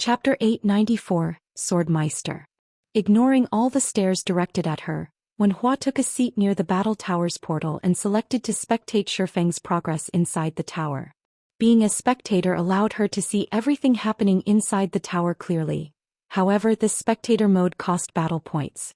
Chapter 894, Swordmeister. Ignoring all the stares directed at her, Wenhua took a seat near the battle tower's portal and selected to spectate Shifeng's progress inside the tower. Being a spectator allowed her to see everything happening inside the tower clearly. However, this spectator mode cost battle points.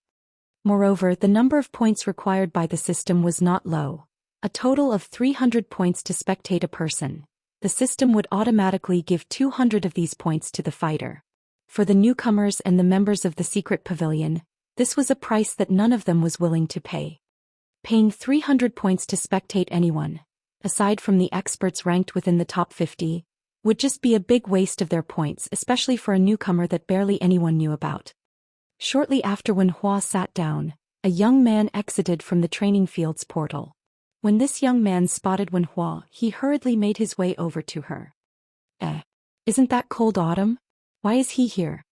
Moreover, the number of points required by the system was not low. A total of 300 points to spectate a person. The system would automatically give 200 of these points to the fighter. For the newcomers and the members of the secret pavilion, this was a price that none of them was willing to pay. Paying 300 points to spectate anyone, aside from the experts ranked within the top 50, would just be a big waste of their points, especially for a newcomer that barely anyone knew about. Shortly after Wenhua sat down, a young man exited from the training field's portal. When this young man spotted Wenhua, he hurriedly made his way over to her. Isn't that Cold Autumn? Why is he here?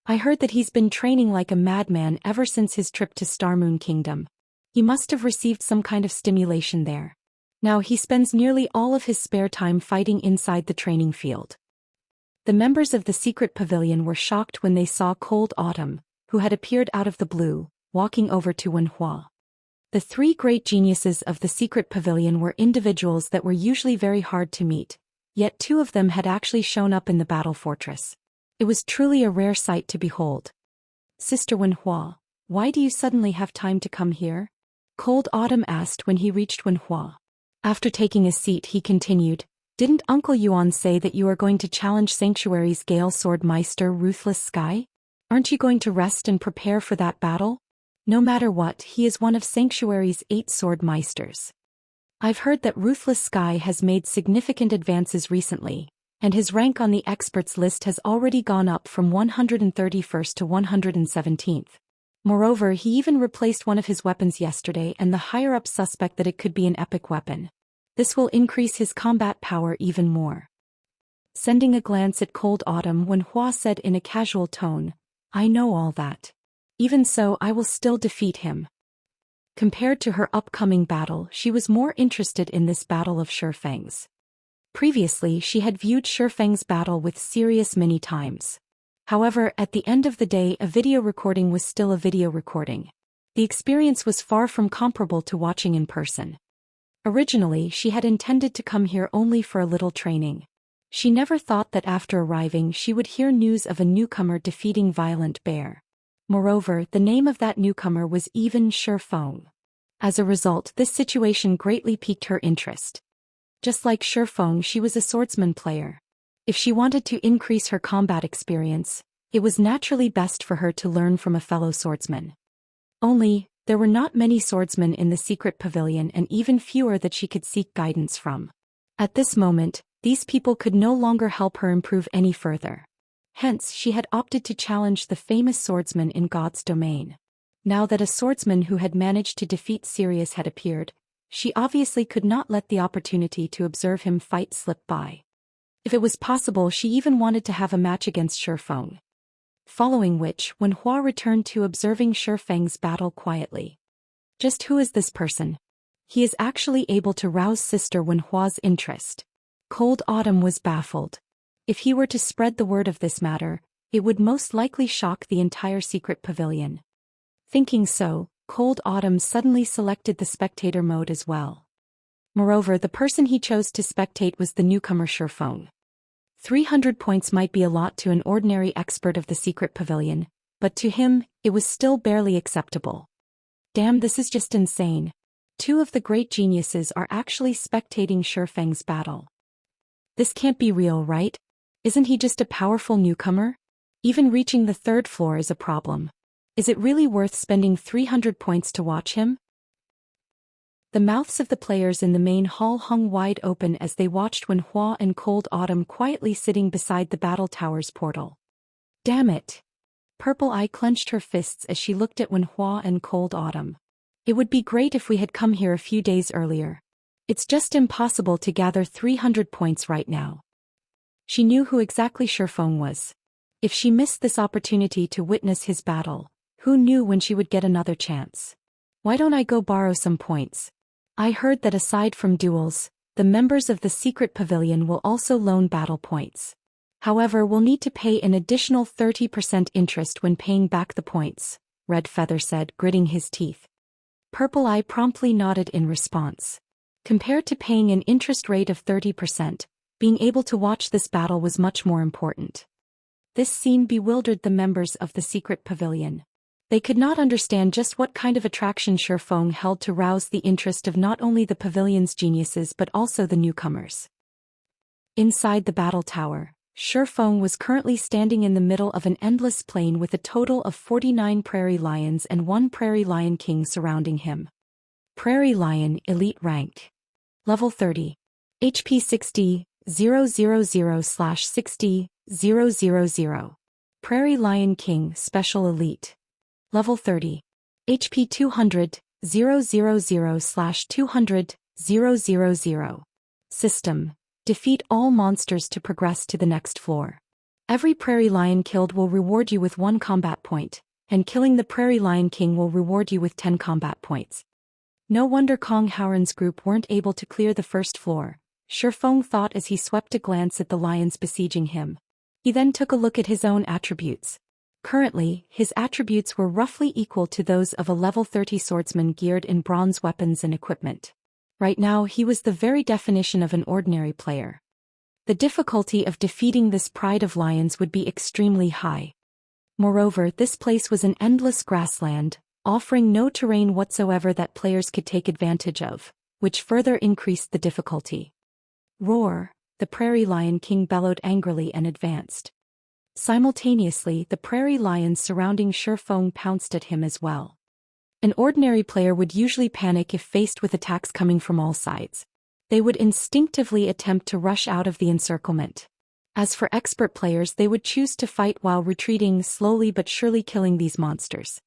I heard that he's been training like a madman ever since his trip to Starmoon Kingdom. He must have received some kind of stimulation there. Now he spends nearly all of his spare time fighting inside the training field. The members of the secret pavilion were shocked when they saw Cold Autumn, who had appeared out of the blue, walking over to Wenhua. The three great geniuses of the secret pavilion were individuals that were usually very hard to meet, yet two of them had actually shown up in the battle fortress. It was truly a rare sight to behold. Sister Wenhua, why do you suddenly have time to come here? Cold Autumn asked when he reached Wenhua. After taking a seat, he continued, Didn't Uncle Yuan say that you are going to challenge Sanctuary's Gale Swordmeister Ruthless Sky? Aren't you going to rest and prepare for that battle? No matter what, he is one of Sanctuary's 8 Swordmeisters. I've heard that Ruthless Sky has made significant advances recently, and his rank on the experts list has already gone up from 131st to 117th. Moreover, he even replaced one of his weapons yesterday and the higher-up suspect that it could be an epic weapon. This will increase his combat power even more. Sending a glance at Cold Autumn, Wenhua said in a casual tone, I know all that. Even so, I will still defeat him. Compared to her upcoming battle, she was more interested in this battle of Shifeng's. Previously, she had viewed Shifeng's battle with Sirius many times. However, at the end of the day, a video recording was still a video recording. The experience was far from comparable to watching in person. Originally, she had intended to come here only for a little training. She never thought that after arriving she would hear news of a newcomer defeating Violent Bear. Moreover, the name of that newcomer was even Shifeng. As a result, this situation greatly piqued her interest. Just like Shifeng, she was a swordsman player. If she wanted to increase her combat experience, it was naturally best for her to learn from a fellow swordsman. Only, there were not many swordsmen in the secret pavilion and even fewer that she could seek guidance from. At this moment, these people could no longer help her improve any further. Hence, she had opted to challenge the famous swordsman in God's domain. Now that a swordsman who had managed to defeat Sirius had appeared, she obviously could not let the opportunity to observe him fight slip by. If it was possible, she even wanted to have a match against Shifeng. Following which, Wenhua returned to observing Shifeng's battle quietly. Just who is this person? He is actually able to rouse Sister Wenhua's interest. Cold Autumn was baffled. If he were to spread the word of this matter, it would most likely shock the entire secret pavilion. Thinking so, Cold Autumn suddenly selected the spectator mode as well. Moreover, the person he chose to spectate was the newcomer Shifeng. 300 points might be a lot to an ordinary expert of the secret pavilion, but to him, it was still barely acceptable. Damn, this is just insane. 2 of the great geniuses are actually spectating Shifeng's battle. This can't be real, right? Isn't he just a powerful newcomer? Even reaching the 3rd floor is a problem. Is it really worth spending 300 points to watch him? The mouths of the players in the main hall hung wide open as they watched Wenhua and Cold Autumn quietly sitting beside the battle tower's portal. Damn it! Purple Eye clenched her fists as she looked at Wenhua and Cold Autumn. It would be great if we had come here a few days earlier. It's just impossible to gather 300 points right now. She knew who exactly Shifeng was. If she missed this opportunity to witness his battle, who knew when she would get another chance? Why don't I go borrow some points? I heard that aside from duels, the members of the secret pavilion will also loan battle points. However, we'll need to pay an additional 30% interest when paying back the points, Red Feather said, gritting his teeth. Purple Eye promptly nodded in response. Compared to paying an interest rate of 30%, being able to watch this battle was much more important. This scene bewildered the members of the secret pavilion. They could not understand just what kind of attraction Shifeng held to rouse the interest of not only the pavilion's geniuses but also the newcomers. Inside the battle tower, Shifeng was currently standing in the middle of an endless plain with a total of 49 prairie lions and 1 prairie lion king surrounding him. Prairie Lion Elite Rank. Level 30. HP 60, 000/60, 000. Prairie Lion King Special Elite. Level 30. HP 200, 000/200, 000. System. Defeat all monsters to progress to the next floor. Every prairie lion killed will reward you with 1 combat point, and killing the prairie lion king will reward you with 10 combat points. No wonder Kong Howren's group weren't able to clear the first floor, Shifeng thought as he swept a glance at the lions besieging him. He then took a look at his own attributes. Currently, his attributes were roughly equal to those of a level 30 swordsman geared in bronze weapons and equipment. Right now he was the very definition of an ordinary player. The difficulty of defeating this pride of lions would be extremely high. Moreover, this place was an endless grassland, offering no terrain whatsoever that players could take advantage of, which further increased the difficulty. Roar! The prairie lion king bellowed angrily and advanced. Simultaneously, the prairie lions surrounding Shifeng pounced at him as well. An ordinary player would usually panic if faced with attacks coming from all sides. They would instinctively attempt to rush out of the encirclement. As for expert players, they would choose to fight while retreating, slowly but surely killing these monsters.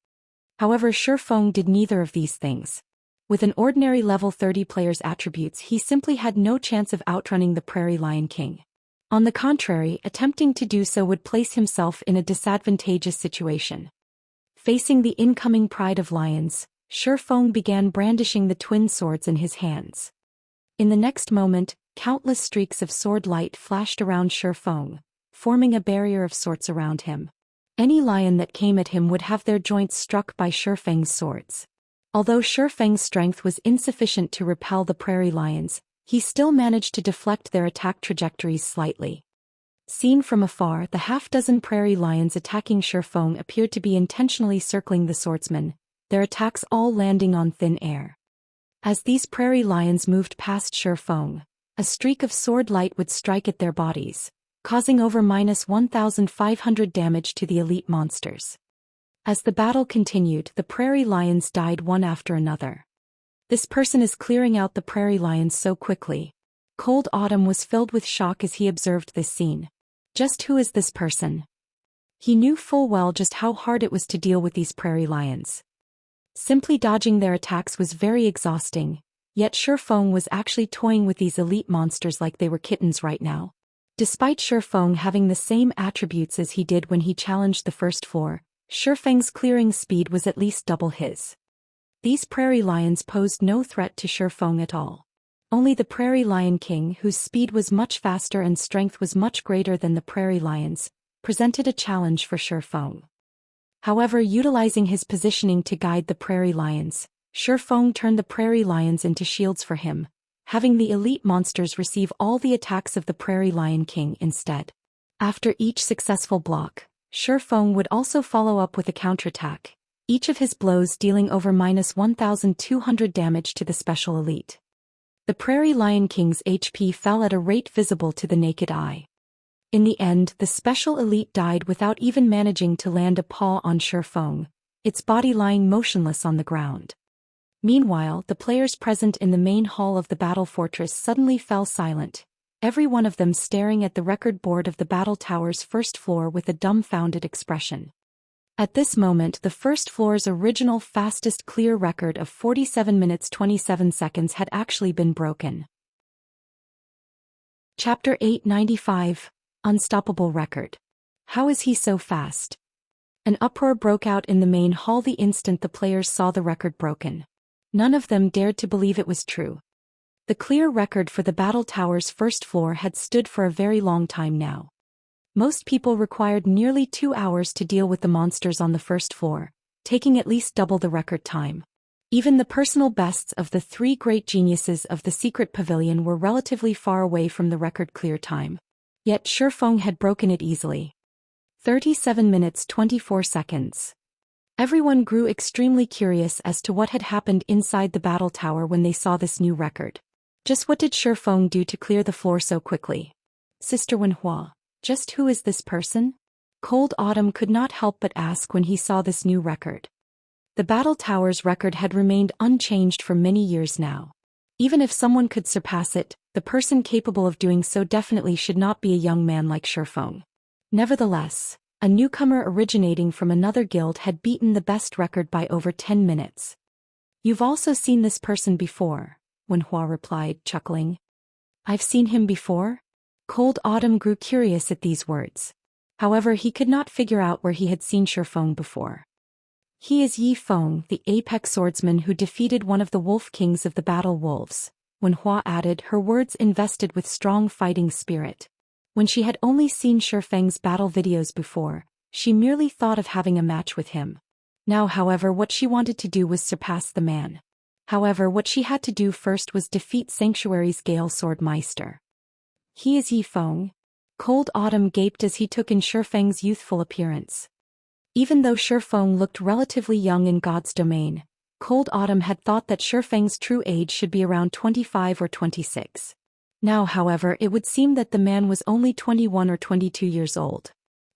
However, Shifeng did neither of these things. With an ordinary level 30 player's attributes, he simply had no chance of outrunning the Prairie Lion King. On the contrary, attempting to do so would place himself in a disadvantageous situation. Facing the incoming pride of lions, Shifeng began brandishing the twin swords in his hands. In the next moment, countless streaks of sword light flashed around Shifeng, forming a barrier of sorts around him. Any lion that came at him would have their joints struck by Shifeng's swords. Although Shifeng's strength was insufficient to repel the prairie lions, he still managed to deflect their attack trajectories slightly. Seen from afar, the half-dozen prairie lions attacking Shifeng appeared to be intentionally circling the swordsman, their attacks all landing on thin air. As these prairie lions moved past Shifeng, a streak of sword light would strike at their bodies, causing over -1,500 damage to the elite monsters. As the battle continued, the prairie lions died one after another. This person is clearing out the prairie lions so quickly. Cold Autumn was filled with shock as he observed this scene. Just who is this person? He knew full well just how hard it was to deal with these prairie lions. Simply dodging their attacks was very exhausting, yet Shifeng was actually toying with these elite monsters like they were kittens right now. Despite Shifeng having the same attributes as he did when he challenged the first floor, Shifeng's clearing speed was at least double his. These prairie lions posed no threat to Shifeng at all. Only the Prairie Lion King, whose speed was much faster and strength was much greater than the prairie lions, presented a challenge for Shifeng. However, utilizing his positioning to guide the prairie lions, Shifeng turned the prairie lions into shields for him, having the elite monsters receive all the attacks of the Prairie Lion King instead. After each successful block, Shifeng would also follow up with a counterattack, each of his blows dealing over -1,200 damage to the special elite. The Prairie Lion King's HP fell at a rate visible to the naked eye. In the end, the special elite died without even managing to land a paw on Shifeng, its body lying motionless on the ground. Meanwhile, the players present in the main hall of the battle fortress suddenly fell silent, every one of them staring at the record board of the battle tower's first floor with a dumbfounded expression. At this moment, the first floor's original fastest clear record of 47 minutes 27 seconds had actually been broken. Chapter 895, Unstoppable Record. How is he so fast? An uproar broke out in the main hall the instant the players saw the record broken. None of them dared to believe it was true. The clear record for the battle tower's first floor had stood for a very long time now. Most people required nearly 2 hours to deal with the monsters on the first floor, taking at least double the record time. Even the personal bests of the 3 great geniuses of the secret pavilion were relatively far away from the record clear time. Yet Shifeng had broken it easily. 37 minutes 24 seconds. Everyone grew extremely curious as to what had happened inside the battle tower when they saw this new record. Just what did Shifeng do to clear the floor so quickly? Sister Wenhua, just who is this person? Cold Autumn could not help but ask when he saw this new record. The battle tower's record had remained unchanged for many years now. Even if someone could surpass it, the person capable of doing so definitely should not be a young man like Shifeng. Nevertheless, a newcomer originating from another guild had beaten the best record by over 10 minutes. You've also seen this person before, Wenhua replied, chuckling. I've seen him before? Cold Autumn grew curious at these words. However, he could not figure out where he had seen Shifeng before. He is Yi Feng, the apex swordsman who defeated one of the wolf kings of the battle wolves, Wenhua added, her words invested with strong fighting spirit. When she had only seen Shifeng's battle videos before, she merely thought of having a match with him. Now, however, what she wanted to do was surpass the man. However, what she had to do first was defeat Sanctuary's Gale Swordmeister. He is Yi Feng? Cold Autumn gaped as he took in Shifeng's youthful appearance. Even though Shifeng looked relatively young in God's domain, Cold Autumn had thought that Shifeng's true age should be around 25 or 26. Now, however, it would seem that the man was only 21 or 22 years old.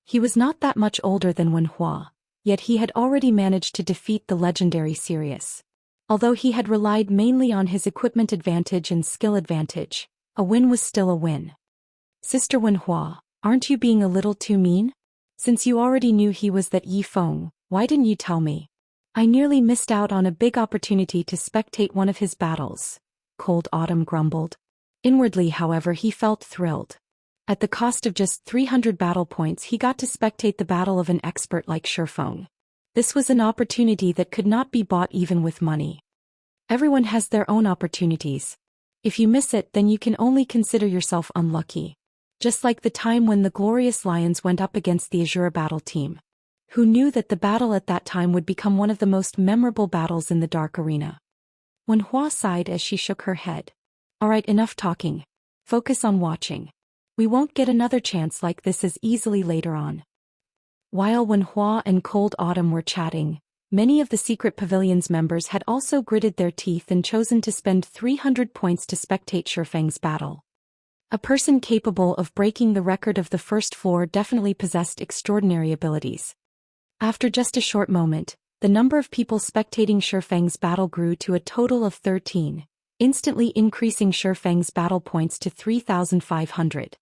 He was not that much older than Wenhua, yet he had already managed to defeat the legendary Sirius. Although he had relied mainly on his equipment advantage and skill advantage, a win was still a win. Sister Wenhua, aren't you being a little too mean? Since you already knew he was that Yi Feng, why didn't you tell me? I nearly missed out on a big opportunity to spectate one of his battles, Cold Autumn grumbled. Inwardly, however, he felt thrilled. At the cost of just 300 battle points, he got to spectate the battle of an expert like Shifeng. This was an opportunity that could not be bought even with money. Everyone has their own opportunities. If you miss it, then you can only consider yourself unlucky. Just like the time when the Glorious Lions went up against the Azure battle team. Who knew that the battle at that time would become one of the most memorable battles in the Dark Arena? Wenhua sighed as she shook her head. Alright, enough talking. Focus on watching. We won't get another chance like this as easily later on. While Wenhua and Cold Autumn were chatting, many of the Secret Pavilion's members had also gritted their teeth and chosen to spend 300 points to spectate Shifeng's battle. A person capable of breaking the record of the first floor definitely possessed extraordinary abilities. After just a short moment, the number of people spectating Shifeng's battle grew to a total of 13, instantly increasing Shifeng's battle points to 3,500.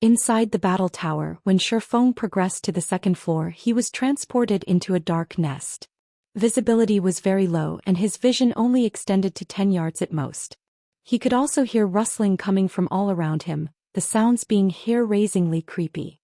Inside the battle tower, when Shifeng progressed to the second floor, he was transported into a dark nest. Visibility was very low and his vision only extended to 10 yards at most. He could also hear rustling coming from all around him, the sounds being hair-raisingly creepy.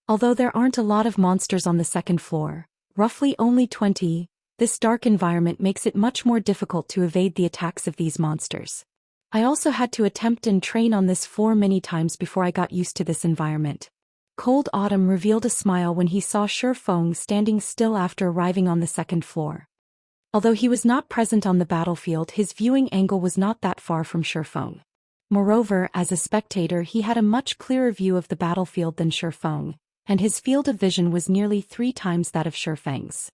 Although there aren't a lot of monsters on the second floor, roughly only 20, this dark environment makes it much more difficult to evade the attacks of these monsters. I also had to attempt and train on this floor many times before I got used to this environment. Cold Autumn revealed a smile when he saw Shifeng standing still after arriving on the second floor. Although he was not present on the battlefield, his viewing angle was not that far from Shifeng. Moreover, as a spectator, he had a much clearer view of the battlefield than Shifeng, and his field of vision was nearly 3 times that of Shifeng's.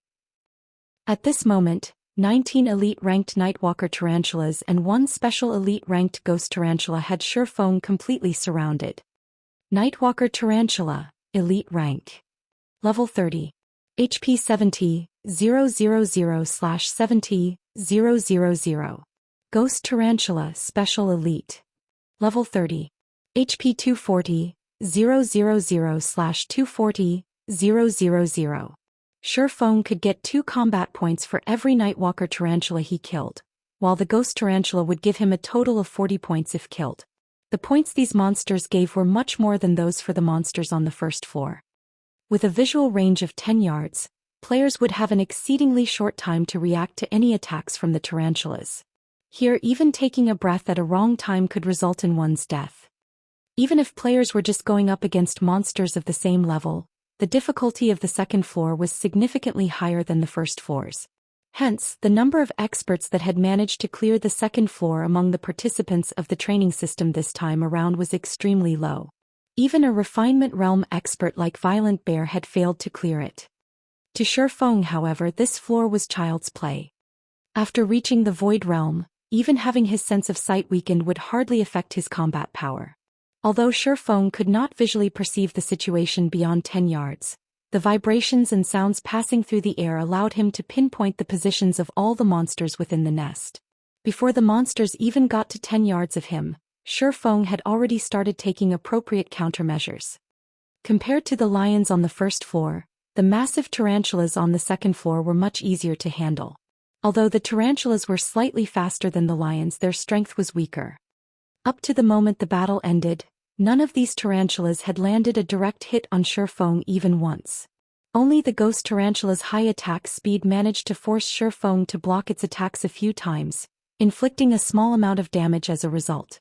At this moment, 19 elite-ranked Nightwalker tarantulas and 1 special elite-ranked ghost tarantula had Shifeng completely surrounded. Nightwalker tarantula, elite rank. Level 30. HP 70, 000/70, 000. Ghost tarantula, special elite. Level 30. HP 240, 000/240, 000. Shifeng could get 2 combat points for every Nightwalker tarantula he killed, while the ghost tarantula would give him a total of 40 points if killed. The points these monsters gave were much more than those for the monsters on the first floor. With a visual range of 10 yards, players would have an exceedingly short time to react to any attacks from the tarantulas. Here, even taking a breath at a wrong time could result in one's death. Even if players were just going up against monsters of the same level, the difficulty of the second floor was significantly higher than the first floors. Hence, the number of experts that had managed to clear the second floor among the participants of the training system this time around was extremely low. Even a refinement realm expert like Violent Bear had failed to clear it. To Shifeng, however, this floor was child's play. After reaching the Void Realm, even having his sense of sight weakened would hardly affect his combat power. Although Shifeng could not visually perceive the situation beyond 10 yards, the vibrations and sounds passing through the air allowed him to pinpoint the positions of all the monsters within the nest. Before the monsters even got to 10 yards of him, Shifeng had already started taking appropriate countermeasures. Compared to the lions on the first floor, the massive tarantulas on the second floor were much easier to handle. Although the tarantulas were slightly faster than the lions, their strength was weaker. Up to the moment the battle ended, none of these tarantulas had landed a direct hit on Shifeng even once. Only the ghost tarantula's high attack speed managed to force Shifeng to block its attacks a few times, inflicting a small amount of damage as a result.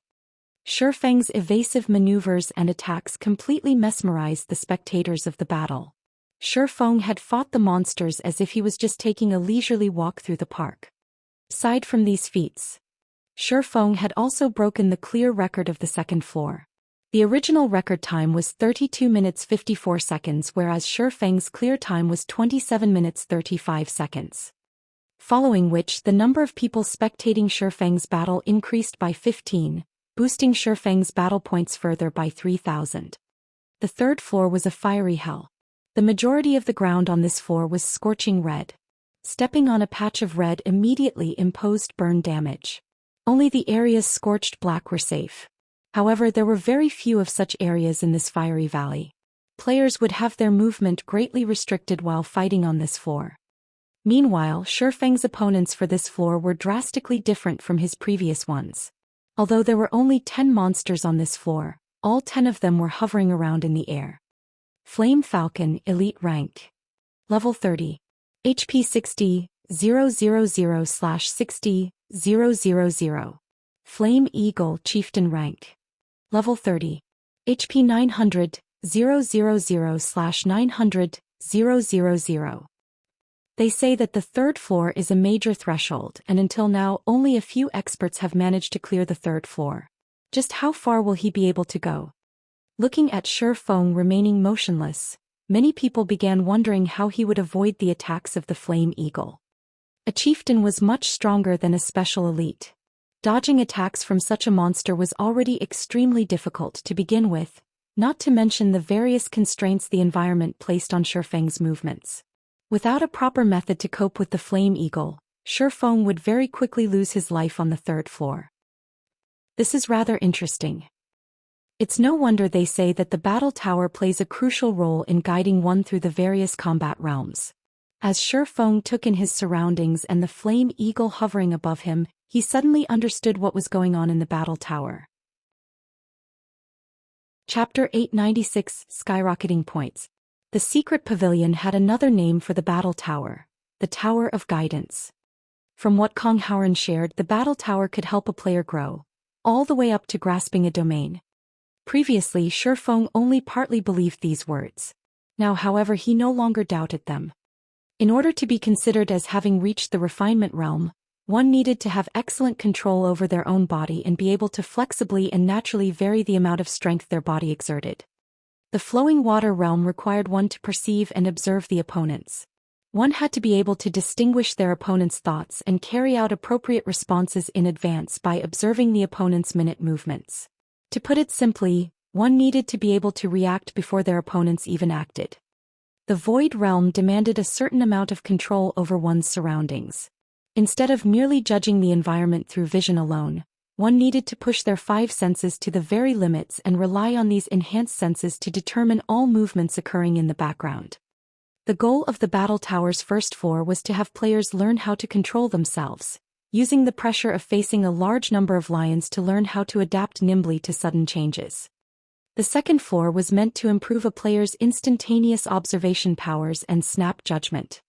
Shifeng's evasive maneuvers and attacks completely mesmerized the spectators of the battle. Shifeng had fought the monsters as if he was just taking a leisurely walk through the park. Aside from these feats, Shifeng had also broken the clear record of the second floor. The original record time was 32 minutes 54 seconds, whereas Shifeng's clear time was 27 minutes 35 seconds. Following which, the number of people spectating Shifeng's battle increased by 15, boosting Shifeng's battle points further by 3,000. The third floor was a fiery hell. The majority of the ground on this floor was scorching red. Stepping on a patch of red immediately imposed burn damage. Only the areas scorched black were safe. However, there were very few of such areas in this fiery valley. Players would have their movement greatly restricted while fighting on this floor. Meanwhile, Shifeng's opponents for this floor were drastically different from his previous ones. Although there were only 10 monsters on this floor, all 10 of them were hovering around in the air. Flame Falcon, Elite Rank. Level 30. HP 60, 000/60, 000. Flame Eagle, Chieftain Rank. Level 30. HP 900, 000/900, 000. They say that the third floor is a major threshold, and until now only a few experts have managed to clear the third floor. Just how far will he be able to go? Looking at Shifeng remaining motionless, many people began wondering how he would avoid the attacks of the Flame Eagle. A chieftain was much stronger than a special elite. Dodging attacks from such a monster was already extremely difficult to begin with, not to mention the various constraints the environment placed on Shifeng's movements. Without a proper method to cope with the Flame Eagle, Shifeng would very quickly lose his life on the third floor. This is rather interesting. It's no wonder they say that the battle tower plays a crucial role in guiding one through the various combat realms. As Shifeng took in his surroundings and the Flame Eagle hovering above him, he suddenly understood what was going on in the battle tower. Chapter 896, Skyrocketing Points. The secret pavilion had another name for the battle tower, the Tower of Guidance. From what Kong Howren shared, the battle tower could help a player grow, all the way up to grasping a domain. Previously, Shifeng only partly believed these words. Now, however, he no longer doubted them. In order to be considered as having reached the refinement realm, one needed to have excellent control over their own body and be able to flexibly and naturally vary the amount of strength their body exerted. The flowing water realm required one to perceive and observe the opponents. One had to be able to distinguish their opponent's thoughts and carry out appropriate responses in advance by observing the opponent's minute movements. To put it simply, one needed to be able to react before their opponents even acted. The Void Realm demanded a certain amount of control over one's surroundings. Instead of merely judging the environment through vision alone, one needed to push their 5 senses to the very limits and rely on these enhanced senses to determine all movements occurring in the background. The goal of the battle tower's first floor was to have players learn how to control themselves, using the pressure of facing a large number of lions to learn how to adapt nimbly to sudden changes. The second floor was meant to improve a player's instantaneous observation powers and snap judgment.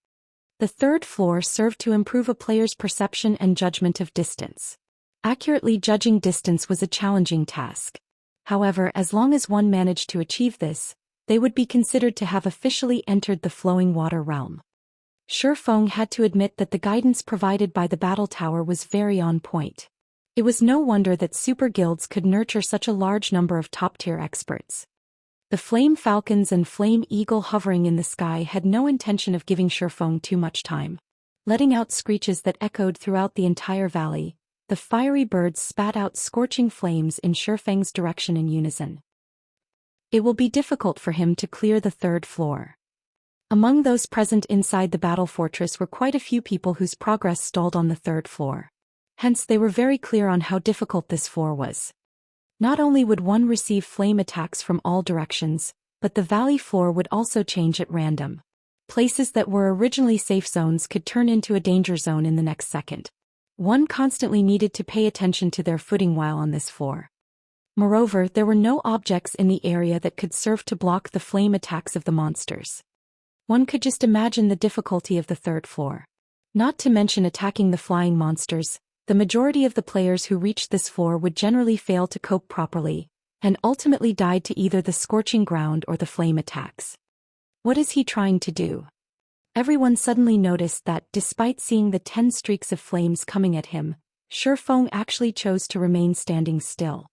The third floor served to improve a player's perception and judgment of distance. Accurately judging distance was a challenging task. However, as long as one managed to achieve this, they would be considered to have officially entered the flowing water realm. Shifeng had to admit that the guidance provided by the battle tower was very on point. It was no wonder that super guilds could nurture such a large number of top-tier experts. The flame falcons and flame eagle hovering in the sky had no intention of giving Shifeng too much time. Letting out screeches that echoed throughout the entire valley, the fiery birds spat out scorching flames in Shifeng's direction in unison. It will be difficult for him to clear the third floor. Among those present inside the battle fortress were quite a few people whose progress stalled on the third floor. Hence they were very clear on how difficult this floor was. Not only would one receive flame attacks from all directions, but the valley floor would also change at random. Places that were originally safe zones could turn into a danger zone in the next second. One constantly needed to pay attention to their footing while on this floor. Moreover, there were no objects in the area that could serve to block the flame attacks of the monsters. One could just imagine the difficulty of the third floor. Not to mention attacking the flying monsters, the majority of the players who reached this floor would generally fail to cope properly, and ultimately died to either the scorching ground or the flame attacks. What is he trying to do? Everyone suddenly noticed that, despite seeing the 10 streaks of flames coming at him, Shifeng actually chose to remain standing still.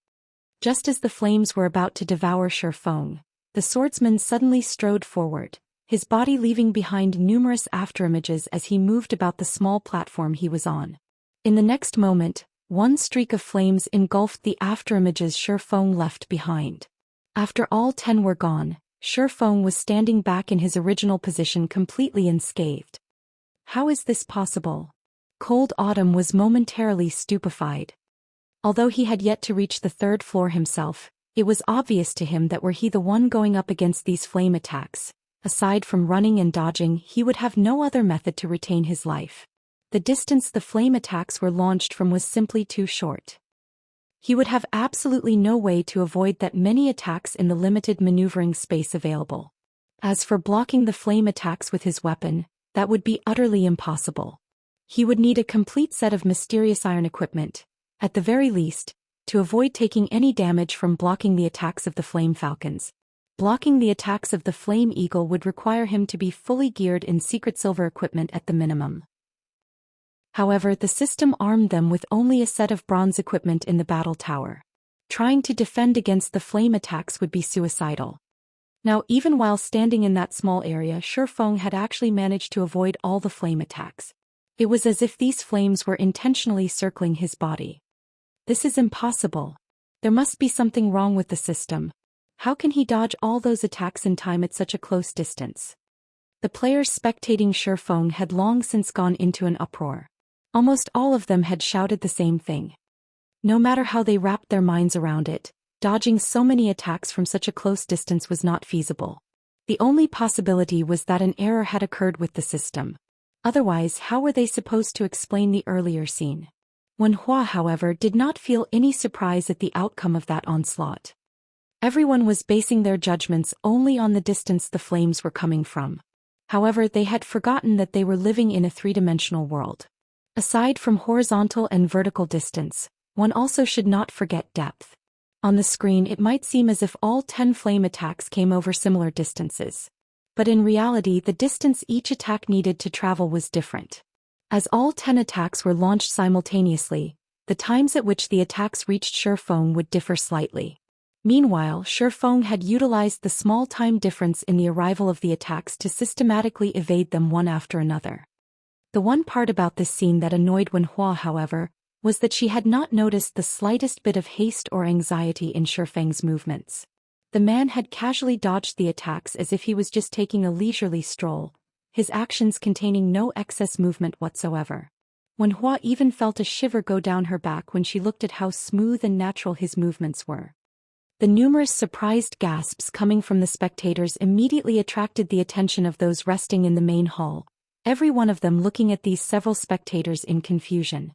Just as the flames were about to devour Shifeng, the swordsman suddenly strode forward, his body leaving behind numerous afterimages as he moved about the small platform he was on. In the next moment, one streak of flames engulfed the afterimages Shifeng left behind. After all 10 were gone, Shifeng was standing back in his original position completely unscathed. How is this possible? Cold Autumn was momentarily stupefied. Although he had yet to reach the third floor himself, it was obvious to him that were he the one going up against these flame attacks, aside from running and dodging, he would have no other method to retain his life. The distance the flame attacks were launched from was simply too short. He would have absolutely no way to avoid that many attacks in the limited maneuvering space available. As for blocking the flame attacks with his weapon, that would be utterly impossible. He would need a complete set of mysterious iron equipment, at the very least, to avoid taking any damage from blocking the attacks of the flame falcons. Blocking the attacks of the flame eagle would require him to be fully geared in secret silver equipment at the minimum. However, the system armed them with only a set of bronze equipment in the battle tower. Trying to defend against the flame attacks would be suicidal. Now, even while standing in that small area, Shifeng had actually managed to avoid all the flame attacks. It was as if these flames were intentionally circling his body. This is impossible. There must be something wrong with the system. How can he dodge all those attacks in time at such a close distance? The players spectating Shifeng had long since gone into an uproar. Almost all of them had shouted the same thing. No matter how they wrapped their minds around it, dodging so many attacks from such a close distance was not feasible. The only possibility was that an error had occurred with the system. Otherwise, how were they supposed to explain the earlier scene? Wenhua, however, did not feel any surprise at the outcome of that onslaught. Everyone was basing their judgments only on the distance the flames were coming from. However, they had forgotten that they were living in a three-dimensional world. Aside from horizontal and vertical distance, one also should not forget depth. On the screen it might seem as if all 10 flame attacks came over similar distances. But in reality the distance each attack needed to travel was different. As all 10 attacks were launched simultaneously, the times at which the attacks reached Shifeng would differ slightly. Meanwhile, Shifeng had utilized the small time difference in the arrival of the attacks to systematically evade them one after another. The one part about this scene that annoyed Wenhua, however, was that she had not noticed the slightest bit of haste or anxiety in Shifeng's movements. The man had casually dodged the attacks as if he was just taking a leisurely stroll, his actions containing no excess movement whatsoever. Wenhua even felt a shiver go down her back when she looked at how smooth and natural his movements were. The numerous surprised gasps coming from the spectators immediately attracted the attention of those resting in the main hall, every one of them looking at these several spectators in confusion.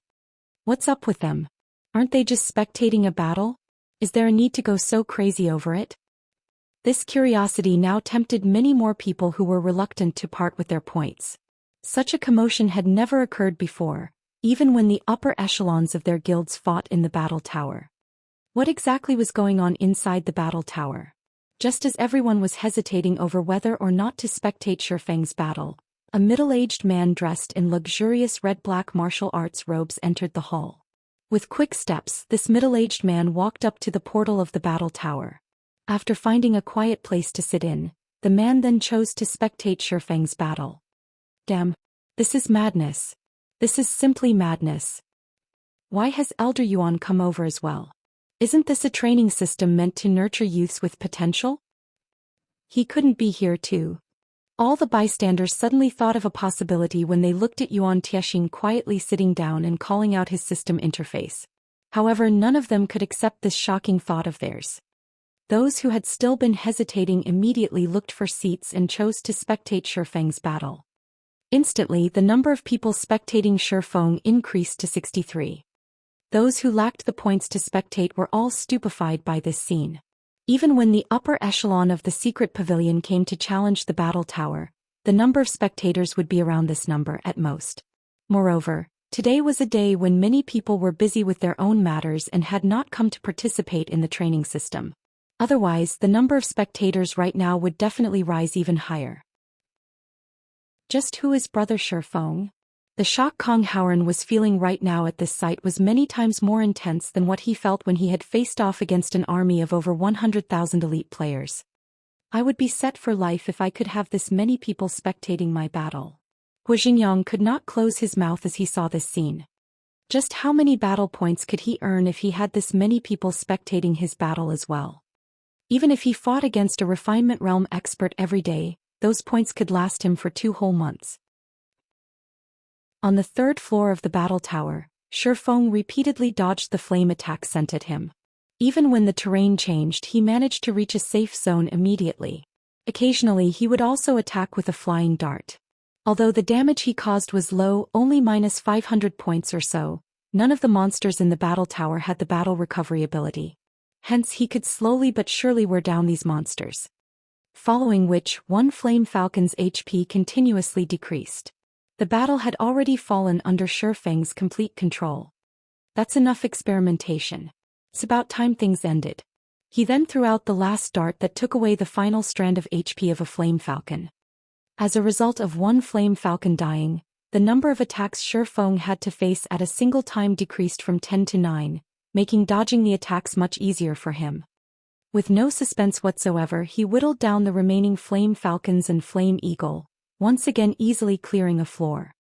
What's up with them? Aren't they just spectating a battle? Is there a need to go so crazy over it? This curiosity now tempted many more people who were reluctant to part with their points. Such a commotion had never occurred before, even when the upper echelons of their guilds fought in the battle tower. What exactly was going on inside the battle tower? Just as everyone was hesitating over whether or not to spectate Shifeng's battle, a middle-aged man dressed in luxurious red-black martial arts robes entered the hall. With quick steps, this middle-aged man walked up to the portal of the battle tower. After finding a quiet place to sit in, the man then chose to spectate Shifeng's battle. Damn. This is madness. This is simply madness. Why has Elder Yuan come over as well? Isn't this a training system meant to nurture youths with potential? He couldn't be here too. All the bystanders suddenly thought of a possibility when they looked at Yuan Tiexing quietly sitting down and calling out his system interface. However, none of them could accept this shocking thought of theirs. Those who had still been hesitating immediately looked for seats and chose to spectate Shifeng's battle. Instantly, the number of people spectating Shifeng increased to 63. Those who lacked the points to spectate were all stupefied by this scene. Even when the upper echelon of the secret pavilion came to challenge the battle tower, the number of spectators would be around this number at most. Moreover, today was a day when many people were busy with their own matters and had not come to participate in the training system. Otherwise, the number of spectators right now would definitely rise even higher. Just who is Brother Shifeng? The shock Kong Howren was feeling right now at this sight was many times more intense than what he felt when he had faced off against an army of over 100,000 elite players. I would be set for life if I could have this many people spectating my battle. Hu Xingyang could not close his mouth as he saw this scene. Just how many battle points could he earn if he had this many people spectating his battle as well? Even if he fought against a refinement realm expert every day, those points could last him for 2 whole months. On the 3rd floor of the battle tower, Shifeng repeatedly dodged the flame attacks sent at him. Even when the terrain changed, he managed to reach a safe zone immediately. Occasionally he would also attack with a flying dart. Although the damage he caused was low, only minus 500 points or so, none of the monsters in the battle tower had the battle recovery ability. Hence he could slowly but surely wear down these monsters. Following which, one Flame Falcon's HP continuously decreased. The battle had already fallen under Shifeng's complete control. That's enough experimentation. It's about time things ended. He then threw out the last dart that took away the final strand of HP of a Flame Falcon. As a result of one Flame Falcon dying, the number of attacks Shifeng had to face at a single time decreased from 10 to 9, making dodging the attacks much easier for him. With no suspense whatsoever, he whittled down the remaining Flame Falcons and Flame Eagle, once again easily clearing a floor.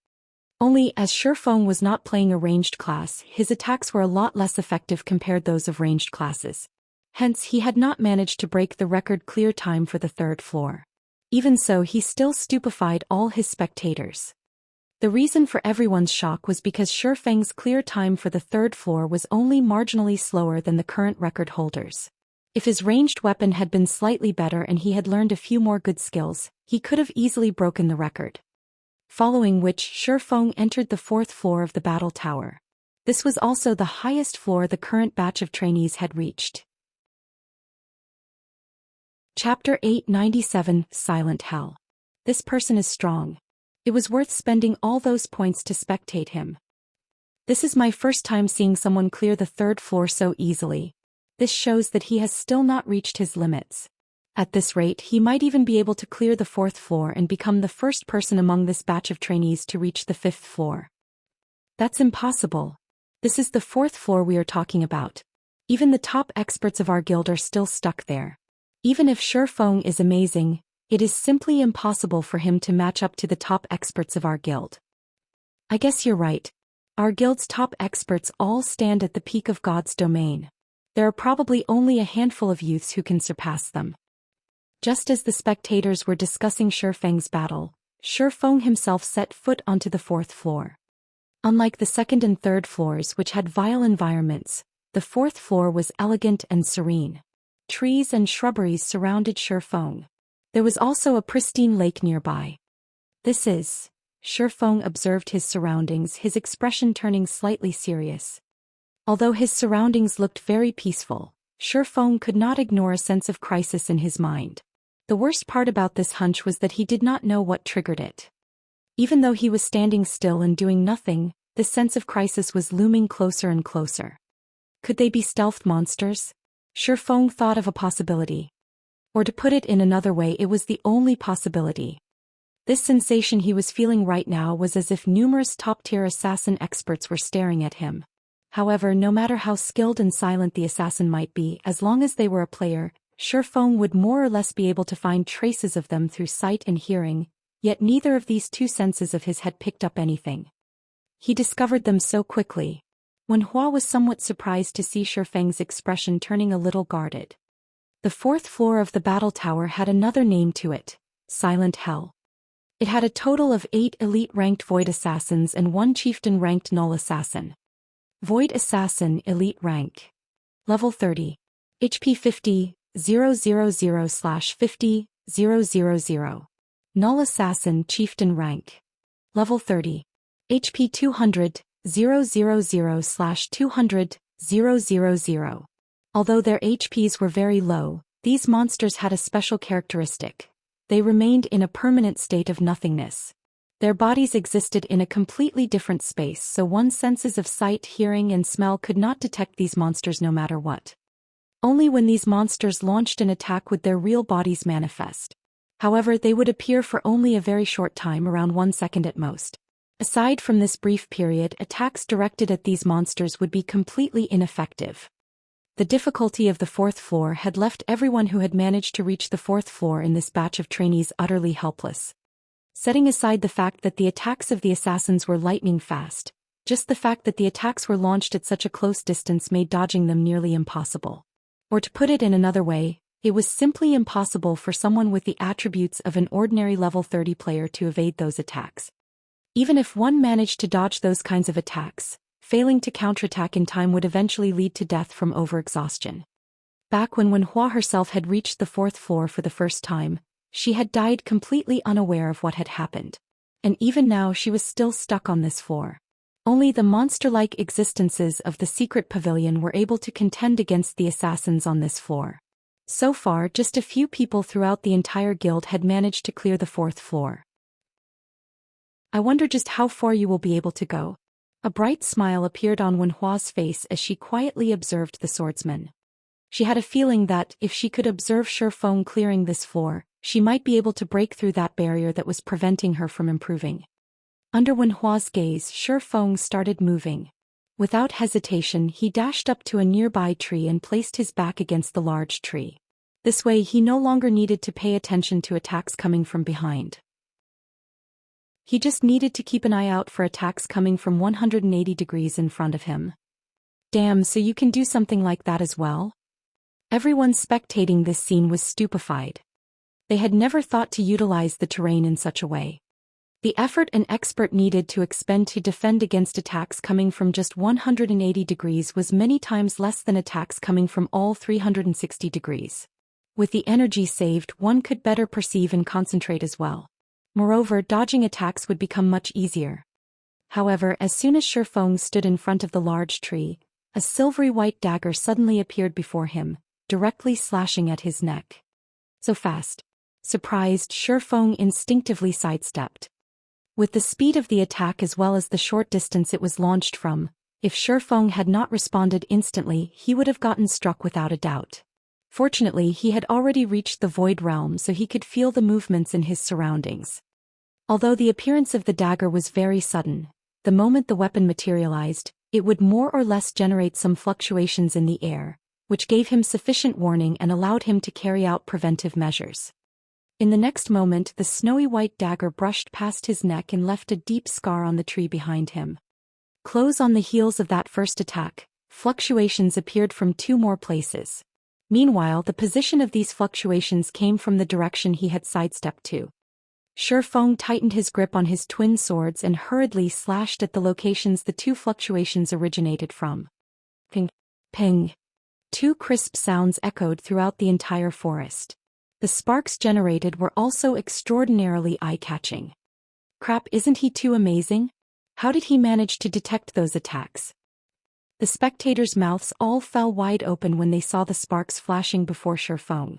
Only as Shifeng was not playing a ranged class, his attacks were a lot less effective compared those of ranged classes. Hence he had not managed to break the record clear time for the 3rd floor. Even so, he still stupefied all his spectators. The reason for everyone's shock was because Shifeng's clear time for the 3rd floor was only marginally slower than the current record holders. If his ranged weapon had been slightly better and he had learned a few more good skills, he could have easily broken the record. Following which, Shifeng entered the 4th floor of the battle tower. This was also the highest floor the current batch of trainees had reached. Chapter 897, Silent Hell. This person is strong. It was worth spending all those points to spectate him. This is my first time seeing someone clear the 3rd floor so easily. This shows that he has still not reached his limits. At this rate, he might even be able to clear the 4th floor and become the first person among this batch of trainees to reach the 5th floor. That's impossible. This is the 4th floor we are talking about. Even the top experts of our guild are still stuck there. Even if Shifeng is amazing, it is simply impossible for him to match up to the top experts of our guild. I guess you're right. Our guild's top experts all stand at the peak of God's domain. There are probably only a handful of youths who can surpass them. Just as the spectators were discussing Shifeng's battle, Shifeng himself set foot onto the 4th floor. Unlike the 2nd and 3rd floors which had vile environments, the 4th floor was elegant and serene. Trees and shrubberies surrounded Shifeng. There was also a pristine lake nearby. Shifeng observed his surroundings, his expression turning slightly serious. Although his surroundings looked very peaceful, Shifeng could not ignore a sense of crisis in his mind. The worst part about this hunch was that he did not know what triggered it. Even though he was standing still and doing nothing, this sense of crisis was looming closer and closer. Could they be stealth monsters? Shifeng thought of a possibility. Or to put it in another way, it was the only possibility. This sensation he was feeling right now was as if numerous top-tier assassin experts were staring at him. However, no matter how skilled and silent the assassin might be, as long as they were a player, Shifeng would more or less be able to find traces of them through sight and hearing, yet neither of these two senses of his had picked up anything. He discovered them so quickly. Wen Hua was somewhat surprised to see Shifeng's expression turning a little guarded. The fourth floor of the battle tower had another name to it, Silent Hell. It had a total of 8 elite-ranked Void Assassins and 1 Chieftain-ranked Null Assassin. Void Assassin Elite Rank. Level 30. HP 50, 000/50, 000. Null Assassin Chieftain Rank. Level 30. HP 200, 000/200, 000. Although their HPs were very low, these monsters had a special characteristic. They remained in a permanent state of nothingness. Their bodies existed in a completely different space, so one's senses of sight, hearing, and smell could not detect these monsters no matter what. Only when these monsters launched an attack would their real bodies manifest. However, they would appear for only a very short time, around 1 second at most. Aside from this brief period, attacks directed at these monsters would be completely ineffective. The difficulty of the fourth floor had left everyone who had managed to reach the fourth floor in this batch of trainees utterly helpless. Setting aside the fact that the attacks of the assassins were lightning fast, just the fact that the attacks were launched at such a close distance made dodging them nearly impossible. Or to put it in another way, it was simply impossible for someone with the attributes of an ordinary level 30 player to evade those attacks. Even if one managed to dodge those kinds of attacks, failing to counterattack in time would eventually lead to death from overexhaustion. Back when Wen Hua herself had reached the fourth floor for the first time, she had died completely unaware of what had happened. And even now she was still stuck on this floor. Only the monster-like existences of the secret pavilion were able to contend against the assassins on this floor. So far, just a few people throughout the entire guild had managed to clear the fourth floor. I wonder just how far you will be able to go. A bright smile appeared on Wen Hua's face as she quietly observed the swordsman. She had a feeling that, if she could observe Shifeng clearing this floor, she might be able to break through that barrier that was preventing her from improving. Under Wen Hua's gaze, Shifeng started moving. Without hesitation, he dashed up to a nearby tree and placed his back against the large tree. This way he no longer needed to pay attention to attacks coming from behind. He just needed to keep an eye out for attacks coming from 180 degrees in front of him. Damn, so you can do something like that as well? Everyone spectating this scene was stupefied. They had never thought to utilize the terrain in such a way. The effort an expert needed to expend to defend against attacks coming from just 180 degrees was many times less than attacks coming from all 360 degrees. With the energy saved, one could better perceive and concentrate as well. Moreover, dodging attacks would become much easier. However, as soon as Shifeng stood in front of the large tree, a silvery white dagger suddenly appeared before him, directly slashing at his neck. So fast. Surprised, Shifeng instinctively sidestepped. With the speed of the attack as well as the short distance it was launched from, if Shifeng had not responded instantly, he would have gotten struck without a doubt. Fortunately, he had already reached the void realm, so he could feel the movements in his surroundings. Although the appearance of the dagger was very sudden, the moment the weapon materialized, it would more or less generate some fluctuations in the air, which gave him sufficient warning and allowed him to carry out preventive measures. In the next moment, the snowy white dagger brushed past his neck and left a deep scar on the tree behind him. Close on the heels of that first attack, fluctuations appeared from 2 more places. Meanwhile, the position of these fluctuations came from the direction he had sidestepped to. Shifeng tightened his grip on his twin swords and hurriedly slashed at the locations the 2 fluctuations originated from. Ping, ping. 2 crisp sounds echoed throughout the entire forest. The sparks generated were also extraordinarily eye-catching. Crap, isn't he too amazing? How did he manage to detect those attacks? The spectators' mouths all fell wide open when they saw the sparks flashing before Shifeng.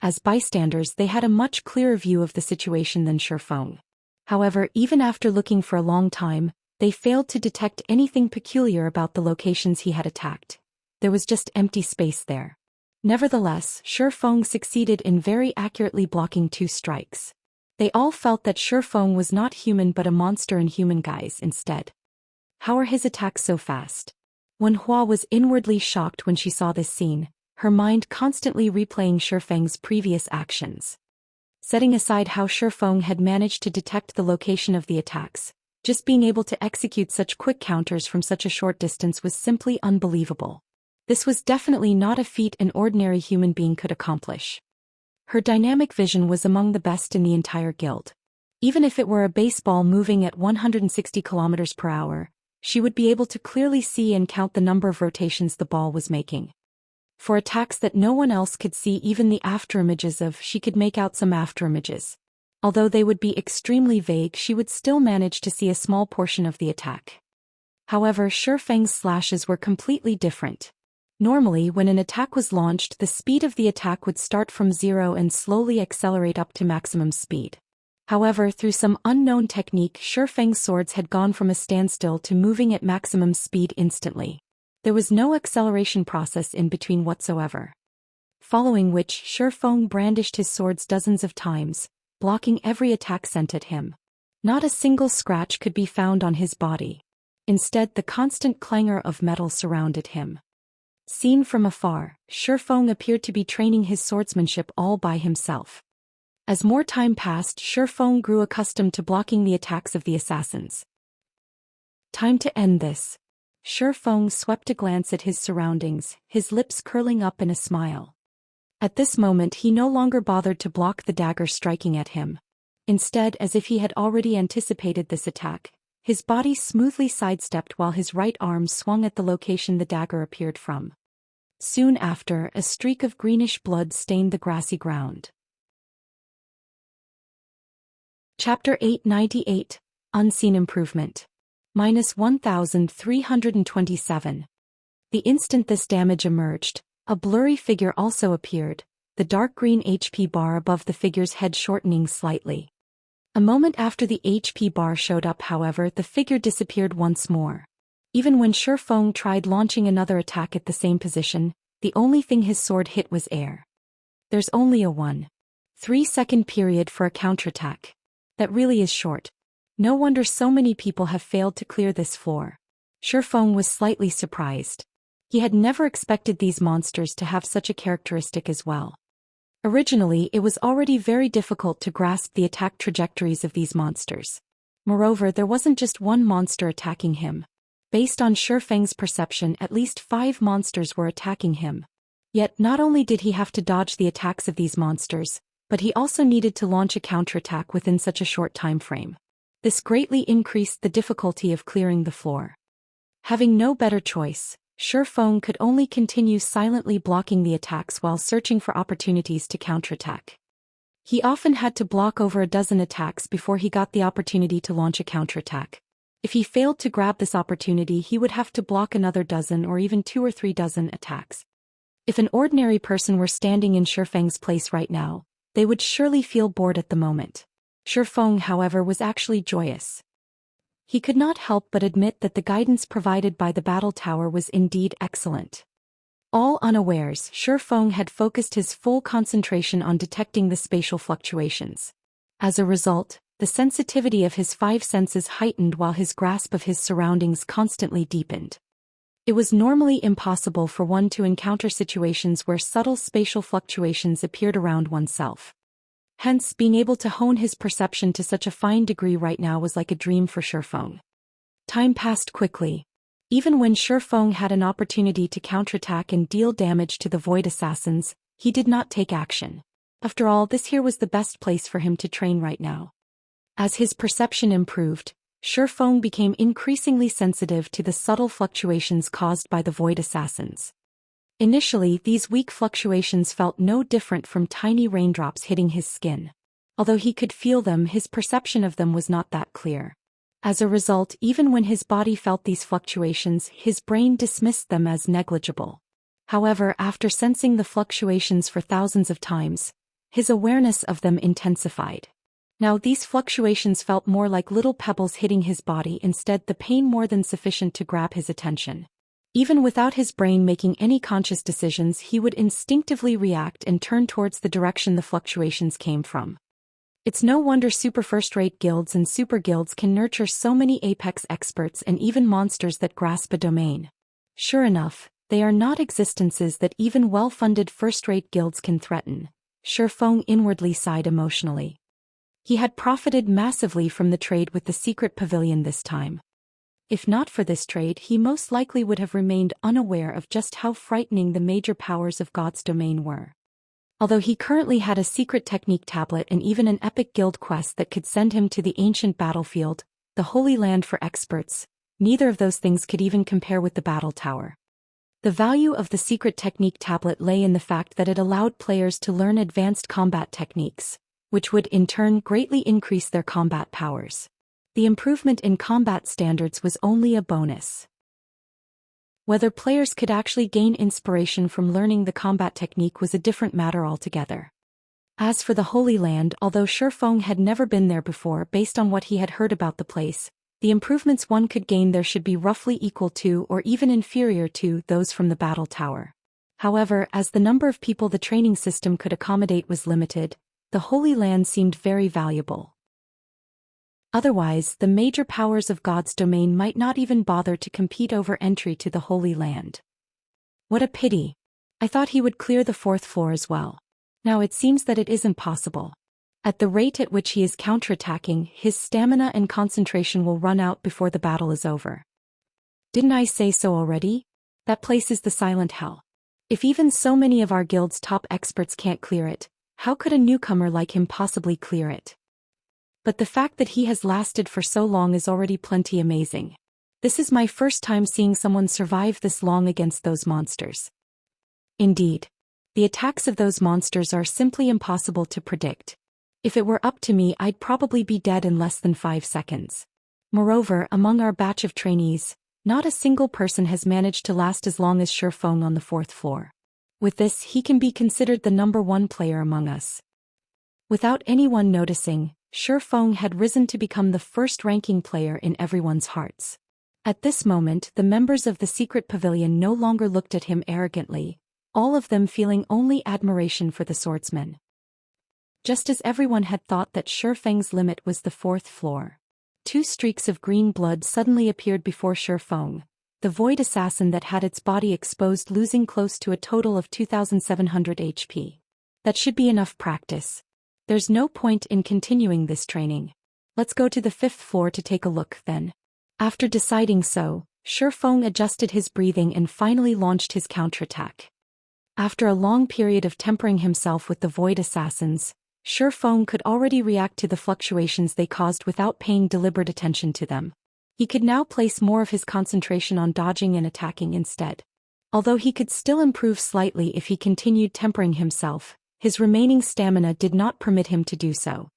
As bystanders, they had a much clearer view of the situation than Shifeng. However, even after looking for a long time, they failed to detect anything peculiar about the locations he had attacked. There was just empty space there. Nevertheless, Shifeng succeeded in very accurately blocking 2 strikes. They all felt that Shifeng was not human but a monster in human guise instead. How are his attacks so fast? Wen Hua was inwardly shocked when she saw this scene, her mind constantly replaying Shifeng's previous actions. Setting aside how Shifeng had managed to detect the location of the attacks, just being able to execute such quick counters from such a short distance was simply unbelievable. This was definitely not a feat an ordinary human being could accomplish. Her dynamic vision was among the best in the entire guild. Even if it were a baseball moving at 160 kilometers per hour, she would be able to clearly see and count the number of rotations the ball was making. For attacks that no one else could see, even the afterimages of, she could make out some afterimages. Although they would be extremely vague, she would still manage to see a small portion of the attack. However, Shifeng's slashes were completely different. Normally, when an attack was launched, the speed of the attack would start from 0 and slowly accelerate up to maximum speed. However, through some unknown technique, Shifeng's swords had gone from a standstill to moving at maximum speed instantly. There was no acceleration process in between whatsoever. Following which, Shifeng brandished his swords dozens of times, blocking every attack sent at him. Not a single scratch could be found on his body. Instead, the constant clangor of metal surrounded him. Seen from afar, Shifeng appeared to be training his swordsmanship all by himself. As more time passed, Shifeng grew accustomed to blocking the attacks of the assassins. Time to end this. Shifeng swept a glance at his surroundings, his lips curling up in a smile. At this moment he no longer bothered to block the dagger striking at him. Instead, as if he had already anticipated this attack, his body smoothly sidestepped while his right arm swung at the location the dagger appeared from. Soon after, a streak of greenish blood stained the grassy ground. Chapter 898, Unseen Improvement. -1327. The instant this damage emerged, a blurry figure also appeared, the dark green HP bar above the figure's head shortening slightly. A moment after the HP bar showed up, however, the figure disappeared once more. Even when Shifeng tried launching another attack at the same position, the only thing his sword hit was air. There's only a 1.3-second period for a counterattack. That really is short. No wonder so many people have failed to clear this floor. Shifeng was slightly surprised. He had never expected these monsters to have such a characteristic as well. Originally, it was already very difficult to grasp the attack trajectories of these monsters. Moreover, there wasn't just one monster attacking him. Based on Shifeng's perception, at least 5 monsters were attacking him. Yet, not only did he have to dodge the attacks of these monsters, but he also needed to launch a counterattack within such a short time frame. This greatly increased the difficulty of clearing the floor. Having no better choice, Shifeng could only continue silently blocking the attacks while searching for opportunities to counterattack. He often had to block over a dozen attacks before he got the opportunity to launch a counterattack. If he failed to grab this opportunity, he would have to block another dozen or even 2 or 3 dozen attacks. If an ordinary person were standing in Shifeng's place right now, they would surely feel bored at the moment. Shifeng, however, was actually joyous. He could not help but admit that the guidance provided by the battle tower was indeed excellent. All unawares, Shifeng had focused his full concentration on detecting the spatial fluctuations. As a result, the sensitivity of his 5 senses heightened while his grasp of his surroundings constantly deepened. It was normally impossible for one to encounter situations where subtle spatial fluctuations appeared around oneself. Hence, being able to hone his perception to such a fine degree right now was like a dream for Shifeng. Time passed quickly. Even when Shifeng had an opportunity to counterattack and deal damage to the Void Assassins, he did not take action. After all, this here was the best place for him to train right now. As his perception improved, Shifeng became increasingly sensitive to the subtle fluctuations caused by the Void Assassins. Initially, these weak fluctuations felt no different from tiny raindrops hitting his skin. Although he could feel them, his perception of them was not that clear. As a result, even when his body felt these fluctuations, his brain dismissed them as negligible. However, after sensing the fluctuations for thousands of times, his awareness of them intensified. Now these fluctuations felt more like little pebbles hitting his body, instead the pain more than sufficient to grab his attention. Even without his brain making any conscious decisions, he would instinctively react and turn towards the direction the fluctuations came from. It's no wonder super first-rate guilds and super guilds can nurture so many apex experts and even monsters that grasp a domain. Sure enough, they are not existences that even well-funded first-rate guilds can threaten. Zhou Xian inwardly sighed emotionally. He had profited massively from the trade with the secret pavilion this time. If not for this trade, he most likely would have remained unaware of just how frightening the major powers of God's domain were. Although he currently had a secret technique tablet and even an epic guild quest that could send him to the ancient battlefield, the Holy Land for experts, neither of those things could even compare with the battle tower. The value of the secret technique tablet lay in the fact that it allowed players to learn advanced combat techniques, which would in turn greatly increase their combat powers. The improvement in combat standards was only a bonus. Whether players could actually gain inspiration from learning the combat technique was a different matter altogether. As for the Holy Land, although Zhou Xian had never been there before, based on what he had heard about the place, the improvements one could gain there should be roughly equal to or even inferior to those from the battle tower. However, as the number of people the training system could accommodate was limited, the Holy Land seemed very valuable. Otherwise, the major powers of God's domain might not even bother to compete over entry to the Holy Land. What a pity. I thought he would clear the 4th floor as well. Now it seems that it isn't possible. At the rate at which he is counterattacking, his stamina and concentration will run out before the battle is over. Didn't I say so already? That place is the silent hell. If even so many of our guild's top experts can't clear it, how could a newcomer like him possibly clear it? But the fact that he has lasted for so long is already plenty amazing. This is my first time seeing someone survive this long against those monsters. Indeed. The attacks of those monsters are simply impossible to predict. If it were up to me, I'd probably be dead in less than 5 seconds. Moreover, among our batch of trainees, not a single person has managed to last as long as Zhou Xian on the 4th floor. With this, he can be considered the number 1 player among us. Without anyone noticing, Zhou Xian had risen to become the first-ranking player in everyone's hearts. At this moment, the members of the secret pavilion no longer looked at him arrogantly, all of them feeling only admiration for the swordsman. Just as everyone had thought that Zhou Feng's limit was the 4th floor. 2 streaks of green blood suddenly appeared before Zhou Xian, the void assassin that had its body exposed, losing close to a total of 2,700 HP. That should be enough practice. There's no point in continuing this training. Let's go to the 5th floor to take a look then. After deciding so, Zhou Xian adjusted his breathing and finally launched his counterattack. After a long period of tempering himself with the void assassins, Zhou Xian could already react to the fluctuations they caused without paying deliberate attention to them. He could now place more of his concentration on dodging and attacking instead. Although he could still improve slightly if he continued tempering himself, his remaining stamina did not permit him to do so.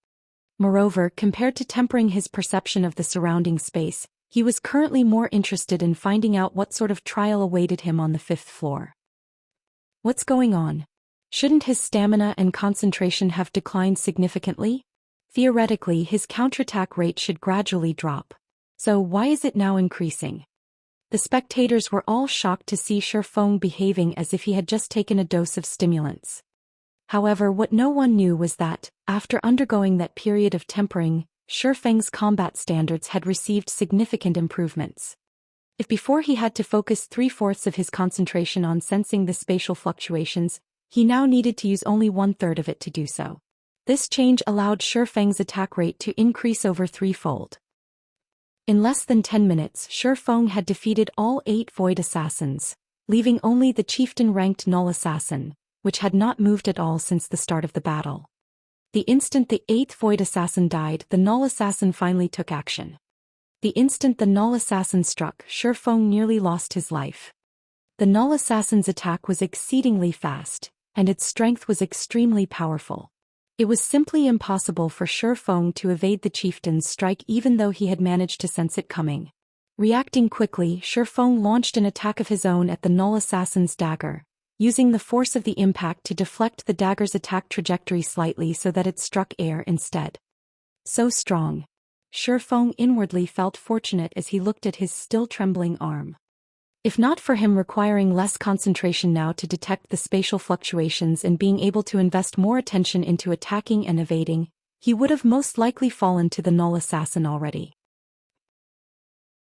Moreover, compared to tempering his perception of the surrounding space, he was currently more interested in finding out what sort of trial awaited him on the 5th floor. What's going on? Shouldn't his stamina and concentration have declined significantly? Theoretically, his counterattack rate should gradually drop. So why is it now increasing? The spectators were all shocked to see Zhou Xian behaving as if he had just taken a dose of stimulants. However, what no one knew was that, after undergoing that period of tempering, Zhou Feng's combat standards had received significant improvements. If before he had to focus 3/4 of his concentration on sensing the spatial fluctuations, he now needed to use only 1/3 of it to do so. This change allowed Zhou Feng's attack rate to increase over 3-fold. In less than 10 minutes, Zhou Xian had defeated all 8 void assassins, leaving only the chieftain-ranked null assassin, which had not moved at all since the start of the battle. The instant the 8th void assassin died, the null assassin finally took action. The instant the null assassin struck, Zhou Xian nearly lost his life. The null assassin's attack was exceedingly fast, and its strength was extremely powerful. It was simply impossible for Zhou Xian to evade the chieftain's strike even though he had managed to sense it coming. Reacting quickly, Zhou Xian launched an attack of his own at the null assassin's dagger, using the force of the impact to deflect the dagger's attack trajectory slightly so that it struck air instead. So strong. Zhou Xian inwardly felt fortunate as he looked at his still trembling arm. If not for him requiring less concentration now to detect the spatial fluctuations and being able to invest more attention into attacking and evading, he would have most likely fallen to the null assassin already.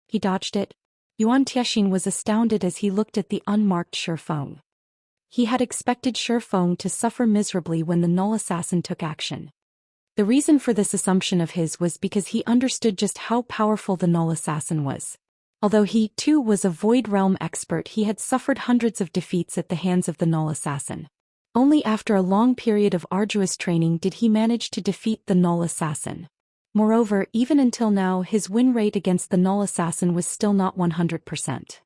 He dodged it. Yuan Tianxin was astounded as he looked at the unmarked Shifeng. He had expected Shifeng to suffer miserably when the null assassin took action. The reason for this assumption of his was because he understood just how powerful the null assassin was. Although he, too, was a Void Realm expert, he had suffered hundreds of defeats at the hands of the null assassin. Only after a long period of arduous training did he manage to defeat the null assassin. Moreover, even until now, his win rate against the null assassin was still not 100%.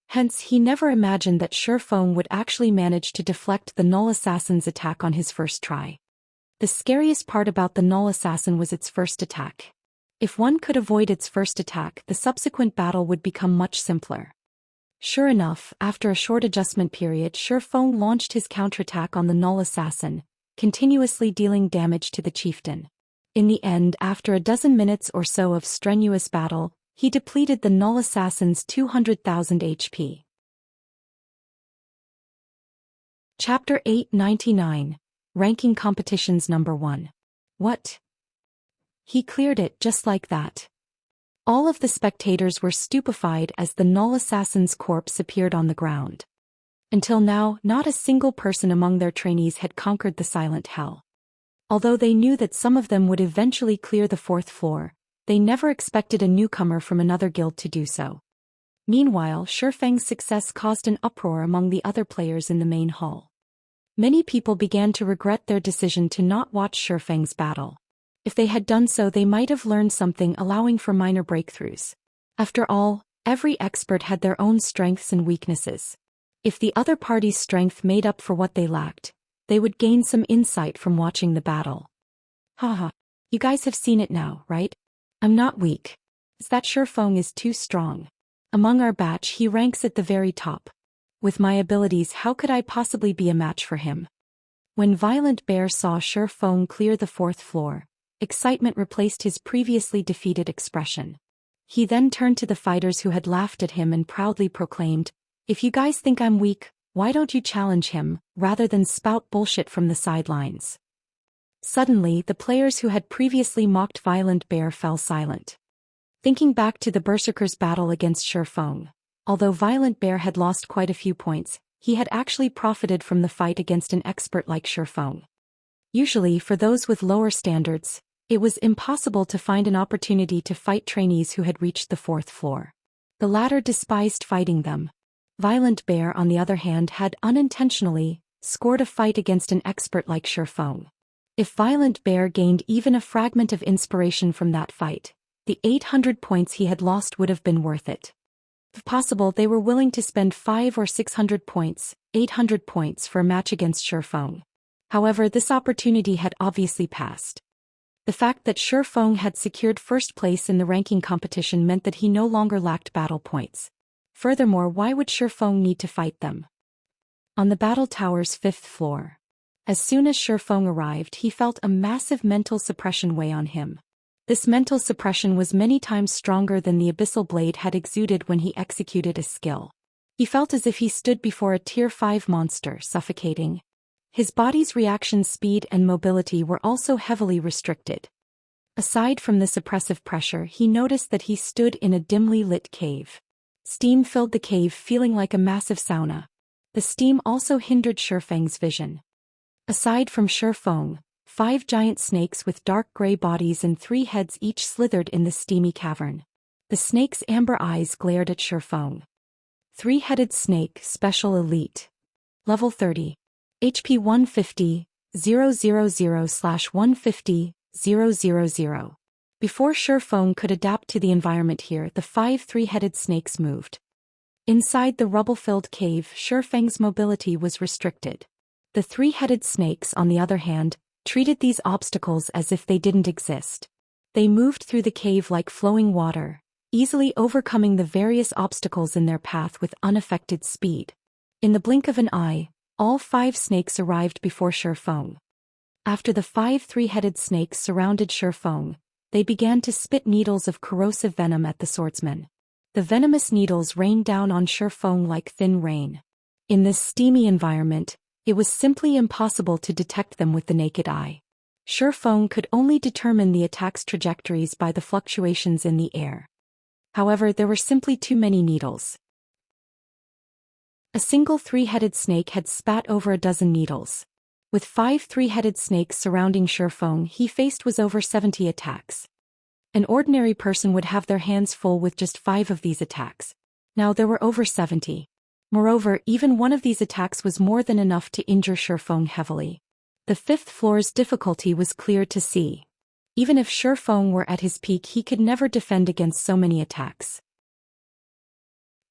Hence, he never imagined that Shifeng would actually manage to deflect the null assassin's attack on his first try. The scariest part about the null assassin was its first attack. If one could avoid its first attack, the subsequent battle would become much simpler. Sure enough, after a short adjustment period, Shifeng launched his counterattack on the null assassin, continuously dealing damage to the chieftain. In the end, after a dozen minutes or so of strenuous battle, he depleted the null assassin's 200,000 HP. Chapter 899, Ranking Competitions Number 1. What? He cleared it just like that. All of the spectators were stupefied as the null assassin's corpse appeared on the ground. Until now, not a single person among their trainees had conquered the silent hell. Although they knew that some of them would eventually clear the 4th floor, they never expected a newcomer from another guild to do so. Meanwhile, Shifeng's success caused an uproar among the other players in the main hall. Many people began to regret their decision to not watch Shifeng's battle. If they had done so, they might have learned something, allowing for minor breakthroughs. After all, every expert had their own strengths and weaknesses. If the other party's strength made up for what they lacked, they would gain some insight from watching the battle. Haha, you guys have seen it now, right? I'm not weak. It's that Shifeng is too strong. Among our batch, he ranks at the very top. With my abilities, how could I possibly be a match for him? When Violent Bear saw Shifeng clear the 4th floor, excitement replaced his previously defeated expression. He then turned to the fighters who had laughed at him and proudly proclaimed, "If you guys think I'm weak, why don't you challenge him, rather than spout bullshit from the sidelines?" Suddenly, the players who had previously mocked Violent Bear fell silent. Thinking back to the Berserker's battle against Shifeng, although Violent Bear had lost quite a few points, he had actually profited from the fight against an expert like Shifeng. Usually, for those with lower standards, it was impossible to find an opportunity to fight trainees who had reached the 4th floor. The latter despised fighting them. Violent Bear, on the other hand, had unintentionally scored a fight against an expert like Shifeng. If Violent Bear gained even a fragment of inspiration from that fight, the 800 points he had lost would have been worth it. If possible, they were willing to spend 500 or 600 points, 800 points for a match against Shifeng. However, this opportunity had obviously passed. The fact that Shifeng had secured first place in the ranking competition meant that he no longer lacked battle points. Furthermore, why would Shifeng need to fight them? On the battle tower's 5th floor. As soon as Shifeng arrived, he felt a massive mental suppression weigh on him. This mental suppression was many times stronger than the abyssal blade had exuded when he executed a skill. He felt as if he stood before a tier 5 monster, suffocating. His body's reaction speed and mobility were also heavily restricted. Aside from this oppressive pressure, he noticed that he stood in a dimly lit cave. Steam filled the cave, feeling like a massive sauna. The steam also hindered Shifeng's vision. Aside from Shifeng, 5 giant snakes with dark gray bodies and 3 heads each slithered in the steamy cavern. The snake's amber eyes glared at Shifeng. 3-headed snake, special elite. Level 30. HP 150, 000/150, 000. Before Shifeng could adapt to the environment here, the 5 3-headed snakes moved. Inside the rubble-filled cave, Shifeng's mobility was restricted. The 3-headed snakes, on the other hand, treated these obstacles as if they didn't exist. They moved through the cave like flowing water, easily overcoming the various obstacles in their path with unaffected speed. In the blink of an eye, all 5 snakes arrived before Shifeng. After the 5 3-headed snakes surrounded Shifeng, they began to spit needles of corrosive venom at the swordsman. The venomous needles rained down on Shifeng like thin rain. In this steamy environment, it was simply impossible to detect them with the naked eye. Shifeng could only determine the attack's trajectories by the fluctuations in the air. However, there were simply too many needles. A single three-headed snake had spat over a dozen needles. With 5 three-headed snakes surrounding Shifeng, he faced was over 70 attacks. An ordinary person would have their hands full with just 5 of these attacks. Now there were over 70. Moreover, even one of these attacks was more than enough to injure Shifeng heavily. The 5th floor's difficulty was clear to see. Even if Shifeng were at his peak, he could never defend against so many attacks.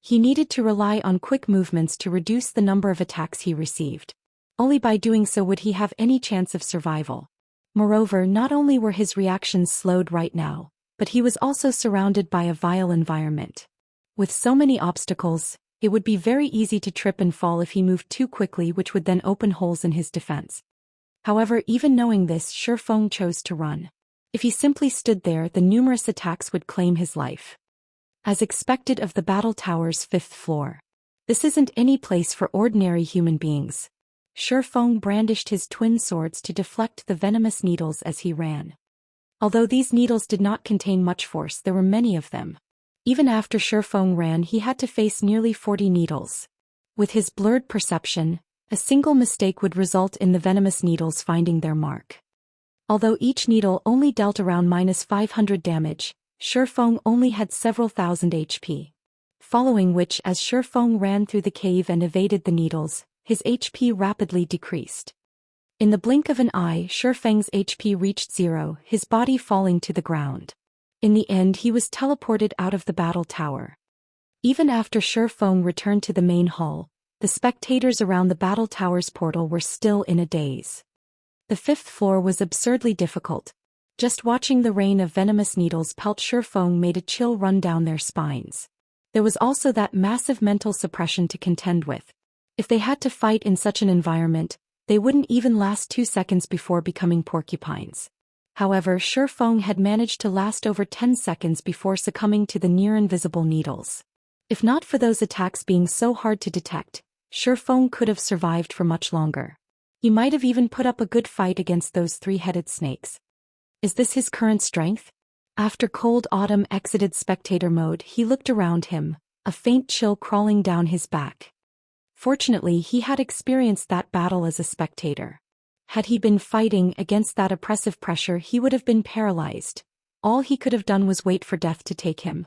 He needed to rely on quick movements to reduce the number of attacks he received. Only by doing so would he have any chance of survival. Moreover, not only were his reactions slowed right now, but he was also surrounded by a vile environment. With so many obstacles, it would be very easy to trip and fall if he moved too quickly, which would then open holes in his defense. However, even knowing this, Shifeng chose to run. If he simply stood there, the numerous attacks would claim his life. As expected of the battle tower's 5th floor. This isn't any place for ordinary human beings. Shifeng brandished his twin swords to deflect the venomous needles as he ran. Although these needles did not contain much force, there were many of them. Even after Shifeng ran, he had to face nearly 40 needles. With his blurred perception, a single mistake would result in the venomous needles finding their mark. Although each needle only dealt around -500 damage, Shifeng only had several thousand HP. Following which, as Shifeng ran through the cave and evaded the needles, his HP rapidly decreased. In the blink of an eye, Shifeng's HP reached 0, his body falling to the ground. In the end, he was teleported out of the battle tower. Even after Shifeng returned to the main hall, the spectators around the battle tower's portal were still in a daze. The 5th floor was absurdly difficult. Just watching the rain of venomous needles pelt Shifeng made a chill run down their spines. There was also that massive mental suppression to contend with. If they had to fight in such an environment, they wouldn't even last 2 seconds before becoming porcupines. However, Shifeng had managed to last over 10 seconds before succumbing to the near-invisible needles. If not for those attacks being so hard to detect, Shifeng could have survived for much longer. He might have even put up a good fight against those 3-headed snakes. Is this his current strength? After Cold Autumn exited spectator mode, he looked around him, a faint chill crawling down his back. Fortunately, he had experienced that battle as a spectator. Had he been fighting against that oppressive pressure, he would have been paralyzed. All he could have done was wait for death to take him.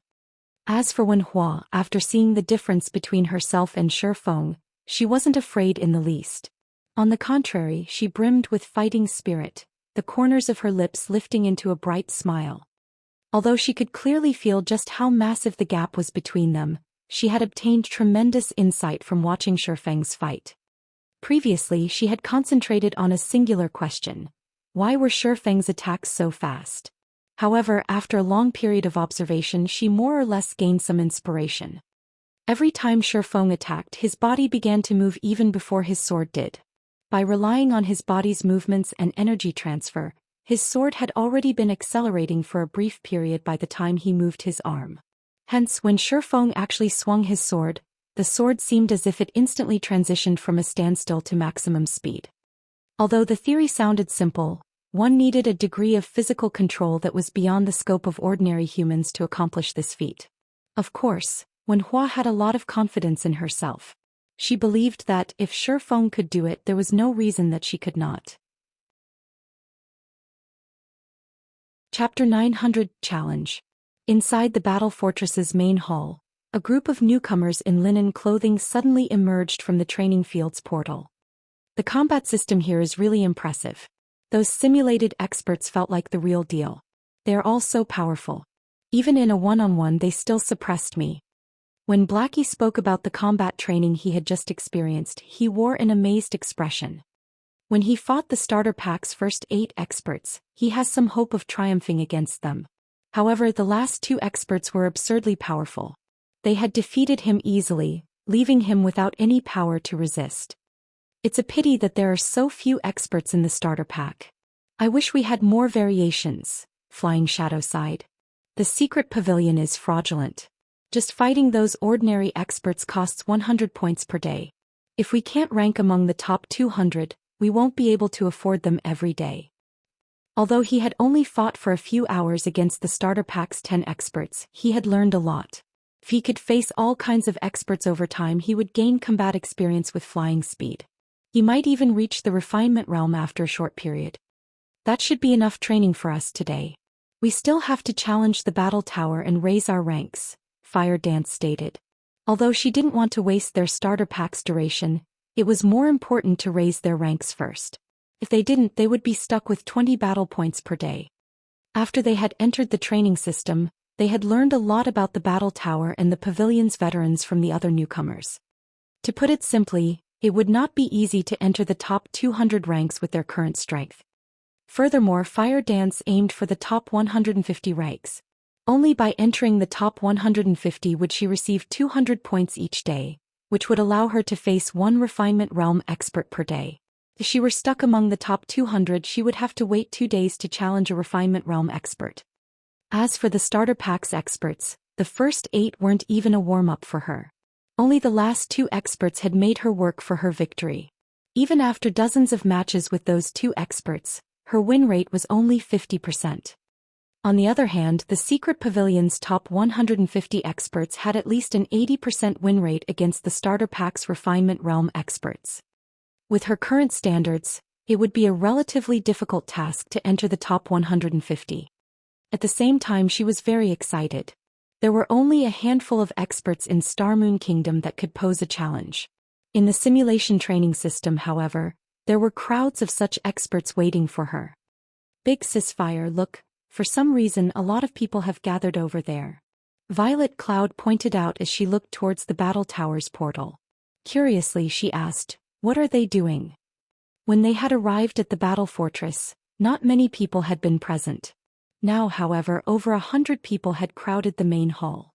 As for Wenhua, after seeing the difference between herself and Shifeng, she wasn't afraid in the least. On the contrary, she brimmed with fighting spirit, the corners of her lips lifting into a bright smile. Although she could clearly feel just how massive the gap was between them, she had obtained tremendous insight from watching Shifeng's fight. Previously, she had concentrated on a singular question: why were Shifeng's attacks so fast? However, after a long period of observation, she more or less gained some inspiration. Every time Shifeng attacked, his body began to move even before his sword did. By relying on his body's movements and energy transfer, his sword had already been accelerating for a brief period by the time he moved his arm. Hence, when Shifeng actually swung his sword, the sword seemed as if it instantly transitioned from a standstill to maximum speed. Although the theory sounded simple, one needed a degree of physical control that was beyond the scope of ordinary humans to accomplish this feat. Of course, Wenhua had a lot of confidence in herself. She believed that, if Shifeng could do it, there was no reason that she could not. Chapter 900 Challenge. Inside the battle fortress's main hall, a group of newcomers in linen clothing suddenly emerged from the training field's portal. The combat system here is really impressive. Those simulated experts felt like the real deal. They are all so powerful. Even in a one-on-one, they still suppressed me. When Blackie spoke about the combat training he had just experienced, he wore an amazed expression. When he fought the starter pack's first 8 experts, he has some hope of triumphing against them. However, the last 2 experts were absurdly powerful. They had defeated him easily, leaving him without any power to resist. It's a pity that there are so few experts in the starter pack. I wish we had more variations, Flying Shadow sighed. The secret pavilion is fraudulent. Just fighting those ordinary experts costs 100 points per day. If we can't rank among the top 200, we won't be able to afford them every day. Although he had only fought for a few hours against the starter pack's 10 experts, he had learned a lot. If he could face all kinds of experts over time, he would gain combat experience with flying speed. He might even reach the refinement realm after a short period. That should be enough training for us today. We still have to challenge the battle tower and raise our ranks, Fire Dance stated. Although she didn't want to waste their starter pack's duration, it was more important to raise their ranks first. If they didn't, they would be stuck with 20 battle points per day. After they had entered the training system, they had learned a lot about the battle tower and the pavilion's veterans from the other newcomers. To put it simply, it would not be easy to enter the top 200 ranks with their current strength. Furthermore, Fire Dance aimed for the top 150 ranks. Only by entering the top 150 would she receive 200 points each day, which would allow her to face one refinement realm expert per day. If she were stuck among the top 200, she would have to wait 2 days to challenge a refinement realm expert. As for the starter pack's experts, the first 8 weren't even a warm-up for her. Only the last 2 experts had made her work for her victory. Even after dozens of matches with those 2 experts, her win rate was only 50%. On the other hand, the secret pavilion's top 150 experts had at least an 80% win rate against the starter pack's refinement realm experts. With her current standards, it would be a relatively difficult task to enter the top 150. At the same time, she was very excited. There were only a handful of experts in Star Moon Kingdom that could pose a challenge. In the simulation training system, however, there were crowds of such experts waiting for her. Big Sis Fire, look, for some reason a lot of people have gathered over there. Violet Cloud pointed out as she looked towards the battle tower's portal. Curiously, she asked, "What are they doing?" When they had arrived at the battle fortress, not many people had been present. Now, however, over 100 people had crowded the main hall.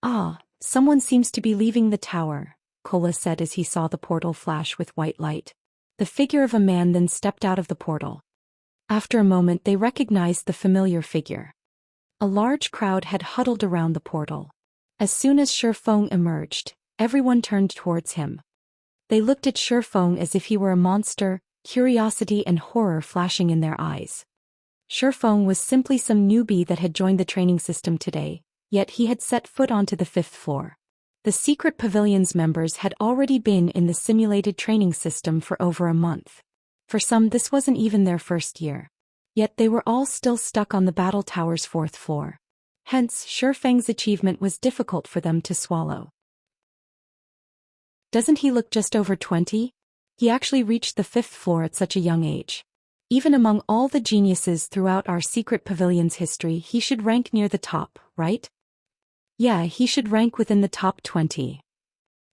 "Ah, someone seems to be leaving the tower," Kola said as he saw the portal flash with white light. The figure of a man then stepped out of the portal. After a moment, they recognized the familiar figure. A large crowd had huddled around the portal. As soon as Shifeng emerged, everyone turned towards him. They looked at Shifeng as if he were a monster, curiosity and horror flashing in their eyes. Shifeng was simply some newbie that had joined the training system today, yet he had set foot onto the 5th floor. The secret pavilion's members had already been in the simulated training system for over a month. For some, this wasn't even their first year. Yet they were all still stuck on the battle tower's 4th floor. Hence, Shifeng's achievement was difficult for them to swallow. Doesn't he look just over 20? He actually reached the 5th floor at such a young age. Even among all the geniuses throughout our secret pavilion's history, he should rank near the top, right? Yeah, he should rank within the top 20.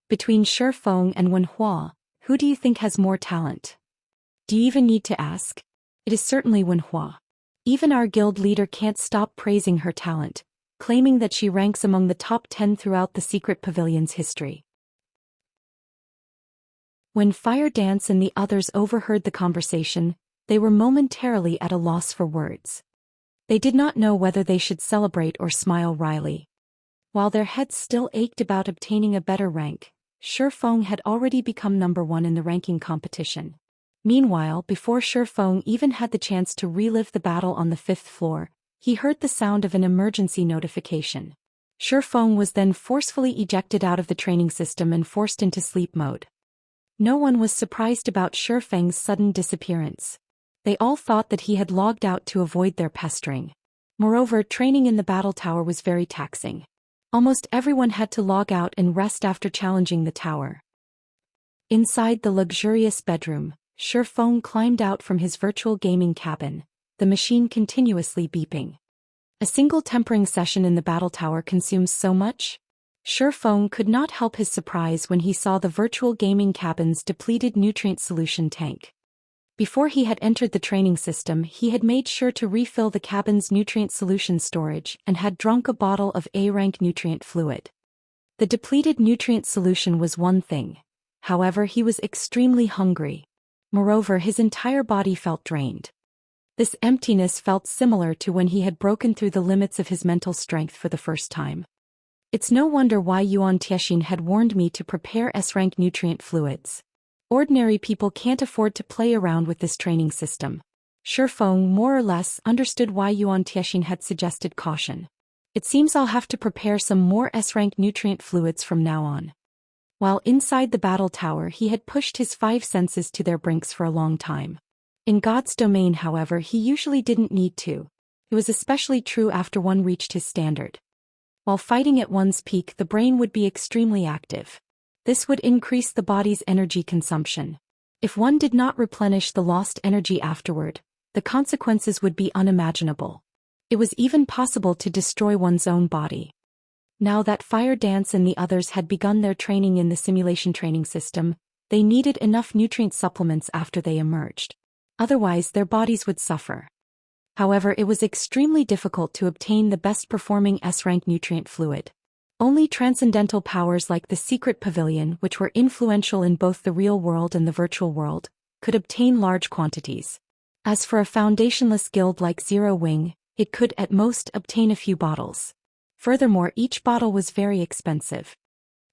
Between Shifeng and Wenhua, who do you think has more talent? Do you even need to ask? It is certainly Wenhua. Even our guild leader can't stop praising her talent, claiming that she ranks among the top 10 throughout the secret pavilion's history. When Fire Dance and the others overheard the conversation, they were momentarily at a loss for words. They did not know whether they should celebrate or smile wryly. While their heads still ached about obtaining a better rank, Shifeng had already become number 1 in the ranking competition. Meanwhile, before Shifeng even had the chance to relive the battle on the 5th floor, he heard the sound of an emergency notification. Shifeng was then forcefully ejected out of the training system and forced into sleep mode. No one was surprised about Shifeng's sudden disappearance. They all thought that he had logged out to avoid their pestering. Moreover, training in the battle tower was very taxing. Almost everyone had to log out and rest after challenging the tower. Inside the luxurious bedroom, Shifeng climbed out from his virtual gaming cabin, the machine continuously beeping. A single tempering session in the battle tower consumes so much? Shifeng could not help his surprise when he saw the virtual gaming cabin's depleted nutrient solution tank. Before he had entered the training system, he had made sure to refill the cabin's nutrient solution storage and had drunk a bottle of A-rank nutrient fluid. The depleted nutrient solution was one thing. However, he was extremely hungry. Moreover, his entire body felt drained. This emptiness felt similar to when he had broken through the limits of his mental strength for the first time. It's no wonder why Yuan Tiexin had warned me to prepare S-rank nutrient fluids. Ordinary people can't afford to play around with this training system. Shifeng more or less understood why Yuan Tiexin had suggested caution. It seems I'll have to prepare some more S-rank nutrient fluids from now on. While inside the battle tower, he had pushed his 5 senses to their brinks for a long time. In God's domain, however, he usually didn't need to. It was especially true after one reached his standard. While fighting at one's peak, the brain would be extremely active. This would increase the body's energy consumption. If one did not replenish the lost energy afterward, the consequences would be unimaginable. It was even possible to destroy one's own body. Now that Fire Dance and the others had begun their training in the simulation training system, they needed enough nutrient supplements after they emerged. Otherwise, their bodies would suffer. However, it was extremely difficult to obtain the best-performing S-rank nutrient fluid. Only transcendental powers like the Secret Pavilion, which were influential in both the real world and the virtual world, could obtain large quantities. As for a foundationless guild like Zero Wing, it could at most obtain a few bottles. Furthermore, each bottle was very expensive.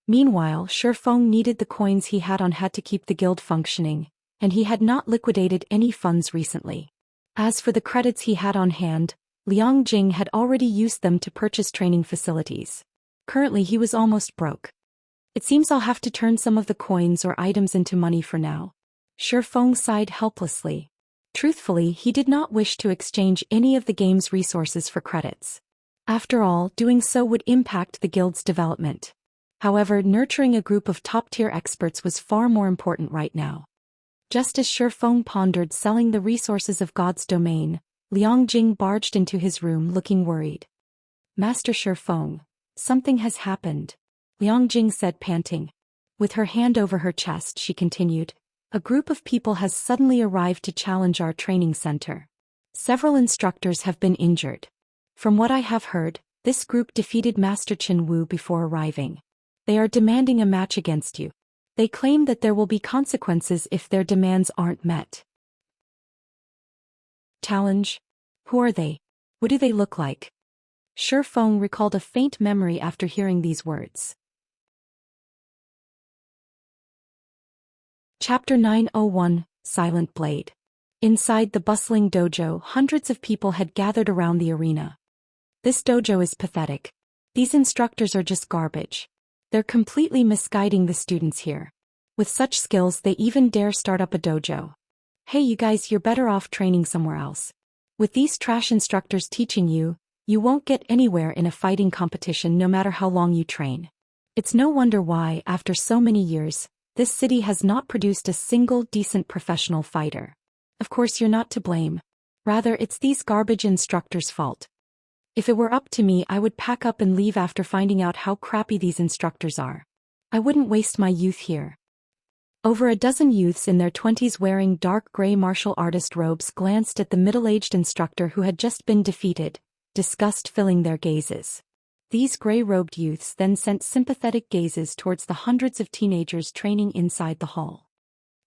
Meanwhile, Shifeng needed the coins he had on hand to keep the guild functioning, and he had not liquidated any funds recently. As for the credits he had on hand, Liang Jing had already used them to purchase training facilities. Currently he was almost broke. It seems I'll have to turn some of the coins or items into money for now. Shifeng sighed helplessly. Truthfully, he did not wish to exchange any of the game's resources for credits. After all, doing so would impact the guild's development. However, nurturing a group of top-tier experts was far more important right now. Just as Shifeng pondered selling the resources of God's domain, Liang Jing barged into his room looking worried. Master Shifeng, something has happened, Liang Jing said, panting. With her hand over her chest, she continued, a group of people has suddenly arrived to challenge our training center. Several instructors have been injured. From what I have heard, this group defeated Master Qin Wu before arriving. They are demanding a match against you. They claim that there will be consequences if their demands aren't met. Challenge? Who are they? What do they look like? Shifeng recalled a faint memory after hearing these words. Chapter 901, Silent Blade. Inside the bustling dojo, hundreds of people had gathered around the arena. This dojo is pathetic. These instructors are just garbage. They're completely misguiding the students here. With such skills, they even dare start up a dojo. Hey you guys, you're better off training somewhere else. With these trash instructors teaching you, you won't get anywhere in a fighting competition no matter how long you train. It's no wonder why, after so many years, this city has not produced a single decent professional fighter. Of course you're not to blame. Rather, it's these garbage instructors' fault. If it were up to me, I would pack up and leave after finding out how crappy these instructors are. I wouldn't waste my youth here. Over a dozen youths in their 20s wearing dark gray martial artist robes glanced at the middle-aged instructor who had just been defeated, disgust filling their gazes. These gray-robed youths then sent sympathetic gazes towards the hundreds of teenagers training inside the hall.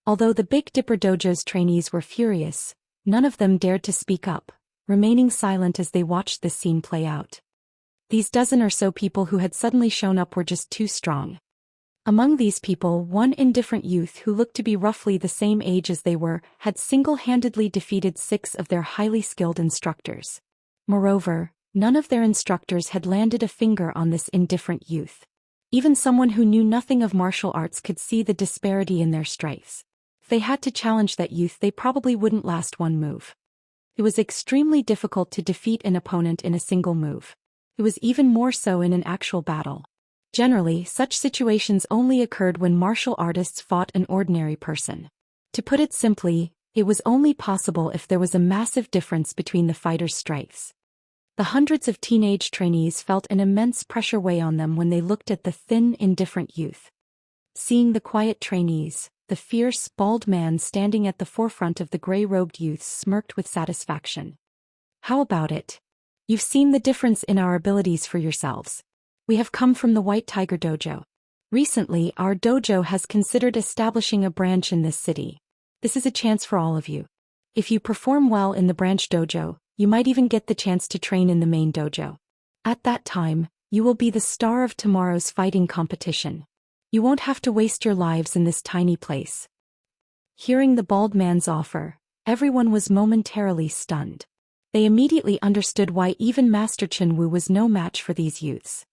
Although the Big Dipper Dojo's trainees were furious, none of them dared to speak up, remaining silent as they watched this scene play out. These dozen or so people who had suddenly shown up were just too strong. Among these people, one indifferent youth who looked to be roughly the same age as they were, had single-handedly defeated 6 of their highly skilled instructors. Moreover, none of their instructors had landed a finger on this indifferent youth. Even someone who knew nothing of martial arts could see the disparity in their strengths. If they had to challenge that youth, they probably wouldn't last one move. It was extremely difficult to defeat an opponent in a single move. It was even more so in an actual battle. Generally, such situations only occurred when martial artists fought an ordinary person. To put it simply, it was only possible if there was a massive difference between the fighters' strengths. The hundreds of teenage trainees felt an immense pressure weigh on them when they looked at the thin, indifferent youth. Seeing the quiet trainees, the fierce, bald man standing at the forefront of the gray-robed youths smirked with satisfaction. How about it? You've seen the difference in our abilities for yourselves. We have come from the White Tiger Dojo. Recently, our dojo has considered establishing a branch in this city. This is a chance for all of you. If you perform well in the branch dojo, you might even get the chance to train in the main dojo. At that time, You will be the star of tomorrow's fighting competition. You won't have to waste your lives in this tiny place. Hearing the bald man's offer, everyone was momentarily stunned. They immediately understood why even Master Chen Wu was no match for these youths.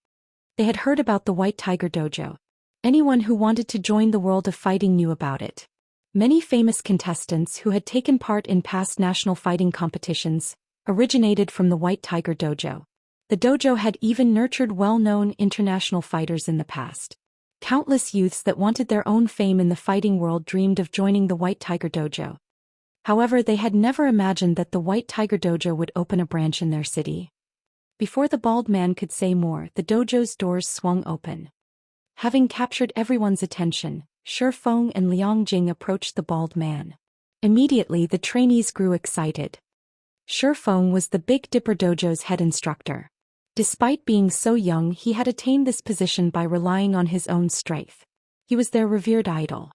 They had heard about the White Tiger Dojo. Anyone who wanted to join the world of fighting knew about it. Many famous contestants who had taken part in past national fighting competitions originated from the White Tiger Dojo. The dojo had even nurtured well-known international fighters in the past. Countless youths that wanted their own fame in the fighting world dreamed of joining the White Tiger Dojo. However, they had never imagined that the White Tiger Dojo would open a branch in their city. Before the bald man could say more, the dojo's doors swung open. Having captured everyone's attention, Shi Feng and Liang Jing approached the bald man. Immediately the trainees grew excited. Shi Feng was the Big Dipper Dojo's head instructor. Despite being so young, he had attained this position by relying on his own strength. He was their revered idol.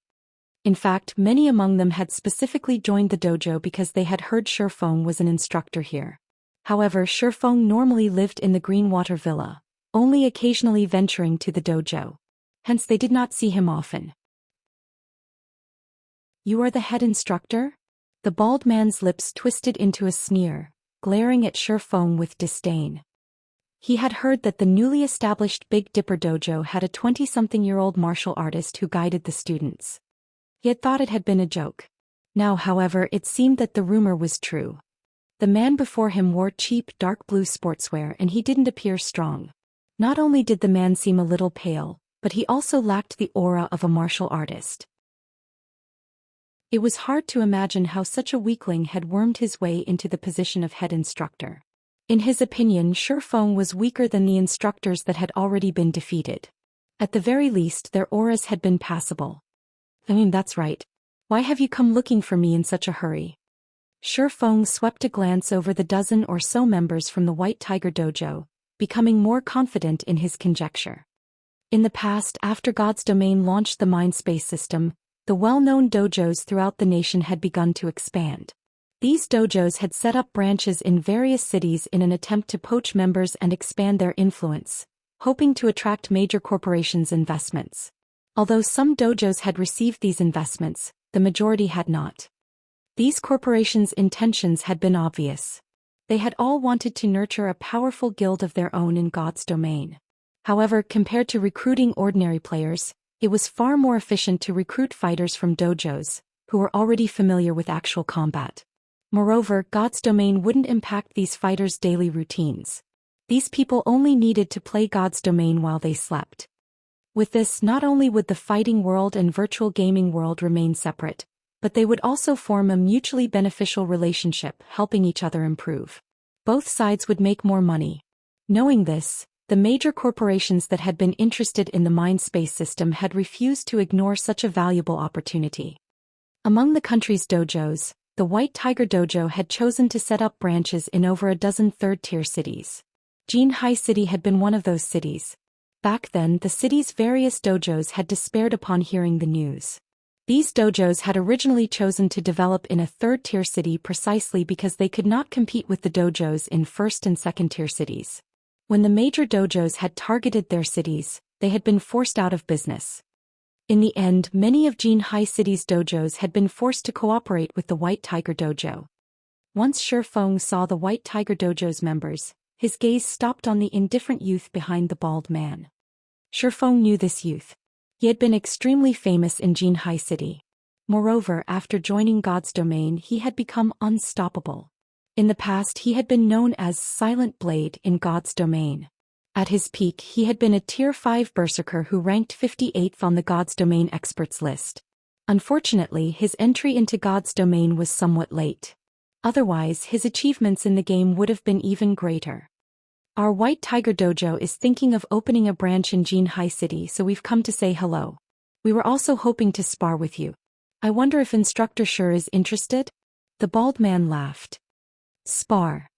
In fact, many among them had specifically joined the dojo because they had heard Shi Feng was an instructor here. However, Shi Feng normally lived in the Greenwater Villa, only occasionally venturing to the dojo. Hence they did not see him often. You are the head instructor? The bald man's lips twisted into a sneer, glaring at Shi Feng with disdain. He had heard that the newly established Big Dipper Dojo had a 20-something-year-old martial artist who guided the students. He had thought it had been a joke. Now, however, it seemed that the rumor was true. The man before him wore cheap dark blue sportswear and he didn't appear strong. Not only did the man seem a little pale, but he also lacked the aura of a martial artist. It was hard to imagine how such a weakling had wormed his way into the position of head instructor. In his opinion, Shi Feng was weaker than the instructors that had already been defeated. At the very least, their auras had been passable. That's right. Why have you come looking for me in such a hurry? Shi Feng swept a glance over the dozen or so members from the White Tiger Dojo, becoming more confident in his conjecture. In the past, after God's Domain launched the Mindspace system, the well-known dojos throughout the nation had begun to expand. These dojos had set up branches in various cities in an attempt to poach members and expand their influence, hoping to attract major corporations' investments. Although some dojos had received these investments, the majority had not. These corporations' intentions had been obvious. They had all wanted to nurture a powerful guild of their own in God's domain. However, compared to recruiting ordinary players, it was far more efficient to recruit fighters from dojos, who were already familiar with actual combat. Moreover, God's domain wouldn't impact these fighters' daily routines. These people only needed to play God's domain while they slept. With this, not only would the fighting world and virtual gaming world remain separate, but they would also form a mutually beneficial relationship, helping each other improve. Both sides would make more money. Knowing this, the major corporations that had been interested in the Mindspace system had refused to ignore such a valuable opportunity. Among the country's dojos, the White Tiger Dojo had chosen to set up branches in over a dozen third-tier cities. Jinhai City had been one of those cities. Back then, the city's various dojos had despaired upon hearing the news. These dojos had originally chosen to develop in a third-tier city precisely because they could not compete with the dojos in first- and second-tier cities. When the major dojos had targeted their cities, they had been forced out of business. In the end, many of Jinhai City's dojos had been forced to cooperate with the White Tiger Dojo. Once Shi Feng saw the White Tiger Dojo's members, his gaze stopped on the indifferent youth behind the bald man. Shi Feng knew this youth. He had been extremely famous in Jinhai City. Moreover, after joining God's domain, he had become unstoppable. In the past, he had been known as Silent Blade in God's domain. At his peak, he had been a Tier 5 berserker who ranked 58th on the God's domain experts list. Unfortunately, his entry into God's domain was somewhat late. Otherwise, his achievements in the game would have been even greater. Our White Tiger Dojo is thinking of opening a branch in Jinhai City, so we've come to say hello. We were also hoping to spar with you. I wonder if Instructor Shi is interested? The bald man laughed. Spar.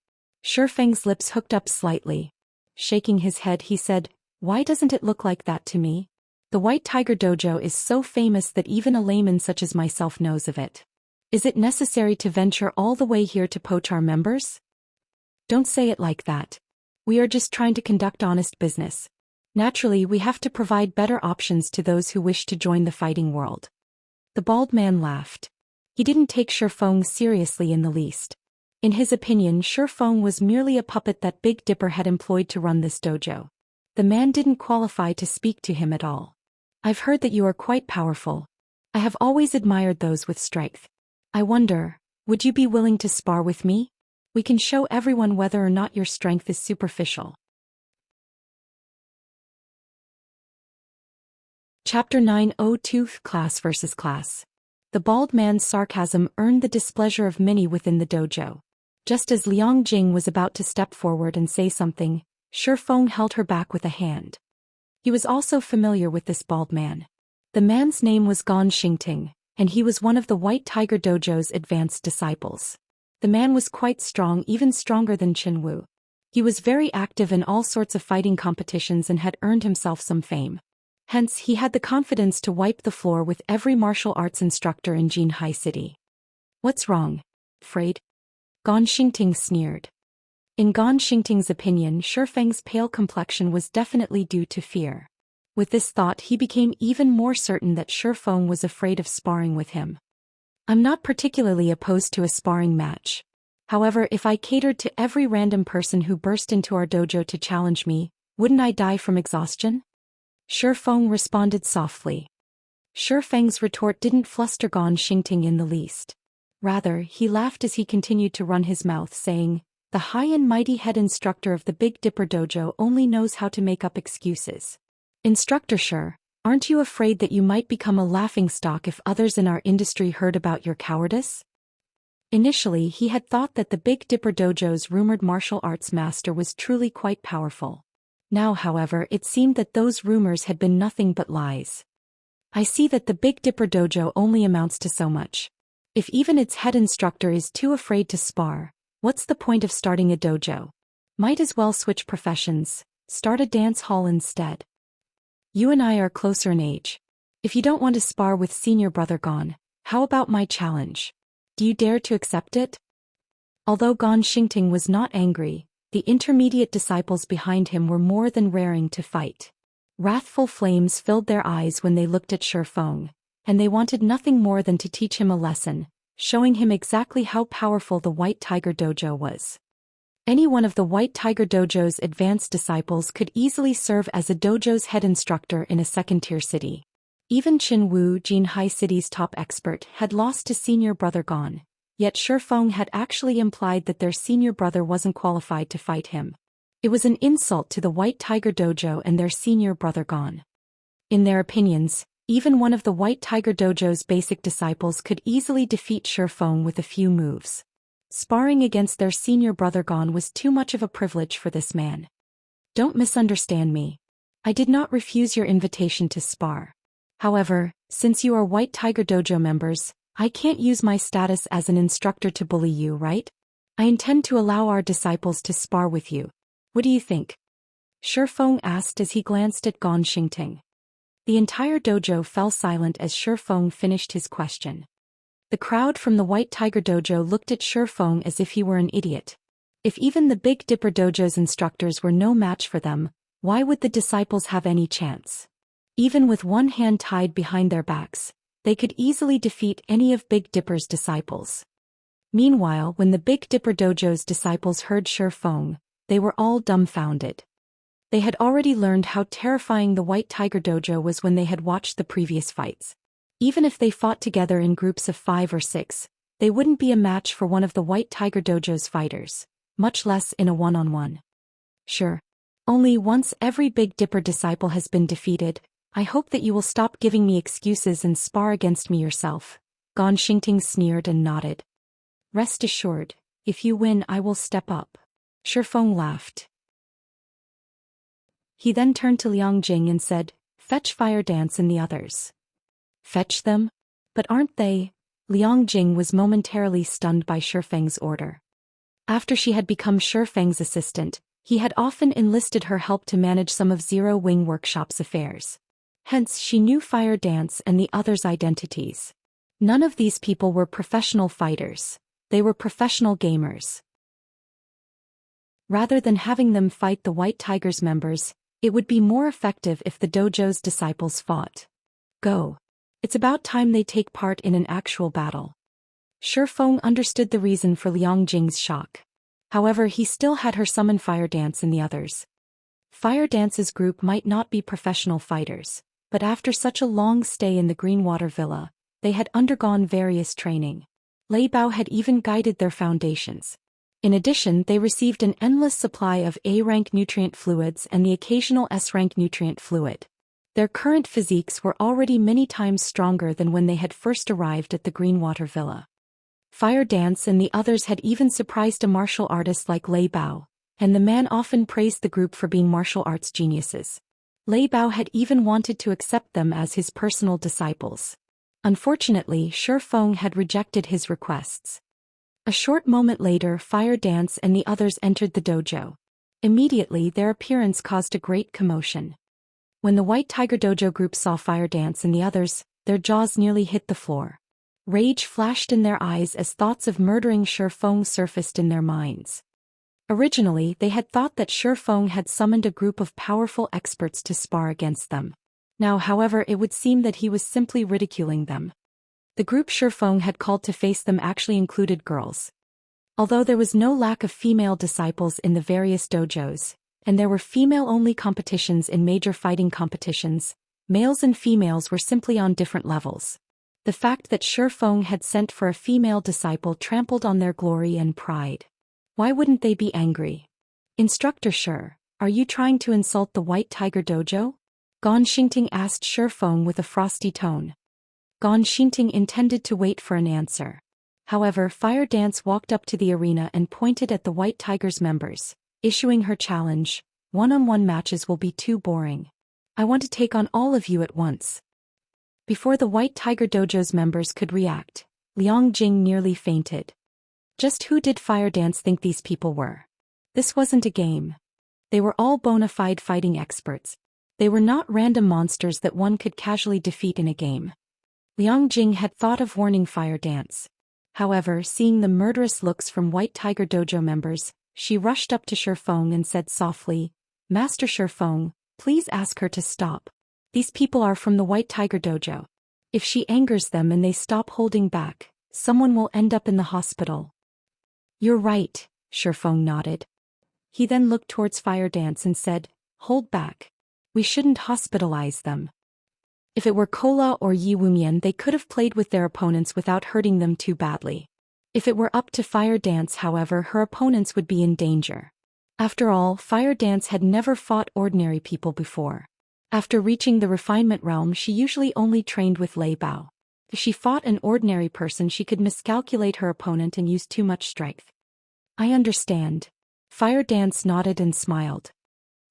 Shi Feng's lips hooked up slightly. Shaking his head, he said, "Why doesn't it look like that to me? The White Tiger Dojo is so famous that even a layman such as myself knows of it. Is it necessary to venture all the way here to poach our members?" "Don't say it like that. We are just trying to conduct honest business. Naturally, we have to provide better options to those who wish to join the fighting world." The bald man laughed. He didn't take Shifeng seriously in the least. In his opinion, Shifeng was merely a puppet that Big Dipper had employed to run this dojo. The man didn't qualify to speak to him at all. "I've heard that you are quite powerful. I have always admired those with strength. I wonder, would you be willing to spar with me? We can show everyone whether or not your strength is superficial." Chapter 902 Class vs. Class. The bald man's sarcasm earned the displeasure of many within the dojo. Just as Liang Jing was about to step forward and say something, Shifeng held her back with a hand. He was also familiar with this bald man. The man's name was Gan Xingting, and he was one of the White Tiger Dojo's advanced disciples. The man was quite strong, even stronger than Qin Wu. He was very active in all sorts of fighting competitions and had earned himself some fame. Hence, he had the confidence to wipe the floor with every martial arts instructor in Jinhai City. "What's wrong? Afraid?" Gan Xingting sneered. In Gan Xingting's opinion, Shifeng's pale complexion was definitely due to fear. With this thought, he became even more certain that Shifeng was afraid of sparring with him. "I'm not particularly opposed to a sparring match. However, if I catered to every random person who burst into our dojo to challenge me, wouldn't I die from exhaustion?" Shifeng responded softly. Shifeng's retort didn't fluster Gan Xingting in the least. Rather, he laughed as he continued to run his mouth, saying, "The high and mighty head instructor of the Big Dipper Dojo only knows how to make up excuses. Instructor Shi, aren't you afraid that you might become a laughingstock if others in our industry heard about your cowardice?" Initially, he had thought that the Big Dipper Dojo's rumored martial arts master was truly quite powerful. Now, however, it seemed that those rumors had been nothing but lies. "I see that the Big Dipper Dojo only amounts to so much. If even its head instructor is too afraid to spar, what's the point of starting a dojo? Might as well switch professions, start a dance hall instead. You and I are closer in age. If you don't want to spar with senior brother Gan, how about my challenge? Do you dare to accept it?" Although Gan Xingting was not angry, the intermediate disciples behind him were more than raring to fight. Wrathful flames filled their eyes when they looked at Shifeng, and they wanted nothing more than to teach him a lesson, showing him exactly how powerful the White Tiger Dojo was. Any one of the White Tiger Dojo's advanced disciples could easily serve as a dojo's head instructor in a second-tier city. Even Qin Wu, Jinhai City's top expert, had lost to senior brother Gan. Yet Shifeng had actually implied that their senior brother wasn't qualified to fight him. It was an insult to the White Tiger Dojo and their senior brother Gan. In their opinions, even one of the White Tiger Dojo's basic disciples could easily defeat Shifeng with a few moves. Sparring against their senior brother Gan was too much of a privilege for this man. "Don't misunderstand me. I did not refuse your invitation to spar. However, since you are White Tiger Dojo members, I can't use my status as an instructor to bully you, right? I intend to allow our disciples to spar with you. What do you think?" Shifeng asked as he glanced at Gan Xingting. The entire dojo fell silent as Shifeng finished his question. The crowd from the White Tiger Dojo looked at Shifeng as if he were an idiot. If even the Big Dipper Dojo's instructors were no match for them, why would the disciples have any chance? Even with one hand tied behind their backs, they could easily defeat any of Big Dipper's disciples. Meanwhile, when the Big Dipper Dojo's disciples heard Shifeng, they were all dumbfounded. They had already learned how terrifying the White Tiger Dojo was when they had watched the previous fights. Even if they fought together in groups of 5 or 6, they wouldn't be a match for one of the White Tiger Dojo's fighters, much less in a one-on-one. "Sure. Only once every Big Dipper disciple has been defeated, I hope that you will stop giving me excuses and spar against me yourself." Gan Xingting sneered and nodded. "Rest assured, if you win I will step up." Shifeng laughed. He then turned to Liang Jing and said, "Fetch Fire Dance and the others." "Fetch them? But aren't they?" Liang Jing was momentarily stunned by Shifeng's order. After she had become Shifeng's assistant, he had often enlisted her help to manage some of Zero Wing Workshop's affairs. Hence, she knew Fire Dance and the others' identities. None of these people were professional fighters. They were professional gamers. Rather than having them fight the White Tiger's members, it would be more effective if the dojo's disciples fought. Go. It's about time they take part in an actual battle. Shifeng understood the reason for Liang Jing's shock. However, he still had her summon Fire Dance and the others. Fire Dance's group might not be professional fighters, but after such a long stay in the Greenwater Villa, they had undergone various training. Lei Bao had even guided their foundations. In addition, they received an endless supply of A-rank nutrient fluids and the occasional S-rank nutrient fluid. Their current physiques were already many times stronger than when they had first arrived at the Greenwater Villa. Fire Dance and the others had even surprised a martial artist like Lei Bao, and the man often praised the group for being martial arts geniuses. Lei Bao had even wanted to accept them as his personal disciples. Unfortunately, Shifeng had rejected his requests. A short moment later, Fire Dance and the others entered the dojo. Immediately, their appearance caused a great commotion. When the White Tiger Dojo group saw Fire Dance and the others, their jaws nearly hit the floor. Rage flashed in their eyes as thoughts of murdering Shifeng surfaced in their minds. Originally, they had thought that Shifeng had summoned a group of powerful experts to spar against them. Now, however, it would seem that he was simply ridiculing them. The group Shifeng had called to face them actually included girls. Although there was no lack of female disciples in the various dojos, and there were female-only competitions in major fighting competitions, males and females were simply on different levels. The fact that Shifeng had sent for a female disciple trampled on their glory and pride. Why wouldn't they be angry? Instructor Shi, are you trying to insult the White Tiger Dojo? Gan Xingting asked Shifeng with a frosty tone. Gan Xingting intended to wait for an answer. However, Fire Dance walked up to the arena and pointed at the White Tiger's members, issuing her challenge. One-on-one matches will be too boring. I want to take on all of you at once. Before the White Tiger Dojo's members could react, Liang Jing nearly fainted. Just who did Fire Dance think these people were? This wasn't a game. They were all bona fide fighting experts. They were not random monsters that one could casually defeat in a game. Liang Jing had thought of warning Fire Dance. However, seeing the murderous looks from White Tiger Dojo members, she rushed up to Shifeng and said softly, Master Shifeng, please ask her to stop. These people are from the White Tiger Dojo. If she angers them and they stop holding back, someone will end up in the hospital. You're right, Shifeng nodded. He then looked towards Fire Dance and said, hold back. We shouldn't hospitalize them. If it were Kola or Yi Wumian, they could have played with their opponents without hurting them too badly. If it were up to Fire Dance, however, her opponents would be in danger. After all, Fire Dance had never fought ordinary people before. After reaching the refinement realm, she usually only trained with Lei Bao. If she fought an ordinary person, she could miscalculate her opponent and use too much strength. I understand. Fire Dance nodded and smiled.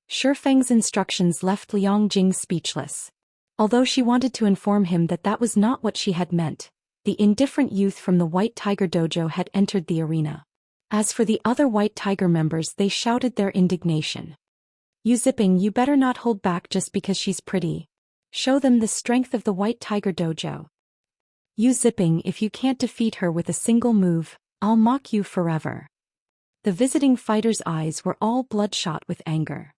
Shifeng's instructions left Liang Jing speechless. Although she wanted to inform him that that was not what she had meant, the indifferent youth from the White Tiger Dojo had entered the arena. As for the other White Tiger members, they shouted their indignation. You Zipping, you better not hold back just because she's pretty. Show them the strength of the White Tiger Dojo. You Zipping, if you can't defeat her with a single move, I'll mock you forever. The visiting fighters' eyes were all bloodshot with anger.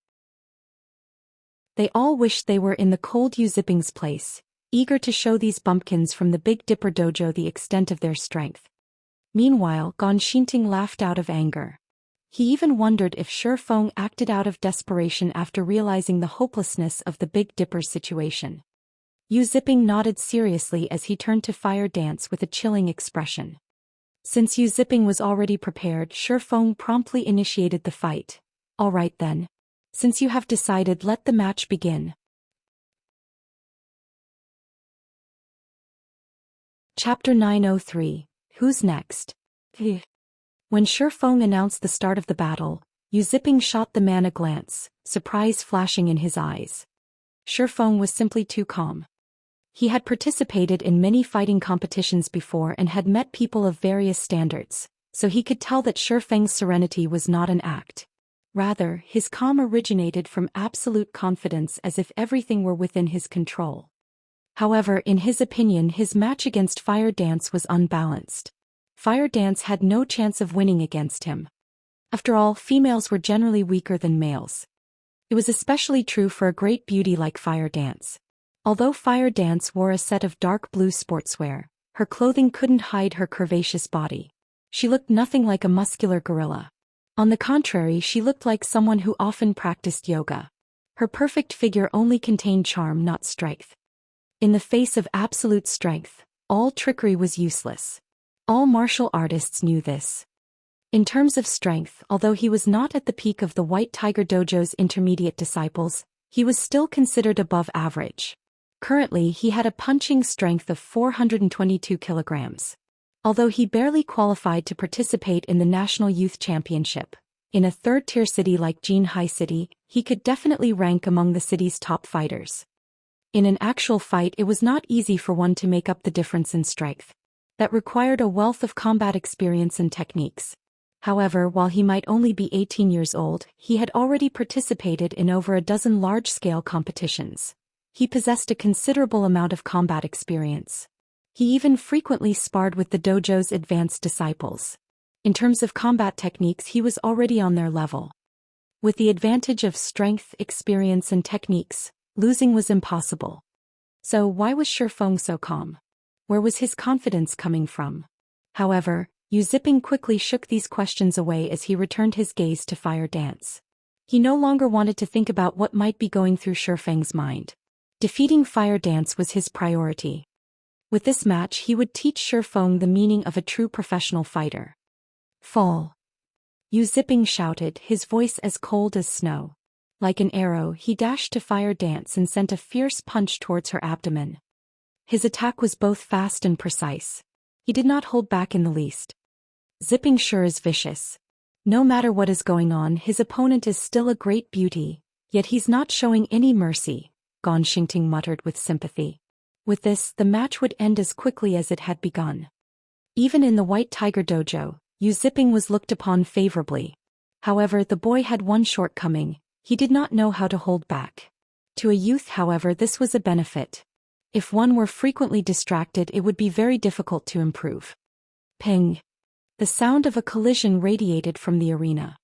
They all wished they were in the cold Yu Zipping's place, eager to show these bumpkins from the Big Dipper Dojo the extent of their strength. Meanwhile, Gan Xingting laughed out of anger. He even wondered if Shifeng acted out of desperation after realizing the hopelessness of the Big Dipper's situation. Yu Zipping nodded seriously as he turned to Fire Dance with a chilling expression. Since Yu Zipping was already prepared, Shifeng promptly initiated the fight. All right then. Since you have decided, let the match begin. Chapter 903. Who's next? When Shifeng announced the start of the battle, Yu Zipping shot the man a glance, surprise flashing in his eyes. Shifeng was simply too calm. He had participated in many fighting competitions before and had met people of various standards, so he could tell that Shifeng's serenity was not an act. Rather, his calm originated from absolute confidence, as if everything were within his control. However, in his opinion, his match against Fire Dance was unbalanced. Fire Dance had no chance of winning against him. After all, females were generally weaker than males. It was especially true for a great beauty like Fire Dance. Although Fire Dance wore a set of dark blue sportswear, her clothing couldn't hide her curvaceous body. She looked nothing like a muscular gorilla. On the contrary, she looked like someone who often practiced yoga. Her perfect figure only contained charm, not strength. In the face of absolute strength, all trickery was useless. All martial artists knew this. In terms of strength, although he was not at the peak of the White Tiger Dojo's intermediate disciples, he was still considered above average. Currently, he had a punching strength of 422 kilograms. Although he barely qualified to participate in the National Youth Championship, in a third-tier city like Jinhai City, he could definitely rank among the city's top fighters. In an actual fight, it was not easy for one to make up the difference in strength. That required a wealth of combat experience and techniques. However, while he might only be 18 years old, he had already participated in over a dozen large-scale competitions. He possessed a considerable amount of combat experience. He even frequently sparred with the dojo's advanced disciples. In terms of combat techniques, he was already on their level. With the advantage of strength, experience and techniques, losing was impossible. So why was Shifeng so calm? Where was his confidence coming from? However, Yu Ziping quickly shook these questions away as he returned his gaze to Fire Dance. He no longer wanted to think about what might be going through Shifeng's mind. Defeating Fire Dance was his priority. With this match, he would teach Shifeng the meaning of a true professional fighter. Fall! Yu Ziping shouted, his voice as cold as snow. Like an arrow, he dashed to Fire Dance and sent a fierce punch towards her abdomen. His attack was both fast and precise. He did not hold back in the least. Ziping sure is vicious. No matter what is going on, his opponent is still a great beauty, yet he's not showing any mercy, Gan Xingting muttered with sympathy. With this, the match would end as quickly as it had begun. Even in the White Tiger Dojo, Yu Ziping was looked upon favorably. However, the boy had one shortcoming: he did not know how to hold back. To a youth, however, this was a benefit. If one were frequently distracted, it would be very difficult to improve. Ping! The sound of a collision radiated from the arena.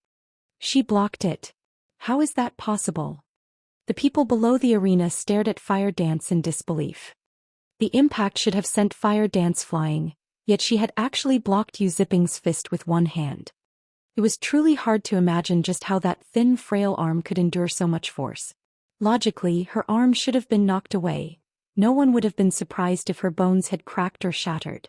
She blocked it. How is that possible? The people below the arena stared at Fire Dance in disbelief. The impact should have sent Fire Dance flying, yet she had actually blocked Yu Ziping's fist with one hand. It was truly hard to imagine just how that thin, frail arm could endure so much force. Logically, her arm should have been knocked away. No one would have been surprised if her bones had cracked or shattered.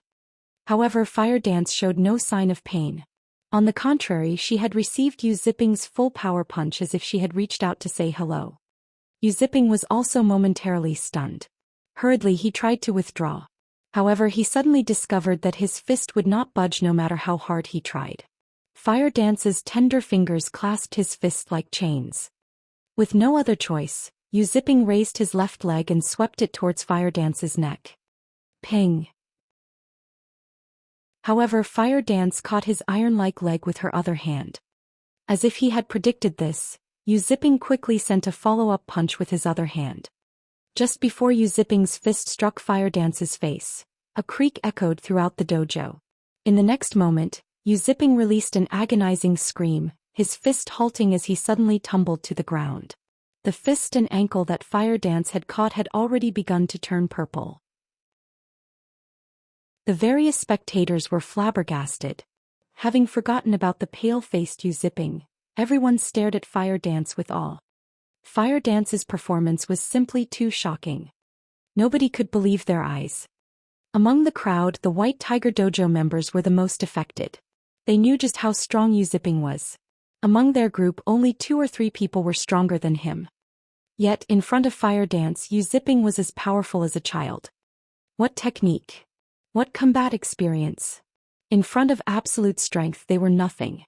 However, Fire Dance showed no sign of pain. On the contrary, she had received Yu Ziping's full power punch as if she had reached out to say hello. Yu Ziping was also momentarily stunned. Hurriedly, he tried to withdraw. However, he suddenly discovered that his fist would not budge no matter how hard he tried. Fire Dance's tender fingers clasped his fist like chains. With no other choice, Yu Ziping raised his left leg and swept it towards Fire Dance's neck. Ping! However, Fire Dance caught his iron-like leg with her other hand. As if he had predicted this, Yu Ziping quickly sent a follow-up punch with his other hand. Just before Yu Ziping's fist struck Fire Dance's face, a creak echoed throughout the dojo. In the next moment, Yu Ziping released an agonizing scream, his fist halting as he suddenly tumbled to the ground. The fist and ankle that Fire Dance had caught had already begun to turn purple. The various spectators were flabbergasted. Having forgotten about the pale-faced Yu Ziping, everyone stared at Fire Dance with awe. Fire Dance's performance was simply too shocking. Nobody could believe their eyes. Among the crowd, the White Tiger Dojo members were the most affected. They knew just how strong Yu Ziping was. Among their group, only 2 or 3 people were stronger than him. Yet, in front of Fire Dance, Yu Ziping was as powerful as a child. What technique! What combat experience! In front of absolute strength, they were nothing.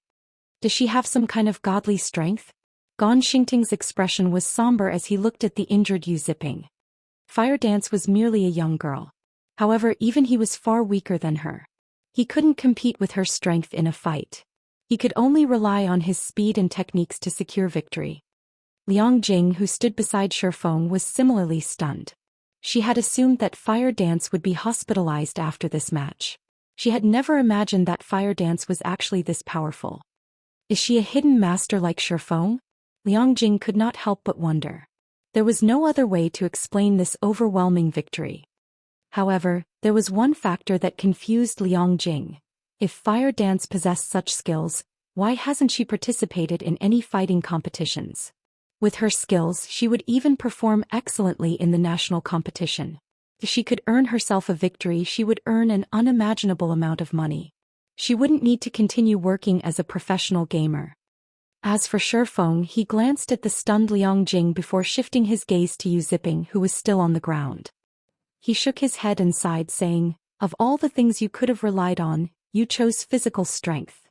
Does she have some kind of godly strength? Gan Xingting's expression was somber as he looked at the injured Yu Ziping. Fire Dance was merely a young girl. However, even he was far weaker than her. He couldn't compete with her strength in a fight. He could only rely on his speed and techniques to secure victory. Liang Jing, who stood beside Shifeng, was similarly stunned. She had assumed that Fire Dance would be hospitalized after this match. She had never imagined that Fire Dance was actually this powerful. Is she a hidden master like Shifeng? Liang Jing could not help but wonder. There was no other way to explain this overwhelming victory. However, there was one factor that confused Liang Jing. If Fire Dance possessed such skills, why hasn't she participated in any fighting competitions? With her skills, she would even perform excellently in the national competition. If she could earn herself a victory, she would earn an unimaginable amount of money. She wouldn't need to continue working as a professional gamer. As for Shifeng, he glanced at the stunned Liang Jing before shifting his gaze to Yu Ziping, who was still on the ground. He shook his head and sighed, saying, "Of all the things you could have relied on, you chose physical strength."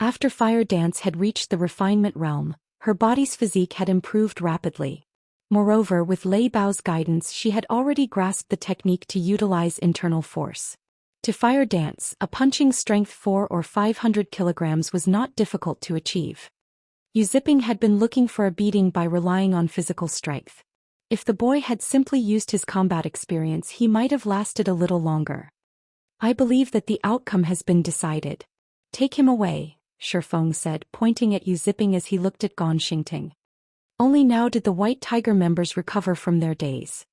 After Fire Dance had reached the refinement realm, her body's physique had improved rapidly. Moreover, with Lei Bao's guidance, she had already grasped the technique to utilize internal force. To Fire Dance, a punching strength 400 or 500 kilograms was not difficult to achieve. Yu Ziping had been looking for a beating by relying on physical strength. If the boy had simply used his combat experience, he might have lasted a little longer. "I believe that the outcome has been decided. Take him away," Shifeng said, pointing at Yu Ziping as he looked at Gan Xingting. Only now did the White Tiger members recover from their daze.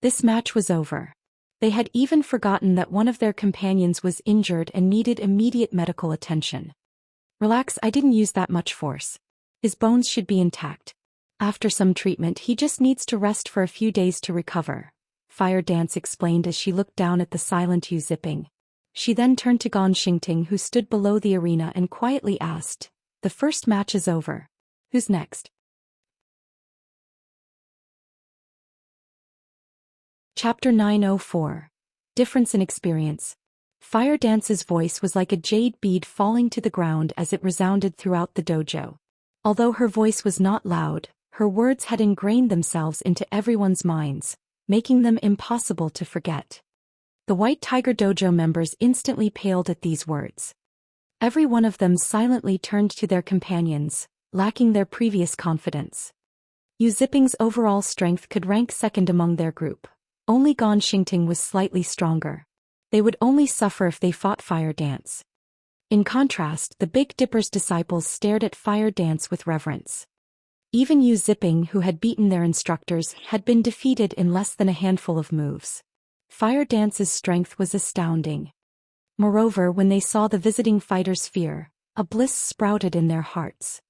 This match was over. They had even forgotten that one of their companions was injured and needed immediate medical attention. "Relax, I didn't use that much force. His bones should be intact. After some treatment, he just needs to rest for a few days to recover," Fire Dance explained as she looked down at the silent Yu Ziping. She then turned to Gan Xingting, who stood below the arena, and quietly asked, "The first match is over. Who's next?" Chapter 904. Difference in Experience. Fire Dance's voice was like a jade bead falling to the ground as it resounded throughout the dojo. Although her voice was not loud, her words had ingrained themselves into everyone's minds, making them impossible to forget. The White Tiger Dojo members instantly paled at these words. Every one of them silently turned to their companions, lacking their previous confidence. Yu Ziping's overall strength could rank second among their group. Only Gan Xingting was slightly stronger. They would only suffer if they fought Fire Dance. In contrast, the Big Dipper's disciples stared at Fire Dance with reverence. Even Yu Ziping, who had beaten their instructors, had been defeated in less than a handful of moves. Fire Dance's strength was astounding. Moreover, when they saw the visiting fighters' fear, a bliss sprouted in their hearts.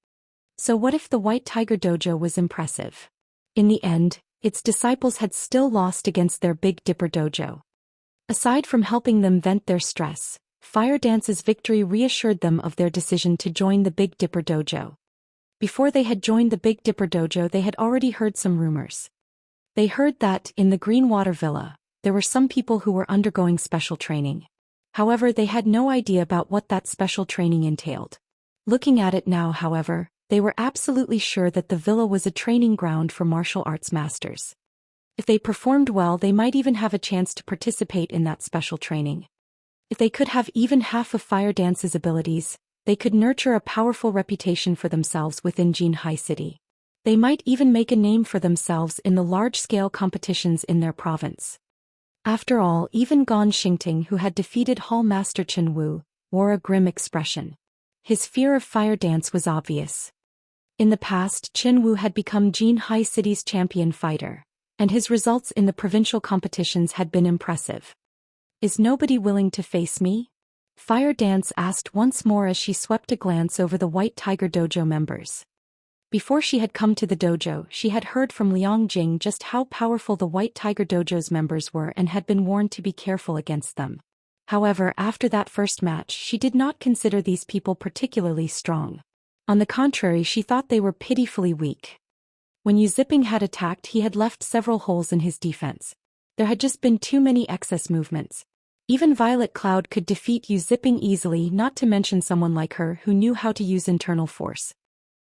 So what if the White Tiger Dojo was impressive? In the end, its disciples had still lost against their Big Dipper Dojo. Aside from helping them vent their stress, Fire Dance's victory reassured them of their decision to join the Big Dipper Dojo. Before they had joined the Big Dipper Dojo, they had already heard some rumors. They heard that, in the Greenwater Villa, there were some people who were undergoing special training. However, they had no idea about what that special training entailed. Looking at it now, however, they were absolutely sure that the villa was a training ground for martial arts masters. If they performed well, they might even have a chance to participate in that special training. If they could have even half of Fire Dance's abilities, they could nurture a powerful reputation for themselves within Jinhai City. They might even make a name for themselves in the large-scale competitions in their province. After all, even Gan Xingting, who had defeated Hall Master Chen Wu, wore a grim expression. His fear of Fire Dance was obvious. In the past, Chen Wu had become Jinhai City's champion fighter, and his results in the provincial competitions had been impressive. "Is nobody willing to face me?" Fire Dance asked once more as she swept a glance over the White Tiger Dojo members. Before she had come to the dojo, she had heard from Liang Jing just how powerful the White Tiger Dojo's members were and had been warned to be careful against them. However, after that first match, she did not consider these people particularly strong. On the contrary, she thought they were pitifully weak. When Yu Ziping had attacked, he had left several holes in his defense. There had just been too many excess movements. Even Violet Cloud could defeat Yu Ziping easily, not to mention someone like her who knew how to use internal force.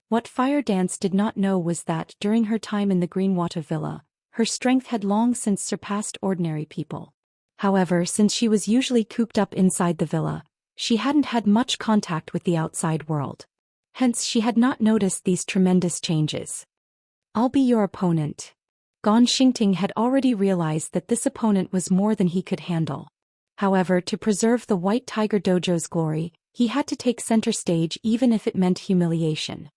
What Fire Dance did not know was that, during her time in the Greenwater Villa, her strength had long since surpassed ordinary people. However, since she was usually cooped up inside the villa, she hadn't had much contact with the outside world. Hence, she had not noticed these tremendous changes. "I'll be your opponent." Gan Xingting had already realized that this opponent was more than he could handle. However, to preserve the White Tiger Dojo's glory, He had to take center stage even if it meant humiliation.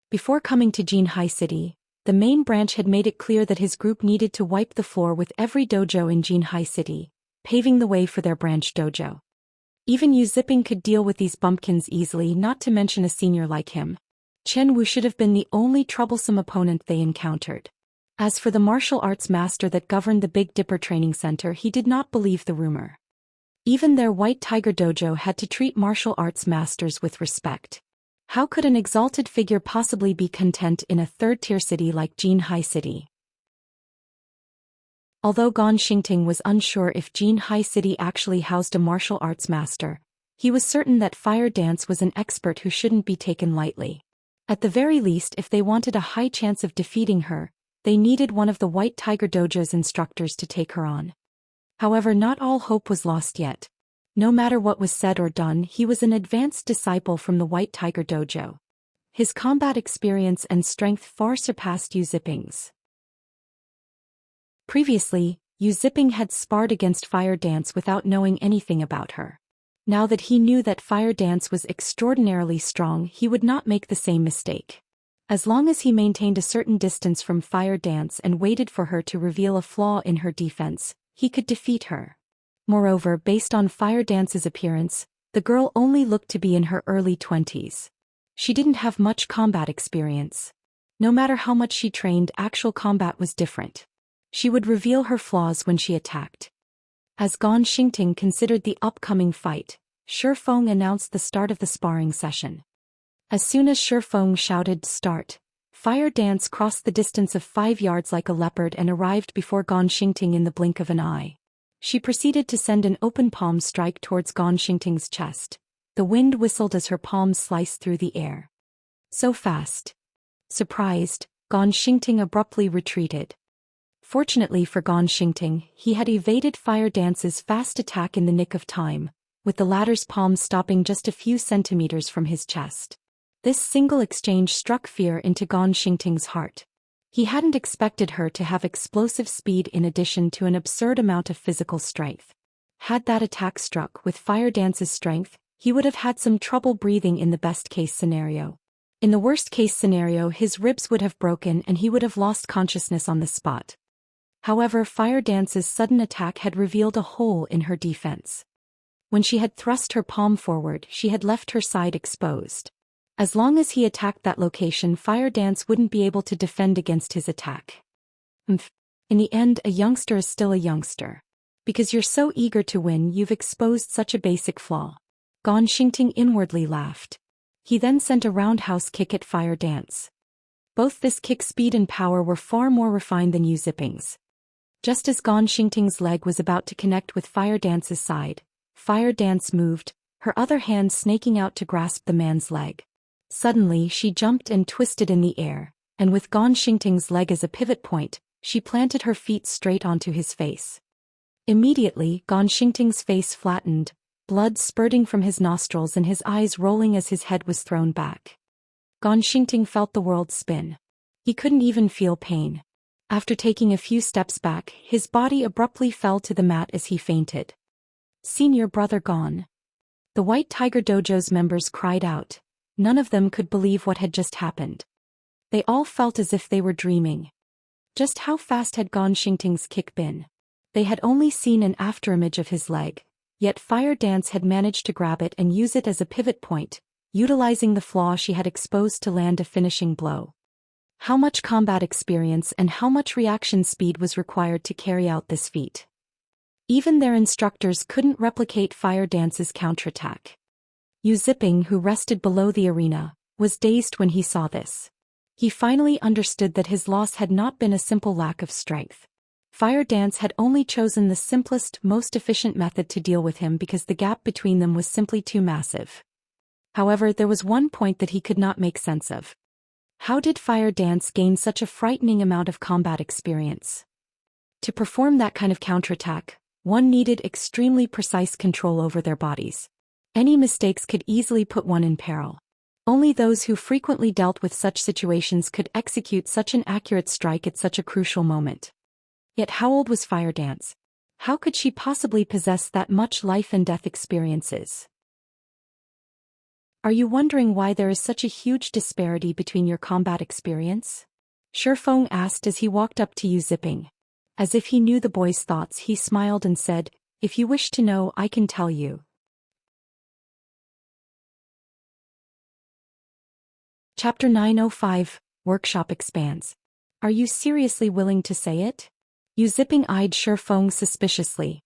Before coming to Jinhai City, the main branch had made it clear that his group needed to wipe the floor with every dojo in Jinhai City, paving the way for their branch dojo. Even Yu Zipping could deal with these bumpkins easily, not to mention a senior like him. Chen Wu should have been the only troublesome opponent they encountered. As for the martial arts master that governed the Big Dipper Training Center, he did not believe the rumor. Even their White Tiger Dojo had to treat martial arts masters with respect. How could an exalted figure possibly be content in a third-tier city like Jinhai City? Although Gan Xingting was unsure if Jinhai City actually housed a martial arts master, he was certain that Fire Dance was an expert who shouldn't be taken lightly. At the very least, if they wanted a high chance of defeating her, they needed one of the White Tiger Dojo's instructors to take her on. However, not all hope was lost yet. No matter what was said or done, he was an advanced disciple from the White Tiger Dojo. His combat experience and strength far surpassed Yu Zipping's. Previously, Yu Zipping had sparred against Fire Dance without knowing anything about her. Now that he knew that Fire Dance was extraordinarily strong, he would not make the same mistake. As long as he maintained a certain distance from Fire Dance and waited for her to reveal a flaw in her defense, he could defeat her. Moreover, based on Fire Dance's appearance, the girl only looked to be in her early 20s. She didn't have much combat experience. No matter how much she trained, actual combat was different. She would reveal her flaws when she attacked. As Gan Xingting considered the upcoming fight, Shi Feng announced the start of the sparring session. As soon as Shi Feng shouted "Start," Fire Dance crossed the distance of 5 yards like a leopard and arrived before Gan Xingting in the blink of an eye. She proceeded to send an open palm strike towards Gan Xingting's chest. The wind whistled as her palms sliced through the air. So fast. Surprised, Gan Xingting abruptly retreated. Fortunately for Gan Xingting, he had evaded Fire Dance's fast attack in the nick of time, with the latter's palm stopping just a few centimeters from his chest. This single exchange struck fear into Gan Xingting's heart. He hadn't expected her to have explosive speed in addition to an absurd amount of physical strength. Had that attack struck with Fire Dance's strength, he would have had some trouble breathing in the best-case scenario. In the worst-case scenario, his ribs would have broken and he would have lost consciousness on the spot. However, Fire Dance's sudden attack had revealed a hole in her defense. When she had thrust her palm forward, she had left her side exposed. As long as he attacked that location, Fire Dance wouldn't be able to defend against his attack. In the end, a youngster is still a youngster. Because you're so eager to win, you've exposed such a basic flaw. Gan Xingting inwardly laughed. He then sent a roundhouse kick at Fire Dance. Both this kick's speed and power were far more refined than Yu Zipping's. Just as Gan Xingting's leg was about to connect with Fire Dance's side, Fire Dance moved, her other hand snaking out to grasp the man's leg. Suddenly she jumped and twisted in the air, and with Gan Xingting's leg as a pivot point, she planted her feet straight onto his face. Immediately, Gan Xingting's face flattened, blood spurting from his nostrils and his eyes rolling as his head was thrown back. Gan Xingting felt the world spin. He couldn't even feel pain. After taking a few steps back, his body abruptly fell to the mat as he fainted. "Senior brother gone." The White Tiger Dojo's members cried out. None of them could believe what had just happened. They all felt as if they were dreaming. Just how fast had Gan Xingting's kick been? They had only seen an afterimage of his leg, yet Fire Dance had managed to grab it and use it as a pivot point, utilizing the flaw she had exposed to land a finishing blow. How much combat experience and how much reaction speed was required to carry out this feat? Even their instructors couldn't replicate Fire Dance's counterattack. Yu Zipping, who rested below the arena, was dazed when he saw this. He finally understood that his loss had not been a simple lack of strength. Fire Dance had only chosen the simplest, most efficient method to deal with him because the gap between them was simply too massive. However, there was one point that he could not make sense of. How did Fire Dance gain such a frightening amount of combat experience? To perform that kind of counterattack, one needed extremely precise control over their bodies. Any mistakes could easily put one in peril. Only those who frequently dealt with such situations could execute such an accurate strike at such a crucial moment. Yet how old was Fire Dance? How could she possibly possess that much life and death experiences? Are you wondering why there is such a huge disparity between your combat experience? Shifeng asked as he walked up to Yu Ziping. As if he knew the boy's thoughts, he smiled and said, "If you wish to know, I can tell you." Chapter 905, Workshop expands. Are you seriously willing to say it? Yu Ziping eyed Shifeng suspiciously.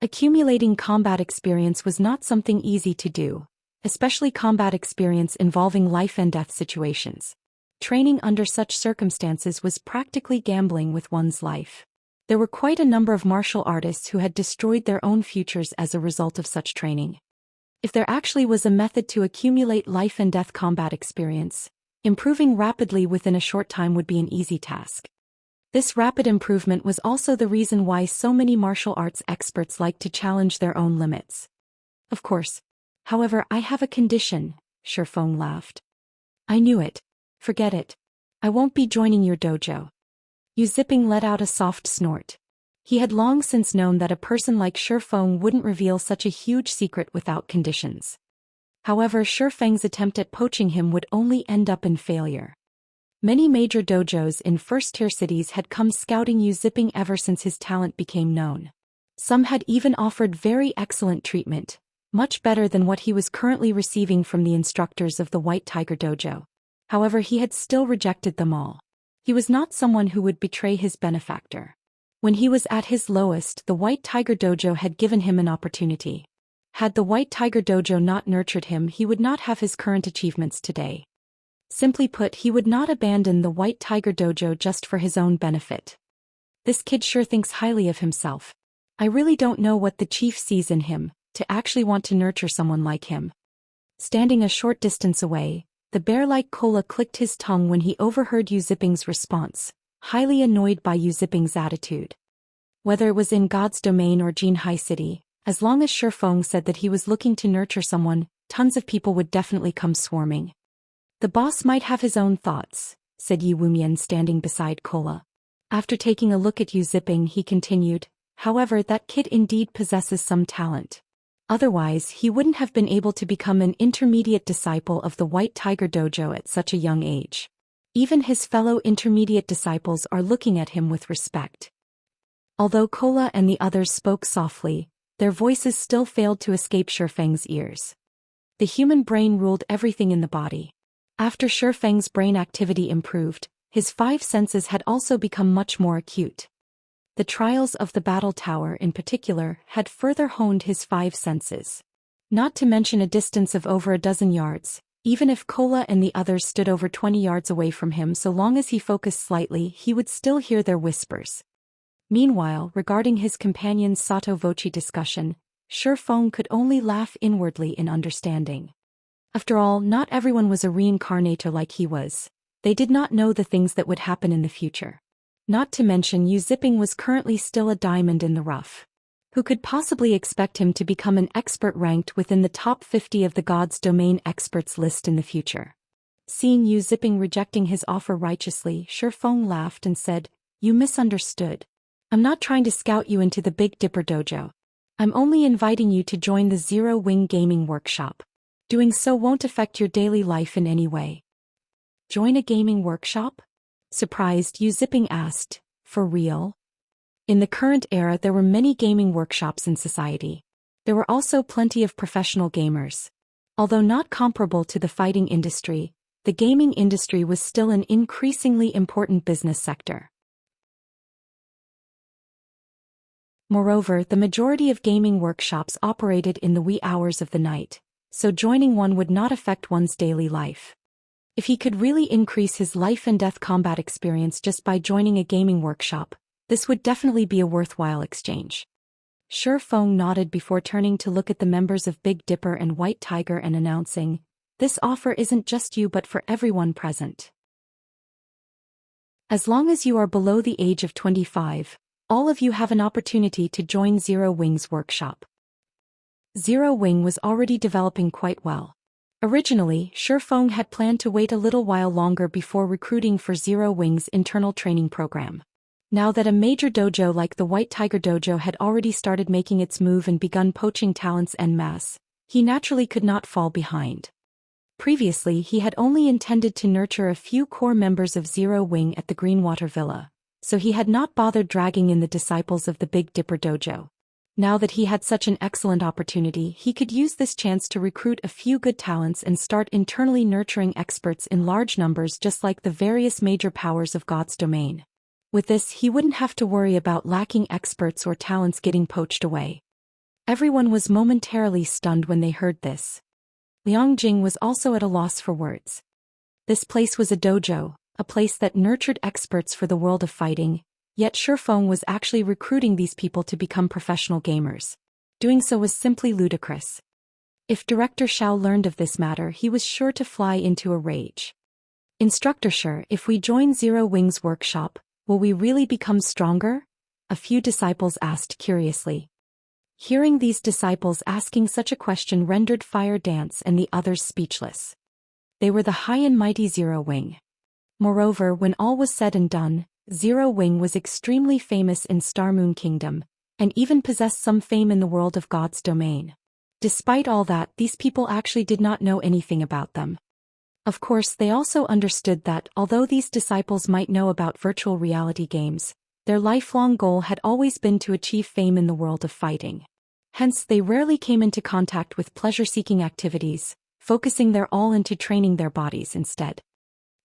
Accumulating combat experience was not something easy to do, especially combat experience involving life and death situations. Training under such circumstances was practically gambling with one's life. There were quite a number of martial artists who had destroyed their own futures as a result of such training. If there actually was a method to accumulate life and death combat experience, improving rapidly within a short time would be an easy task. This rapid improvement was also the reason why so many martial arts experts like to challenge their own limits. Of course. However, I have a condition, Shifeng laughed. I knew it. Forget it. I won't be joining your dojo. Yu Ziping let out a soft snort. He had long since known that a person like Shifeng wouldn't reveal such a huge secret without conditions. However, Shifeng's attempt at poaching him would only end up in failure. Many major dojos in first-tier cities had come scouting Yu Ziping ever since his talent became known. Some had even offered very excellent treatment, much better than what he was currently receiving from the instructors of the White Tiger Dojo. However, he had still rejected them all. He was not someone who would betray his benefactor. When he was at his lowest, the White Tiger Dojo had given him an opportunity. Had the White Tiger Dojo not nurtured him, he would not have his current achievements today. Simply put, he would not abandon the White Tiger Dojo just for his own benefit. This kid sure thinks highly of himself. I really don't know what the chief sees in him, to actually want to nurture someone like him. Standing a short distance away, the bear-like Kola clicked his tongue when he overheard Yu Ziping's response, highly annoyed by Yu Ziping's attitude. Whether it was in God's domain or Jinhai City, as long as Shifeng said that he was looking to nurture someone, tons of people would definitely come swarming. The boss might have his own thoughts, said Yi Wumian standing beside Kola. After taking a look at Yu Ziping, he continued, however, that kid indeed possesses some talent. Otherwise, he wouldn't have been able to become an intermediate disciple of the White Tiger Dojo at such a young age. Even his fellow intermediate disciples are looking at him with respect. Although Kola and the others spoke softly, their voices still failed to escape Shifeng's ears. The human brain ruled everything in the body. After Shifeng's brain activity improved, his 5 senses had also become much more acute. The trials of the battle tower in particular had further honed his 5 senses. Not to mention a distance of over a dozen yards, even if Kola and the others stood over 20 yards away from him, so long as he focused slightly, he would still hear their whispers. Meanwhile, regarding his companion's sotto voce discussion, Shifeng could only laugh inwardly in understanding. After all, not everyone was a reincarnator like he was. They did not know the things that would happen in the future. Not to mention Yu Ziping was currently still a diamond in the rough. Who could possibly expect him to become an expert ranked within the top 50 of the God's Domain experts list in the future? Seeing Yu Ziping rejecting his offer righteously, Shifeng laughed and said, "You misunderstood. I'm not trying to scout you into the Big Dipper Dojo. I'm only inviting you to join the Zero Wing Gaming Workshop. Doing so won't affect your daily life in any way." Join a gaming workshop? Surprised, Yu Ziping asked, "For real?" In the current era, there were many gaming workshops in society. There were also plenty of professional gamers. Although not comparable to the fighting industry, the gaming industry was still an increasingly important business sector. Moreover, the majority of gaming workshops operated in the wee hours of the night, so joining one would not affect one's daily life. If he could really increase his life and death combat experience just by joining a gaming workshop, this would definitely be a worthwhile exchange. Shifeng nodded before turning to look at the members of Big Dipper and White Tiger and announcing, "This offer isn't just you but for everyone present. As long as you are below the age of 25, all of you have an opportunity to join Zero Wing's workshop." Zero Wing was already developing quite well. Originally, Shifeng had planned to wait a little while longer before recruiting for Zero Wing's internal training program. Now that a major dojo like the White Tiger Dojo had already started making its move and begun poaching talents en masse, he naturally could not fall behind. Previously he had only intended to nurture a few core members of Zero Wing at the Greenwater Villa, so he had not bothered dragging in the disciples of the Big Dipper Dojo. Now that he had such an excellent opportunity, he could use this chance to recruit a few good talents and start internally nurturing experts in large numbers, just like the various major powers of God's domain. With this, he wouldn't have to worry about lacking experts or talents getting poached away. Everyone was momentarily stunned when they heard this. Liang Jing was also at a loss for words. This place was a dojo, a place that nurtured experts for the world of fighting, yet Shifeng was actually recruiting these people to become professional gamers. Doing so was simply ludicrous. If Director Xiao learned of this matter, he was sure to fly into a rage. Instructor Shi, if we join Zero Wing's workshop, will we really become stronger? A few disciples asked curiously. Hearing these disciples asking such a question rendered Fire Dance and the others speechless. They were the high and mighty Zero Wing. Moreover, when all was said and done, Zero Wing was extremely famous in Star Moon Kingdom, and even possessed some fame in the world of God's domain. Despite all that, these people actually did not know anything about them. Of course, they also understood that, although these disciples might know about virtual reality games, their lifelong goal had always been to achieve fame in the world of fighting. Hence, they rarely came into contact with pleasure-seeking activities, focusing their all into training their bodies instead.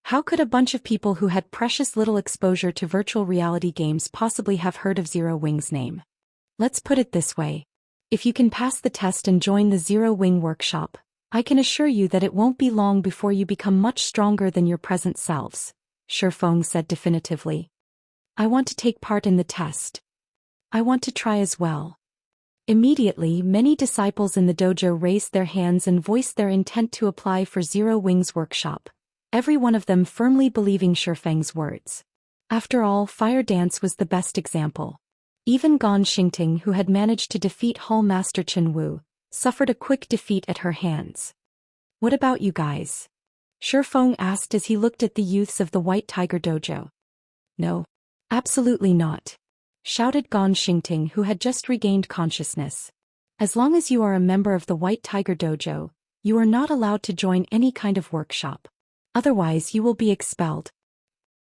How could a bunch of people who had precious little exposure to virtual reality games possibly have heard of Zero Wing's name? Let's put it this way. If you can pass the test and join the Zero Wing workshop, I can assure you that it won't be long before you become much stronger than your present selves, Shifeng said definitively. I want to take part in the test. I want to try as well. Immediately, many disciples in the dojo raised their hands and voiced their intent to apply for Zero Wing's workshop, every one of them firmly believing Shifeng's words. After all, Fire Dance was the best example. Even Gan Xingting, who had managed to defeat Hall Master Chen Wu, suffered a quick defeat at her hands. What about you guys? Shifeng asked as he looked at the youths of the White Tiger Dojo. No. Absolutely not, shouted Gan Xingting, who had just regained consciousness. As long as you are a member of the White Tiger Dojo, you are not allowed to join any kind of workshop. Otherwise you will be expelled.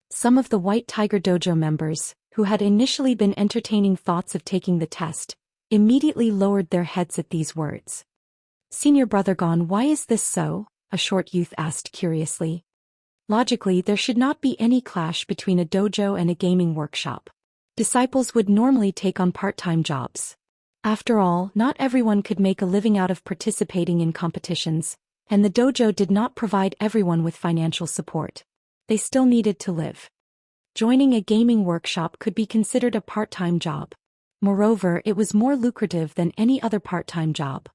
Some of the White Tiger Dojo members, who had initially been entertaining thoughts of taking the test, immediately lowered their heads at these words. Senior Brother Gan, why is this so? A short youth asked curiously. Logically, there should not be any clash between a dojo and a gaming workshop. Disciples would normally take on part-time jobs. After all, not everyone could make a living out of participating in competitions, and the dojo did not provide everyone with financial support. They still needed to live. Joining a gaming workshop could be considered a part-time job. Moreover, it was more lucrative than any other part-time job.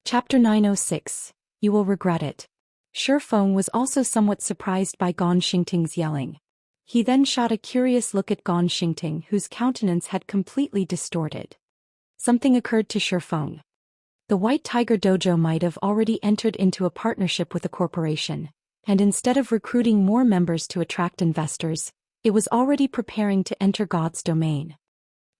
Chapter 906. You will regret it. Shifeng was also somewhat surprised by Gan Xingting's yelling. He then shot a curious look at Gan Xingting, whose countenance had completely distorted. Something occurred to Shifeng. The White Tiger Dojo might have already entered into a partnership with a corporation, and instead of recruiting more members to attract investors, it was already preparing to enter God's domain.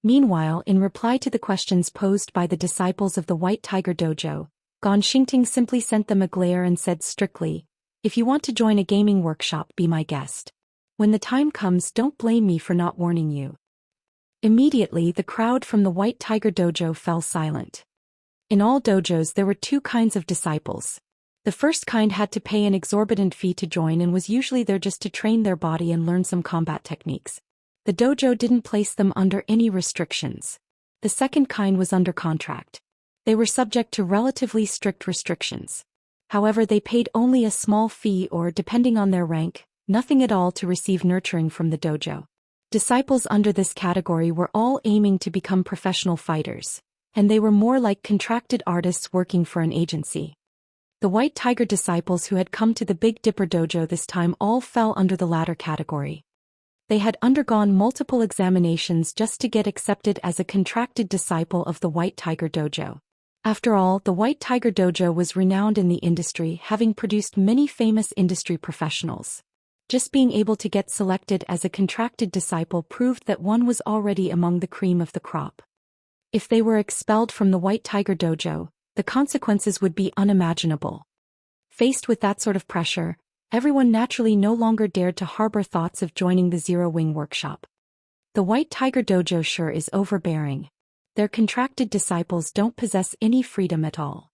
Meanwhile, in reply to the questions posed by the disciples of the White Tiger Dojo, Gan Xingting simply sent them a glare and said strictly, "If you want to join a gaming workshop, be my guest. When the time comes, don't blame me for not warning you." Immediately, the crowd from the White Tiger Dojo fell silent. In all dojos there were two kinds of disciples. The first kind had to pay an exorbitant fee to join and was usually there just to train their body and learn some combat techniques. The dojo didn't place them under any restrictions. The second kind was under contract. They were subject to relatively strict restrictions. However, they paid only a small fee or, depending on their rank, nothing at all to receive nurturing from the dojo. Disciples under this category were all aiming to become professional fighters, and they were more like contracted artists working for an agency. The White Tiger disciples who had come to the Big Dipper Dojo this time all fell under the latter category. They had undergone multiple examinations just to get accepted as a contracted disciple of the White Tiger Dojo. After all, the White Tiger Dojo was renowned in the industry, having produced many famous industry professionals. Just being able to get selected as a contracted disciple proved that one was already among the cream of the crop. If they were expelled from the White Tiger Dojo, the consequences would be unimaginable. Faced with that sort of pressure, everyone naturally no longer dared to harbor thoughts of joining the Zero Wing workshop. The White Tiger Dojo sure is overbearing. Their contracted disciples don't possess any freedom at all.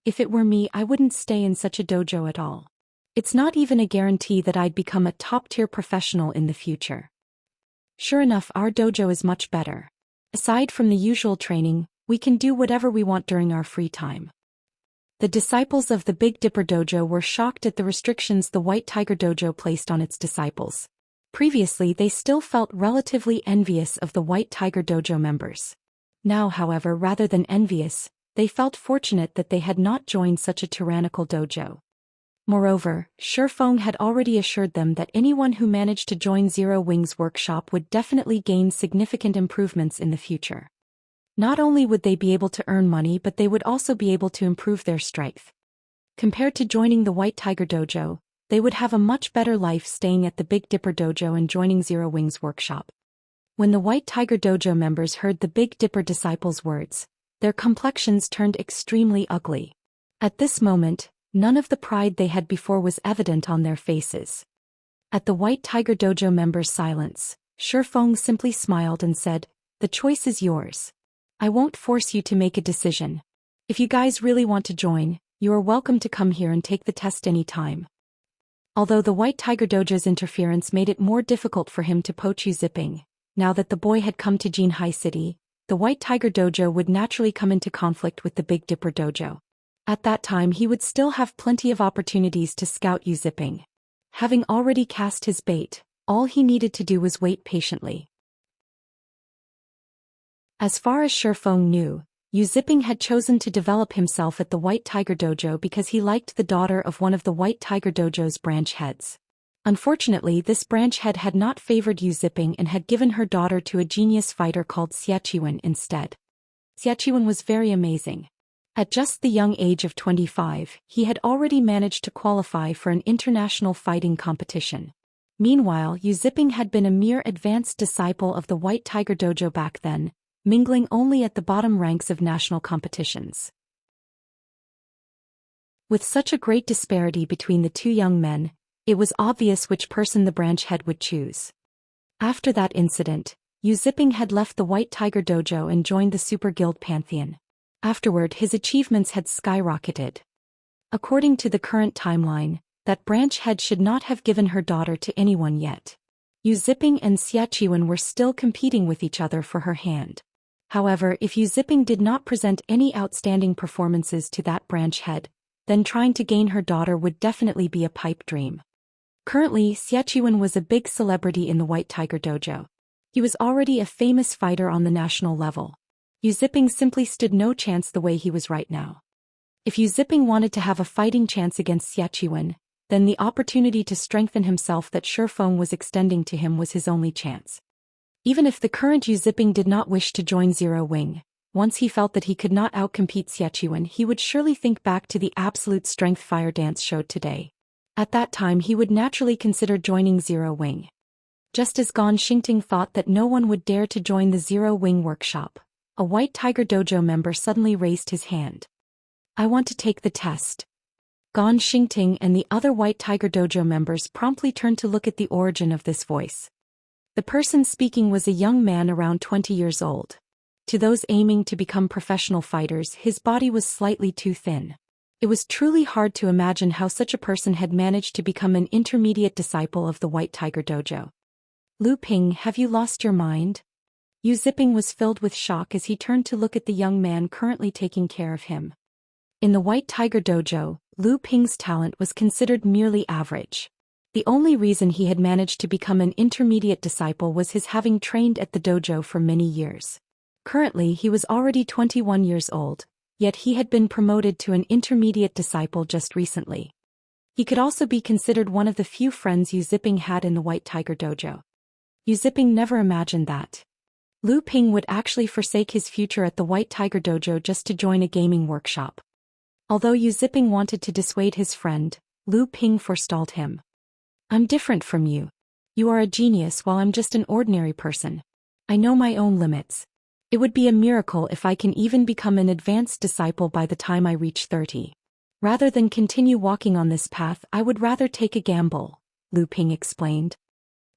If it were me, I wouldn't stay in such a dojo at all. It's not even a guarantee that I'd become a top-tier professional in the future. Sure enough, our dojo is much better. Aside from the usual training, we can do whatever we want during our free time. The disciples of the Big Dipper Dojo were shocked at the restrictions the White Tiger Dojo placed on its disciples. Previously, they still felt relatively envious of the White Tiger Dojo members. Now, however, rather than envious, they felt fortunate that they had not joined such a tyrannical dojo. Moreover, Shifeng had already assured them that anyone who managed to join Zero Wing's workshop would definitely gain significant improvements in the future. Not only would they be able to earn money, but they would also be able to improve their strength. Compared to joining the White Tiger Dojo, they would have a much better life staying at the Big Dipper Dojo and joining Zero Wing's workshop. When the White Tiger Dojo members heard the Big Dipper disciples' words, their complexions turned extremely ugly. At this moment, none of the pride they had before was evident on their faces. At the White Tiger Dojo members' silence, Shifeng simply smiled and said, "The choice is yours. I won't force you to make a decision. If you guys really want to join, you are welcome to come here and take the test anytime." Although the White Tiger Dojo's interference made it more difficult for him to poach Yu Ziping, now that the boy had come to Jinhai City, the White Tiger Dojo would naturally come into conflict with the Big Dipper Dojo. At that time he would still have plenty of opportunities to scout Yu Ziping. Having already cast his bait, all he needed to do was wait patiently. As far as Shifeng knew, Yu Ziping had chosen to develop himself at the White Tiger Dojo because he liked the daughter of one of the White Tiger Dojo's branch heads. Unfortunately, this branch head had not favored Yu Ziping and had given her daughter to a genius fighter called Xiaqiwen instead. Xiaqiwen was very amazing. At just the young age of 25, he had already managed to qualify for an international fighting competition. Meanwhile, Yu Ziping had been a mere advanced disciple of the White Tiger Dojo back then, mingling only at the bottom ranks of national competitions. With such a great disparity between the two young men, it was obvious which person the branch head would choose. After that incident, Yu Ziping had left the White Tiger Dojo and joined the Super Guild Pantheon. Afterward, his achievements had skyrocketed. According to the current timeline, that branch head should not have given her daughter to anyone yet. Yu Ziping and Xiaqiwen were still competing with each other for her hand. However, if Yu Ziping did not present any outstanding performances to that branch head, then trying to gain her daughter would definitely be a pipe dream. Currently, Xiaqiwen was a big celebrity in the White Tiger Dojo. He was already a famous fighter on the national level. Yu Ziping simply stood no chance the way he was right now. If Yu Ziping wanted to have a fighting chance against Xiaqiwen, then the opportunity to strengthen himself that Shifeng was extending to him was his only chance. Even if the current Yu Ziping did not wish to join Zero Wing, once he felt that he could not outcompete Xiaqiwen, he would surely think back to the absolute strength fire dance showed today. At that time he would naturally consider joining Zero Wing. Just as Gan Xingting thought that no one would dare to join the Zero Wing workshop, a White Tiger Dojo member suddenly raised his hand. "I want to take the test." Gan Xingting and the other White Tiger Dojo members promptly turned to look at the origin of this voice. The person speaking was a young man around 20 years old. To those aiming to become professional fighters, his body was slightly too thin. It was truly hard to imagine how such a person had managed to become an intermediate disciple of the White Tiger Dojo. "Lu Ping, have you lost your mind?" Yu Ziping was filled with shock as he turned to look at the young man currently taking care of him. In the White Tiger Dojo, Lu Ping's talent was considered merely average. The only reason he had managed to become an intermediate disciple was his having trained at the dojo for many years. Currently he was already 21 years old, yet he had been promoted to an intermediate disciple just recently. He could also be considered one of the few friends Yu Ziping had in the White Tiger Dojo. Yu Ziping never imagined that Lu Ping would actually forsake his future at the White Tiger Dojo just to join a gaming workshop. Although Yu Ziping wanted to dissuade his friend, Lu Ping forestalled him. "I'm different from you. You are a genius while I'm just an ordinary person. I know my own limits. It would be a miracle if I can even become an advanced disciple by the time I reach 30. Rather than continue walking on this path, I would rather take a gamble, Lu Ping explained.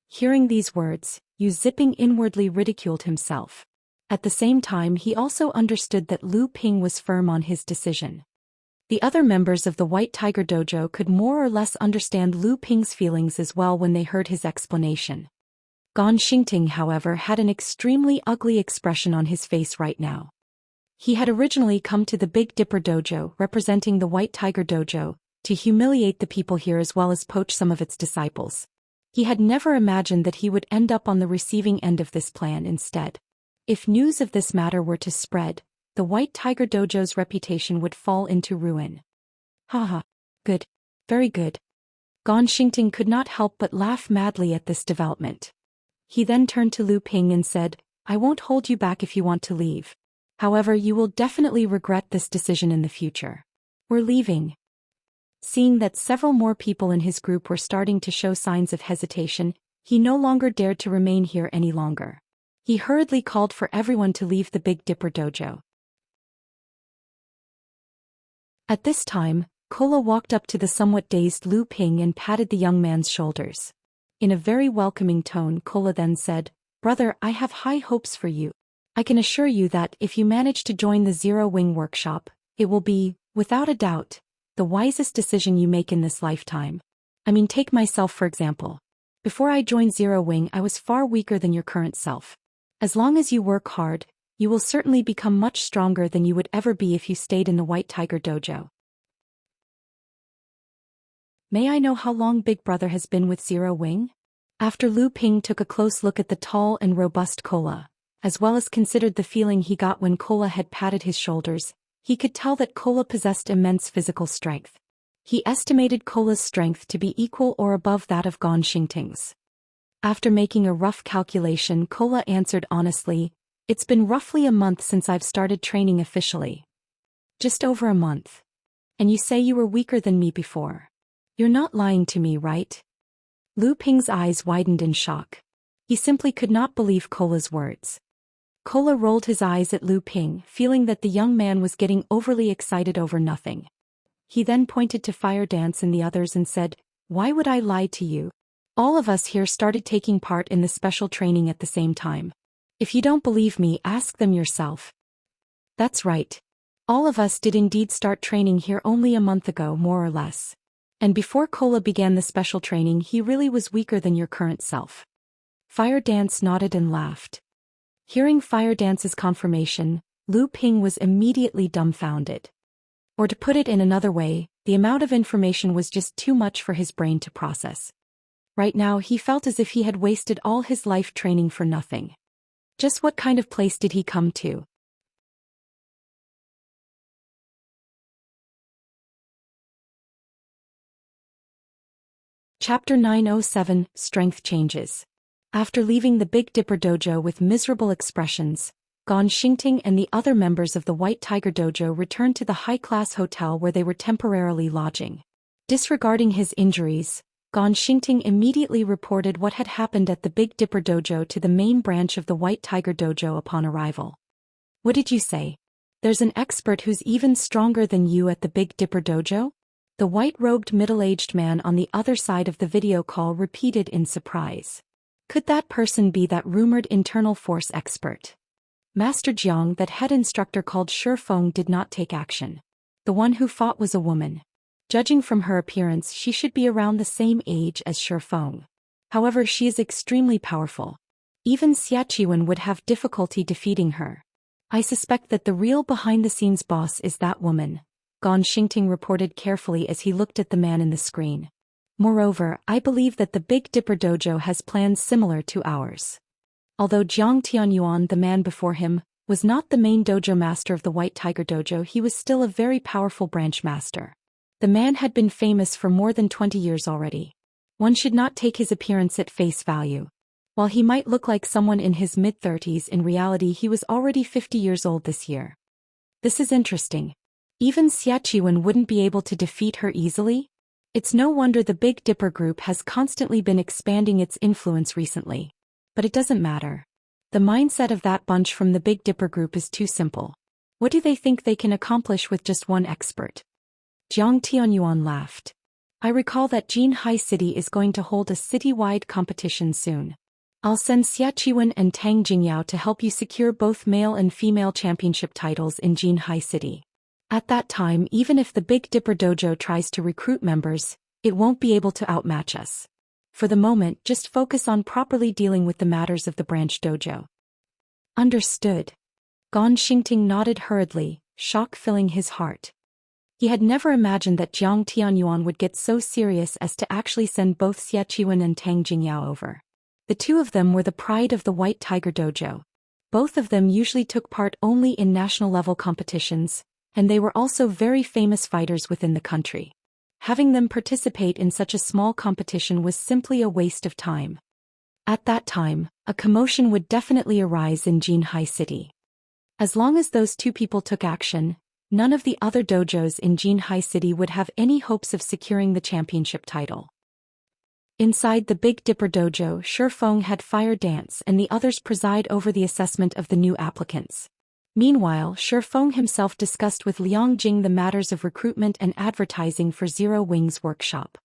Hearing these words, Yu Ziping inwardly ridiculed himself. At the same time, he also understood that Lu Ping was firm on his decision. The other members of the White Tiger Dojo could more or less understand Lu Ping's feelings as well when they heard his explanation. Gan Xingting, however, had an extremely ugly expression on his face right now. He had originally come to the Big Dipper Dojo, representing the White Tiger Dojo, to humiliate the people here as well as poach some of its disciples. He had never imagined that he would end up on the receiving end of this plan instead. If news of this matter were to spread, the White Tiger Dojo's reputation would fall into ruin. Haha. Good. Very good. Gan Xingting could not help but laugh madly at this development. He then turned to Lu Ping and said, I won't hold you back if you want to leave. However, you will definitely regret this decision in the future. We're leaving. Seeing that several more people in his group were starting to show signs of hesitation, he no longer dared to remain here any longer. He hurriedly called for everyone to leave the Big Dipper Dojo. At this time, Kola walked up to the somewhat dazed Lu Ping and patted the young man's shoulders. In a very welcoming tone, Kola then said, Brother, I have high hopes for you. I can assure you that if you manage to join the Zero Wing workshop, it will be, without a doubt, the wisest decision you make in this lifetime. I mean, take myself for example. Before I joined Zero Wing, I was far weaker than your current self. As long as you work hard, you will certainly become much stronger than you would ever be if you stayed in the White Tiger Dojo. May I know how long Big Brother has been with Zero Wing? After Lu Ping took a close look at the tall and robust Kola, as well as considered the feeling he got when Kola had patted his shoulders, he could tell that Kola possessed immense physical strength. He estimated Kola's strength to be equal or above that of Gan Xingting's. After making a rough calculation, Kola answered honestly, It's been roughly a month since I've started training officially. Just over a month. And you say you were weaker than me before. You're not lying to me, right? Lu Ping's eyes widened in shock. He simply could not believe Kola's words. Kola rolled his eyes at Lu Ping, feeling that the young man was getting overly excited over nothing. He then pointed to Fire Dance and the others and said, Why would I lie to you? All of us here started taking part in the special training at the same time. If you don't believe me, ask them yourself. That's right. All of us did indeed start training here only a month ago, more or less. And before Kola began the special training, he really was weaker than your current self. Fire Dance nodded and laughed. Hearing Fire Dance's confirmation, Lu Ping was immediately dumbfounded. Or to put it in another way, the amount of information was just too much for his brain to process. Right now he felt as if he had wasted all his life training for nothing. Just what kind of place did he come to? Chapter 907, Strength Changes. After leaving the Big Dipper Dojo with miserable expressions, Gan Xingting and the other members of the White Tiger Dojo returned to the high-class hotel where they were temporarily lodging. Disregarding his injuries, Gan Xingting immediately reported what had happened at the Big Dipper Dojo to the main branch of the White Tiger Dojo upon arrival. What did you say? There's an expert who's even stronger than you at the Big Dipper Dojo? The white-robed middle-aged man on the other side of the video call repeated in surprise. Could that person be that rumored internal force expert? Master Jiang, that head instructor called Shi Feng, did not take action. The one who fought was a woman. Judging from her appearance, she should be around the same age as Shi Feng. However, she is extremely powerful. Even Xiaqiwen would have difficulty defeating her. I suspect that the real behind-the-scenes boss is that woman, Gan Xingting reported carefully as he looked at the man in the screen. Moreover, I believe that the Big Dipper Dojo has plans similar to ours. Although Jiang Tianyuan, the man before him, was not the main dojo master of the White Tiger Dojo, he was still a very powerful branch master. The man had been famous for more than 20 years already. One should not take his appearance at face value. While he might look like someone in his mid-30s, in reality he was already 50 years old this year. This is interesting. Even Xiaqiwen wouldn't be able to defeat her easily? It's no wonder the Big Dipper group has constantly been expanding its influence recently. But it doesn't matter. The mindset of that bunch from the Big Dipper group is too simple. What do they think they can accomplish with just one expert? Jiang Tianyuan laughed. I recall that Jinhai City is going to hold a city-wide competition soon. I'll send Xia Qiwen and Tang Jingyao to help you secure both male and female championship titles in Jinhai City. At that time, even if the Big Dipper Dojo tries to recruit members, it won't be able to outmatch us. For the moment, just focus on properly dealing with the matters of the branch dojo. Understood. Gan Xingting nodded hurriedly, shock filling his heart. He had never imagined that Jiang Tianyuan would get so serious as to actually send both Xia Qiwen and Tang Jingyao over. The two of them were the pride of the White Tiger Dojo. Both of them usually took part only in national-level competitions, and they were also very famous fighters within the country. Having them participate in such a small competition was simply a waste of time. At that time, a commotion would definitely arise in Jinhai City. As long as those two people took action, none of the other dojos in Jinhai City would have any hopes of securing the championship title. Inside the Big Dipper Dojo, Shifeng had fire dance and the others preside over the assessment of the new applicants. Meanwhile, Shifeng himself discussed with Liang Jing the matters of recruitment and advertising for Zero Wings workshop.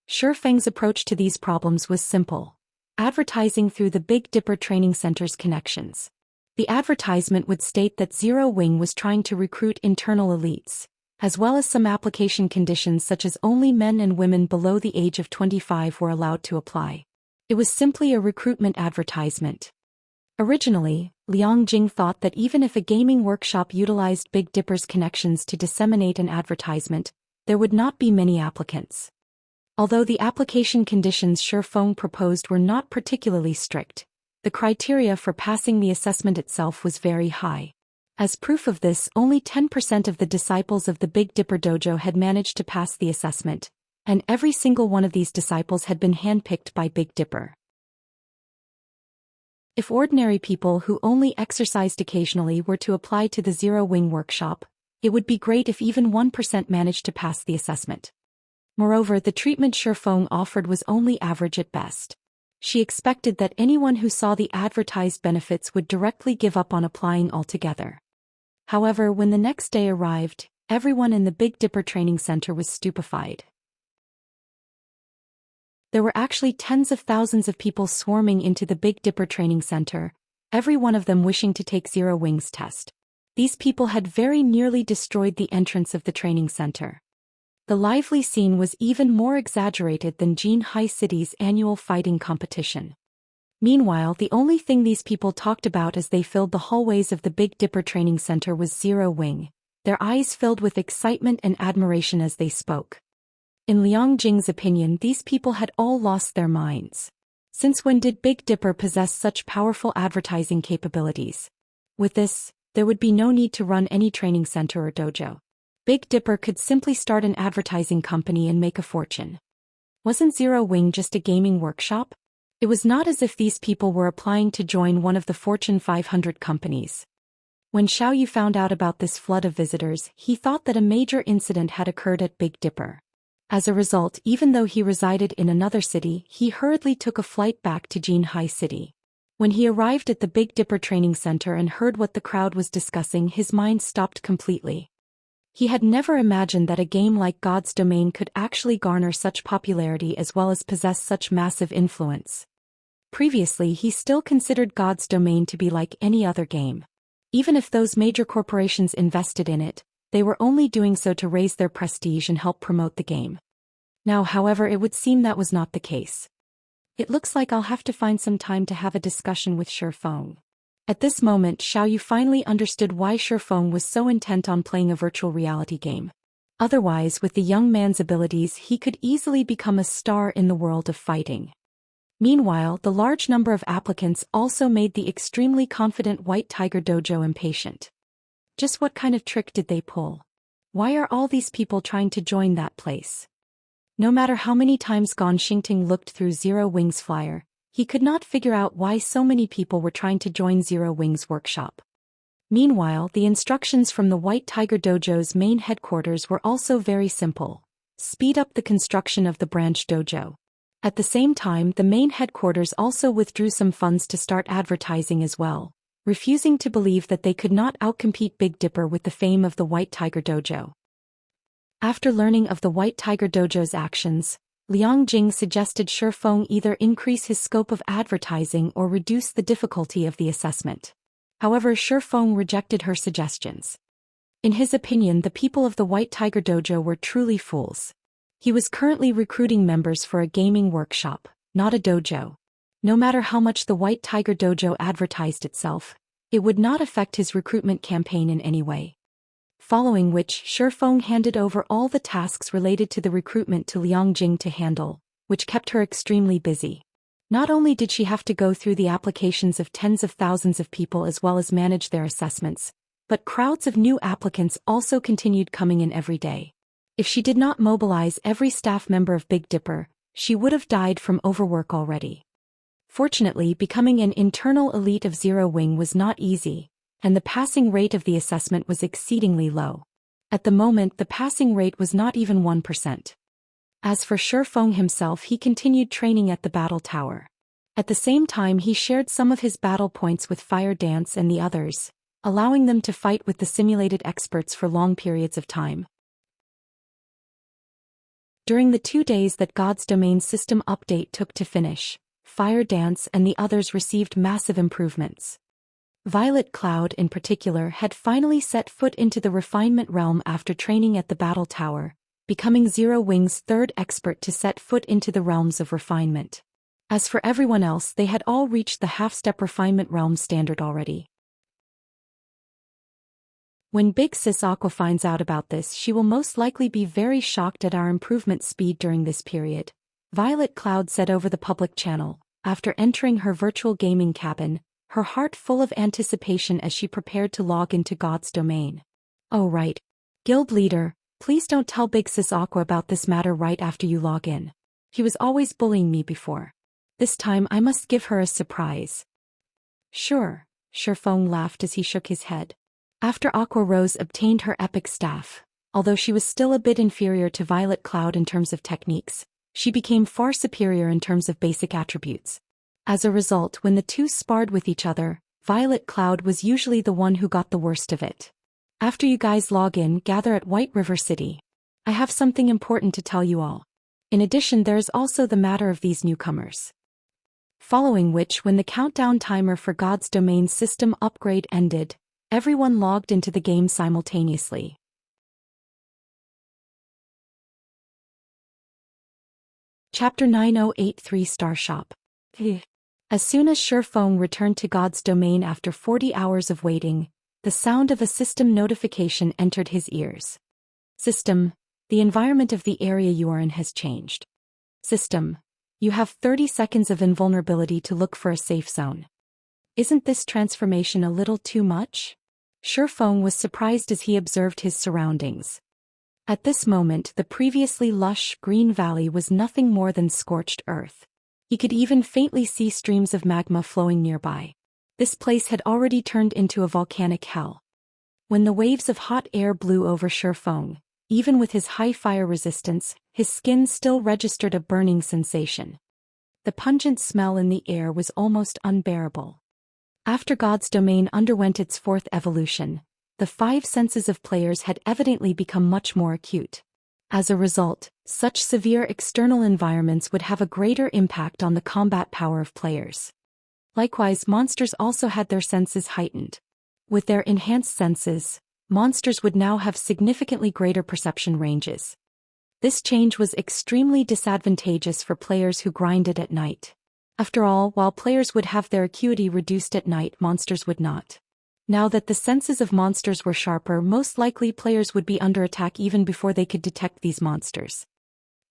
Shifeng's approach to these problems was simple: advertising through the Big Dipper Training Center's connections. The advertisement would state that Zero Wing was trying to recruit internal elites, as well as some application conditions such as only men and women below the age of 25 were allowed to apply. It was simply a recruitment advertisement. Originally, Liang Jing thought that even if a gaming workshop utilized Big Dipper's connections to disseminate an advertisement, there would not be many applicants. Although the application conditions Shifeng proposed were not particularly strict, the criteria for passing the assessment itself was very high. As proof of this, only 10% of the disciples of the Big Dipper Dojo had managed to pass the assessment, and every single one of these disciples had been handpicked by Big Dipper. If ordinary people who only exercised occasionally were to apply to the Zero Wing workshop, it would be great if even 1% managed to pass the assessment. Moreover, the treatment Shifeng offered was only average at best. She expected that anyone who saw the advertised benefits would directly give up on applying altogether. However, when the next day arrived, everyone in the Big Dipper Training Center was stupefied. There were actually tens of thousands of people swarming into the Big Dipper Training Center, every one of them wishing to take Zero Wings test. These people had very nearly destroyed the entrance of the training center. The lively scene was even more exaggerated than Jinhai City's annual fighting competition. Meanwhile, the only thing these people talked about as they filled the hallways of the Big Dipper Training Center was Zero Wing, their eyes filled with excitement and admiration as they spoke. In Liang Jing's opinion, these people had all lost their minds. Since when did Big Dipper possess such powerful advertising capabilities? With this, there would be no need to run any training center or dojo. Big Dipper could simply start an advertising company and make a fortune. Wasn't Zero Wing just a gaming workshop? It was not as if these people were applying to join one of the Fortune 500 companies. When Xiaoyu found out about this flood of visitors, he thought that a major incident had occurred at Big Dipper. As a result, even though he resided in another city, he hurriedly took a flight back to Jinhai City. When he arrived at the Big Dipper Training Center and heard what the crowd was discussing, his mind stopped completely. He had never imagined that a game like God's Domain could actually garner such popularity as well as possess such massive influence. Previously, he still considered God's Domain to be like any other game. Even if those major corporations invested in it, they were only doing so to raise their prestige and help promote the game. Now, however, it would seem that was not the case. It looks like I'll have to find some time to have a discussion with Shifeng. At this moment, Xiaoyu finally understood why Shifeng was so intent on playing a virtual reality game. Otherwise, with the young man's abilities, he could easily become a star in the world of fighting. Meanwhile, the large number of applicants also made the extremely confident White Tiger Dojo impatient. Just what kind of trick did they pull? Why are all these people trying to join that place? No matter how many times Gan Xingting looked through Zero Wing's flyer, he could not figure out why so many people were trying to join Zero Wing's workshop. Meanwhile, the instructions from the White Tiger Dojo's main headquarters were also very simple: speed up the construction of the branch dojo. At the same time, the main headquarters also withdrew some funds to start advertising as well, refusing to believe that they could not outcompete Big Dipper with the fame of the White Tiger Dojo. After learning of the White Tiger Dojo's actions, Liang Jing suggested Shi Feng either increase his scope of advertising or reduce the difficulty of the assessment. However, Shi Feng rejected her suggestions. In his opinion, the people of the White Tiger Dojo were truly fools. He was currently recruiting members for a gaming workshop, not a dojo. No matter how much the White Tiger Dojo advertised itself, it would not affect his recruitment campaign in any way. Following which, Shi Feng handed over all the tasks related to the recruitment to Liang Jing to handle, which kept her extremely busy. Not only did she have to go through the applications of tens of thousands of people as well as manage their assessments, but crowds of new applicants also continued coming in every day. If she did not mobilize every staff member of Big Dipper, she would have died from overwork already. Fortunately, becoming an internal elite of Zero Wing was not easy, and the passing rate of the assessment was exceedingly low. At the moment, the passing rate was not even 1%. As for Shi Feng himself, he continued training at the battle tower. At the same time, he shared some of his battle points with Fire Dance and the others, allowing them to fight with the simulated experts for long periods of time. During the 2 days that God's Domain system update took to finish, Fire Dance and the others received massive improvements. Violet Cloud in particular had finally set foot into the refinement realm after training at the battle tower, becoming Zero Wing's third expert to set foot into the realms of refinement. As for everyone else, they had all reached the half-step refinement realm standard already. When Big Sis Aqua finds out about this, she will most likely be very shocked at our improvement speed during this period, Violet Cloud said over the public channel, after entering her virtual gaming cabin, her heart full of anticipation as she prepared to log into God's Domain. Oh right. Guild leader, please don't tell Big Sis Aqua about this matter right after you log in. He was always bullying me before. This time I must give her a surprise. Sure, Shi Feng laughed as he shook his head. After Aqua Rose obtained her epic staff, although she was still a bit inferior to Violet Cloud in terms of techniques, she became far superior in terms of basic attributes. As a result, when the two sparred with each other, Violet Cloud was usually the one who got the worst of it. After you guys log in, gather at White River City. I have something important to tell you all. In addition, there is also the matter of these newcomers. Following which, when the countdown timer for God's Domain system upgrade ended, everyone logged into the game simultaneously. Chapter 9083 Star Shop. As soon as Shi Feng returned to God's Domain after 40 hours of waiting, the sound of a system notification entered his ears. System, the environment of the area you are in has changed. System, you have 30 seconds of invulnerability to look for a safe zone. Isn't this transformation a little too much? Shi Feng was surprised as he observed his surroundings. At this moment, the previously lush, green valley was nothing more than scorched earth. He could even faintly see streams of magma flowing nearby. This place had already turned into a volcanic hell. When the waves of hot air blew over Shi Feng, even with his high fire resistance, his skin still registered a burning sensation. The pungent smell in the air was almost unbearable. After God's Domain underwent its fourth evolution, the 5 senses of players had evidently become much more acute. As a result, such severe external environments would have a greater impact on the combat power of players. Likewise, monsters also had their senses heightened. With their enhanced senses, monsters would now have significantly greater perception ranges. This change was extremely disadvantageous for players who grinded at night. After all, while players would have their acuity reduced at night, monsters would not. Now that the senses of monsters were sharper, most likely players would be under attack even before they could detect these monsters.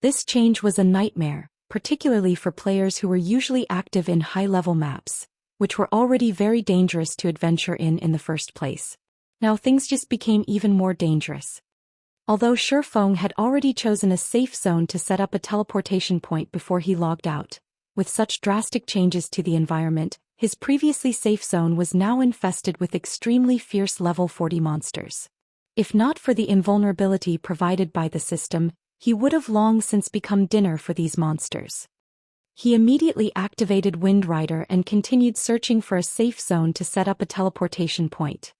This change was a nightmare, particularly for players who were usually active in high-level maps, which were already very dangerous to adventure in the first place. Now things just became even more dangerous. Although Shi Feng had already chosen a safe zone to set up a teleportation point before he logged out, with such drastic changes to the environment, his previously safe zone was now infested with extremely fierce level 40 monsters. If not for the invulnerability provided by the system, he would have long since become dinner for these monsters. He immediately activated Wind Rider and continued searching for a safe zone to set up a teleportation point.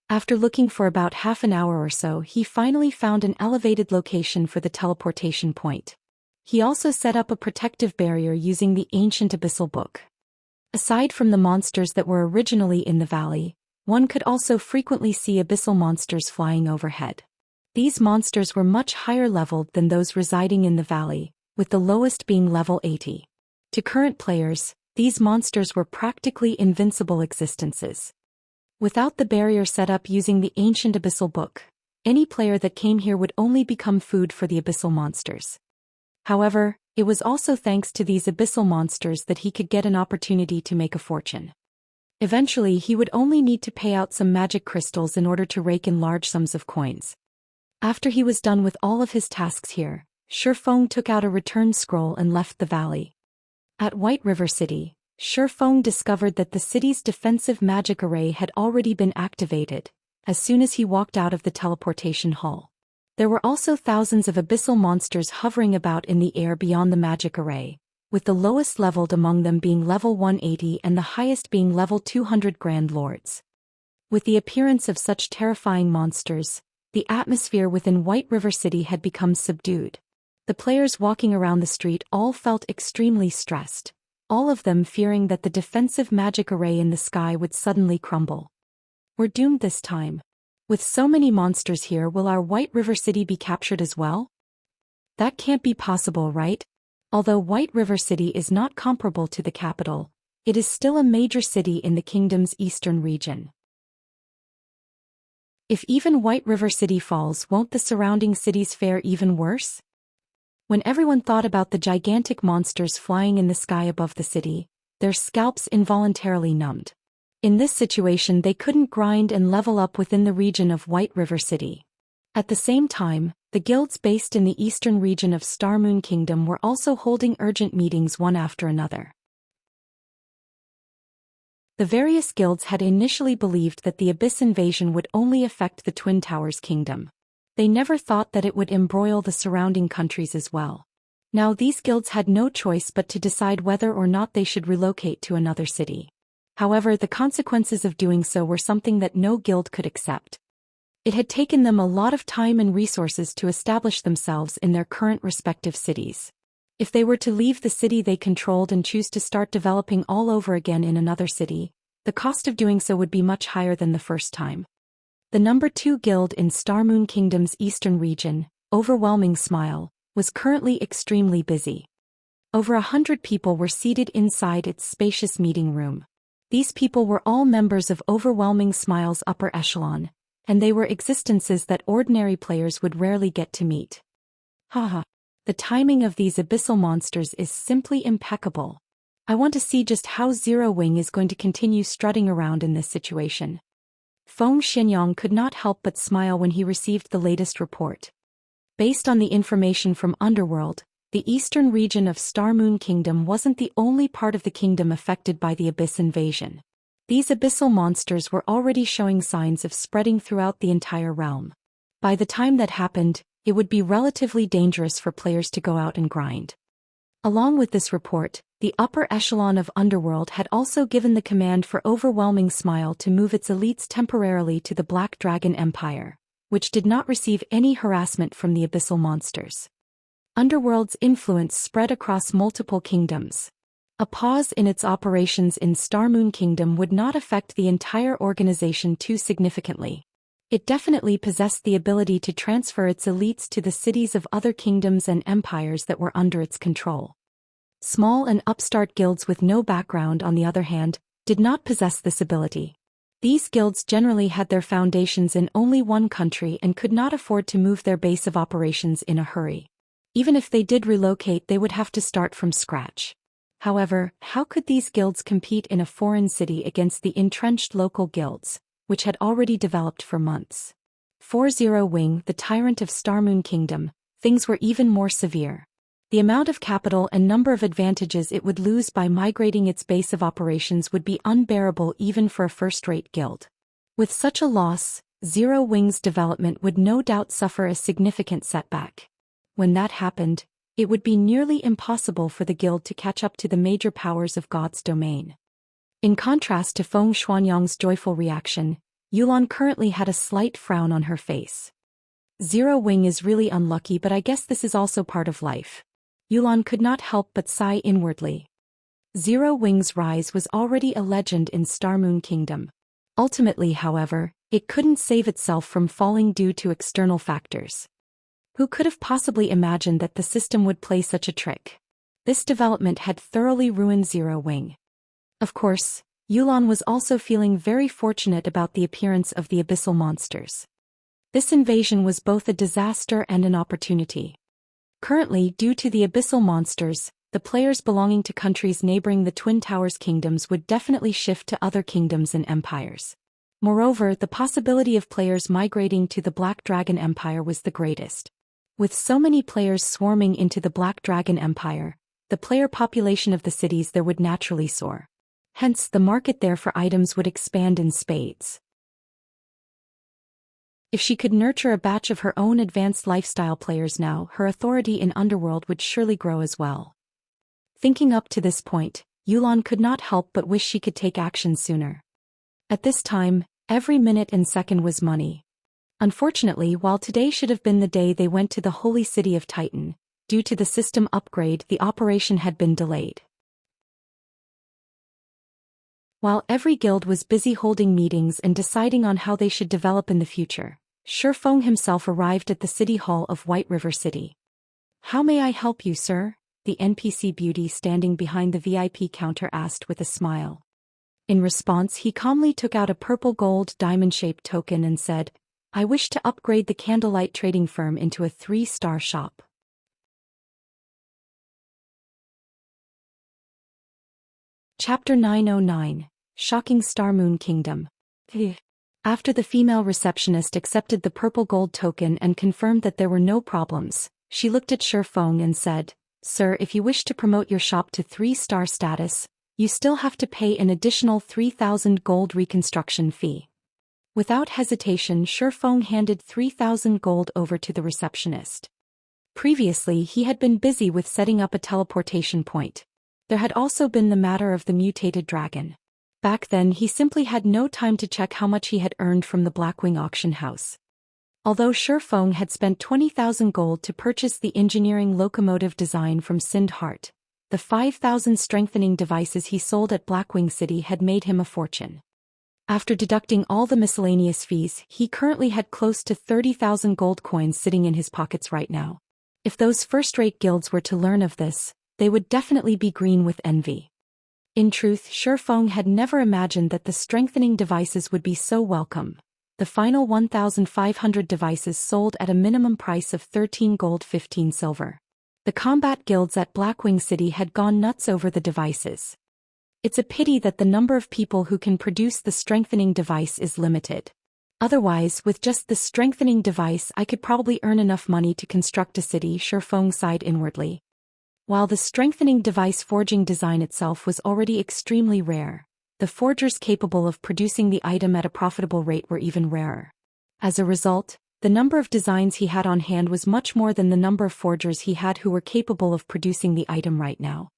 After looking for about half an hour or so, he finally found an elevated location for the teleportation point. He also set up a protective barrier using the ancient abyssal book. Aside from the monsters that were originally in the valley, one could also frequently see abyssal monsters flying overhead. These monsters were much higher leveled than those residing in the valley, with the lowest being level 80. To current players, these monsters were practically invincible existences. Without the barrier set up using the ancient abyssal book, any player that came here would only become food for the abyssal monsters. However, it was also thanks to these abyssal monsters that he could get an opportunity to make a fortune. Eventually, he would only need to pay out some magic crystals in order to rake in large sums of coins. After he was done with all of his tasks here, Shifeng took out a return scroll and left the valley. At White River City, Shifeng discovered that the city's defensive magic array had already been activated as soon as he walked out of the teleportation hall. There were also thousands of abyssal monsters hovering about in the air beyond the magic array, with the lowest leveled among them being level 180 and the highest being level 200 Grand Lords. With the appearance of such terrifying monsters, the atmosphere within White River City had become subdued. The players walking around the street all felt extremely stressed, all of them fearing that the defensive magic array in the sky would suddenly crumble. We're doomed this time. With so many monsters here, will our White River City be captured as well? That can't be possible, right? Although White River City is not comparable to the capital, it is still a major city in the kingdom's eastern region. If even White River City falls, won't the surrounding cities fare even worse? When everyone thought about the gigantic monsters flying in the sky above the city, their scalps involuntarily numbed. In this situation, they couldn't grind and level up within the region of White River City. At the same time, the guilds based in the eastern region of Star Moon Kingdom were also holding urgent meetings one after another. The various guilds had initially believed that the Abyss invasion would only affect the Twin Towers Kingdom. They never thought that it would embroil the surrounding countries as well. Now these guilds had no choice but to decide whether or not they should relocate to another city. However, the consequences of doing so were something that no guild could accept. It had taken them a lot of time and resources to establish themselves in their current respective cities. If they were to leave the city they controlled and choose to start developing all over again in another city, the cost of doing so would be much higher than the first time. The number 2 guild in Star Moon Kingdom's eastern region, Overwhelming Smile, was currently extremely busy. Over 100 people were seated inside its spacious meeting room. These people were all members of Overwhelming Smile's upper echelon, and they were existences that ordinary players would rarely get to meet. Haha. The timing of these abyssal monsters is simply impeccable. I want to see just how Zero Wing is going to continue strutting around in this situation. Feng Xianyang could not help but smile when he received the latest report. Based on the information from Underworld, the eastern region of Star Moon Kingdom wasn't the only part of the kingdom affected by the Abyss invasion. These abyssal monsters were already showing signs of spreading throughout the entire realm. By the time that happened, it would be relatively dangerous for players to go out and grind. Along with this report, the upper echelon of Underworld had also given the command for Overwhelming Smile to move its elites temporarily to the Black Dragon Empire, which did not receive any harassment from the abyssal monsters. Underworld's influence spread across multiple kingdoms. A pause in its operations in Star Moon Kingdom would not affect the entire organization too significantly. It definitely possessed the ability to transfer its elites to the cities of other kingdoms and empires that were under its control. Small and upstart guilds with no background, on the other hand, did not possess this ability. These guilds generally had their foundations in only one country and could not afford to move their base of operations in a hurry. Even if they did relocate, they would have to start from scratch. However, how could these guilds compete in a foreign city against the entrenched local guilds, which had already developed for months? For Zero Wing, the tyrant of Star Moon Kingdom, things were even more severe. The amount of capital and number of advantages it would lose by migrating its base of operations would be unbearable even for a first-rate guild. With such a loss, Zero Wing's development would no doubt suffer a significant setback. When that happened, It would be nearly impossible for the guild to catch up to the major powers of God's domain. In contrast to Feng Xuanyang's joyful reaction, Yulan currently had a slight frown on her face. Zero Wing is really unlucky, but I guess this is also part of life. Yulan could not help but sigh inwardly. Zero Wing's rise was already a legend in Star Moon Kingdom. Ultimately, however, it couldn't save itself from falling due to external factors. Who could have possibly imagined that the system would play such a trick? This development had thoroughly ruined Zero Wing. Of course, Yulan was also feeling very fortunate about the appearance of the abyssal monsters. This invasion was both a disaster and an opportunity. Currently, due to the abyssal monsters, the players belonging to countries neighboring the Twin Towers kingdoms would definitely shift to other kingdoms and empires. Moreover, the possibility of players migrating to the Black Dragon Empire was the greatest. With so many players swarming into the Black Dragon Empire, the player population of the cities there would naturally soar. Hence, the market there for items would expand in spades. If she could nurture a batch of her own advanced lifestyle players now, her authority in Underworld would surely grow as well. Thinking up to this point, Yulan could not help but wish she could take action sooner. At this time, every minute and second was money. Unfortunately, while today should have been the day they went to the holy city of Titan, due to the system upgrade, the operation had been delayed. While every guild was busy holding meetings and deciding on how they should develop in the future, Shifeng himself arrived at the city hall of White River City. "How may I help you, sir?" the NPC beauty standing behind the VIP counter asked with a smile. In response, he calmly took out a purple gold diamond-shaped token and said, "I wish to upgrade the Candlelight Trading Firm into a 3-star shop." Chapter 909, Shocking Star Moon Kingdom. After the female receptionist accepted the purple gold token and confirmed that there were no problems, she looked at Shifeng and said, "Sir, if you wish to promote your shop to 3-star status, you still have to pay an additional 3,000 gold reconstruction fee." Without hesitation, Shifeng handed 3,000 gold over to the receptionist. Previously, he had been busy with setting up a teleportation point. There had also been the matter of the mutated dragon. Back then, he simply had no time to check how much he had earned from the Blackwing auction house. Although Shifeng had spent 20,000 gold to purchase the engineering locomotive design from Sind Heart, the 5,000 strengthening devices he sold at Blackwing City had made him a fortune. After deducting all the miscellaneous fees, he currently had close to 30,000 gold coins sitting in his pockets right now. If those first-rate guilds were to learn of this, they would definitely be green with envy. In truth, Shifeng had never imagined that the strengthening devices would be so welcome. The final 1,500 devices sold at a minimum price of 13 gold 15 silver. The combat guilds at Blackwing City had gone nuts over the devices. It's a pity that the number of people who can produce the strengthening device is limited. Otherwise, with just the strengthening device I could probably earn enough money to construct a city, Shifeng sighed inwardly. While the strengthening device forging design itself was already extremely rare, the forgers capable of producing the item at a profitable rate were even rarer. As a result, the number of designs he had on hand was much more than the number of forgers he had who were capable of producing the item right now.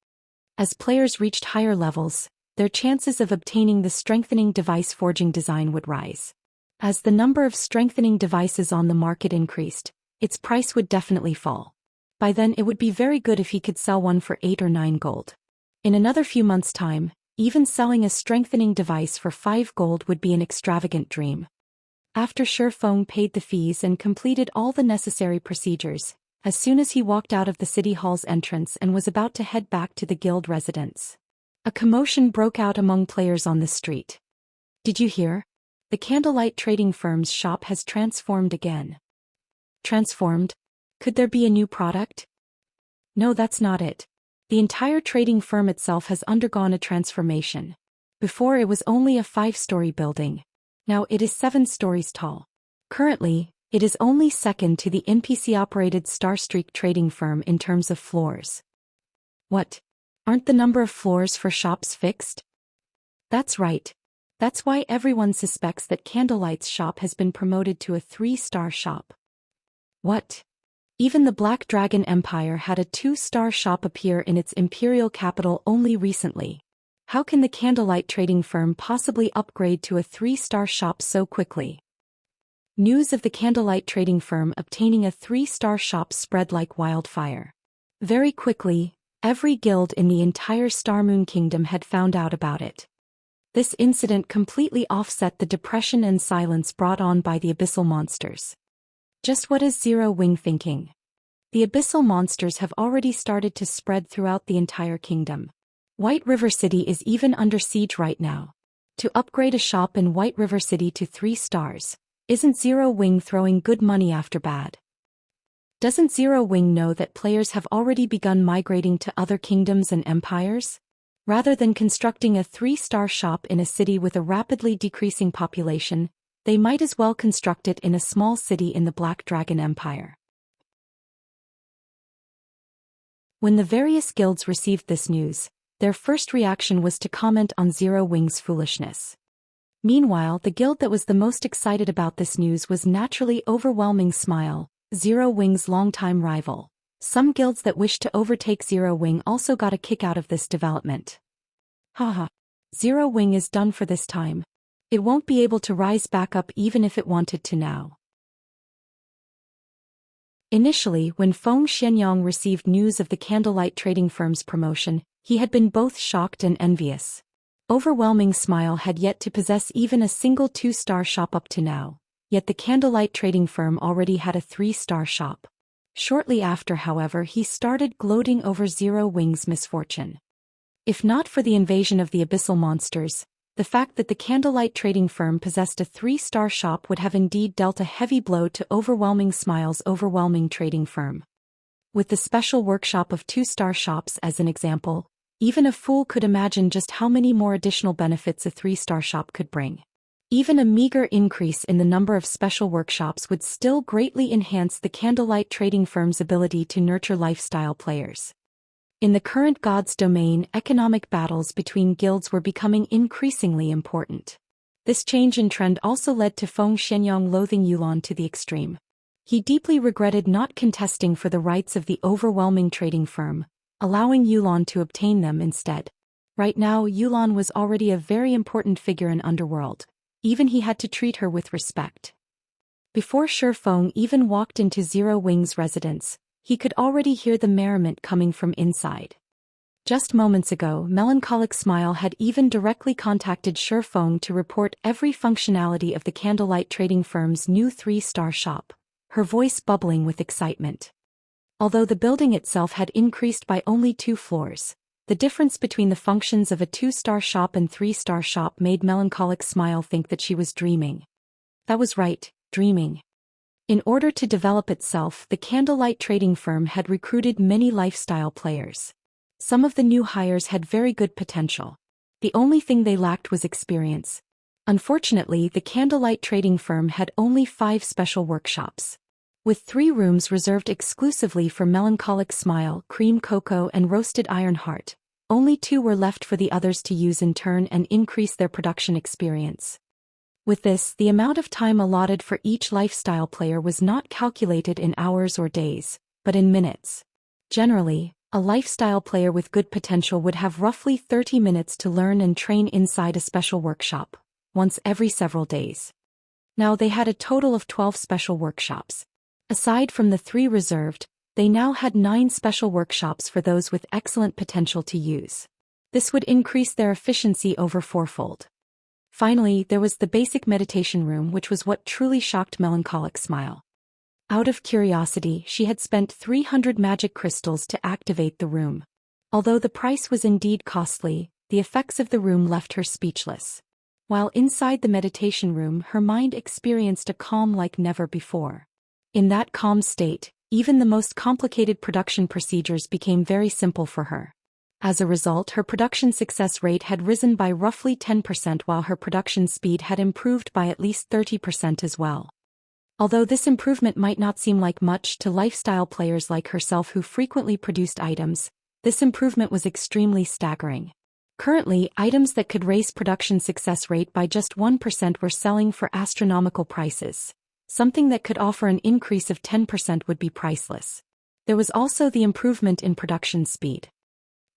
As players reached higher levels, their chances of obtaining the strengthening device forging design would rise. As the number of strengthening devices on the market increased, its price would definitely fall. By then it would be very good if he could sell one for 8 or 9 gold. In another few months' time, even selling a strengthening device for 5 gold would be an extravagant dream. After Shifeng paid the fees and completed all the necessary procedures, as soon as he walked out of the city hall's entrance and was about to head back to the guild residence, a commotion broke out among players on the street. "Did you hear? The Candlelight Trading Firm's shop has transformed again." Transformed? Could there be a new product? No, that's not it. The entire trading firm itself has undergone a transformation. Before it was only a 5-story building. Now it is 7 stories tall. Currently, it is only second to the NPC-operated Starstreak trading firm in terms of floors. What? Aren't the number of floors for shops fixed? That's right. That's why everyone suspects that Candlelight's shop has been promoted to a 3-star shop. What? Even the Black Dragon Empire had a 2-star shop appear in its imperial capital only recently. How can the candlelight trading firm possibly upgrade to a 3-star shop so quickly? News of the candlelight trading firm obtaining a 3-star shop spread like wildfire. Very quickly, every guild in the entire Starmoon Kingdom had found out about it. This incident completely offset the depression and silence brought on by the abyssal monsters. Just what is Zero Wing thinking? The abyssal monsters have already started to spread throughout the entire kingdom. White River City is even under siege right now. To upgrade a shop in White River City to 3 stars, isn't Zero Wing throwing good money after bad? Doesn't Zero Wing know that players have already begun migrating to other kingdoms and empires? Rather than constructing a 3-star shop in a city with a rapidly decreasing population, they might as well construct it in a small city in the Black Dragon Empire. When the various guilds received this news, their first reaction was to comment on Zero Wing's foolishness. Meanwhile, the guild that was the most excited about this news was naturally Overwhelming Smile, Zero Wing's longtime rival. Some guilds that wished to overtake Zero Wing also got a kick out of this development. Haha. Zero Wing is done for this time. It won't be able to rise back up even if it wanted to now. Initially, when Feng Xianyang received news of the candlelight trading firm's promotion, he had been both shocked and envious. Overwhelming Smile had yet to possess even a single 2-star shop up to now, yet the candlelight trading firm already had a 3-star shop. Shortly after, however, he started gloating over Zero Wing's misfortune. If not for the invasion of the abyssal monsters, the fact that the candlelight trading firm possessed a 3-star shop would have indeed dealt a heavy blow to Overwhelming Smile's overwhelming trading firm. With the special workshop of 2-star shops as an example, even a fool could imagine just how many more additional benefits a 3-star shop could bring. Even a meager increase in the number of special workshops would still greatly enhance the candlelight trading firm's ability to nurture lifestyle players. In the current God's domain, economic battles between guilds were becoming increasingly important. This change in trend also led to Feng Xianyang loathing Yulan to the extreme. He deeply regretted not contesting for the rights of the overwhelming trading firm, allowing Yulan to obtain them instead. Right now, Yulan was already a very important figure in Underworld. Even he had to treat her with respect. Before Feng even walked into Zero Wing's residence, he could already hear the merriment coming from inside. Just moments ago, Melancholic Smile had even directly contacted Feng to report every functionality of the candlelight trading firm's new 3-star shop, her voice bubbling with excitement. Although the building itself had increased by only 2 floors, the difference between the functions of a 2-star shop and 3-star shop made Melancholic Smile think that she was dreaming. That was right, dreaming. In order to develop itself, the candlelight trading firm had recruited many lifestyle players. Some of the new hires had very good potential. The only thing they lacked was experience. Unfortunately, the candlelight trading firm had only 5 special workshops. With 3 rooms reserved exclusively for Melancholic Smile, Cream Cocoa and Roasted Iron Heart, only 2 were left for the others to use in turn and increase their production experience. With this, the amount of time allotted for each lifestyle player was not calculated in hours or days, but in minutes. Generally, a lifestyle player with good potential would have roughly 30 minutes to learn and train inside a special workshop, once every several days. Now they had a total of 12 special workshops. Aside from the 3 reserved, they now had 9 special workshops for those with excellent potential to use. This would increase their efficiency over 4-fold. Finally, there was the basic meditation room, which was what truly shocked Melancholic Smile. Out of curiosity, she had spent 300 magic crystals to activate the room. Although the price was indeed costly, the effects of the room left her speechless. While inside the meditation room, her mind experienced a calm like never before. In that calm state, even the most complicated production procedures became very simple for her. As a result, her production success rate had risen by roughly 10% while her production speed had improved by at least 30% as well. Although this improvement might not seem like much to lifestyle players like herself who frequently produced items, this improvement was extremely staggering. Currently, items that could raise production success rate by just 1% were selling for astronomical prices. Something that could offer an increase of 10% would be priceless. There was also the improvement in production speed.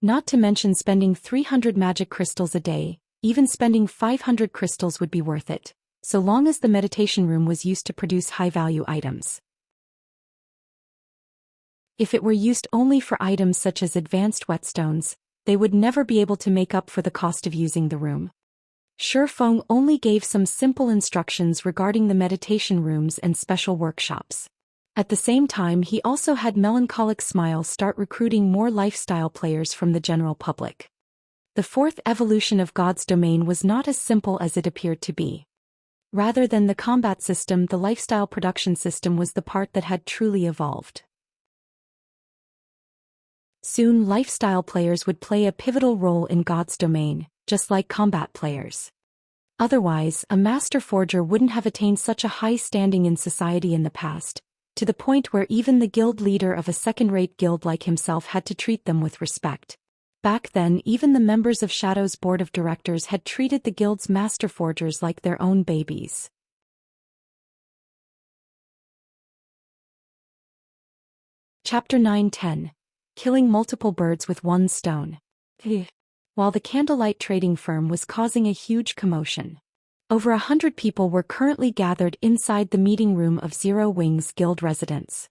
Not to mention spending 300 magic crystals a day, even spending 500 crystals would be worth it, so long as the meditation room was used to produce high-value items. If it were used only for items such as advanced whetstones, they would never be able to make up for the cost of using the room. Shifeng only gave some simple instructions regarding the meditation rooms and special workshops. At the same time, he also had Melancholic Smile start recruiting more lifestyle players from the general public. The fourth evolution of God's domain was not as simple as it appeared to be. Rather than the combat system, the lifestyle production system was the part that had truly evolved. Soon, lifestyle players would play a pivotal role in God's domain, just like combat players. Otherwise, a master forger wouldn't have attained such a high standing in society in the past, to the point where even the guild leader of a second-rate guild like himself had to treat them with respect. Back then, even the members of Shadow's board of directors had treated the guild's master forgers like their own babies. Chapter 9-10. Killing multiple birds with one stone. While the candlelight trading firm was causing a huge commotion, over 100 people were currently gathered inside the meeting room of Zero Wing's guild residence.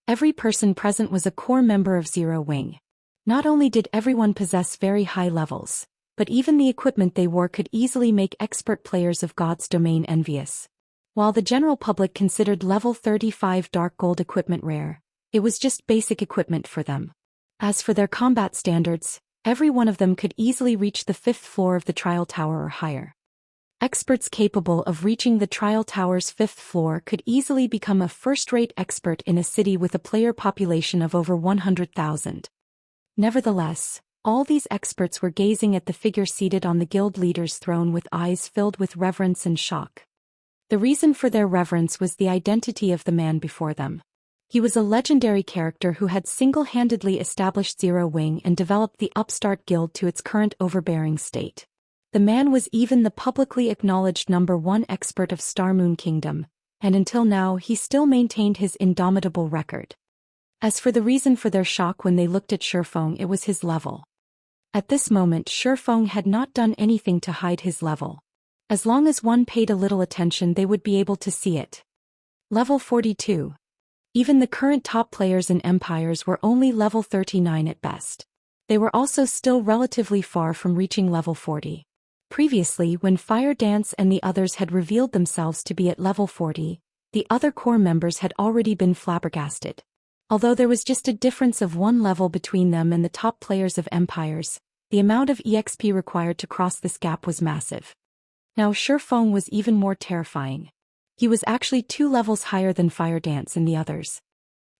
Every person present was a core member of Zero Wing. Not only did everyone possess very high levels, but even the equipment they wore could easily make expert players of God's domain envious. While the general public considered level 35 dark gold equipment rare, it was just basic equipment for them. As for their combat standards, every one of them could easily reach the 5th floor of the trial tower or higher. Experts capable of reaching the trial tower's 5th floor could easily become a first-rate expert in a city with a player population of over 100,000. Nevertheless, all these experts were gazing at the figure seated on the guild leader's throne with eyes filled with reverence and shock. The reason for their reverence was the identity of the man before them. He was a legendary character who had single-handedly established Zero Wing and developed the upstart guild to its current overbearing state. The man was even the publicly acknowledged #1 expert of Star Moon Kingdom, and until now he still maintained his indomitable record. As for the reason for their shock when they looked at Shifeng, it was his level. At this moment, Shifeng had not done anything to hide his level. As long as one paid a little attention, they would be able to see it. Level 42. Even the current top players in Empires were only level 39 at best. They were also still relatively far from reaching level 40. Previously, when Fire Dance and the others had revealed themselves to be at level 40, the other core members had already been flabbergasted. Although there was just a difference of one level between them and the top players of Empires, the amount of EXP required to cross this gap was massive. Now Shifeng was even more terrifying. He was actually 2 levels higher than Fire Dance and the others.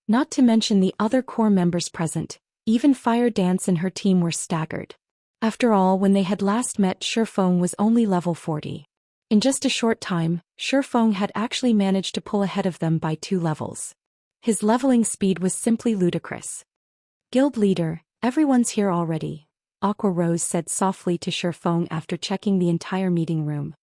Not to mention the other core members present, even Fire Dance and her team were staggered. After all, when they had last met, Shifeng was only level 40. In just a short time, Shifeng had actually managed to pull ahead of them by 2 levels. His leveling speed was simply ludicrous. Guild leader, everyone's here already, Aqua Rose said softly to Shifeng after checking the entire meeting room.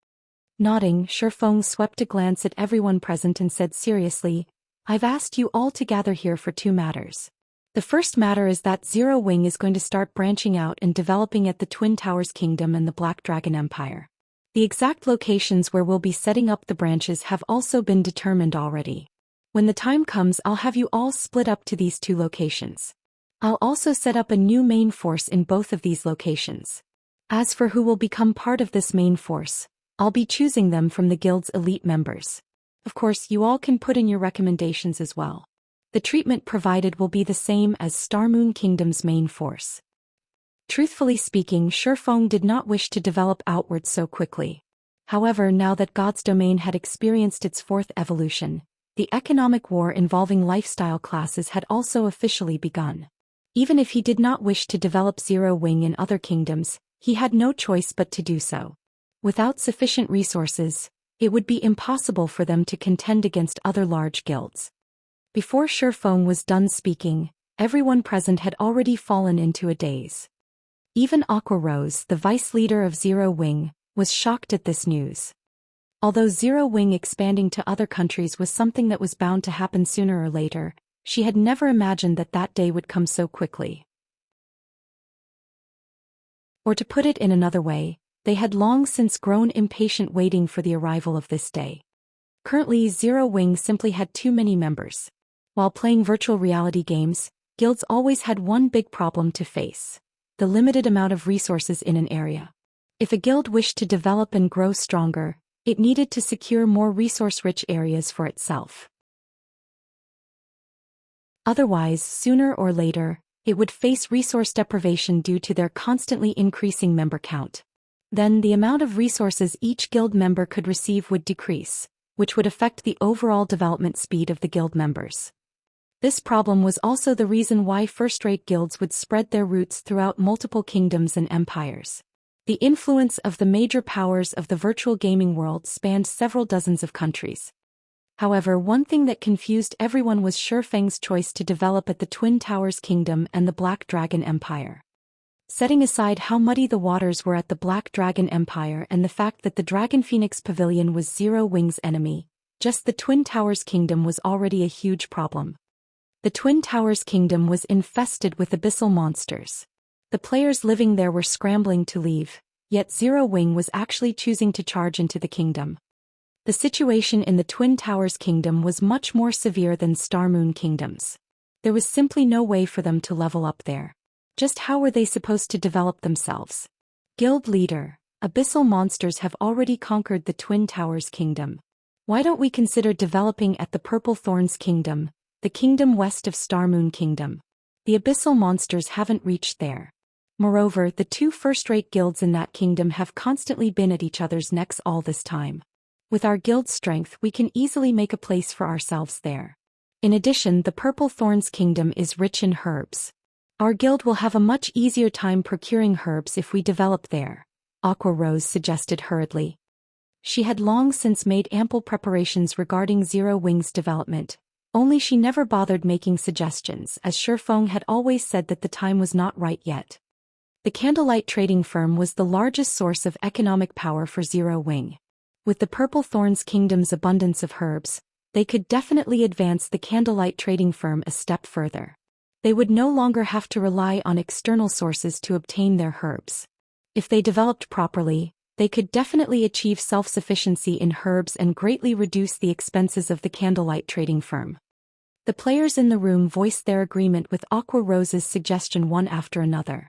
Nodding, Shifeng swept a glance at everyone present and said seriously, I've asked you all to gather here for 2 matters. The first matter is that Zero Wing is going to start branching out and developing at the Twin Towers Kingdom and the Black Dragon Empire. The exact locations where we'll be setting up the branches have also been determined already. When the time comes, I'll have you all split up to these 2 locations. I'll also set up a new main force in both of these locations. As for who will become part of this main force, I'll be choosing them from the guild's elite members. Of course, you all can put in your recommendations as well. The treatment provided will be the same as Star Moon Kingdom's main force. Truthfully speaking, Shifeng did not wish to develop outwards so quickly. However, now that God's domain had experienced its 4th evolution, the economic war involving lifestyle classes had also officially begun. Even if he did not wish to develop Zero Wing in other kingdoms, he had no choice but to do so. Without sufficient resources, it would be impossible for them to contend against other large guilds. Before Shifeng was done speaking, everyone present had already fallen into a daze. Even Aqua Rose, the vice leader of Zero Wing, was shocked at this news. Although Zero Wing expanding to other countries was something that was bound to happen sooner or later, she had never imagined that that day would come so quickly. Or to put it in another way, they had long since grown impatient waiting for the arrival of this day. Currently, Zero Wing simply had too many members. While playing virtual reality games, guilds always had one big problem to face: the limited amount of resources in an area. If a guild wished to develop and grow stronger, it needed to secure more resource-rich areas for itself. Otherwise, sooner or later, it would face resource deprivation due to their constantly increasing member count. Then the amount of resources each guild member could receive would decrease, which would affect the overall development speed of the guild members. This problem was also the reason why first-rate guilds would spread their roots throughout multiple kingdoms and empires. The influence of the major powers of the virtual gaming world spanned several dozens of countries. However, one thing that confused everyone was Xianxia's choice to develop at the Twin Towers Kingdom and the Black Dragon Empire. Setting aside how muddy the waters were at the Black Dragon Empire and the fact that the Dragon Phoenix Pavilion was Zero Wing's enemy, just the Twin Towers Kingdom was already a huge problem. The Twin Towers Kingdom was infested with abyssal monsters. The players living there were scrambling to leave, yet Zero Wing was actually choosing to charge into the kingdom. The situation in the Twin Towers Kingdom was much more severe than Star Moon Kingdoms. There was simply no way for them to level up there. Just how were they supposed to develop themselves? Guild leader, abyssal monsters have already conquered the Twin Towers Kingdom. Why don't we consider developing at the Purple Thorns Kingdom, the kingdom west of Star Moon Kingdom? The abyssal monsters haven't reached there. Moreover, the two first-rate guilds in that kingdom have constantly been at each other's necks all this time. With our guild strength, we can easily make a place for ourselves there. In addition, the Purple Thorns Kingdom is rich in herbs. Our guild will have a much easier time procuring herbs if we develop there, Aqua Rose suggested hurriedly. She had long since made ample preparations regarding Zero Wing's development, only she never bothered making suggestions as Xianxia had always said that the time was not right yet. The Candlelight Trading Firm was the largest source of economic power for Zero Wing. With the Purple Thorns Kingdom's abundance of herbs, they could definitely advance the Candlelight Trading Firm a step further. They would no longer have to rely on external sources to obtain their herbs. If they developed properly, they could definitely achieve self-sufficiency in herbs and greatly reduce the expenses of the Candlelight Trading Firm. The players in the room voiced their agreement with Aqua Rose's suggestion one after another.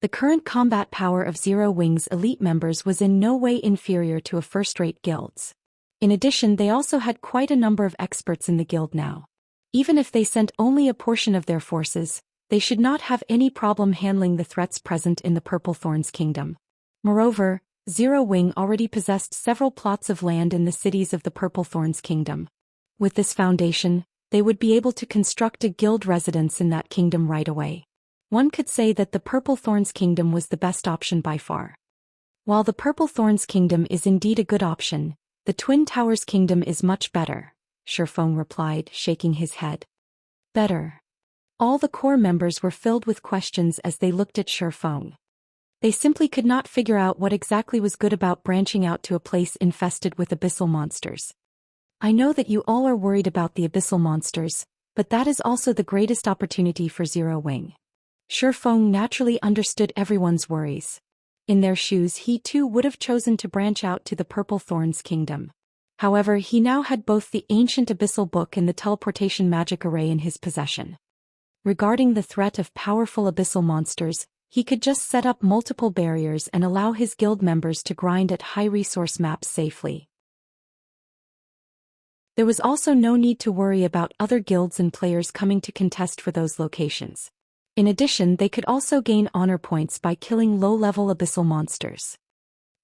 The current combat power of Zero Wing's elite members was in no way inferior to a first-rate guild's. In addition, they also had quite a number of experts in the guild now. Even if they sent only a portion of their forces, they should not have any problem handling the threats present in the Purple Thorns Kingdom. Moreover, Zero Wing already possessed several plots of land in the cities of the Purple Thorns Kingdom. With this foundation, they would be able to construct a guild residence in that kingdom right away. One could say that the Purple Thorns Kingdom was the best option by far. While the Purple Thorns Kingdom is indeed a good option, the Twin Towers Kingdom is much better, Xianxia replied, shaking his head. Better. All the core members were filled with questions as they looked at Xianxia. They simply could not figure out what exactly was good about branching out to a place infested with abyssal monsters. I know that you all are worried about the abyssal monsters, but that is also the greatest opportunity for Zero Wing. Xianxia naturally understood everyone's worries. In their shoes, he too would have chosen to branch out to the Purple Thorns Kingdom. However, he now had both the ancient abyssal book and the teleportation magic array in his possession. Regarding the threat of powerful abyssal monsters, he could just set up multiple barriers and allow his guild members to grind at high-resource maps safely. There was also no need to worry about other guilds and players coming to contest for those locations. In addition, they could also gain honor points by killing low-level abyssal monsters.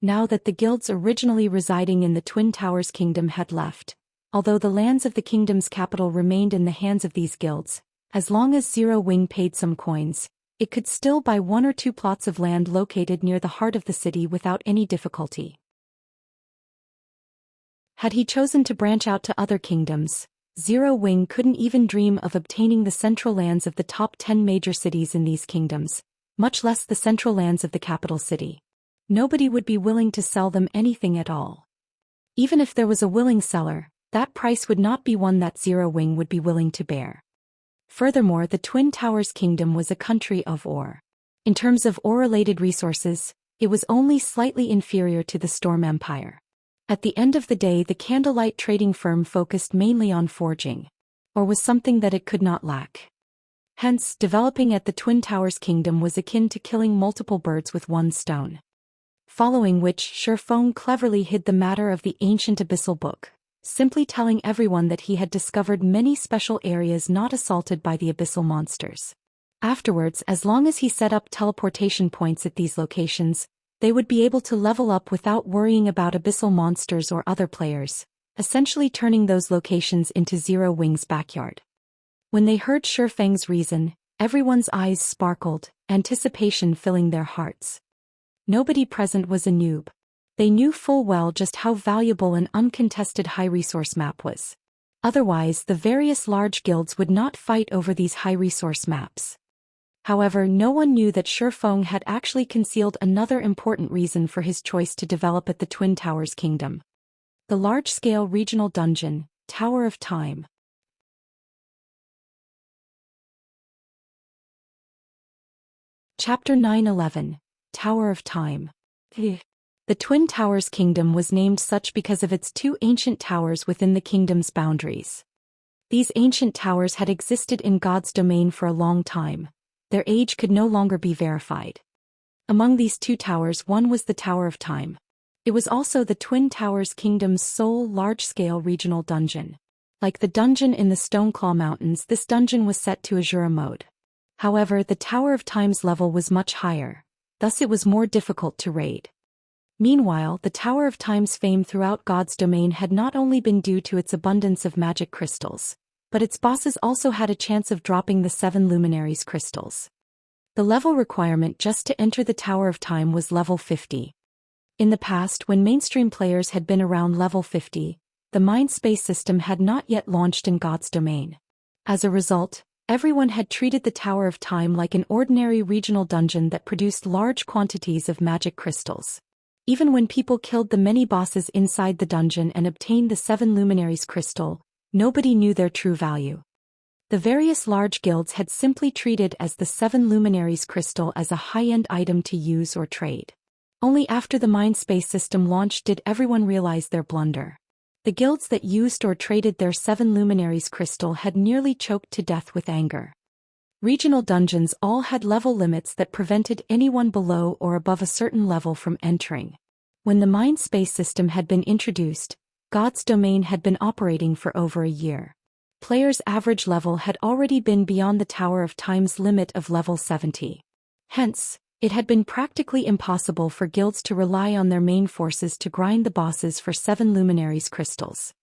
Now that the guilds originally residing in the Twin Towers Kingdom had left, although the lands of the kingdom's capital remained in the hands of these guilds, as long as Zero Wing paid some coins, it could still buy 1 or 2 plots of land located near the heart of the city without any difficulty. Had he chosen to branch out to other kingdoms, Zero Wing couldn't even dream of obtaining the central lands of the top 10 major cities in these kingdoms, much less the central lands of the capital city. Nobody would be willing to sell them anything at all. Even if there was a willing seller, that price would not be one that Zero Wing would be willing to bear. Furthermore, the Twin Towers Kingdom was a country of ore. In terms of ore-related resources, it was only slightly inferior to the Storm Empire. At the end of the day, the Candlelight trading firm focused mainly on forging, or was something that it could not lack. Hence, developing at the Twin Towers Kingdom was akin to killing multiple birds with one stone. Following which, Shifeng cleverly hid the matter of the ancient abyssal book, simply telling everyone that he had discovered many special areas not assaulted by the abyssal monsters. Afterwards, as long as he set up teleportation points at these locations, they would be able to level up without worrying about abyssal monsters or other players, essentially turning those locations into Zero Wing's backyard. When they heard Shifeng's reason, everyone's eyes sparkled, anticipation filling their hearts. Nobody present was a noob. They knew full well just how valuable an uncontested high-resource map was. Otherwise, the various large guilds would not fight over these high-resource maps. However, no one knew that Shifeng had actually concealed another important reason for his choice to develop at the Twin Towers Kingdom. The large-scale regional dungeon, Tower of Time. Chapter 9:11, Tower of Time. The Twin Towers Kingdom was named such because of its two ancient towers within the kingdom's boundaries. These ancient towers had existed in God's domain for a long time. Their age could no longer be verified. Among these two towers, one was the Tower of Time. It was also the Twin Towers Kingdom's sole large-scale regional dungeon. Like the dungeon in the Stoneclaw Mountains, this dungeon was set to Azura mode. However, the Tower of Time's level was much higher, thus it was more difficult to raid. Meanwhile, the Tower of Time's fame throughout God's domain had not only been due to its abundance of magic crystals, but its bosses also had a chance of dropping the 7 Luminaries crystals. The level requirement just to enter the Tower of Time was level 50. In the past, when mainstream players had been around level 50, the Mind Space system had not yet launched in God's domain. As a result, everyone had treated the Tower of Time like an ordinary regional dungeon that produced large quantities of magic crystals. Even when people killed the many bosses inside the dungeon and obtained the 7 Luminaries crystal, nobody knew their true value. The various large guilds had simply treated as the 7 Luminaries crystal as a high-end item to use or trade. Only after the Mind Space system launched did everyone realize their blunder. The guilds that used or traded their 7 Luminaries crystal had nearly choked to death with anger. Regional dungeons all had level limits that prevented anyone below or above a certain level from entering. When the Mind Space system had been introduced, God's domain had been operating for over a year. Players' average level had already been beyond the Tower of Time's limit of level 70. Hence, it had been practically impossible for guilds to rely on their main forces to grind the bosses for 7 Luminaries crystals.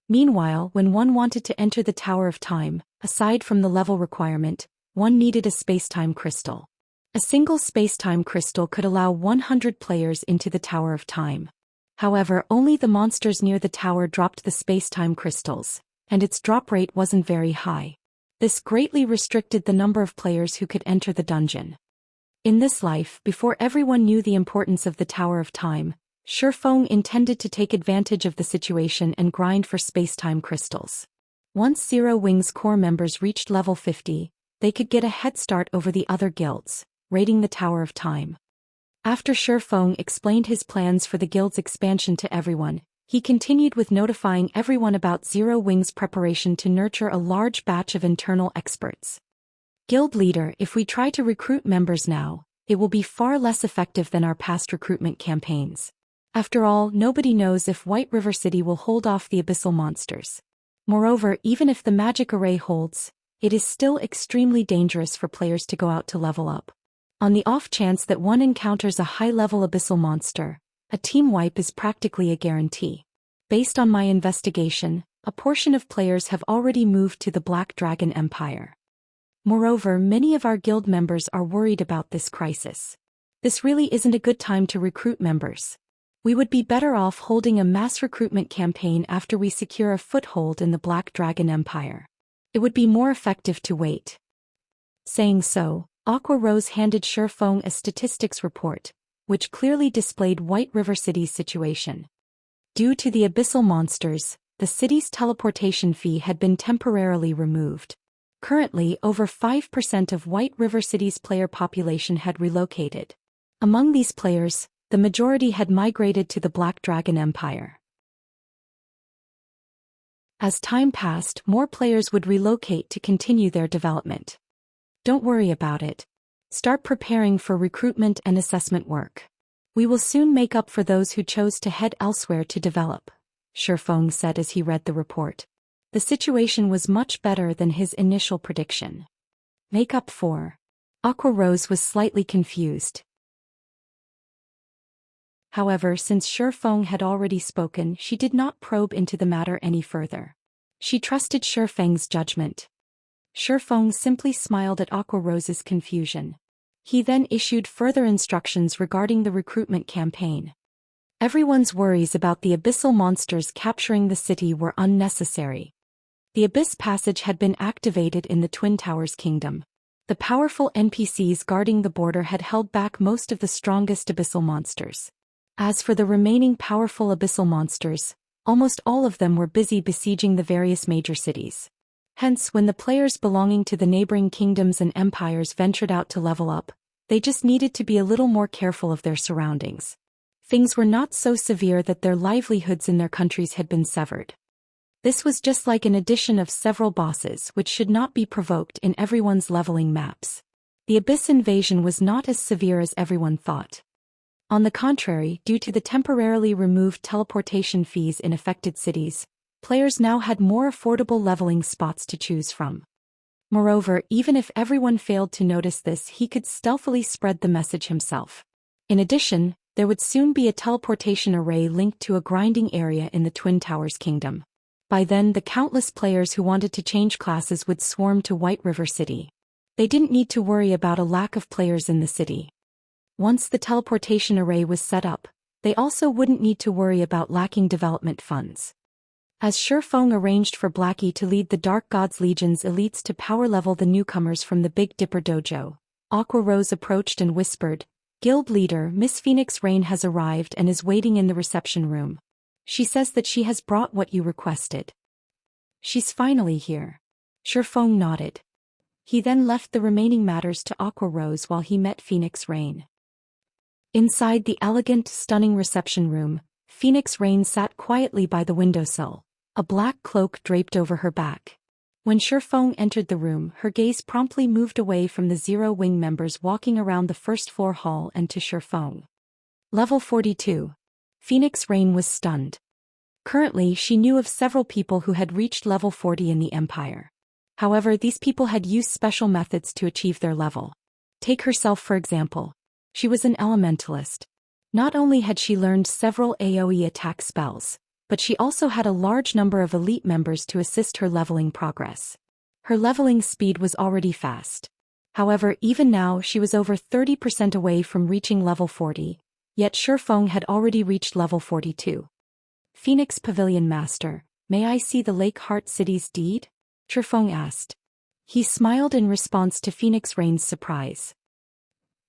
Meanwhile, when one wanted to enter the Tower of Time, aside from the level requirement, one needed a spacetime crystal. A single spacetime crystal could allow 100 players into the Tower of Time. However, only the monsters near the tower dropped the spacetime crystals, and its drop rate wasn't very high. This greatly restricted the number of players who could enter the dungeon. In this life, before everyone knew the importance of the Tower of Time, Shifeng intended to take advantage of the situation and grind for spacetime crystals. Once Zero Wing's core members reached level 50, they could get a head start over the other guilds, raiding the Tower of Time. After Shifeng explained his plans for the guild's expansion to everyone, he continued with notifying everyone about Zero Wing's preparation to nurture a large batch of internal experts. Guild leader, if we try to recruit members now, it will be far less effective than our past recruitment campaigns. After all, nobody knows if White River City will hold off the abyssal monsters. Moreover, even if the magic array holds, it is still extremely dangerous for players to go out to level up. On the off chance that one encounters a high-level abyssal monster, a team wipe is practically a guarantee. Based on my investigation, a portion of players have already moved to the Black Dragon Empire. Moreover, many of our guild members are worried about this crisis. This really isn't a good time to recruit members. We would be better off holding a mass recruitment campaign after we secure a foothold in the Black Dragon Empire. It would be more effective to wait. Saying so, Aqua Rose handed Shifeng a statistics report, which clearly displayed White River City's situation. Due to the abyssal monsters, the city's teleportation fee had been temporarily removed. Currently, over 5% of White River City's player population had relocated. Among these players, the majority had migrated to the Black Dragon Empire. As time passed, more players would relocate to continue their development. Don't worry about it. Start preparing for recruitment and assessment work. We will soon make up for those who chose to head elsewhere to develop, Shifeng said as he read the report. The situation was much better than his initial prediction. Make up for. Aqua Rose was slightly confused. However, since Shifeng had already spoken, she did not probe into the matter any further. She trusted Shifeng's judgment. Shifeng simply smiled at Aqua Rose's confusion. He then issued further instructions regarding the recruitment campaign. Everyone's worries about the abyssal monsters capturing the city were unnecessary. The Abyss Passage had been activated in the Twin Towers Kingdom. The powerful NPCs guarding the border had held back most of the strongest abyssal monsters. As for the remaining powerful abyssal monsters, almost all of them were busy besieging the various major cities. Hence, when the players belonging to the neighboring kingdoms and empires ventured out to level up, they just needed to be a little more careful of their surroundings. Things were not so severe that their livelihoods in their countries had been severed. This was just like an addition of several bosses which should not be provoked in everyone's leveling maps. The Abyss invasion was not as severe as everyone thought. On the contrary, due to the temporarily removed teleportation fees in affected cities, players now had more affordable leveling spots to choose from. Moreover, even if everyone failed to notice this, he could stealthily spread the message himself. In addition, there would soon be a teleportation array linked to a grinding area in the Twin Towers Kingdom. By then, the countless players who wanted to change classes would swarm to White River City. They didn't need to worry about a lack of players in the city. Once the teleportation array was set up, they also wouldn't need to worry about lacking development funds. As Shifeng arranged for Blackie to lead the Dark Gods Legion's elites to power level the newcomers from the Big Dipper Dojo, Aqua Rose approached and whispered, "Guild leader Miss Phoenix Rain has arrived and is waiting in the reception room. She says that she has brought what you requested." "She's finally here." Shifeng nodded. He then left the remaining matters to Aqua Rose while he met Phoenix Rain. Inside the elegant, stunning reception room, Phoenix Rain sat quietly by the windowsill, a black cloak draped over her back. When Shifeng entered the room, her gaze promptly moved away from the Zero Wing members walking around the first-floor hall and to Shifeng. Level 42. Phoenix Rain was stunned. Currently, she knew of several people who had reached level 40 in the Empire. However, these people had used special methods to achieve their level. Take herself for example. She was an elementalist. Not only had she learned several AoE attack spells, but she also had a large number of elite members to assist her leveling progress. Her leveling speed was already fast. However, even now she was over 30% away from reaching level 40, yet Shifeng had already reached level 42. "Phoenix Pavilion Master, may I see the Lake Heart City's deed?" Shifeng asked. He smiled in response to Phoenix Rain's surprise.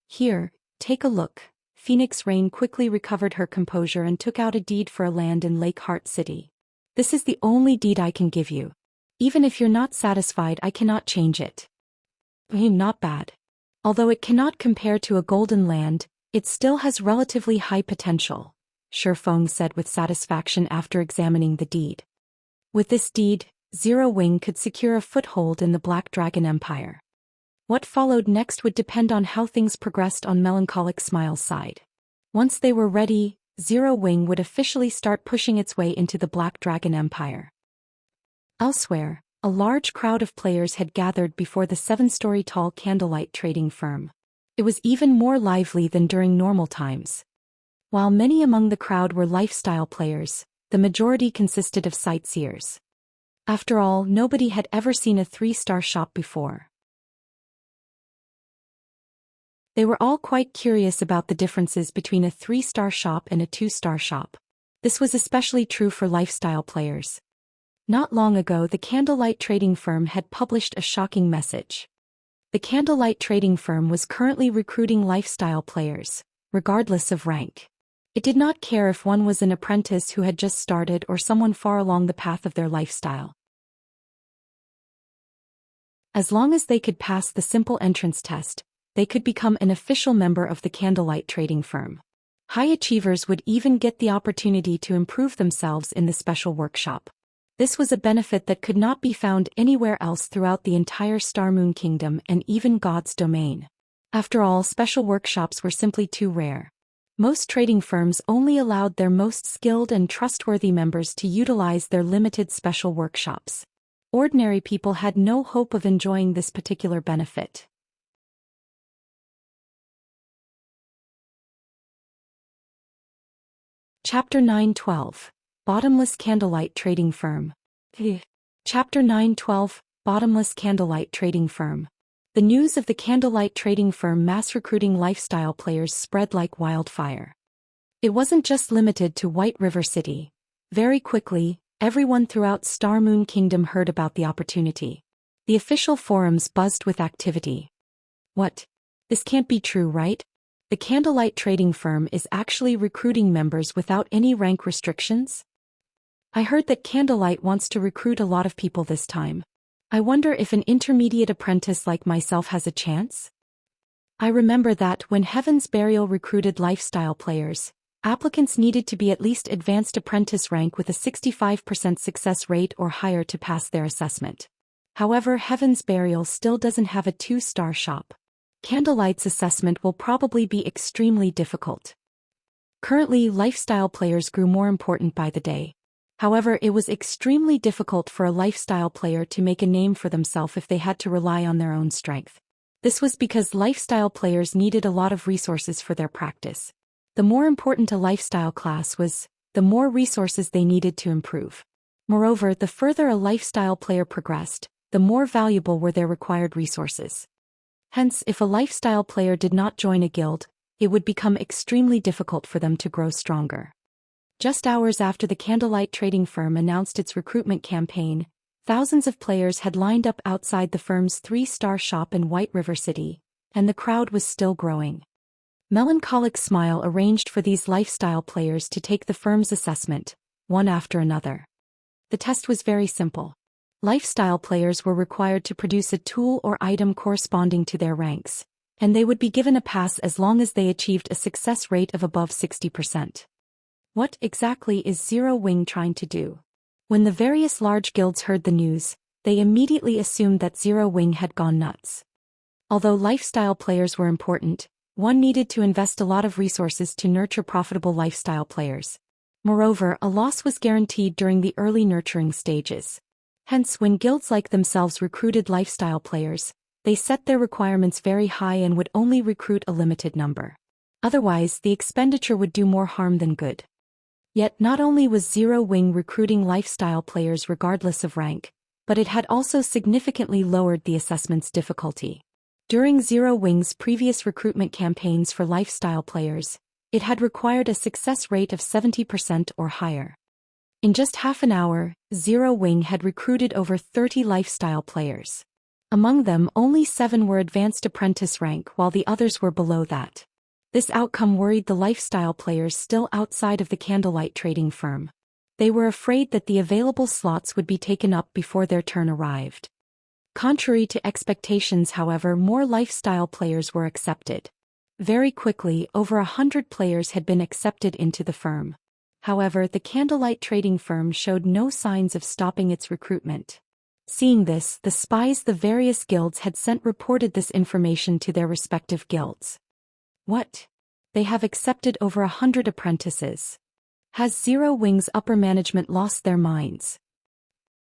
"Here, take a look." Phoenix Rain quickly recovered her composure and took out a deed for a land in Lake Heart City. "This is the only deed I can give you. Even if you're not satisfied, I cannot change it." Not bad. Although it cannot compare to a golden land, it still has relatively high potential, Shifeng said with satisfaction after examining the deed. With this deed, Zero Wing could secure a foothold in the Black Dragon Empire. What followed next would depend on how things progressed on Melancholic Smile's side. Once they were ready, Zero Wing would officially start pushing its way into the Black Dragon Empire. Elsewhere, a large crowd of players had gathered before the 7-story tall candlelight trading firm. It was even more lively than during normal times. While many among the crowd were lifestyle players, the majority consisted of sightseers. After all, nobody had ever seen a 3-star shop before. They were all quite curious about the differences between a 3-star shop and a 2-star shop. This was especially true for lifestyle players. Not long ago, the candlelight trading firm had published a shocking message. The candlelight trading firm was currently recruiting lifestyle players, regardless of rank. It did not care if one was an apprentice who had just started or someone far along the path of their lifestyle. As long as they could pass the simple entrance test, they could become an official member of the candlelight trading firm. High achievers would even get the opportunity to improve themselves in the special workshop. This was a benefit that could not be found anywhere else throughout the entire Star Moon Kingdom and even God's domain. After all, special workshops were simply too rare. Most trading firms only allowed their most skilled and trustworthy members to utilize their limited special workshops. Ordinary people had no hope of enjoying this particular benefit. Chapter 9:12. Bottomless Candlelight Trading Firm. Chapter 9:12. Bottomless Candlelight Trading Firm. The news of the candlelight trading firm mass recruiting lifestyle players spread like wildfire. It wasn't just limited to White River City. Very quickly, everyone throughout Star Moon Kingdom heard about the opportunity. The official forums buzzed with activity. What? This can't be true, right? The candlelight trading firm is actually recruiting members without any rank restrictions? I heard that Candlelight wants to recruit a lot of people this time. I wonder if an intermediate apprentice like myself has a chance? I remember that when Heaven's Burial recruited lifestyle players, applicants needed to be at least advanced apprentice rank with a 65% success rate or higher to pass their assessment. However, Heaven's Burial still doesn't have a 2-star shop. Candlelight's assessment will probably be extremely difficult. Currently, lifestyle players grew more important by the day. However, it was extremely difficult for a lifestyle player to make a name for themselves if they had to rely on their own strength. This was because lifestyle players needed a lot of resources for their practice. The more important a lifestyle class was, the more resources they needed to improve. Moreover, the further a lifestyle player progressed, the more valuable were their required resources. Hence, if a lifestyle player did not join a guild, it would become extremely difficult for them to grow stronger. Just hours after the candlelight trading firm announced its recruitment campaign, thousands of players had lined up outside the firm's 3-star shop in White River City, and the crowd was still growing. Melancholic Smile arranged for these lifestyle players to take the firm's assessment, one after another. The test was very simple. Lifestyle players were required to produce a tool or item corresponding to their ranks, and they would be given a pass as long as they achieved a success rate of above 60%. What exactly is Zero Wing trying to do? When the various large guilds heard the news, they immediately assumed that Zero Wing had gone nuts. Although lifestyle players were important, one needed to invest a lot of resources to nurture profitable lifestyle players. Moreover, a loss was guaranteed during the early nurturing stages. Hence, when guilds like themselves recruited lifestyle players, they set their requirements very high and would only recruit a limited number. Otherwise, the expenditure would do more harm than good. Yet not only was Zero Wing recruiting lifestyle players regardless of rank, but it had also significantly lowered the assessment's difficulty. During Zero Wing's previous recruitment campaigns for lifestyle players, it had required a success rate of 70% or higher. In just half an hour, Zero Wing had recruited over 30 lifestyle players. Among them, only 7 were advanced apprentice rank while the others were below that. This outcome worried the lifestyle players still outside of the candlelight trading firm. They were afraid that the available slots would be taken up before their turn arrived. Contrary to expectations, however, more lifestyle players were accepted. Very quickly, over 100 players had been accepted into the firm. However, the candlelight trading firm showed no signs of stopping its recruitment. Seeing this, the spies the various guilds had sent reported this information to their respective guilds. What? They have accepted over 100 apprentices. Has Zero Wing's upper management lost their minds?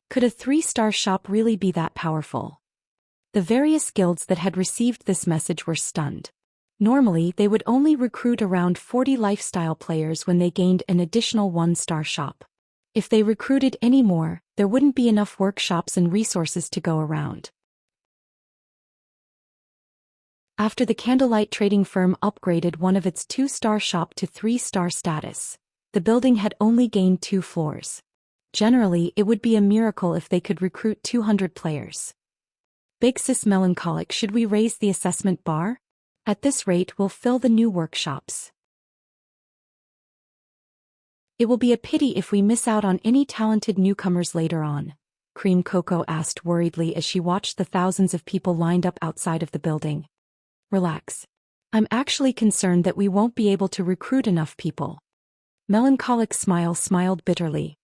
Could a 3-star shop really be that powerful? The various guilds that had received this message were stunned. Normally, they would only recruit around 40 lifestyle players when they gained an additional 1-star shop. If they recruited any more, there wouldn't be enough workshops and resources to go around. After the candlelight trading firm upgraded one of its 2-star shop to 3-star status, the building had only gained 2 floors. Generally, it would be a miracle if they could recruit 200 players. Big Sis Melancholic, should we raise the assessment bar? At this rate, we'll fill the new workshops. It will be a pity if we miss out on any talented newcomers later on, Cream Cocoa asked worriedly as she watched the thousands of people lined up outside of the building. Relax. I'm actually concerned that we won't be able to recruit enough people. Melancholic Smile smiled bitterly.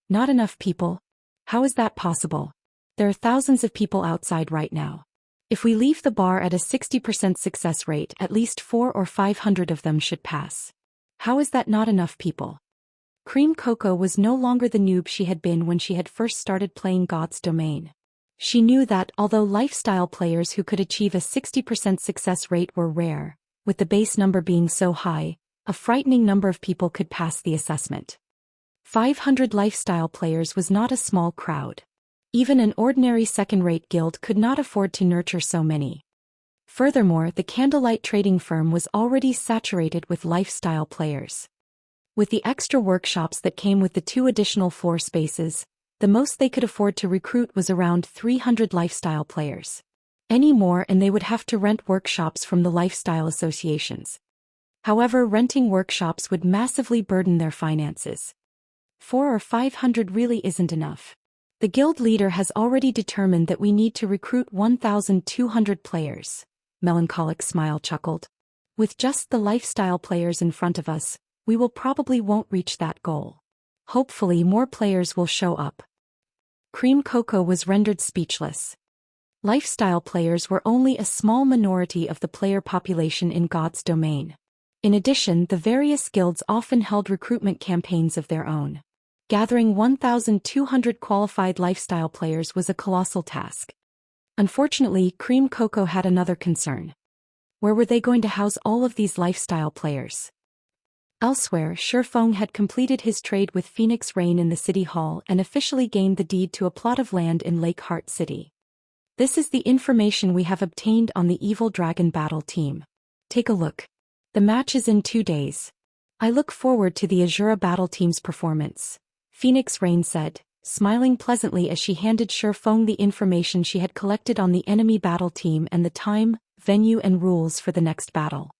Not enough people? How is that possible? There are thousands of people outside right now. If we leave the bar at a 60% success rate, at least 400 or 500 of them should pass. How is that not enough people? Cream Cocoa was no longer the noob she had been when she had first started playing God's Domain. She knew that, although lifestyle players who could achieve a 60% success rate were rare, with the base number being so high, a frightening number of people could pass the assessment. 500 lifestyle players was not a small crowd. Even an ordinary second-rate guild could not afford to nurture so many. Furthermore, the candlelight trading firm was already saturated with lifestyle players. With the extra workshops that came with the 2 additional floor spaces, the most they could afford to recruit was around 300 lifestyle players. Any more and they would have to rent workshops from the lifestyle associations. However, renting workshops would massively burden their finances. 400 or 500 really isn't enough. The guild leader has already determined that we need to recruit 1,200 players. Melancholic Smile chuckled. With just the lifestyle players in front of us, we probably won't reach that goal. Hopefully more players will show up. Cream Cocoa was rendered speechless. Lifestyle players were only a small minority of the player population in God's Domain. In addition, the various guilds often held recruitment campaigns of their own. Gathering 1,200 qualified lifestyle players was a colossal task. Unfortunately, Cream Cocoa had another concern. Where were they going to house all of these lifestyle players? Elsewhere, Shifeng had completed his trade with Phoenix Rain in the city hall and officially gained the deed to a plot of land in Lake Heart City. This is the information we have obtained on the Evil Dragon Battle team. Take a look. The match is in 2 days. I look forward to the Azura Battle team's performance, Phoenix Rain said, smiling pleasantly as she handed Shifeng the information she had collected on the enemy battle team and the time, venue and rules for the next battle.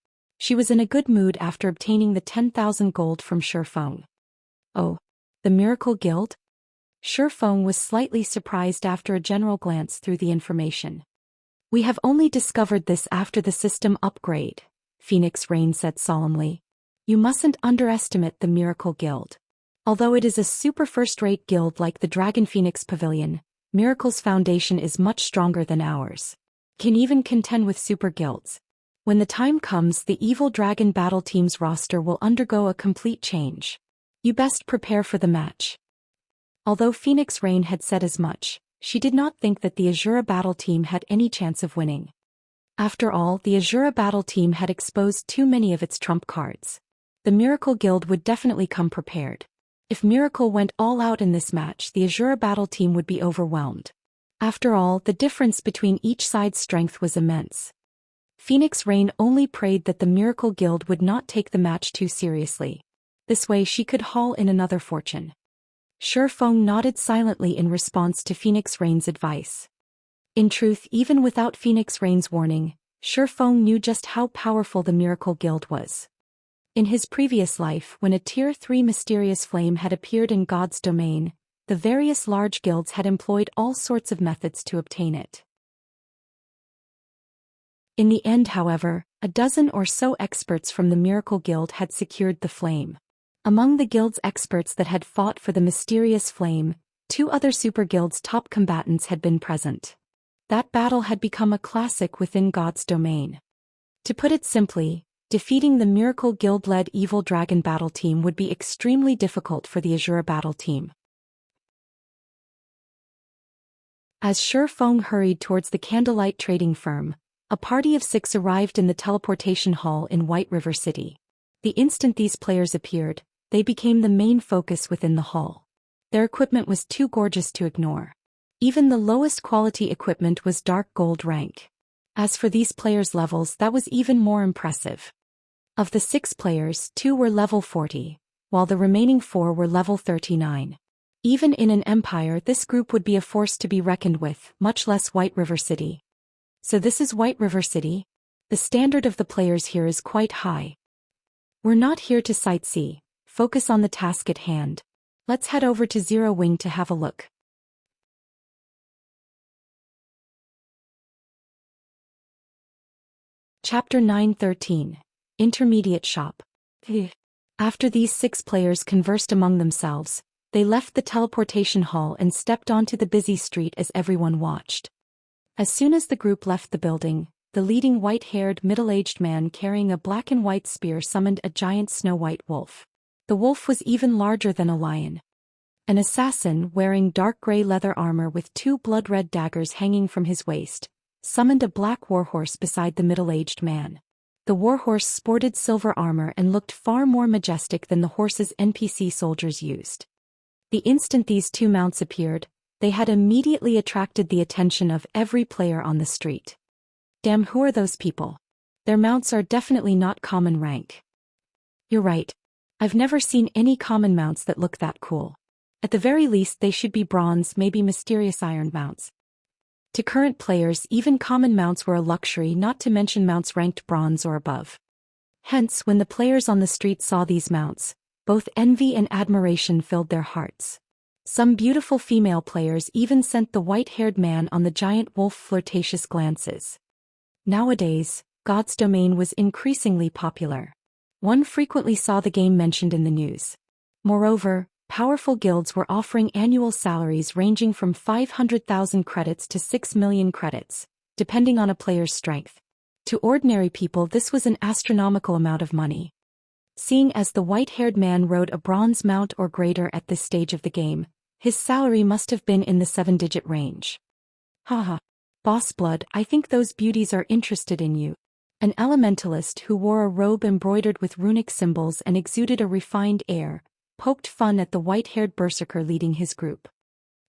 She was in a good mood after obtaining the 10,000 gold from Shifeng. Oh, the Miracle Guild? Shifeng was slightly surprised after a general glance through the information. We have only discovered this after the system upgrade, Phoenix Rain said solemnly. You mustn't underestimate the Miracle Guild. Although it is a super first-rate guild like the Dragon Phoenix Pavilion, Miracle's foundation is much stronger than ours. Can even contend with super guilds. When the time comes, the Evil Dragon Battle team's roster will undergo a complete change. You best prepare for the match. Although Phoenix Rain had said as much, she did not think that the Azura Battle team had any chance of winning. After all, the Azura Battle team had exposed too many of its trump cards. The Miracle Guild would definitely come prepared. If Miracle went all out in this match, the Azura Battle team would be overwhelmed. After all, the difference between each side's strength was immense. Phoenix Rain only prayed that the Miracle Guild would not take the match too seriously. This way she could haul in another fortune. Shifeng nodded silently in response to Phoenix Rain's advice. In truth, even without Phoenix Rain's warning, Shifeng knew just how powerful the Miracle Guild was. In his previous life, when a Tier 3 mysterious flame had appeared in God's Domain, the various large guilds had employed all sorts of methods to obtain it. In the end, however, a dozen or so experts from the Miracle Guild had secured the flame. Among the guild's experts that had fought for the mysterious flame, 2 other super guilds' top combatants had been present. That battle had become a classic within God's Domain. To put it simply, defeating the Miracle Guild-led Evil Dragon Battle team would be extremely difficult for the Azura Battle team. As Shifeng hurried towards the candlelight trading firm, a party of 6 arrived in the teleportation hall in White River City. The instant these players appeared, they became the main focus within the hall. Their equipment was too gorgeous to ignore. Even the lowest quality equipment was dark gold rank. As for these players' levels, that was even more impressive. Of the 6 players, 2 were level 40, while the remaining 4 were level 39. Even in an empire, this group would be a force to be reckoned with, much less White River City. So this is White River City? The standard of the players here is quite high. We're not here to sightsee, Focus on the task at hand. Let's head over to Zero Wing to have a look. Chapter 9:13. Intermediate Shop. After these 6 players conversed among themselves, they left the teleportation hall and stepped onto the busy street as everyone watched. As soon as the group left the building, the leading white-haired middle-aged man carrying a black and white spear summoned a giant snow-white wolf. The wolf was even larger than a lion. An assassin wearing dark gray leather armor with 2 blood-red daggers hanging from his waist summoned a black warhorse beside the middle-aged man. The warhorse sported silver armor and looked far more majestic than the horses NPC soldiers used. The instant these 2 mounts appeared, they had immediately attracted the attention of every player on the street. Damn, who are those people? Their mounts are definitely not common rank. You're right. I've never seen any common mounts that look that cool. At the very least they should be bronze, maybe mysterious iron mounts. To current players, even common mounts were a luxury, not to mention mounts ranked bronze or above. Hence, when the players on the street saw these mounts, both envy and admiration filled their hearts. Some beautiful female players even sent the white-haired man on the giant wolf flirtatious glances. Nowadays, God's Domain was increasingly popular. One frequently saw the game mentioned in the news. Moreover, powerful guilds were offering annual salaries ranging from 500,000 credits to 6 million credits, depending on a player's strength. To ordinary people, this was an astronomical amount of money. Seeing as the white-haired man rode a bronze mount or greater at this stage of the game, his salary must have been in the 7-digit range. Haha. Boss Blood, I think those beauties are interested in you. An elementalist who wore a robe embroidered with runic symbols and exuded a refined air poked fun at the white-haired berserker leading his group.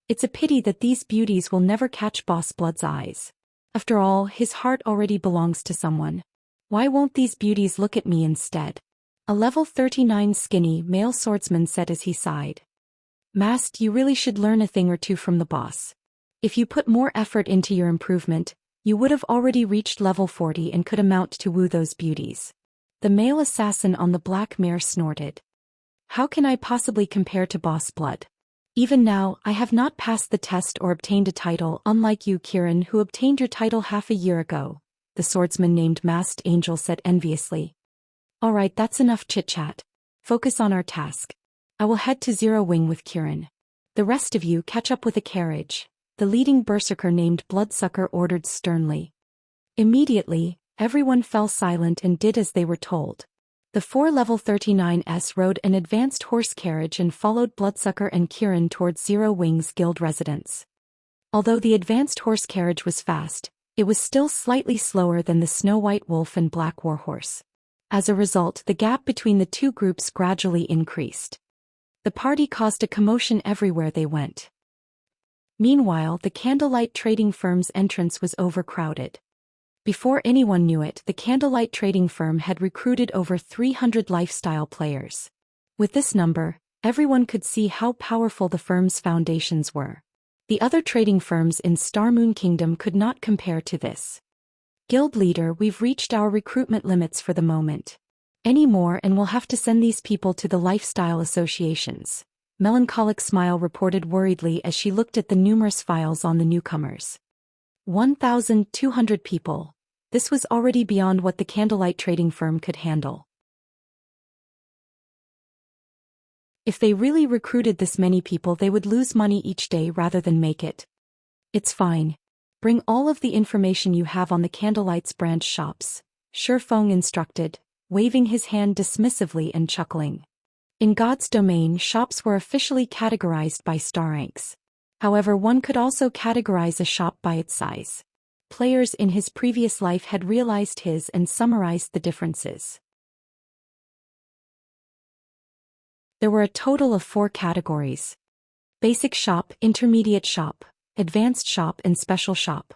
It's a pity that these beauties will never catch Boss Blood's eyes. After all, his heart already belongs to someone. Why won't these beauties look at me instead? A level 39 skinny male swordsman said as he sighed. Mast, you really should learn a thing or two from the boss. If you put more effort into your improvement, you would have already reached level 40 and could amount to woo those beauties. The male assassin on the black mare snorted. How can I possibly compare to Boss Blood? Even now, I have not passed the test or obtained a title, unlike you, Kirin, who obtained your title half a year ago, the swordsman named Masked Angel said enviously. Alright, that's enough chit-chat. Focus on our task. I will head to Zero Wing with Kirin. The rest of you catch up with a carriage, the leading berserker named Bloodsucker ordered sternly. Immediately, everyone fell silent and did as they were told. The 4 level 39s rode an advanced horse carriage and followed Bloodsucker and Kirin towards Zero Wing's guild residence. Although the advanced horse carriage was fast, it was still slightly slower than the Snow-White Wolf and Black Warhorse. As a result, the gap between the 2 groups gradually increased. The party caused a commotion everywhere they went. Meanwhile, the Candlelight Trading Firm's entrance was overcrowded. Before anyone knew it, the Candlelight Trading Firm had recruited over 300 lifestyle players. With this number, everyone could see how powerful the firm's foundations were. The other trading firms in Star Moon Kingdom could not compare to this. Guild leader, we've reached our recruitment limits for the moment. Any more and we'll have to send these people to the lifestyle associations. Melancholic Smile reported worriedly as she looked at the numerous files on the newcomers. 1,200 people. This was already beyond what the Candlelight Trading Firm could handle. If they really recruited this many people, they would lose money each day rather than make it. It's fine. Bring all of the information you have on the Candlelight's branch shops, Shifeng instructed, waving his hand dismissively and chuckling. In God's Domain, shops were officially categorized by star ranks. However, one could also categorize a shop by its size. Players in his previous life had realized his and summarized the differences. There were a total of 4 categories: Basic Shop, Intermediate Shop, Advanced Shop and Special Shop.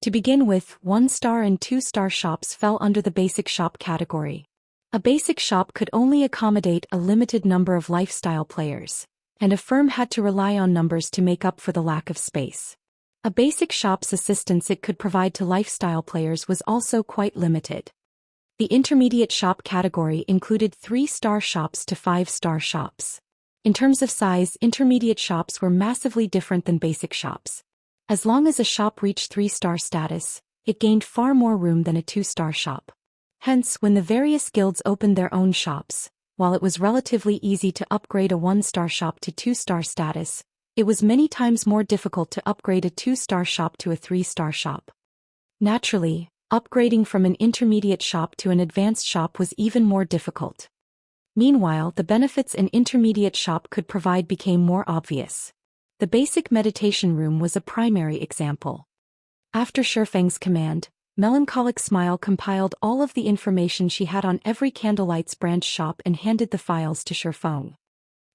To begin with, 1-star and 2-star shops fell under the Basic Shop category. A basic shop could only accommodate a limited number of lifestyle players, and a firm had to rely on numbers to make up for the lack of space. A basic shop's assistance it could provide to lifestyle players was also quite limited. The intermediate shop category included 3-star shops to 5-star shops. In terms of size, intermediate shops were massively different than basic shops. As long as a shop reached 3-star status, it gained far more room than a 2-star shop. Hence, when the various guilds opened their own shops, while it was relatively easy to upgrade a 1-star shop to 2-star status, it was many times more difficult to upgrade a 2-star shop to a 3-star shop. Naturally, upgrading from an intermediate shop to an advanced shop was even more difficult. Meanwhile, the benefits an intermediate shop could provide became more obvious. The basic meditation room was a primary example. After Shifeng's command, Melancholic Smile compiled all of the information she had on every Candlelight's branch shop and handed the files to Shifeng.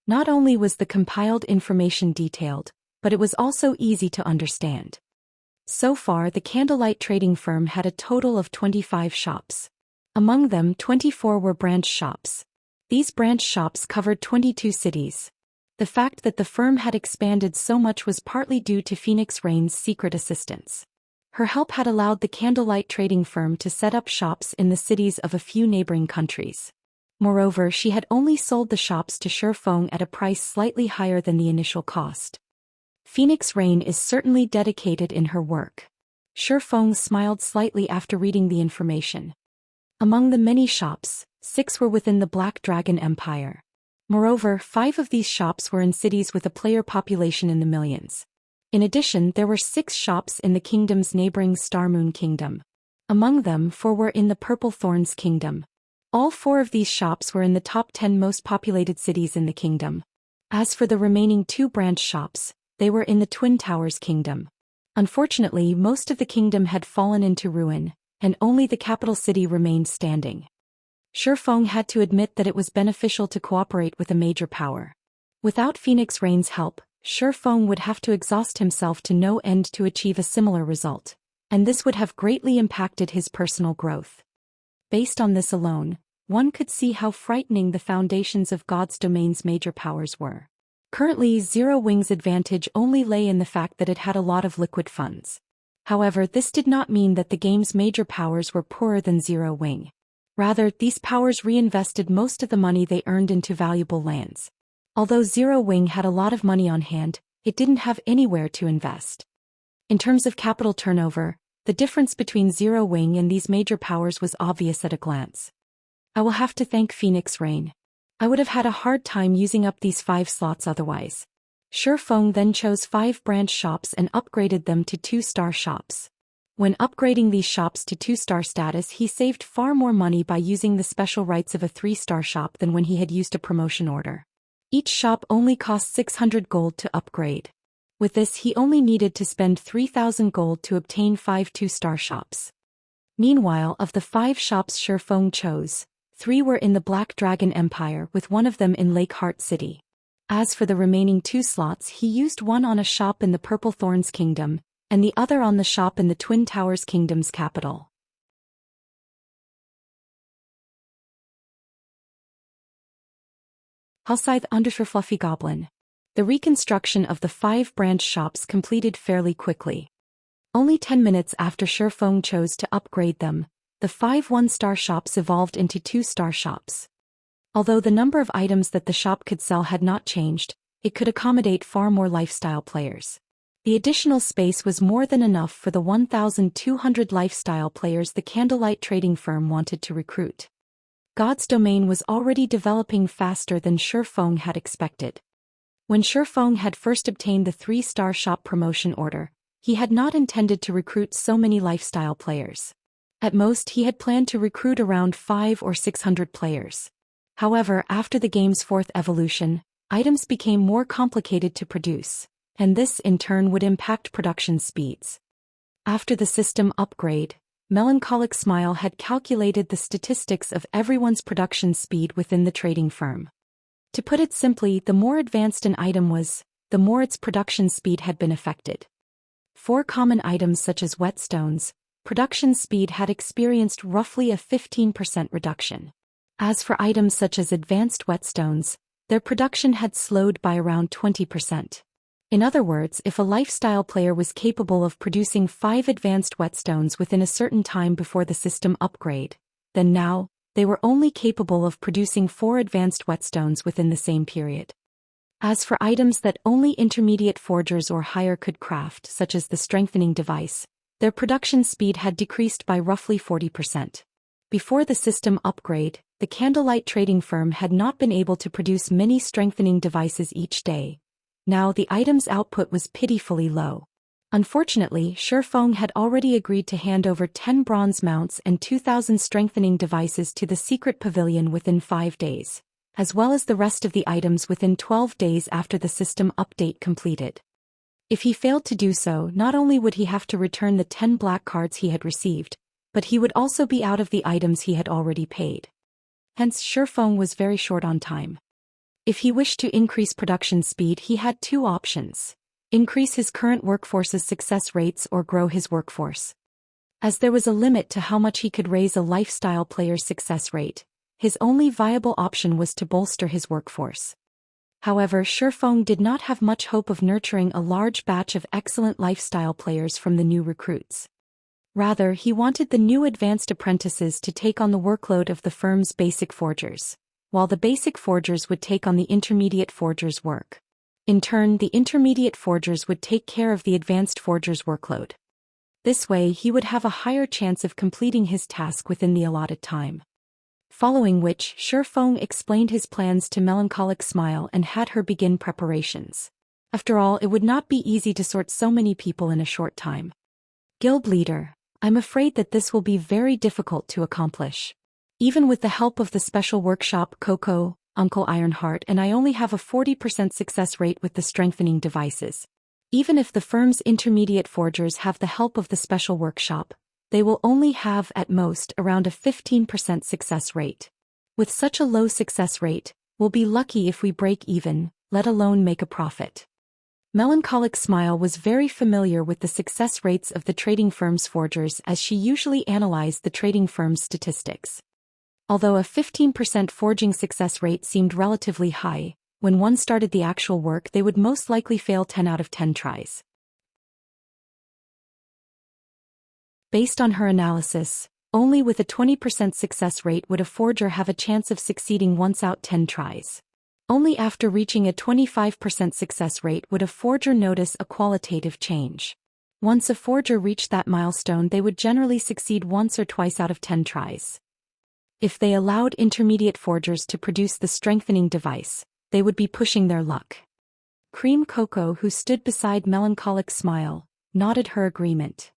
Not only was the compiled information detailed, but it was also easy to understand. So far, the Candlelight trading firm had a total of 25 shops. Among them, 24 were branch shops. These branch shops covered 22 cities. The fact that the firm had expanded so much was partly due to Phoenix Rain's secret assistance. Her help had allowed the Candlelight trading firm to set up shops in the cities of a few neighboring countries. Moreover, she had only sold the shops to Shifeng at a price slightly higher than the initial cost. Phoenix Rain is certainly dedicated in her work. Shifeng smiled slightly after reading the information. Among the many shops, 6 were within the Black Dragon Empire. Moreover, 5 of these shops were in cities with a player population in the millions. In addition, there were 6 shops in the kingdom's neighboring Starmoon Kingdom. Among them, 4 were in the Purple Thorns Kingdom. All 4 of these shops were in the top 10 most populated cities in the kingdom. As for the remaining 2 branch shops, they were in the Twin Towers Kingdom. Unfortunately, most of the kingdom had fallen into ruin, and only the capital city remained standing. Shifeng had to admit that it was beneficial to cooperate with a major power. Without Phoenix Rain's help, Shifeng would have to exhaust himself to no end to achieve a similar result, and this would have greatly impacted his personal growth. Based on this alone, one could see how frightening the foundations of God's domain's major powers were. Currently, Zero Wing's advantage only lay in the fact that it had a lot of liquid funds. However, this did not mean that the game's major powers were poorer than Zero Wing. Rather, these powers reinvested most of the money they earned into valuable lands. Although Zero Wing had a lot of money on hand, it didn't have anywhere to invest. In terms of capital turnover, the difference between Zero Wing and these major powers was obvious at a glance. I will have to thank Phoenix Rain. I would have had a hard time using up these 5 slots otherwise. Shifeng then chose 5 branch shops and upgraded them to 2-star shops. When upgrading these shops to 2-star status, he saved far more money by using the special rights of a 3-star shop than when he had used a promotion order. Each shop only cost 600 gold to upgrade. With this, he only needed to spend 3,000 gold to obtain 5 2-star shops. Meanwhile, of the 5 shops Shifeng chose, 3 were in the Black Dragon Empire, with one of them in Lake Heart City. As for the remaining 2 slots, he used one on a shop in the Purple Thorns Kingdom, and the other on the shop in the Twin Towers Kingdom's capital. Halscythe Undersher Fluffy Goblin. The reconstruction of the 5 branch shops completed fairly quickly. Only 10 minutes after Shifeng chose to upgrade them, the 5 1-star shops evolved into 2-star shops. Although the number of items that the shop could sell had not changed, it could accommodate far more lifestyle players. The additional space was more than enough for the 1,200 lifestyle players the Candlelight trading firm wanted to recruit. God's domain was already developing faster than Shifeng had expected. When Shifeng had first obtained the 3-star shop promotion order, he had not intended to recruit so many lifestyle players. At most, he had planned to recruit around 500 or 600 players. However, after the game's 4th evolution, items became more complicated to produce, and this in turn would impact production speeds. After the system upgrade, Melancholic Smile had calculated the statistics of everyone's production speed within the trading firm. To put it simply, the more advanced an item was, the more its production speed had been affected. For common items such as whetstones, production speed had experienced roughly a 15% reduction. As for items such as advanced whetstones, their production had slowed by around 20%. In other words, if a lifestyle player was capable of producing 5 advanced whetstones within a certain time before the system upgrade, then now, they were only capable of producing 4 advanced whetstones within the same period. As for items that only intermediate forgers or higher could craft, such as the strengthening device, their production speed had decreased by roughly 40%. Before the system upgrade, the candlelight trading firm had not been able to produce many strengthening devices each day. Now the item's output was pitifully low. Unfortunately, Shifeng had already agreed to hand over 10 bronze mounts and 2,000 strengthening devices to the secret pavilion within 5 days, as well as the rest of the items within 12 days after the system update completed. If he failed to do so, not only would he have to return the 10 black cards he had received, but he would also be out of the items he had already paid. Hence, Shifeng was very short on time. If he wished to increase production speed, he had 2 options: increase his current workforce's success rates or grow his workforce. As there was a limit to how much he could raise a lifestyle player's success rate, his only viable option was to bolster his workforce. However, Shifeng did not have much hope of nurturing a large batch of excellent lifestyle players from the new recruits. Rather, he wanted the new advanced apprentices to take on the workload of the firm's basic forgers, while the basic forgers would take on the intermediate forgers' work. In turn, the intermediate forgers would take care of the advanced forgers' workload. This way, he would have a higher chance of completing his task within the allotted time. Following which, Shifeng explained his plans to Melancholic Smile and had her begin preparations. After all, it would not be easy to sort so many people in a short time. Guild leader, I'm afraid that this will be very difficult to accomplish. Even with the help of the special workshop Coco, Uncle Ironheart, and I only have a 40% success rate with the strengthening devices. Even if the firm's intermediate forgers have the help of the special workshop, they will only have at most around a 15% success rate. With such a low success rate, we'll be lucky if we break even, let alone make a profit. Melancholic Smile was very familiar with the success rates of the trading firm's forgers, as she usually analyzed the trading firm's statistics. Although a 15% forging success rate seemed relatively high, when one started the actual work they would most likely fail 10 out of 10 tries. Based on her analysis, only with a 20% success rate would a forger have a chance of succeeding once out 10 tries. Only after reaching a 25% success rate would a forger notice a qualitative change. Once a forger reached that milestone, they would generally succeed once or twice out of 10 tries. If they allowed intermediate forgers to produce the strengthening device, they would be pushing their luck. Cream Coco, who stood beside Melancholic Smile, nodded her agreement.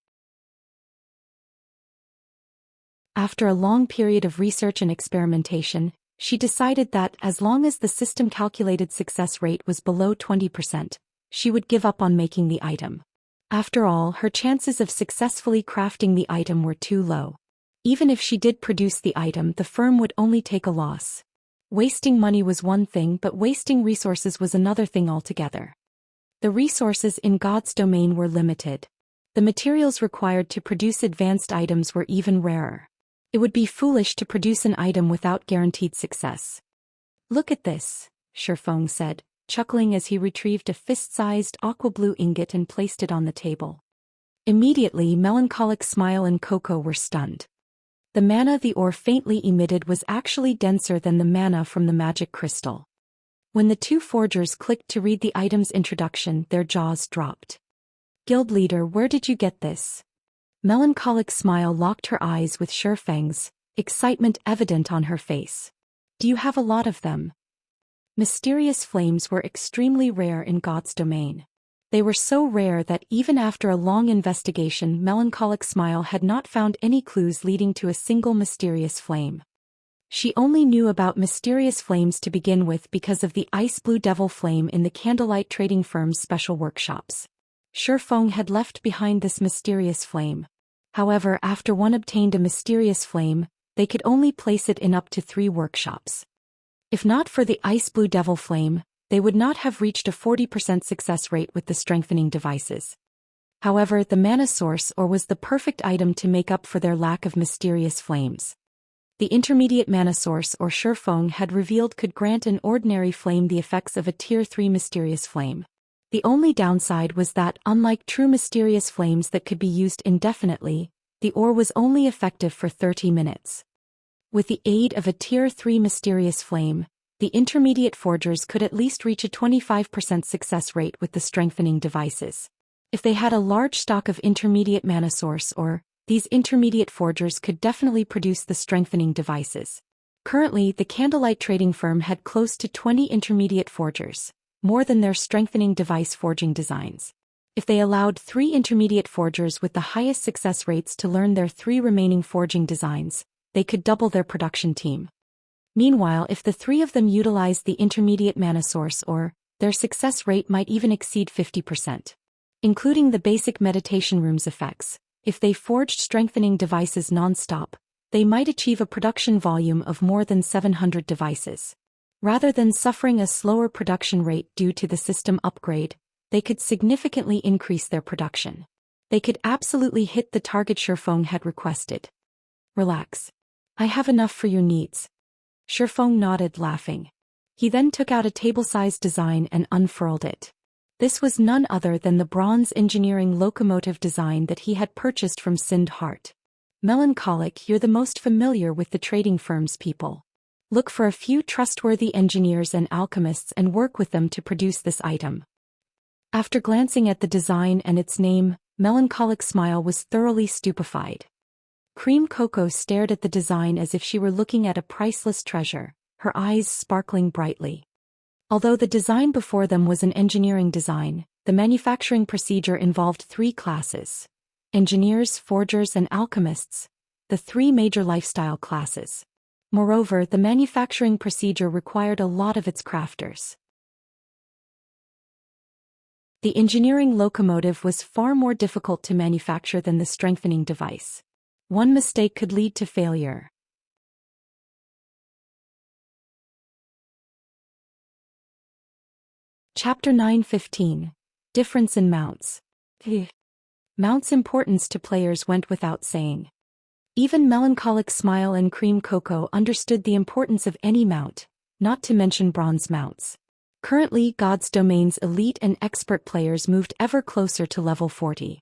After a long period of research and experimentation, she decided that as long as the system calculated success rate was below 20%, she would give up on making the item. After all, her chances of successfully crafting the item were too low. Even if she did produce the item, the firm would only take a loss. Wasting money was one thing, but wasting resources was another thing altogether. The resources in God's domain were limited. The materials required to produce advanced items were even rarer. It would be foolish to produce an item without guaranteed success. Look at this, Shifeng said, chuckling as he retrieved a fist-sized aqua blue ingot and placed it on the table. Immediately, Melancholic Smile and Coco were stunned. The mana the ore faintly emitted was actually denser than the mana from the magic crystal. When the two forgers clicked to read the item's introduction, their jaws dropped. Guild leader, where did you get this? Melancholic Smile locked her eyes with Shifeng's, excitement evident on her face. Do you have a lot of them? Mysterious flames were extremely rare in God's domain. They were so rare that even after a long investigation, Melancholic Smile had not found any clues leading to a single mysterious flame. She only knew about mysterious flames to begin with because of the ice blue devil flame in the candlelight trading firm's special workshops. Shifeng had left behind this mysterious flame. However, after one obtained a mysterious flame, they could only place it in up to 3 workshops. If not for the ice blue devil flame, they would not have reached a 40% success rate with the strengthening devices. However, the mana source ore was the perfect item to make up for their lack of mysterious flames. The intermediate mana source ore Shifeng had revealed could grant an ordinary flame the effects of a tier 3 mysterious flame. The only downside was that, unlike true mysterious flames that could be used indefinitely, the ore was only effective for 30 minutes. With the aid of a Tier 3 mysterious flame, the intermediate forgers could at least reach a 25% success rate with the strengthening devices. If they had a large stock of intermediate mana source, or these intermediate forgers could definitely produce the strengthening devices. Currently, the Candlelight trading firm had close to 20 intermediate forgers, more than their strengthening device forging designs. If they allowed 3 intermediate forgers with the highest success rates to learn their 3 remaining forging designs, they could double their production team. Meanwhile, if the 3 of them utilized the intermediate mana source, or their success rate might even exceed 50%. Including the basic meditation rooms effects, if they forged strengthening devices non-stop, they might achieve a production volume of more than 700 devices. Rather than suffering a slower production rate due to the system upgrade, they could significantly increase their production. They could absolutely hit the target Shifeng had requested. Relax. I have enough for your needs. Shifeng nodded, laughing. He then took out a table-sized design and unfurled it. This was none other than the bronze engineering locomotive design that he had purchased from Sind Heart. Melancholic, you're the most familiar with the trading firm's people. Look for a few trustworthy engineers and alchemists and work with them to produce this item. After glancing at the design and its name, Melancholic Smile was thoroughly stupefied. Cream Coco stared at the design as if she were looking at a priceless treasure, her eyes sparkling brightly. Although the design before them was an engineering design, the manufacturing procedure involved 3 classes: engineers, forgers, and alchemists, the 3 major lifestyle classes. Moreover, the manufacturing procedure required a lot of its crafters. The engineering locomotive was far more difficult to manufacture than the strengthening device. One mistake could lead to failure. Chapter 9:15. Difference in Mounts. Mounts' importance to players went without saying. Even Melancholic Smile and Cream Coco understood the importance of any mount, not to mention bronze mounts. Currently, God's Domain's elite and expert players moved ever closer to level 40.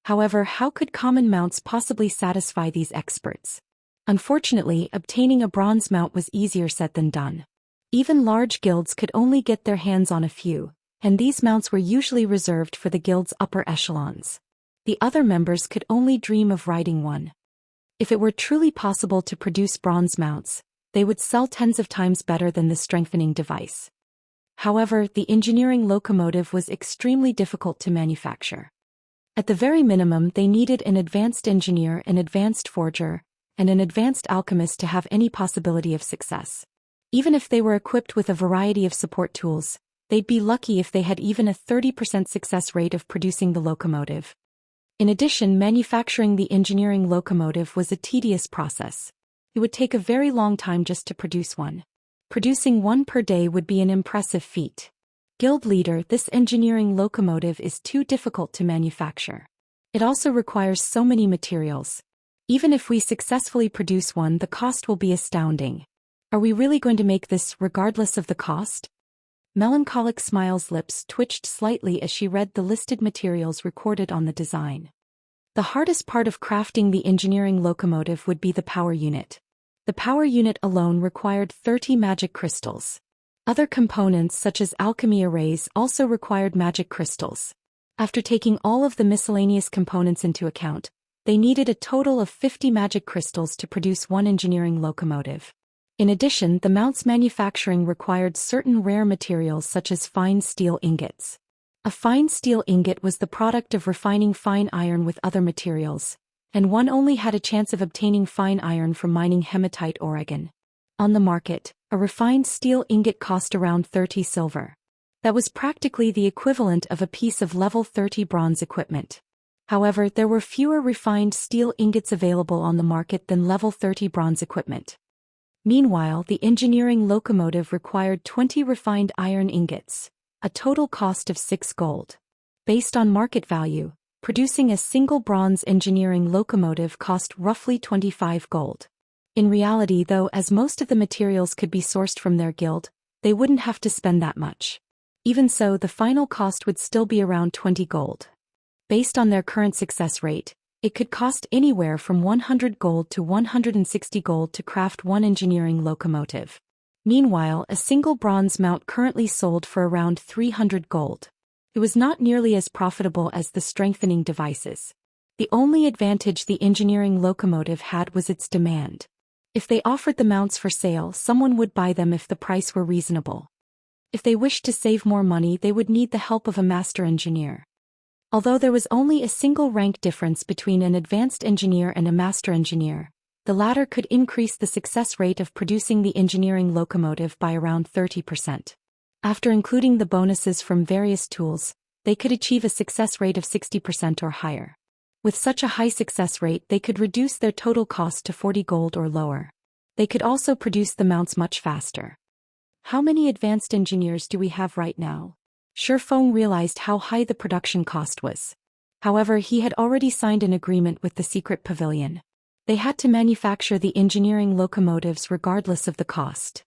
However, how could common mounts possibly satisfy these experts? Unfortunately, obtaining a bronze mount was easier said than done. Even large guilds could only get their hands on a few, and these mounts were usually reserved for the guild's upper echelons. The other members could only dream of riding one. If it were truly possible to produce bronze mounts, they would sell tens of times better than the strengthening device. However, the engineering locomotive was extremely difficult to manufacture. At the very minimum, they needed an advanced engineer, an advanced forger, and an advanced alchemist to have any possibility of success. Even if they were equipped with a variety of support tools, they'd be lucky if they had even a 30% success rate of producing the locomotive. In addition, manufacturing the engineering locomotive was a tedious process. It would take a very long time just to produce one. Producing one per day would be an impressive feat. Guild leader, this engineering locomotive is too difficult to manufacture. It also requires so many materials. Even if we successfully produce one, the cost will be astounding. Are we really going to make this regardless of the cost? Melancholic Smile's lips twitched slightly as she read the listed materials recorded on the design. The hardest part of crafting the engineering locomotive would be the power unit. The power unit alone required 30 magic crystals. Other components such as alchemy arrays also required magic crystals. After taking all of the miscellaneous components into account, they needed a total of 50 magic crystals to produce one engineering locomotive. In addition, the mount's manufacturing required certain rare materials such as fine steel ingots. A fine steel ingot was the product of refining fine iron with other materials, and one only had a chance of obtaining fine iron from mining hematite Oregon. On the market, a refined steel ingot cost around 30 silver. That was practically the equivalent of a piece of level 30 bronze equipment. However, there were fewer refined steel ingots available on the market than level 30 bronze equipment. Meanwhile, the engineering locomotive required 20 refined iron ingots, a total cost of 6 gold. Based on market value, producing a single bronze engineering locomotive cost roughly 25 gold. In reality, though, as most of the materials could be sourced from their guild, they wouldn't have to spend that much. Even so, the final cost would still be around 20 gold. Based on their current success rate, It could cost anywhere from 100 gold to 160 gold to craft one engineering locomotive. Meanwhile, a single bronze mount currently sold for around 300 gold. It was not nearly as profitable as the strengthening devices. The only advantage the engineering locomotive had was its demand. If they offered the mounts for sale, someone would buy them if the price were reasonable. If they wished to save more money, they would need the help of a master engineer. Although there was only a single rank difference between an advanced engineer and a master engineer, the latter could increase the success rate of producing the engineering locomotive by around 30%. After including the bonuses from various tools, they could achieve a success rate of 60% or higher. With such a high success rate, they could reduce their total cost to 40 gold or lower. They could also produce the mounts much faster. How many advanced engineers do we have right now? Shifeng realized how high the production cost was. However, he had already signed an agreement with the secret pavilion. They had to manufacture the engineering locomotives regardless of the cost.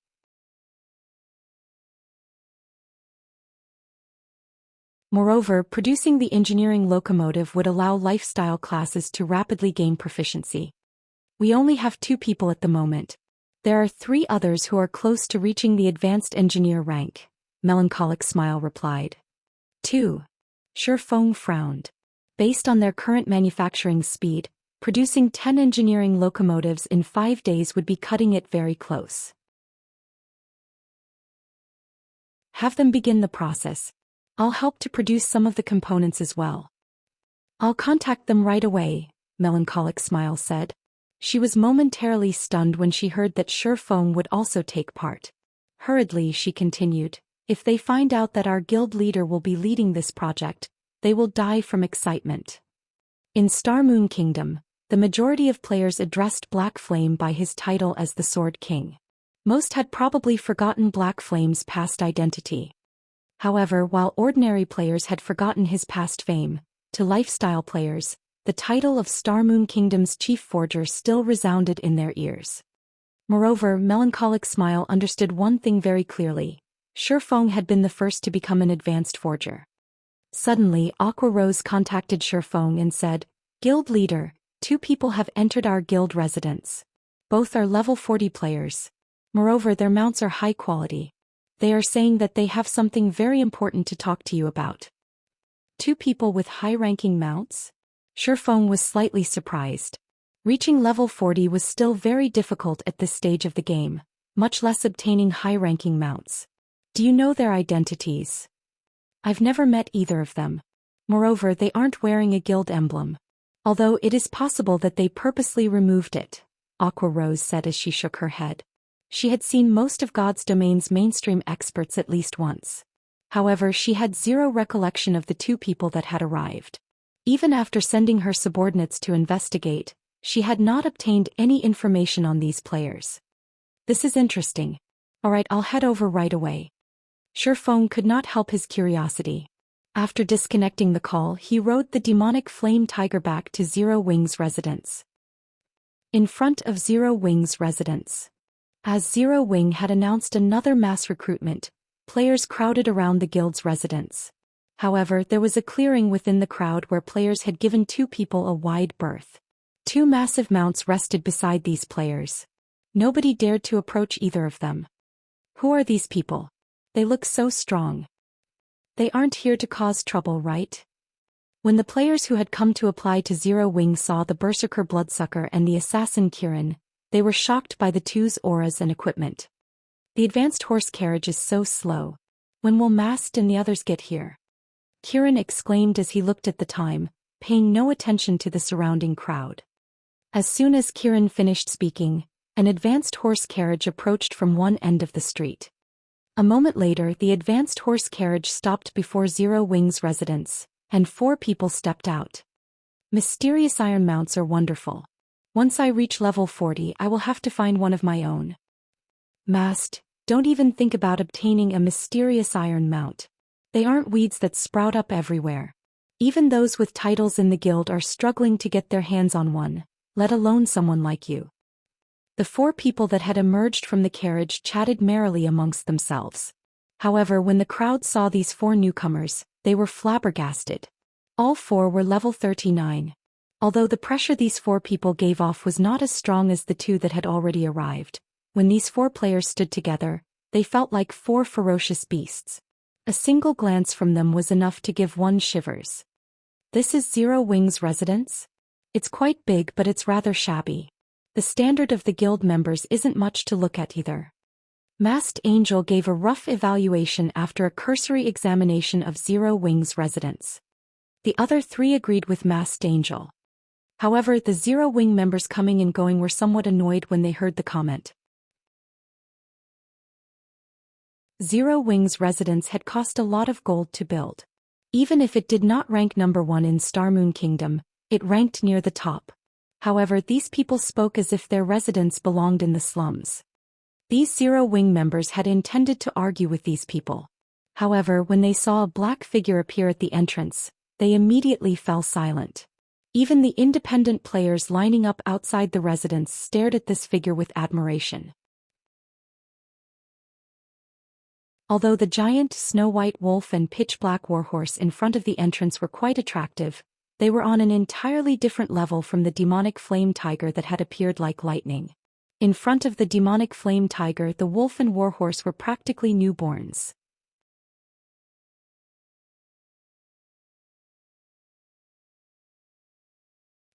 Moreover, producing the engineering locomotive would allow lifestyle classes to rapidly gain proficiency. We only have 2 people at the moment. There are 3 others who are close to reaching the advanced engineer rank, Melancholic Smile replied. 2. Shifeng frowned. Based on their current manufacturing speed, producing 10 engineering locomotives in 5 days would be cutting it very close. Have them begin the process. I'll help to produce some of the components as well. I'll contact them right away, Melancholic Smile said. She was momentarily stunned when she heard that Shifeng would also take part. Hurriedly, she continued, if they find out that our guild leader will be leading this project, they will die from excitement. In Star Moon Kingdom, the majority of players addressed Black Flame by his title as the Sword King. Most had probably forgotten Black Flame's past identity. However, while ordinary players had forgotten his past fame, to lifestyle players, the title of Star Moon Kingdom's chief forger still resounded in their ears. Moreover, Melancholic Smile understood one thing very clearly. Shifeng had been the first to become an advanced forger. Suddenly, Aqua Rose contacted Shifeng and said, Guild leader, 2 people have entered our guild residence. Both are level 40 players. Moreover, their mounts are high quality. They are saying that they have something very important to talk to you about. 2 people with high-ranking mounts? Shifeng was slightly surprised. Reaching level 40 was still very difficult at this stage of the game, much less obtaining high-ranking mounts. Do you know their identities? I've never met either of them. Moreover, they aren't wearing a guild emblem. Although it is possible that they purposely removed it, Aqua Rose said as she shook her head. She had seen most of God's Domain's mainstream experts at least once. However, she had zero recollection of the 2 people that had arrived. Even after sending her subordinates to investigate, she had not obtained any information on these players. This is interesting. Alright, I'll head over right away. Shifeng could not help his curiosity. After disconnecting the call, he rode the demonic flame tiger back to Zero Wing's residence. In front of Zero Wing's residence. As Zero Wing had announced another mass recruitment, players crowded around the guild's residence. However, there was a clearing within the crowd where players had given 2 people a wide berth. 2 massive mounts rested beside these players. Nobody dared to approach either of them. Who are these people? They look so strong. They aren't here to cause trouble, right? When the players who had come to apply to Zero Wing saw the Berserker Bloodsucker and the assassin Kirin, they were shocked by the 2's auras and equipment. The advanced horse carriage is so slow. When will Mast and the others get here? Kirin exclaimed as he looked at the time, paying no attention to the surrounding crowd. As soon as Kirin finished speaking, an advanced horse carriage approached from one end of the street. A moment later, the advanced horse carriage stopped before Zero Wing's residence, and 4 people stepped out. Mysterious iron mounts are wonderful. Once I reach level 40, I will have to find one of my own. Mast, don't even think about obtaining a mysterious iron mount. They aren't weeds that sprout up everywhere. Even those with titles in the guild are struggling to get their hands on one, let alone someone like you. The 4 people that had emerged from the carriage chatted merrily amongst themselves. However, when the crowd saw these 4 newcomers, they were flabbergasted. All 4 were level 39. Although the pressure these 4 people gave off was not as strong as the 2 that had already arrived, when these 4 players stood together, they felt like 4 ferocious beasts. A single glance from them was enough to give one shivers. This is Zero Wing's residence? It's quite big, but it's rather shabby. The standard of the guild members isn't much to look at either. Masked Angel gave a rough evaluation after a cursory examination of Zero Wing's residence. The other 3 agreed with Masked Angel. However, the Zero Wing members coming and going were somewhat annoyed when they heard the comment. Zero Wing's residence had cost a lot of gold to build. Even if it did not rank number 1 in Star Moon Kingdom, it ranked near the top. However, these people spoke as if their residence belonged in the slums. These Zero Wing members had intended to argue with these people. However, when they saw a black figure appear at the entrance, they immediately fell silent. Even the independent players lining up outside the residence stared at this figure with admiration. Although the giant snow-white wolf and pitch-black warhorse in front of the entrance were quite attractive, they were on an entirely different level from the demonic flame tiger that had appeared like lightning. In front of the demonic flame tiger, the wolf and warhorse were practically newborns.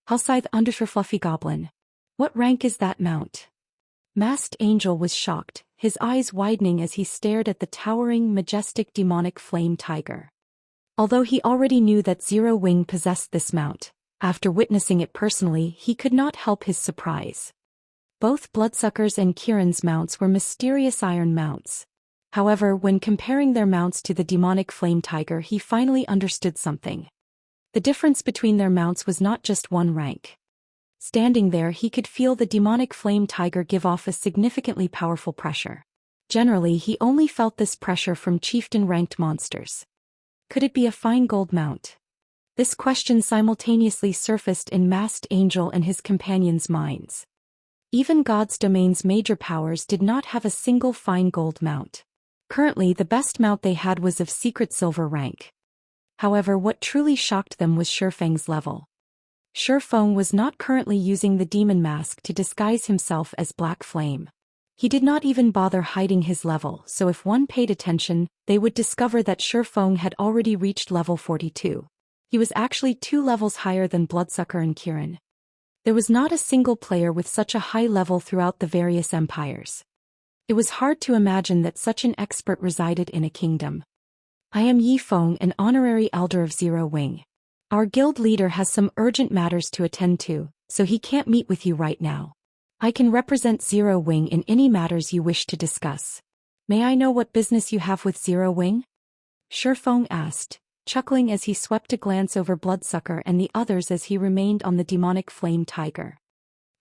Halscythe Undersher Fluffy Goblin. What rank is that mount? Masked Angel was shocked, his eyes widening as he stared at the towering, majestic demonic flame tiger. Although he already knew that Zero Wing possessed this mount, after witnessing it personally, he could not help his surprise. Both Bloodsucker's and Kieran's mounts were mysterious iron mounts. However, when comparing their mounts to the demonic flame tiger, he finally understood something. The difference between their mounts was not just 1 rank. Standing there, he could feel the demonic flame tiger give off a significantly powerful pressure. Generally, he only felt this pressure from chieftain-ranked monsters. Could it be a fine gold mount? This question simultaneously surfaced in Masked Angel and his companions' minds. Even God's Domain's major powers did not have a single fine gold mount. Currently, the best mount they had was of secret silver rank. However, what truly shocked them was Shifeng's level. Shifeng was not currently using the demon mask to disguise himself as Black Flame. He did not even bother hiding his level, so if one paid attention, they would discover that Shifeng had already reached level 42. He was actually 2 levels higher than Bloodsucker and Kieran. There was not a single player with such a high level throughout the various empires. It was hard to imagine that such an expert resided in a kingdom. I am Yifeng, an honorary elder of Zero Wing. Our guild leader has some urgent matters to attend to, so he can't meet with you right now. I can represent Zero Wing in any matters you wish to discuss. May I know what business you have with Zero Wing? Shifeng asked, chuckling as he swept a glance over Bloodsucker and the others as he remained on the demonic flame tiger.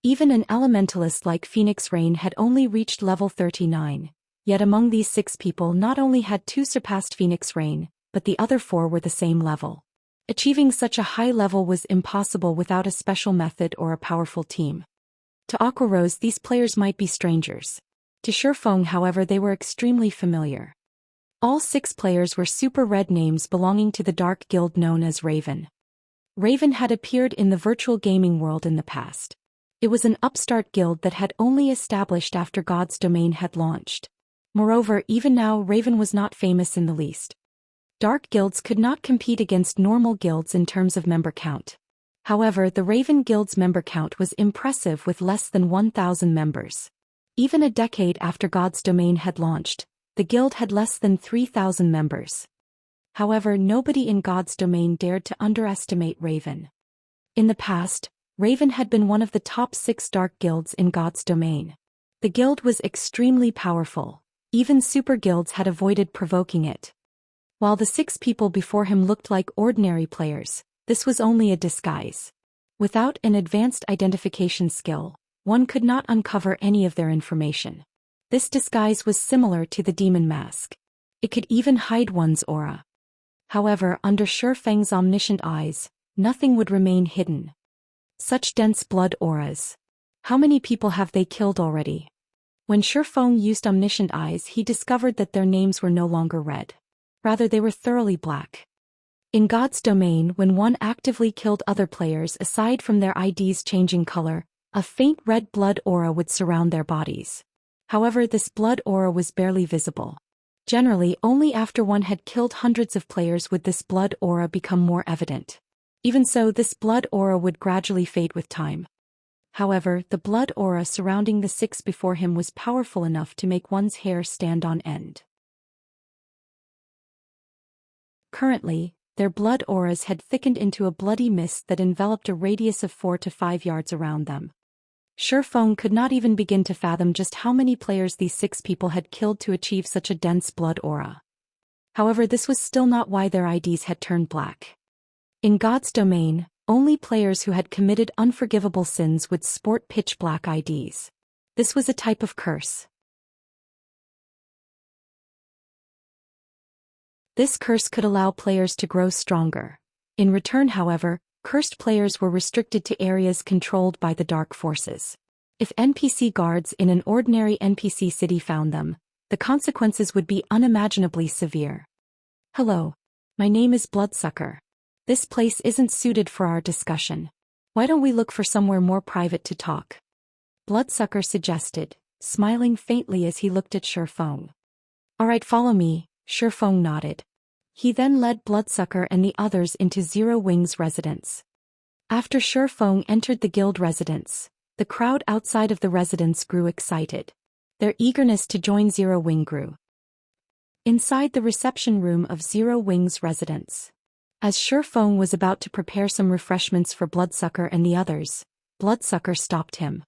Even an elementalist like Phoenix Rain had only reached level 39. Yet among these 6 people, not only had 2 surpassed Phoenix Rain, but the other 4 were the same level. Achieving such a high level was impossible without a special method or a powerful team. To Aquarose, these players might be strangers. To Shifeng, however, they were extremely familiar. All 6 players were super red names belonging to the dark guild known as Raven. Raven had appeared in the virtual gaming world in the past. It was an upstart guild that had only established after God's Domain had launched. Moreover, even now Raven was not famous in the least. Dark guilds could not compete against normal guilds in terms of member count. However, the Raven Guild's member count was impressive with less than 1,000 members. Even a decade after God's Domain had launched, the guild had less than 3,000 members. However, nobody in God's Domain dared to underestimate Raven. In the past, Raven had been one of the top 6 dark guilds in God's Domain. The guild was extremely powerful. Even super guilds had avoided provoking it. While the 6 people before him looked like ordinary players, this was only a disguise. Without an advanced identification skill, one could not uncover any of their information. This disguise was similar to the demon mask. It could even hide one's aura. However, under Shifeng's omniscient eyes, nothing would remain hidden. Such dense blood auras. How many people have they killed already? When Shifeng used omniscient eyes, he discovered that their names were no longer red. Rather, they were thoroughly black. In God's domain, when one actively killed other players aside from their IDs changing color, a faint red blood aura would surround their bodies. However, this blood aura was barely visible. Generally, only after one had killed hundreds of players would this blood aura become more evident. Even so, this blood aura would gradually fade with time. However, the blood aura surrounding the 6 before him was powerful enough to make one's hair stand on end. Currently, their blood auras had thickened into a bloody mist that enveloped a radius of 4 to 5 yards around them. Shifeng could not even begin to fathom just how many players these 6 people had killed to achieve such a dense blood aura. However, this was still not why their IDs had turned black. In God's domain, only players who had committed unforgivable sins would sport pitch-black IDs. This was a type of curse. This curse could allow players to grow stronger. In return, however, cursed players were restricted to areas controlled by the dark forces. If NPC guards in an ordinary NPC city found them, the consequences would be unimaginably severe. Hello. My name is Bloodsucker. This place isn't suited for our discussion. Why don't we look for somewhere more private to talk? Bloodsucker suggested, smiling faintly as he looked at Shifeng. Alright, follow me, Shifeng nodded. He then led Bloodsucker and the others into Zero Wing's residence. After Shifeng entered the guild residence, the crowd outside of the residence grew excited. Their eagerness to join Zero Wing grew. Inside the reception room of Zero Wing's residence, as Shifeng was about to prepare some refreshments for Bloodsucker and the others, Bloodsucker stopped him.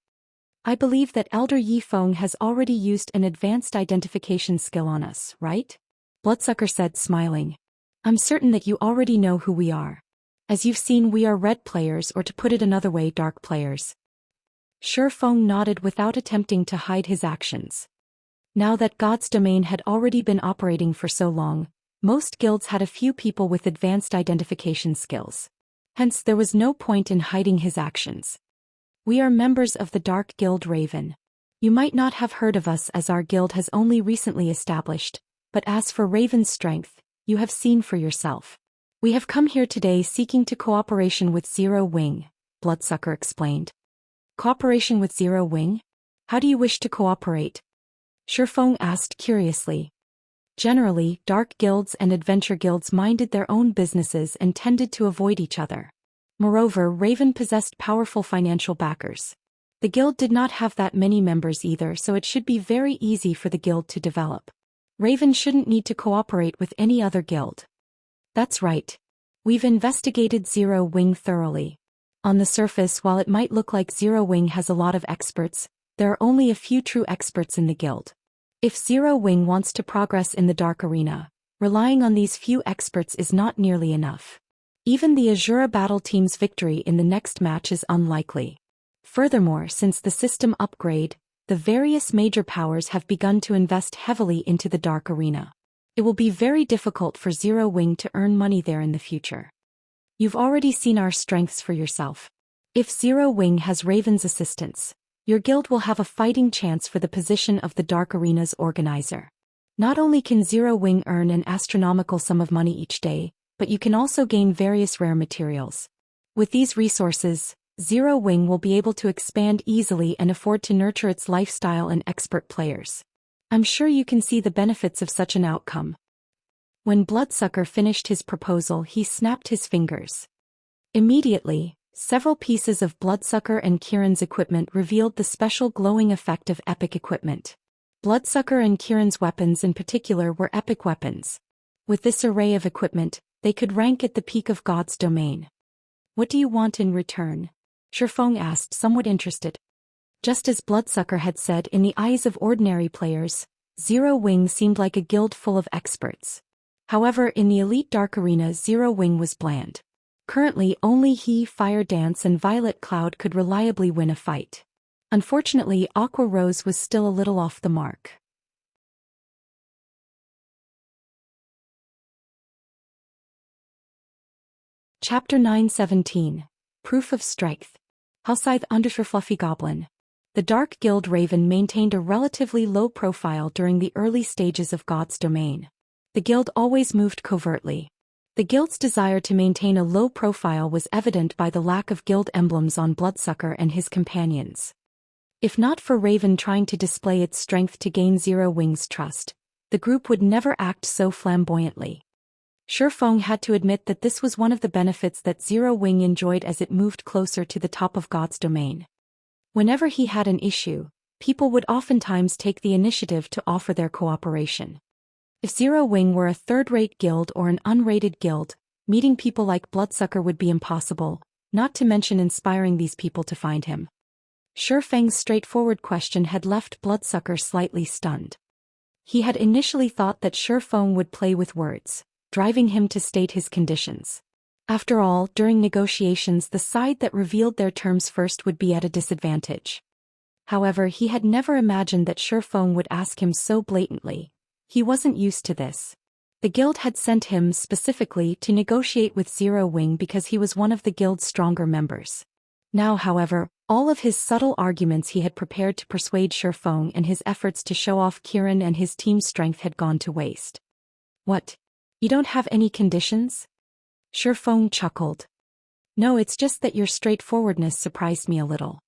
I believe that Elder Yifeng has already used an advanced identification skill on us, right? Bloodsucker said, smiling. I'm certain that you already know who we are. As you've seen, we are red players, or to put it another way, dark players. Shifeng nodded without attempting to hide his actions. Now that God's domain had already been operating for so long, most guilds had a few people with advanced identification skills. Hence, there was no point in hiding his actions. We are members of the Dark Guild Raven. You might not have heard of us as our guild has only recently established, but as for Raven's strength, you have seen for yourself. We have come here today seeking to cooperation with Zero Wing, Bloodsucker explained. Cooperation with Zero Wing? How do you wish to cooperate? Shifeng asked curiously. Generally, dark guilds and adventure guilds minded their own businesses and tended to avoid each other. Moreover, Raven possessed powerful financial backers. The guild did not have that many members either, so it should be very easy for the guild to develop. Raven shouldn't need to cooperate with any other guild. That's right. We've investigated Zero Wing thoroughly. On the surface, while it might look like Zero Wing has a lot of experts, there are only a few true experts in the guild. If Zero Wing wants to progress in the dark arena, relying on these few experts is not nearly enough. Even the Azura battle team's victory in the next match is unlikely. Furthermore, since the system upgrade, the various major powers have begun to invest heavily into the dark arena. It will be very difficult for Zero Wing to earn money there in the future. You've already seen our strengths for yourself. If Zero Wing has Raven's assistance, your guild will have a fighting chance for the position of the dark arena's organizer. Not only can Zero Wing earn an astronomical sum of money each day, but you can also gain various rare materials. With these resources, Zero Wing will be able to expand easily and afford to nurture its lifestyle and expert players. I'm sure you can see the benefits of such an outcome. When Bloodsucker finished his proposal, he snapped his fingers. Immediately, several pieces of Bloodsucker and Kieran's equipment revealed the special glowing effect of epic equipment. Bloodsucker and Kieran's weapons in particular were epic weapons. With this array of equipment, they could rank at the peak of God's domain. What do you want in return? Shifeng asked, somewhat interested. Just as Bloodsucker had said, in the eyes of ordinary players, Zero Wing seemed like a guild full of experts. However, in the elite dark arena, Zero Wing was bland. Currently, only he, Fire Dance and Violet Cloud could reliably win a fight. Unfortunately, Aqua Rose was still a little off the mark. Chapter 9:17. Proof of Strength. Halscythe _ Fluffy Goblin. The Dark Guild Raven maintained a relatively low profile during the early stages of God's domain. The guild always moved covertly. The guild's desire to maintain a low profile was evident by the lack of guild emblems on Bloodsucker and his companions. If not for Raven trying to display its strength to gain Zero Wing's trust, the group would never act so flamboyantly. Shifeng had to admit that this was one of the benefits that Zero Wing enjoyed as it moved closer to the top of God's domain. Whenever he had an issue, people would oftentimes take the initiative to offer their cooperation. If Zero Wing were a third-rate guild or an unrated guild, meeting people like Bloodsucker would be impossible, not to mention inspiring these people to find him. Shifeng's straightforward question had left Bloodsucker slightly stunned. He had initially thought that Shifeng would play with words, driving him to state his conditions. After all, during negotiations the side that revealed their terms first would be at a disadvantage. However, he had never imagined that Shifeng would ask him so blatantly. He wasn't used to this. The guild had sent him specifically to negotiate with Zero Wing because he was one of the guild's stronger members. Now, however, all of his subtle arguments he had prepared to persuade Shifeng and his efforts to show off Kirin and his team's strength had gone to waste. What? You don't have any conditions? Shifeng chuckled. No, it's just that your straightforwardness surprised me a little.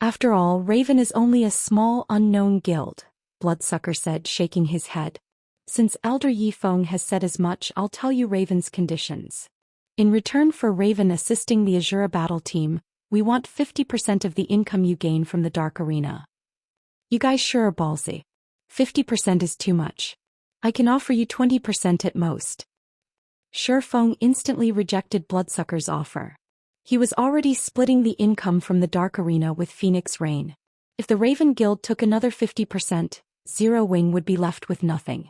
After all, Raven is only a small unknown guild, Bloodsucker said, shaking his head. Since Elder Yifeng has said as much, I'll tell you Raven's conditions. In return for Raven assisting the Azura battle team, we want 50% of the income you gain from the Dark Arena. You guys sure are ballsy. 50% is too much. I can offer you 20% at most. Shifeng instantly rejected Bloodsucker's offer. He was already splitting the income from the Dark Arena with Phoenix Rain. If the Raven Guild took another 50%, Zero Wing would be left with nothing.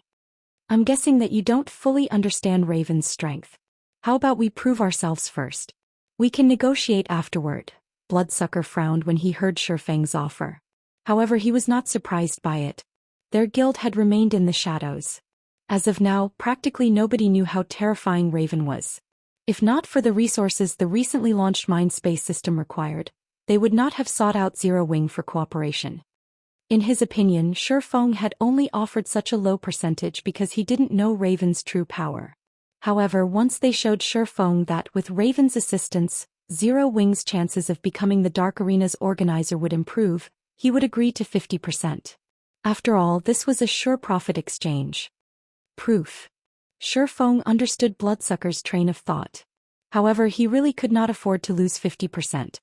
I'm guessing that you don't fully understand Raven's strength. How about we prove ourselves first? We can negotiate afterward. Bloodsucker frowned when he heard Shifeng's offer. However, he was not surprised by it. Their guild had remained in the shadows. As of now, practically nobody knew how terrifying Raven was. If not for the resources the recently launched Mindspace system required, they would not have sought out Zero Wing for cooperation. In his opinion, Shifeng had only offered such a low percentage because he didn't know Raven's true power. However, once they showed Shifeng that with Raven's assistance, Zero Wing's chances of becoming the Dark Arena's organizer would improve, he would agree to 50%. After all, this was a sure profit exchange. Proof. Shifeng understood Bloodsucker's train of thought. However, he really could not afford to lose 50%.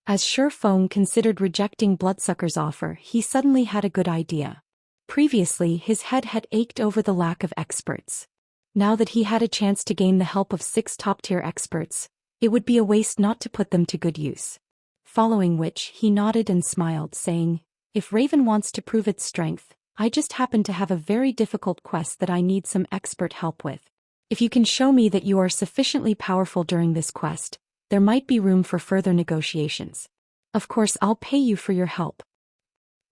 As Shifeng considered rejecting Bloodsucker's offer, he suddenly had a good idea. Previously, his head had ached over the lack of experts. Now that he had a chance to gain the help of 6 top-tier experts, it would be a waste not to put them to good use. Following which, he nodded and smiled, saying, If Raven wants to prove its strength, I just happen to have a very difficult quest that I need some expert help with. If you can show me that you are sufficiently powerful during this quest, there might be room for further negotiations. Of course, I'll pay you for your help.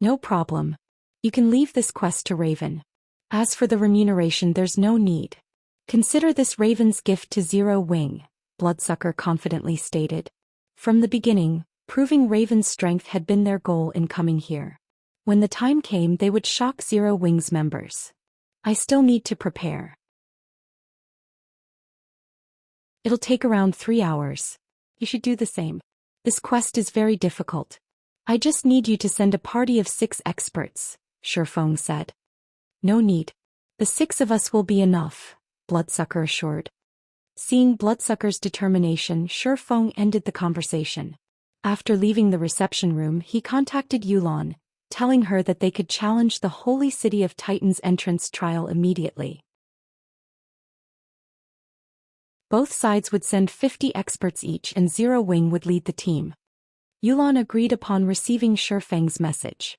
No problem. You can leave this quest to Raven. As for the remuneration, there's no need. Consider this Raven's gift to Zero Wing, Bloodsucker confidently stated. From the beginning, proving Raven's strength had been their goal in coming here. When the time came, they would shock Zero Wing's members. I still need to prepare. It'll take around 3 hours. You should do the same. This quest is very difficult. I just need you to send a party of 6 experts, Shifeng said. No need. The 6 of us will be enough, Bloodsucker assured. Seeing Bloodsucker's determination, Shifeng ended the conversation. After leaving the reception room, he contacted Yulan, telling her that they could challenge the Holy City of Titan's entrance trial immediately. Both sides would send 50 experts each and Zero Wing would lead the team. Yulan agreed upon receiving Shifeng's message.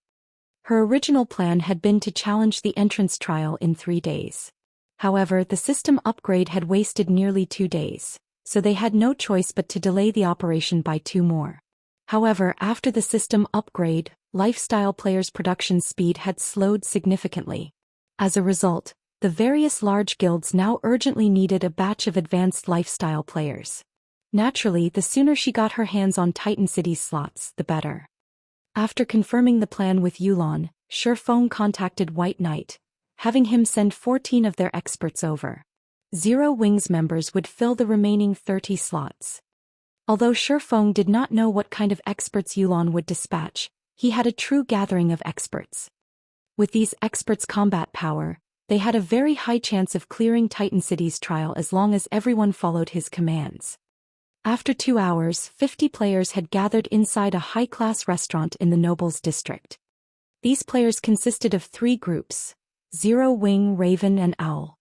Her original plan had been to challenge the entrance trial in 3 days. However, the system upgrade had wasted nearly 2 days, so they had no choice but to delay the operation by 2 more. However, after the system upgrade, lifestyle players' production speed had slowed significantly. As a result, the various large guilds now urgently needed a batch of advanced lifestyle players. Naturally, the sooner she got her hands on Titan City's slots, the better. After confirming the plan with Yulan, Shifeng contacted White Knight, having him send 14 of their experts over. Zero Wing's members would fill the remaining 30 slots. Although Shifeng did not know what kind of experts Yulan would dispatch, he had a true gathering of experts. With these experts' combat power, they had a very high chance of clearing Titan City's trial as long as everyone followed his commands. After 2 hours, 50 players had gathered inside a high-class restaurant in the Nobles District. These players consisted of 3 groups: Zero Wing, Raven and Owl.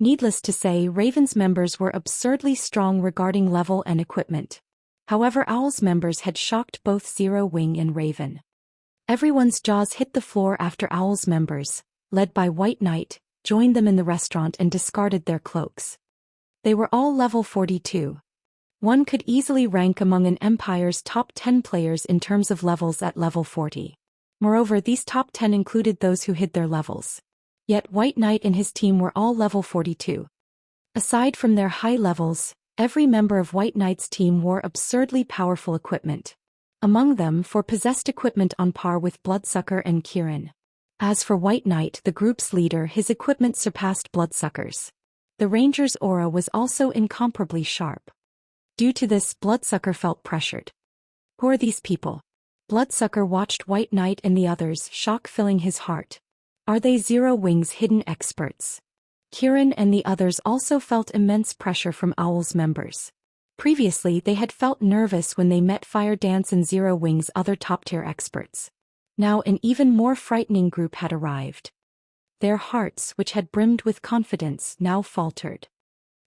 Needless to say, Raven's members were absurdly strong regarding level and equipment. However, Owl's members had shocked both Zero Wing and Raven. Everyone's jaws hit the floor after Owl's members, led by White Knight, joined them in the restaurant and discarded their cloaks. They were all level 42. One could easily rank among an empire's top 10 players in terms of levels at level 40. Moreover, these top 10 included those who hid their levels. Yet White Knight and his team were all level 42. Aside from their high levels, every member of White Knight's team wore absurdly powerful equipment. Among them, 4 possessed equipment on par with Bloodsucker and Kirin. As for White Knight, the group's leader, his equipment surpassed Bloodsucker's. The Ranger's aura was also incomparably sharp. Due to this, Bloodsucker felt pressured. Who are these people? Bloodsucker watched White Knight and the others, shock filling his heart. Are they Zero Wing's hidden experts? Kirin and the others also felt immense pressure from Owl's members. Previously, they had felt nervous when they met Fire Dance and Zero Wing's other top-tier experts. Now an even more frightening group had arrived. Their hearts, which had brimmed with confidence, now faltered.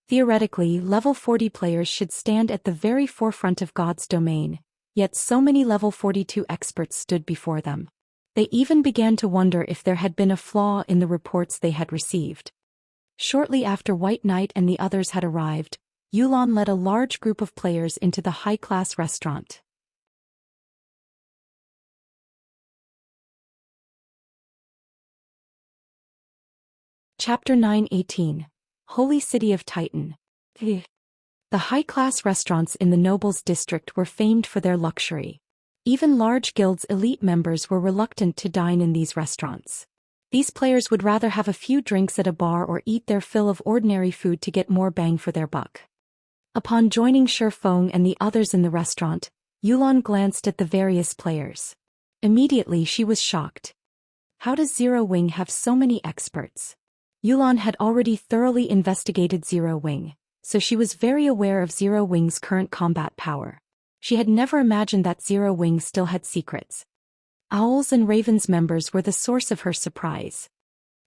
Theoretically, level 40 players should stand at the very forefront of God's domain, yet so many level 42 experts stood before them. They even began to wonder if there had been a flaw in the reports they had received. Shortly after White Knight and the others had arrived, Yulan led a large group of players into the high-class restaurant. Chapter 9:18. Holy City of Titan. The high-class restaurants in the Nobles District were famed for their luxury. Even large guilds' elite members were reluctant to dine in these restaurants. These players would rather have a few drinks at a bar or eat their fill of ordinary food to get more bang for their buck. Upon joining Shifeng and the others in the restaurant, Yulan glanced at the various players. Immediately she was shocked. How does Zero Wing have so many experts? Yulan had already thoroughly investigated Zero Wing, so she was very aware of Zero Wing's current combat power. She had never imagined that Zero Wing still had secrets. Owl's and Raven's members were the source of her surprise.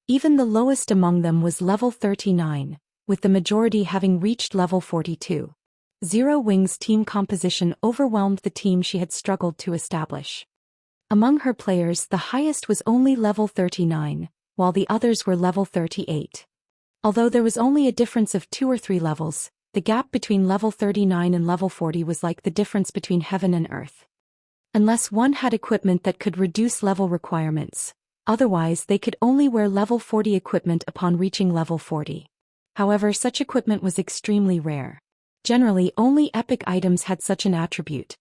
Even the lowest among them was level 39, with the majority having reached level 42. Zero Wing's team composition overwhelmed the team she had struggled to establish. Among her players, the highest was only level 39, while the others were level 38. Although there was only a difference of 2 or 3 levels, the gap between level 39 and level 40 was like the difference between heaven and earth. Unless one had equipment that could reduce level requirements, otherwise they could only wear level 40 equipment upon reaching level 40. However, such equipment was extremely rare. Generally, only epic items had such an attribute.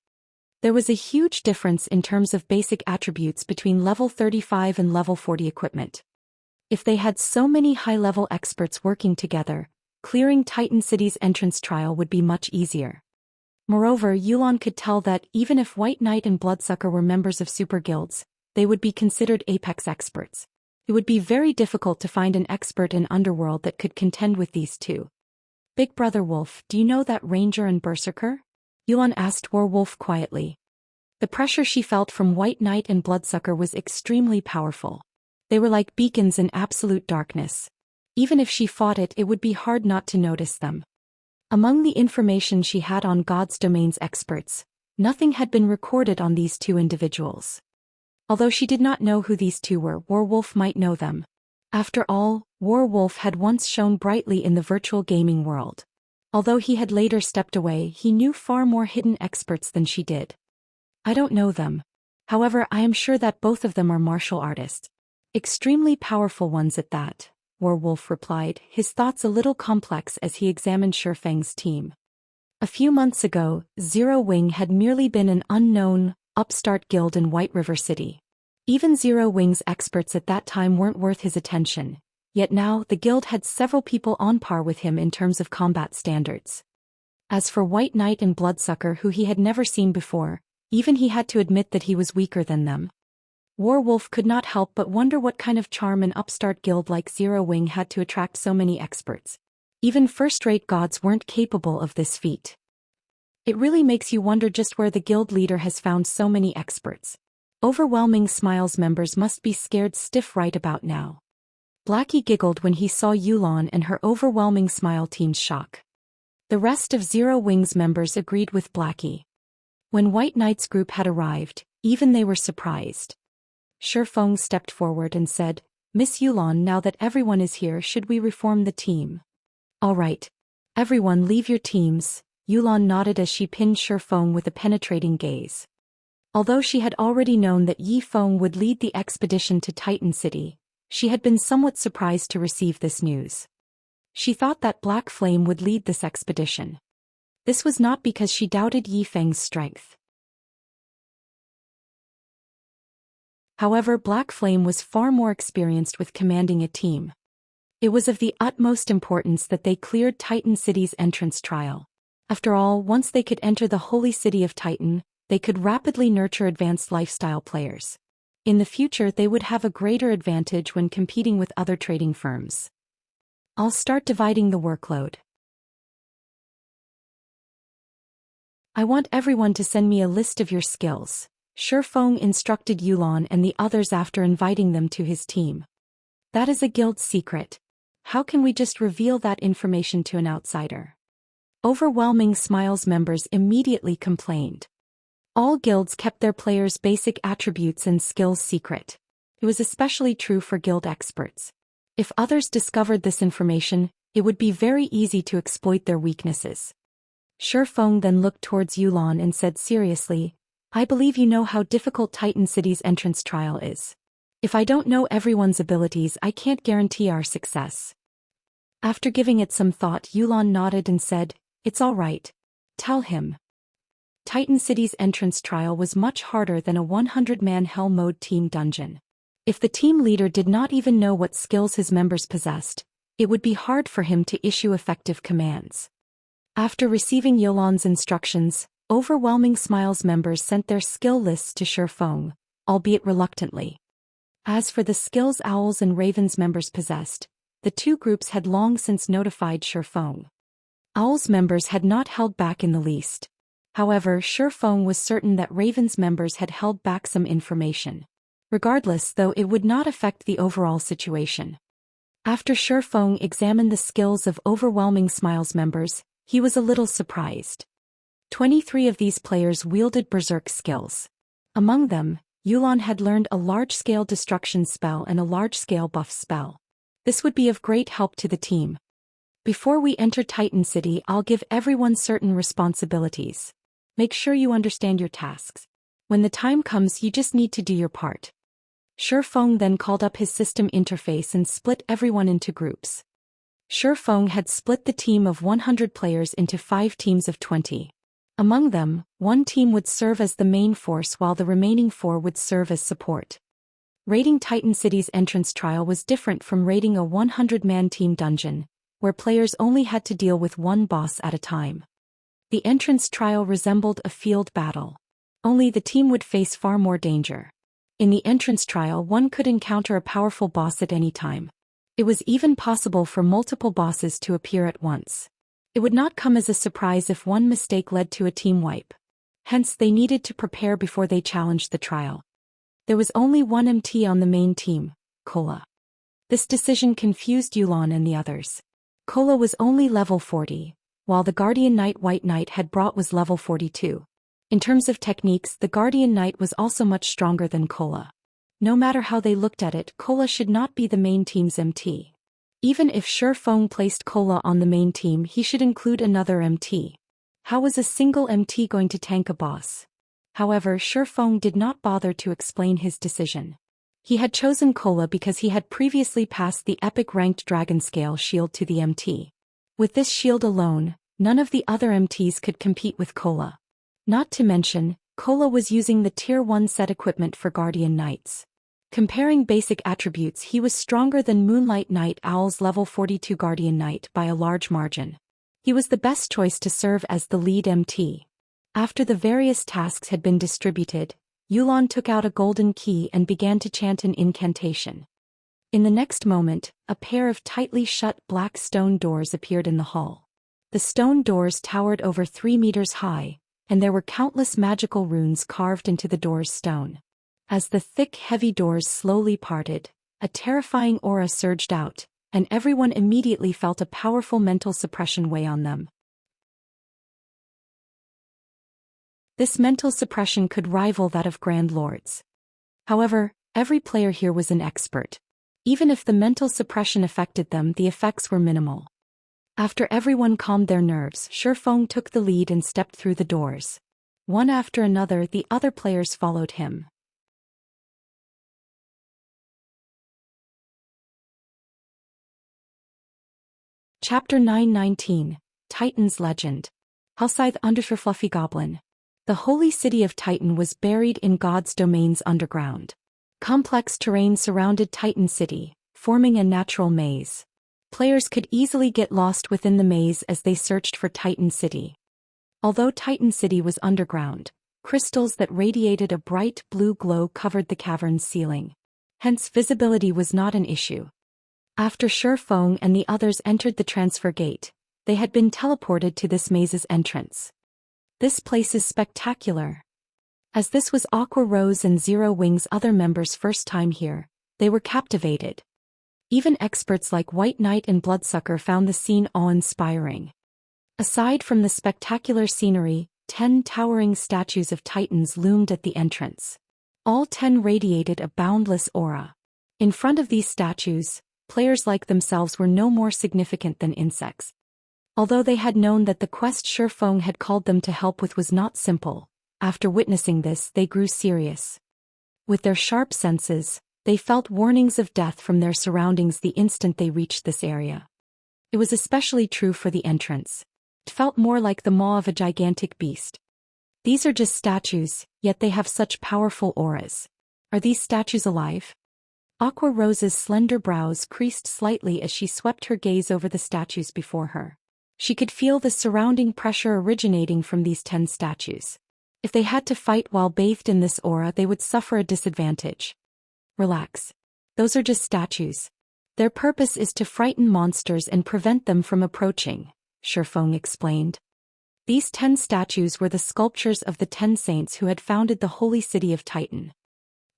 There was a huge difference in terms of basic attributes between level 35 and level 40 equipment. If they had so many high-level experts working together, clearing Titan City's entrance trial would be much easier. Moreover, Yulan could tell that even if White Knight and Bloodsucker were members of super guilds, they would be considered apex experts. It would be very difficult to find an expert in Underworld that could contend with these two. Big Brother Wolf, do you know that Ranger and Berserker? Yulan asked Werewolf quietly. The pressure she felt from White Knight and Bloodsucker was extremely powerful. They were like beacons in absolute darkness. Even if she fought it, it would be hard not to notice them. Among the information she had on God's domain's experts, nothing had been recorded on these two individuals. Although she did not know who these two were, Werewolf might know them. After all, Werewolf had once shone brightly in the virtual gaming world. Although he had later stepped away, he knew far more hidden experts than she did. I don't know them. However, I am sure that both of them are martial artists. Extremely powerful ones at that, Werewolf replied, his thoughts a little complex as he examined Shifeng's team. A few months ago, Zero Wing had merely been an unknown, upstart guild in White River City. Even Zero Wing's experts at that time weren't worth his attention, Yet now, the guild had several people on par with him in terms of combat standards. As for White Knight and Bloodsucker, who he had never seen before, even he had to admit that he was weaker than them. Warwolf could not help but wonder what kind of charm an upstart guild like Zero Wing had to attract so many experts. Even first-rate gods weren't capable of this feat. It really makes you wonder just where the guild leader has found so many experts. Overwhelming Smiles members must be scared stiff right about now. Blackie giggled when he saw Yulon and her Overwhelming Smile team's shock. The rest of Zero Wing's members agreed with Blackie. When White Knight's group had arrived, even they were surprised. Shifeng stepped forward and said, "Miss Yulon, now that everyone is here, should we reform the team?" "All right. Everyone leave your teams," Yulon nodded as she pinned Shifeng with a penetrating gaze. Although she had already known that Yi Feng would lead the expedition to Titan City, she had been somewhat surprised to receive this news. She thought that Black Flame would lead this expedition. This was not because she doubted Yi Feng's strength. However, Black Flame was far more experienced with commanding a team. It was of the utmost importance that they cleared Titan City's entrance trial. After all, once they could enter the holy city of Titan, they could rapidly nurture advanced lifestyle players. In the future, they would have a greater advantage when competing with other trading firms. "I'll start dividing the workload. I want everyone to send me a list of your skills," Shifeng instructed Yulon and the others after inviting them to his team. "That is a guild secret. How can we just reveal that information to an outsider?" Overwhelming Smiles members immediately complained. All guilds kept their players' basic attributes and skills secret. It was especially true for guild experts. If others discovered this information, it would be very easy to exploit their weaknesses. Shifeng then looked towards Yulon and said seriously, "I believe you know how difficult Titan City's entrance trial is. If I don't know everyone's abilities, I can't guarantee our success." After giving it some thought, Yulon nodded and said, "It's all right. Tell him." Titan City's entrance trial was much harder than a 100-man Hell Mode team dungeon. If the team leader did not even know what skills his members possessed, it would be hard for him to issue effective commands. After receiving Yulon's instructions, Overwhelming Smiles members sent their skill lists to Shifeng, albeit reluctantly. As for the skills Owls and Ravens members possessed, the two groups had long since notified Shifeng. Owls members had not held back in the least. However, Shifeng was certain that Ravens members had held back some information. Regardless, though, it would not affect the overall situation. After Shifeng examined the skills of Overwhelming Smiles members, he was a little surprised. 23 of these players wielded berserk skills. Among them, Yulon had learned a large-scale destruction spell and a large-scale buff spell. This would be of great help to the team. "Before we enter Titan City, I'll give everyone certain responsibilities. Make sure you understand your tasks. When the time comes, you just need to do your part." Shifeng then called up his system interface and split everyone into groups. Shifeng had split the team of 100 players into 5 teams of 20. Among them, one team would serve as the main force while the remaining 4 would serve as support. Raiding Titan City's entrance trial was different from raiding a 100-man team dungeon, where players only had to deal with one boss at a time. The entrance trial resembled a field battle. Only the team would face far more danger. In the entrance trial, one could encounter a powerful boss at any time. It was even possible for multiple bosses to appear at once. It would not come as a surprise if one mistake led to a team wipe. Hence, they needed to prepare before they challenged the trial. There was only one MT on the main team, Kola. This decision confused Yulon and the others. Kola was only level 40, while the Guardian Knight White Knight had brought was level 42. In terms of techniques, the Guardian Knight was also much stronger than Kola. No matter how they looked at it, Kola should not be the main team's MT. Even if Shifeng placed Kola on the main team, he should include another MT. How was a single MT going to tank a boss? However, Shifeng did not bother to explain his decision. He had chosen Kola because he had previously passed the epic ranked dragon scale shield to the MT. With this shield alone, none of the other MTs could compete with Kola. Not to mention, Kola was using the Tier 1 set equipment for Guardian Knights. Comparing basic attributes, he was stronger than Moonlight Night Owl's level 42 Guardian Knight by a large margin. He was the best choice to serve as the lead MT. After the various tasks had been distributed, Yulan took out a golden key and began to chant an incantation. In the next moment, a pair of tightly shut black stone doors appeared in the hall. The stone doors towered over 3 meters high, and there were countless magical runes carved into the door's stone. As the thick, heavy doors slowly parted, a terrifying aura surged out, and everyone immediately felt a powerful mental suppression weigh on them. This mental suppression could rival that of Grand Lords. However, every player here was an expert. Even if the mental suppression affected them, the effects were minimal. After everyone calmed their nerves, Shifeng took the lead and stepped through the doors. One after another, the other players followed him. Chapter 919, Titan's Legend. Halscythe Undershirt Fluffy Goblin. The holy city of Titan was buried in God's domains underground. Complex terrain surrounded Titan City, forming a natural maze. Players could easily get lost within the maze as they searched for Titan City. Although Titan City was underground, crystals that radiated a bright blue glow covered the cavern's ceiling. Hence visibility was not an issue. After Shifeng and the others entered the transfer gate, they had been teleported to this maze's entrance. This place is spectacular. As this was Aqua Rose and Zero Wing's other members' first time here, they were captivated. Even experts like White Knight and Bloodsucker found the scene awe-inspiring. Aside from the spectacular scenery, 10 towering statues of Titans loomed at the entrance. All 10 radiated a boundless aura. In front of these statues, players like themselves were no more significant than insects. Although they had known that the quest Shifeng had called them to help with was not simple, after witnessing this they grew serious. With their sharp senses, they felt warnings of death from their surroundings the instant they reached this area. It was especially true for the entrance. It felt more like the maw of a gigantic beast. These are just statues, yet they have such powerful auras. Are these statues alive? Aqua Rose's slender brows creased slightly as she swept her gaze over the statues before her. She could feel the surrounding pressure originating from these 10 statues. If they had to fight while bathed in this aura, they would suffer a disadvantage. Relax. Those are just statues. Their purpose is to frighten monsters and prevent them from approaching, Shifeng explained. These 10 statues were the sculptures of the 10 saints who had founded the holy city of Titan.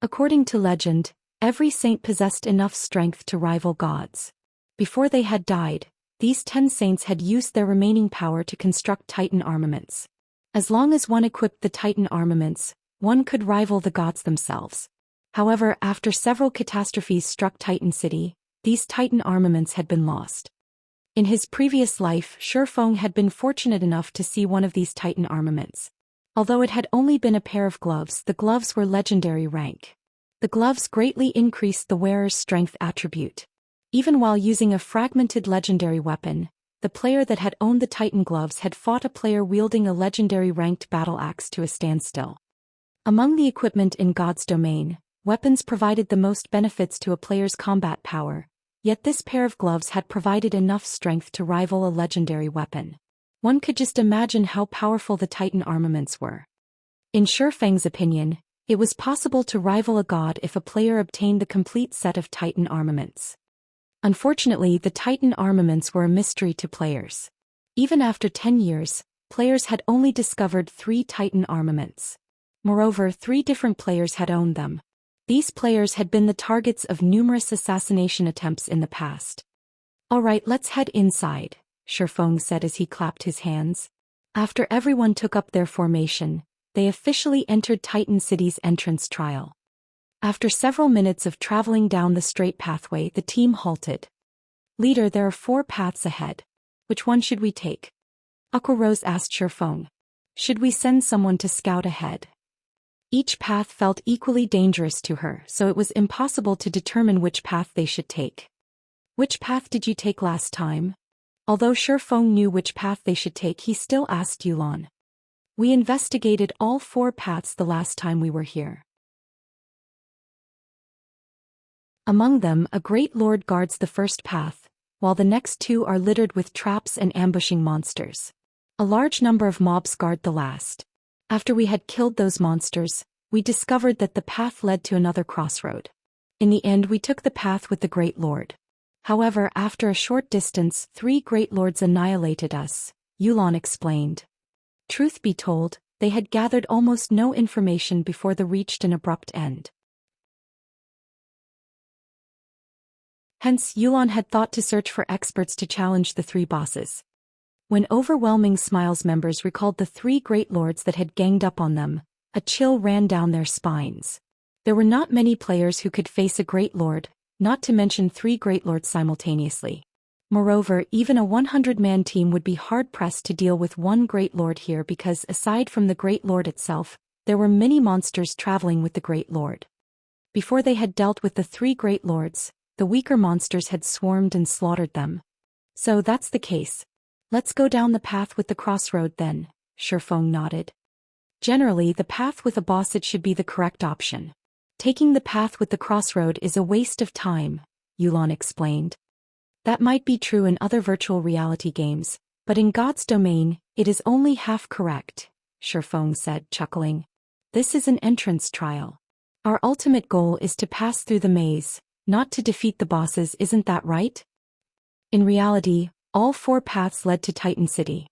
According to legend, every saint possessed enough strength to rival gods. Before they had died, these 10 saints had used their remaining power to construct Titan armaments. As long as one equipped the Titan armaments, one could rival the gods themselves. However, after several catastrophes struck Titan City, these Titan armaments had been lost. In his previous life, Shifeng had been fortunate enough to see one of these Titan armaments. Although it had only been a pair of gloves, the gloves were legendary rank. The gloves greatly increased the wearer's strength attribute. Even while using a fragmented legendary weapon, the player that had owned the Titan gloves had fought a player wielding a legendary ranked battle axe to a standstill. Among the equipment in God's domain, weapons provided the most benefits to a player's combat power, yet this pair of gloves had provided enough strength to rival a legendary weapon. One could just imagine how powerful the Titan armaments were. In Shifeng's opinion, it was possible to rival a god if a player obtained the complete set of Titan armaments. Unfortunately, the Titan armaments were a mystery to players. Even after 10 years, players had only discovered 3 Titan armaments. Moreover, 3 different players had owned them. These players had been the targets of numerous assassination attempts in the past. "Alright, let's head inside," Shifeng said as he clapped his hands. After everyone took up their formation, they officially entered Titan City's entrance trial. After several minutes of traveling down the straight pathway, the team halted. "Leader, there are 4 paths ahead. Which one should we take?" Aqua Rose asked Shifeng. "Should we send someone to scout ahead?" Each path felt equally dangerous to her, so it was impossible to determine which path they should take. "Which path did you take last time?" Although Shifeng knew which path they should take, he still asked Yulan. "We investigated all 4 paths the last time we were here." Among them, a great lord guards the first path, while the next two are littered with traps and ambushing monsters. A large number of mobs guard the last. After we had killed those monsters, we discovered that the path led to another crossroad. In the end, we took the path with the Great Lord. However, after a short distance, 3 Great Lords annihilated us, Yulan explained. Truth be told, they had gathered almost no information before they reached an abrupt end. Hence, Yulan had thought to search for experts to challenge the 3 bosses. When Overwhelming Smiles members recalled the 3 Great Lords that had ganged up on them, a chill ran down their spines. There were not many players who could face a Great Lord, not to mention 3 Great Lords simultaneously. Moreover, even a 100-man team would be hard-pressed to deal with one Great Lord here because aside from the Great Lord itself, there were many monsters traveling with the Great Lord. Before they had dealt with the 3 Great Lords, the weaker monsters had swarmed and slaughtered them. So that's the case. Let's go down the path with the crossroad then, Shifeng nodded. Generally, the path with a boss it should be the correct option. Taking the path with the crossroad is a waste of time, Yulan explained. That might be true in other virtual reality games, but in God's domain, it is only half correct, Shifeng said, chuckling. This is an entrance trial. Our ultimate goal is to pass through the maze, not to defeat the bosses, isn't that right? In reality, all 4 paths led to Titan City.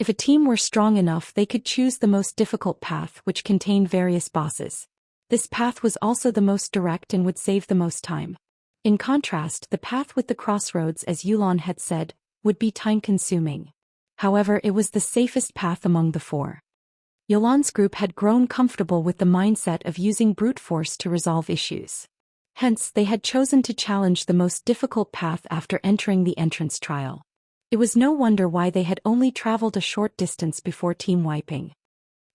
If a team were strong enough, they could choose the most difficult path, which contained various bosses. This path was also the most direct and would save the most time. In contrast, the path with the crossroads, as Yulan had said, would be time-consuming. However, it was the safest path among the 4. Yulan's group had grown comfortable with the mindset of using brute force to resolve issues. Hence, they had chosen to challenge the most difficult path after entering the entrance trial. It was no wonder why they had only traveled a short distance before team wiping.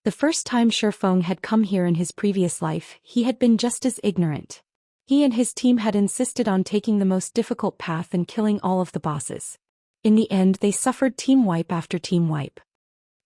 The first time Shifeng had come here in his previous life, he had been just as ignorant. He and his team had insisted on taking the most difficult path and killing all of the bosses. In the end, they suffered team wipe after team wipe.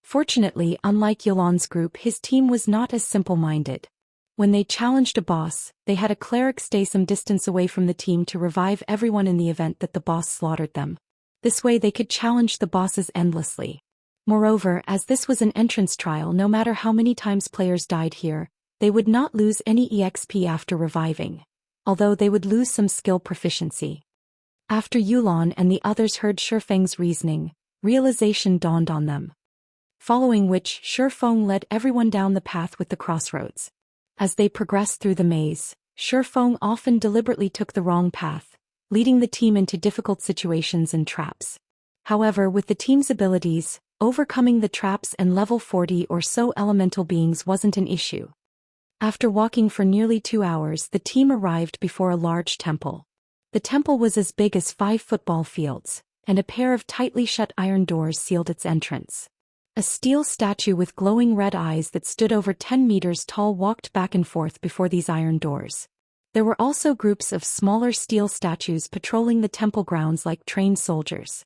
Fortunately, unlike Yulan's group, his team was not as simple-minded. When they challenged a boss, they had a cleric stay some distance away from the team to revive everyone in the event that the boss slaughtered them. This way they could challenge the bosses endlessly. Moreover, as this was an entrance trial, no matter how many times players died here, they would not lose any EXP after reviving, although they would lose some skill proficiency. After Yulan and the others heard Shifeng's reasoning, realization dawned on them. Following which, Shifeng led everyone down the path with the crossroads. As they progressed through the maze, Shifeng often deliberately took the wrong path, leading the team into difficult situations and traps. However, with the team's abilities, overcoming the traps and level 40 or so elemental beings wasn't an issue. After walking for nearly 2 hours, the team arrived before a large temple. The temple was as big as 5 football fields, and a pair of tightly shut iron doors sealed its entrance. A steel statue with glowing red eyes that stood over 10 meters tall walked back and forth before these iron doors. There were also groups of smaller steel statues patrolling the temple grounds like trained soldiers.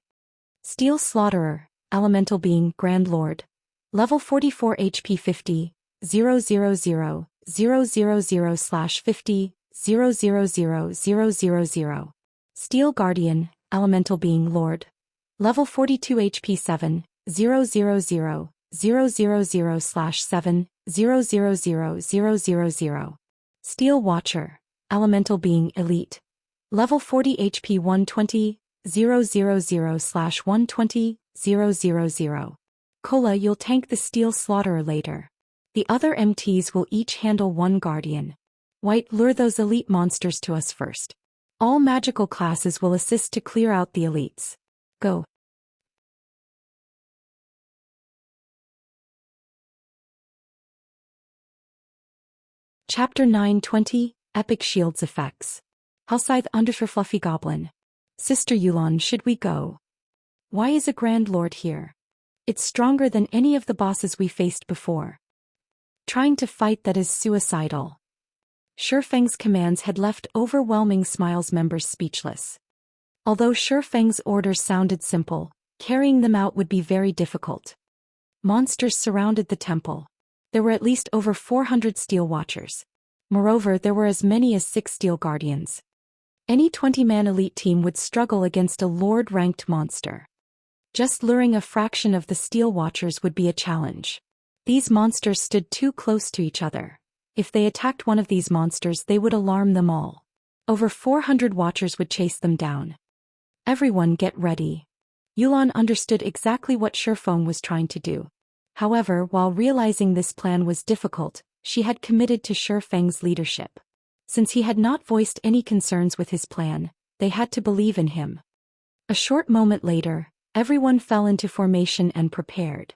Steel Slaughterer, Elemental Being, Grand Lord. Level 44 HP 50, 000, 000/50, 000, Steel Guardian, Elemental Being, Lord. Level 42 HP 7, 000, 000/7, 000, Steel Watcher, Elemental Being, Elite. Level 40 HP 120, 000/120, 000. Kola, you'll tank the Steel Slaughterer later. The other MTs will each handle 1 Guardian. White, lure those elite monsters to us first. All magical classes will assist to clear out the elites. Go. Chapter 920, Epic Shields Effects. Halscythe Underfer Fluffy Goblin. Sister Yulan, should we go? Why is a Grand Lord here? It's stronger than any of the bosses we faced before. Trying to fight that is suicidal. Shifeng's commands had left Overwhelming Smiles members speechless. Although Shifeng's orders sounded simple, carrying them out would be very difficult. Monsters surrounded the temple. There were at least over 400 Steel Watchers. Moreover, there were as many as 6 Steel Guardians. Any 20-man elite team would struggle against a Lord-ranked monster. Just luring a fraction of the Steel Watchers would be a challenge. These monsters stood too close to each other. If they attacked one of these monsters, they would alarm them all. Over 400 Watchers would chase them down. Everyone get ready. Yulan understood exactly what Shifeng was trying to do. However, while realizing this plan was difficult, she had committed to Shifeng's leadership. Since he had not voiced any concerns with his plan, they had to believe in him. A short moment later, everyone fell into formation and prepared.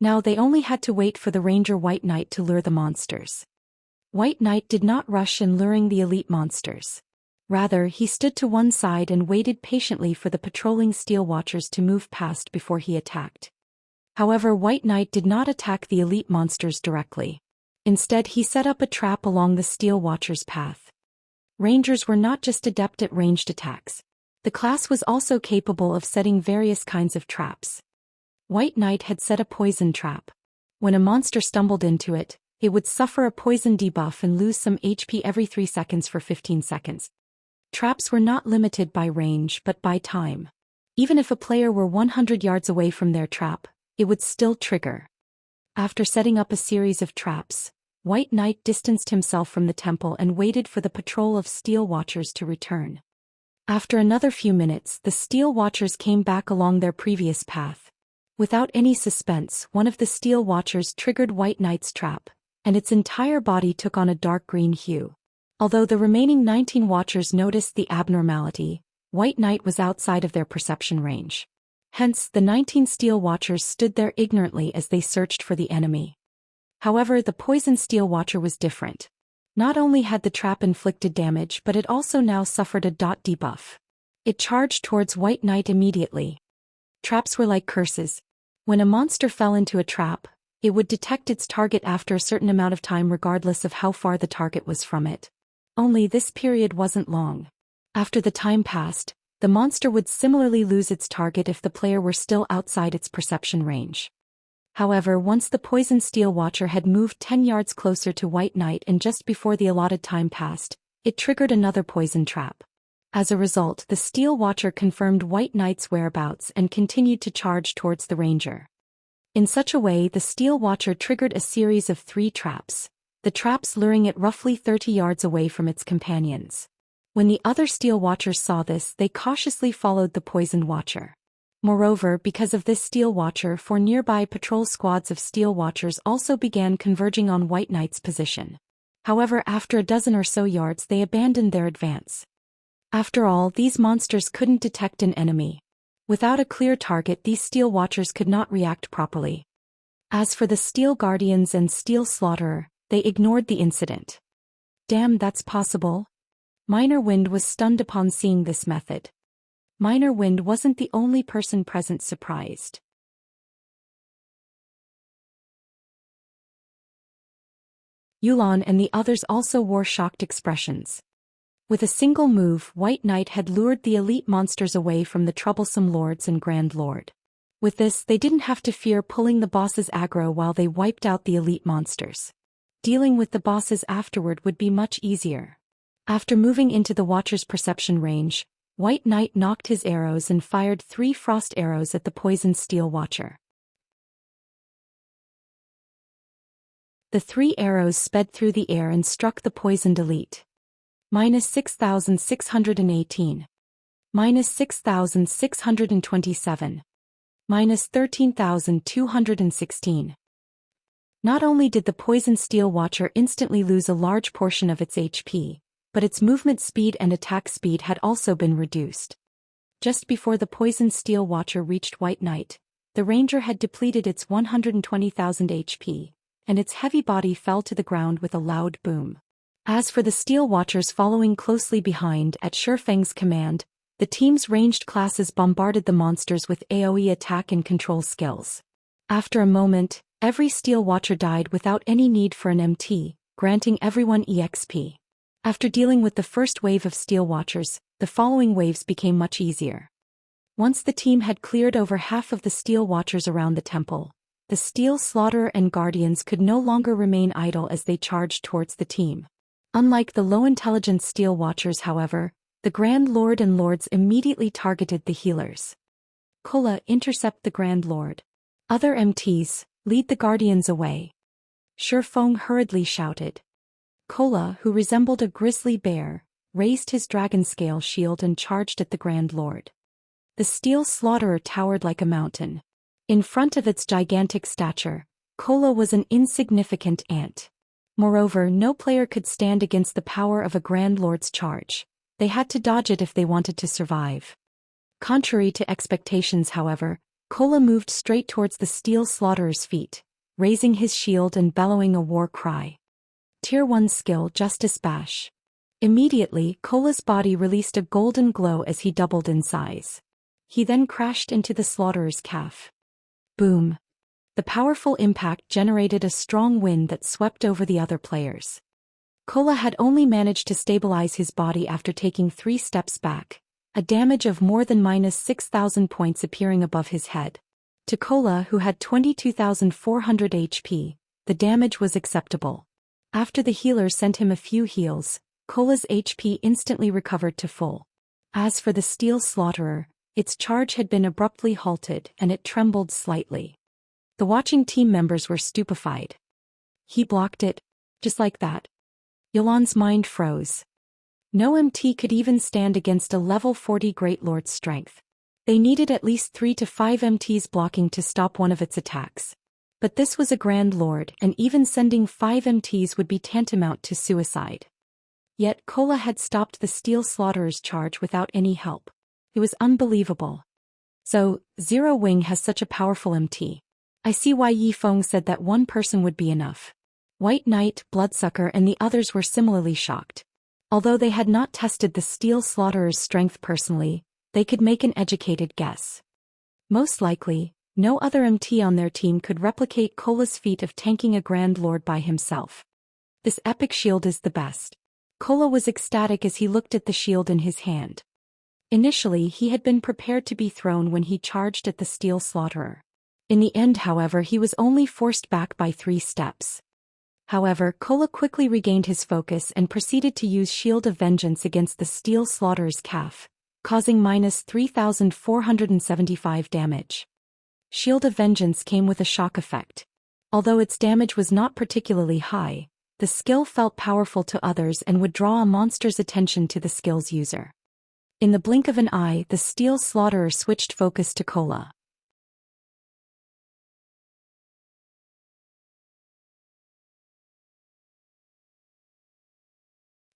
Now they only had to wait for the Ranger White Knight to lure the monsters. White Knight did not rush in luring the elite monsters. Rather, he stood to one side and waited patiently for the patrolling Steel Watchers to move past before he attacked. However, White Knight did not attack the elite monsters directly. Instead, he set up a trap along the Steel Watchers' path. Rangers were not just adept at ranged attacks. The class was also capable of setting various kinds of traps. White Knight had set a poison trap. When a monster stumbled into it, it would suffer a poison debuff and lose some HP every 3 seconds for 15 seconds. Traps were not limited by range but by time. Even if a player were 100 yards away from their trap, it would still trigger. After setting up a series of traps, White Knight distanced himself from the temple and waited for the patrol of Steel Watchers to return. After another few minutes, the Steel Watchers came back along their previous path. Without any suspense, one of the Steel Watchers triggered White Knight's trap, and its entire body took on a dark green hue. Although the remaining 19 Watchers noticed the abnormality, White Knight was outside of their perception range. Hence, the 19 Steel Watchers stood there ignorantly as they searched for the enemy. However, the poison Steel Watcher was different. Not only had the trap inflicted damage, but it also now suffered a dot debuff. It charged towards White Knight immediately. Traps were like curses. When a monster fell into a trap, it would detect its target after a certain amount of time regardless of how far the target was from it. Only this period wasn't long. After the time passed, the monster would similarly lose its target if the player were still outside its perception range. However, once the poison Steel Watcher had moved 10 yards closer to White Knight and just before the allotted time passed, it triggered another poison trap. As a result, the Steel Watcher confirmed White Knight's whereabouts and continued to charge towards the Ranger. In such a way, the Steel Watcher triggered a series of 3 traps, the traps luring it roughly 30 yards away from its companions. When the other Steel Watchers saw this, they cautiously followed the poisoned Watcher. Moreover, because of this Steel Watcher, 4 nearby patrol squads of Steel Watchers also began converging on White Knight's position. However, after a dozen or so yards, they abandoned their advance. After all, these monsters couldn't detect an enemy. Without a clear target, these Steel Watchers could not react properly. As for the Steel Guardians and Steel Slaughterer, they ignored the incident. Damn, that's possible? Minor Wind was stunned upon seeing this method. Minor Wind wasn't the only person present surprised. Yulan and the others also wore shocked expressions. With a single move, White Knight had lured the elite monsters away from the troublesome lords and Grand Lord. With this, they didn't have to fear pulling the boss's aggro while they wiped out the elite monsters. Dealing with the bosses afterward would be much easier. After moving into the Watcher's perception range, White Knight knocked his arrows and fired 3 frost arrows at the poisoned Steel Watcher. The 3 arrows sped through the air and struck the poisoned elite. -6,618. -6,627. -13,216. Not only did the poisoned Steel Watcher instantly lose a large portion of its HP, but its movement speed and attack speed had also been reduced. Just before the poisoned Steel Watcher reached White Knight, the Ranger had depleted its 120,000 HP, and its heavy body fell to the ground with a loud boom. As for the Steel Watchers following closely behind at Shifeng's command, the team's ranged classes bombarded the monsters with AoE attack and control skills. After a moment, every Steel Watcher died without any need for an MT, granting everyone EXP. After dealing with the first wave of Steel Watchers, the following waves became much easier. Once the team had cleared over half of the Steel Watchers around the temple, the Steel Slaughterer and Guardians could no longer remain idle as they charged towards the team. Unlike the low-intelligence Steel Watchers, however, The Grand Lord and Lords immediately targeted the healers. Kola, intercept the Grand Lord. Other MTs, lead the Guardians away. Shifeng hurriedly shouted. Kola, who resembled a grizzly bear, raised his dragon scale shield and charged at the Grand Lord. The steel slaughterer towered like a mountain. In front of its gigantic stature, Kola was an insignificant ant. Moreover, no player could stand against the power of a Grand Lord's charge. They had to dodge it if they wanted to survive. Contrary to expectations, however, Kola moved straight towards the steel slaughterer's feet, raising his shield and bellowing a war cry. Tier 1 skill Justice Bash. Immediately, Kola's body released a golden glow as he doubled in size. He then crashed into the slaughterer's calf. Boom. The powerful impact generated a strong wind that swept over the other players. Kola had only managed to stabilize his body after taking 3 steps back, a damage of more than -6,000 points appearing above his head. To Kola, who had 22,400 HP, the damage was acceptable. After the healer sent him a few heals, Kola's HP instantly recovered to full. As for the steel slaughterer, its charge had been abruptly halted and it trembled slightly. The watching team members were stupefied. He blocked it, just like that. Yulan's mind froze. No MT could even stand against a level 40 Great Lord's strength. They needed at least 3 to 5 MTs blocking to stop one of its attacks. But this was a Grand Lord, and even sending 5 MTs would be tantamount to suicide. Yet Kola had stopped the steel slaughterer's charge without any help. It was unbelievable. So, Zero Wing has such a powerful MT. I see why Yi Feng said that one person would be enough. White Knight, Bloodsucker and the others were similarly shocked. Although they had not tested the steel slaughterer's strength personally, they could make an educated guess. Most likely, no other MT on their team could replicate Kola's feat of tanking a Grand Lord by himself. This epic shield is the best. Kola was ecstatic as he looked at the shield in his hand. Initially, he had been prepared to be thrown when he charged at the steel slaughterer. In the end, however, he was only forced back by 3 steps. However, Kola quickly regained his focus and proceeded to use Shield of Vengeance against the steel slaughterer's calf, causing -3,475 damage. Shield of Vengeance came with a shock effect. Although its damage was not particularly high, the skill felt powerful to others and would draw a monster's attention to the skill's user. In the blink of an eye, the steel slaughterer switched focus to Kola.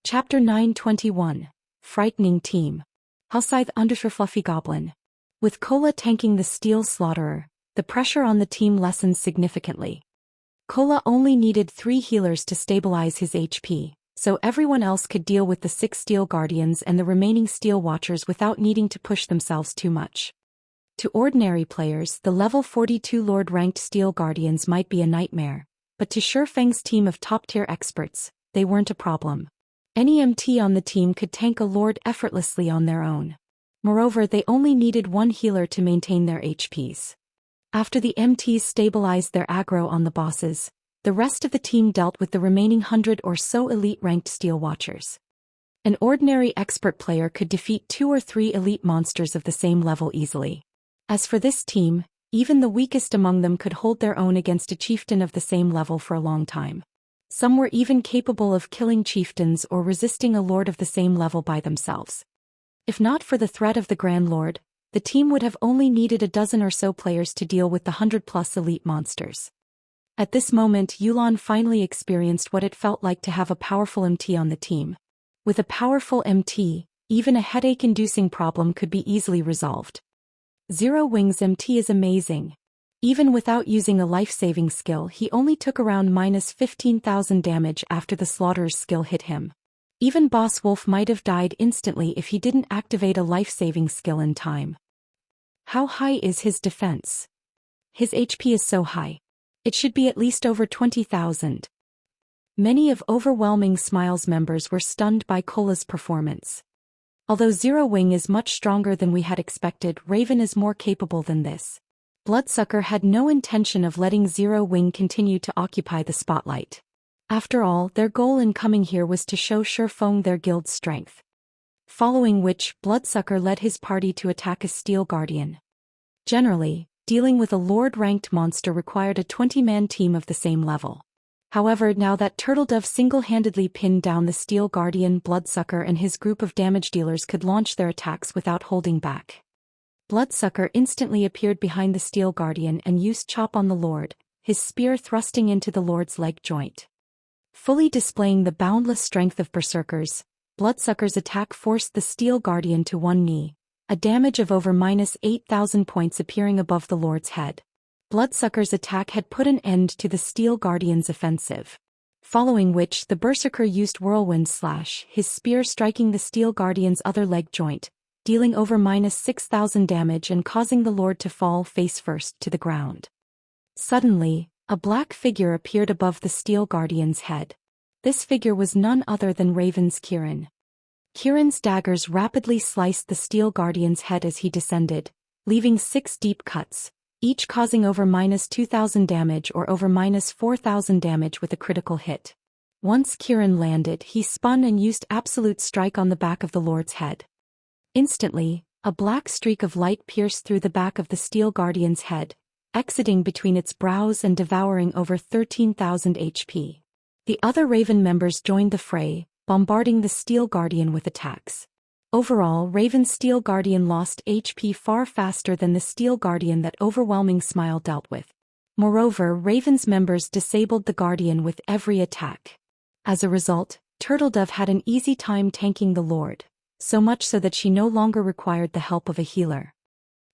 Chapter 921. Frightening Team. Halscythe Undershirt Fluffy Goblin. With Kola tanking the steel slaughterer, the pressure on the team lessened significantly. Kola only needed 3 healers to stabilize his HP, so everyone else could deal with the 6 steel guardians and the remaining steel watchers without needing to push themselves too much. To ordinary players, the level 42 Lord-ranked steel guardians might be a nightmare, but to Shifeng's team of top-tier experts, they weren't a problem. Any MT on the team could tank a Lord effortlessly on their own. Moreover, they only needed 1 healer to maintain their HPs. After the MTs stabilized their aggro on the bosses, the rest of the team dealt with the remaining 100 or so elite-ranked steel watchers. An ordinary expert player could defeat 2 or 3 elite monsters of the same level easily. As for this team, even the weakest among them could hold their own against a chieftain of the same level for a long time. Some were even capable of killing chieftains or resisting a lord of the same level by themselves. If not for the threat of the Grand Lord, the team would have only needed a dozen or so players to deal with the 100+ elite monsters. At this moment, Yulan finally experienced what it felt like to have a powerful MT on the team. With a powerful MT, even a headache-inducing problem could be easily resolved. Zero Wing's MT is amazing. Even without using a life-saving skill, he only took around -15,000 damage after the slaughterer's skill hit him. Even Boss Wolf might have died instantly if he didn't activate a life-saving skill in time. How high is his defense? His HP is so high. It should be at least over 20,000. Many of Overwhelming Smile's members were stunned by Kola's performance. Although Zero Wing is much stronger than we had expected, Raven is more capable than this. Bloodsucker had no intention of letting Zero Wing continue to occupy the spotlight. After all, their goal in coming here was to show Shifeng their guild's strength. following which Bloodsucker led his party to attack a Steel Guardian. Generally, dealing with a Lord-ranked monster required a 20-man team of the same level. However, now that Turtledove single-handedly pinned down the Steel Guardian, Bloodsucker and his group of damage dealers could launch their attacks without holding back. Bloodsucker instantly appeared behind the Steel Guardian and used Chop on the Lord, his spear thrusting into the Lord's leg joint. Fully displaying the boundless strength of berserkers, Bloodsucker's attack forced the Steel Guardian to one knee, a damage of over -8,000 points appearing above the Lord's head. Bloodsucker's attack had put an end to the Steel Guardian's offensive. Following which the Berserker used Whirlwind Slash, his spear striking the Steel Guardian's other leg joint, dealing over -6,000 damage and causing the Lord to fall face first to the ground. Suddenly, a black figure appeared above the Steel Guardian's head. This figure was none other than Raven's Kirin. Kirin's daggers rapidly sliced the Steel Guardian's head as he descended, leaving 6 deep cuts, each causing over -2,000 damage or over -4,000 damage with a critical hit. Once Kirin landed, he spun and used Absolute Strike on the back of the Lord's head. Instantly, a black streak of light pierced through the back of the Steel Guardian's head, exiting between its brows and devouring over 13,000 HP. The other Raven members joined the fray, bombarding the Steel Guardian with attacks. Overall, Raven's Steel Guardian lost HP far faster than the Steel Guardian that Overwhelming Smile dealt with. Moreover, Raven's members disabled the Guardian with every attack. As a result, Turtledove had an easy time tanking the Lord, so much so that she no longer required the help of a healer.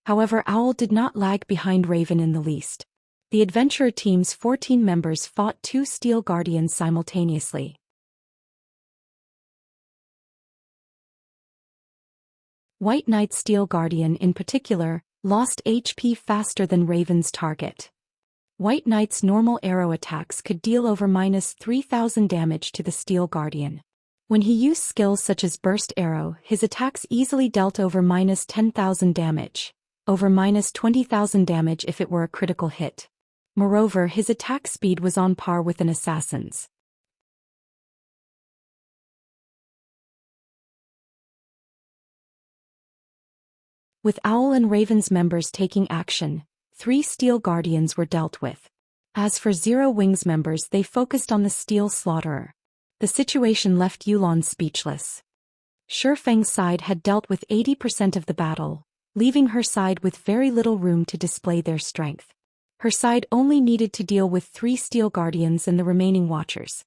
However, Owl did not lag behind Raven in the least. The adventurer team's 14 members fought 2 Steel Guardians simultaneously. White Knight's Steel Guardian in particular, lost HP faster than Raven's target. White Knight's normal arrow attacks could deal over -3,000 damage to the Steel Guardian. When he used skills such as Burst Arrow, his attacks easily dealt over -10,000 damage, over -20,000 damage if it were a critical hit. Moreover, his attack speed was on par with an assassin's. With Owl and Raven's members taking action, 3 Steel Guardians were dealt with. As for Zero Wings members, they focused on the Steel Slaughterer. The situation left Yulon speechless. Shifeng's side had dealt with 80% of the battle, leaving her side with very little room to display their strength. Her side only needed to deal with 3 Steel Guardians and the remaining Watchers.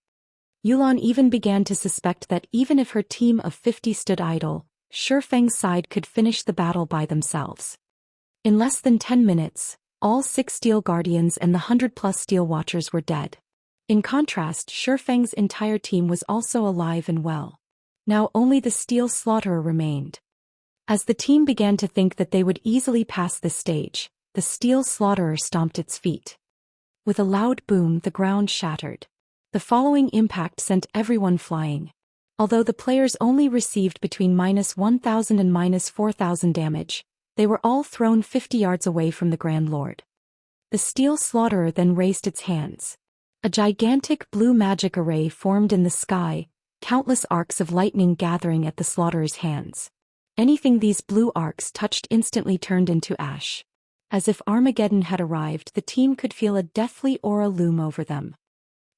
Yulon even began to suspect that even if her team of 50 stood idle, Shifeng's side could finish the battle by themselves. In less than 10 minutes, all 6 Steel Guardians and the 100+ Steel Watchers were dead. In contrast, Shifeng's entire team was also alive and well. Now only the Steel Slaughterer remained. As the team began to think that they would easily pass this stage, the Steel Slaughterer stomped its feet. With a loud boom, the ground shattered. The following impact sent everyone flying. Although the players only received between -1,000 and -4,000 damage, they were all thrown 50 yards away from the Grand Lord. The Steel Slaughterer then raised its hands. A gigantic blue magic array formed in the sky, countless arcs of lightning gathering at the Slaughterer's hands. Anything these blue arcs touched instantly turned into ash. As if Armageddon had arrived, the team could feel a deathly aura loom over them.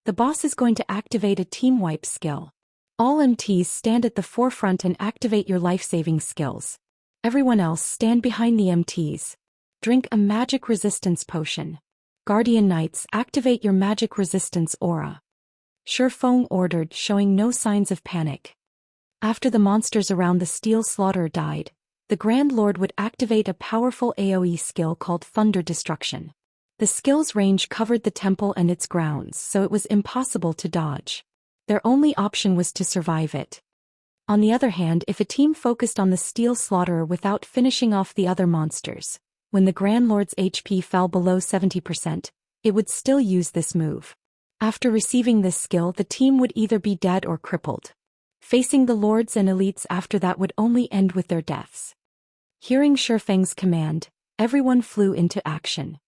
The boss is going to activate a team wipe skill. All MTs stand at the forefront and activate your life-saving skills. Everyone else stand behind the MTs. Drink a magic resistance potion. Guardian Knights, activate your magic resistance aura. Shifeng ordered, showing no signs of panic. After the monsters around the Steel Slaughterer died, the Grand Lord would activate a powerful AoE skill called Thunder Destruction. The skill's range covered the temple and its grounds, so it was impossible to dodge. Their only option was to survive it. On the other hand, if a team focused on the Steel Slaughterer without finishing off the other monsters, when the Grand Lord's HP fell below 70%, it would still use this move. After receiving this skill, the team would either be dead or crippled. Facing the Lords and Elites after that would only end with their deaths. Hearing Shifeng's command, everyone flew into action.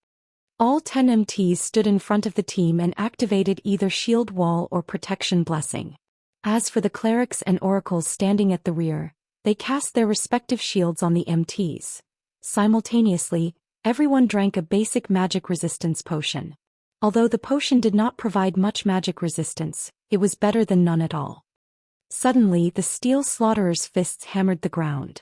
All 10 MTs stood in front of the team and activated either Shield Wall or Protection Blessing. As for the clerics and oracles standing at the rear, They cast their respective shields on the MTs. Simultaneously, everyone drank a basic magic resistance potion. Although the potion did not provide much magic resistance, it was better than none at all. Suddenly, the steel slaughters' fists hammered the ground.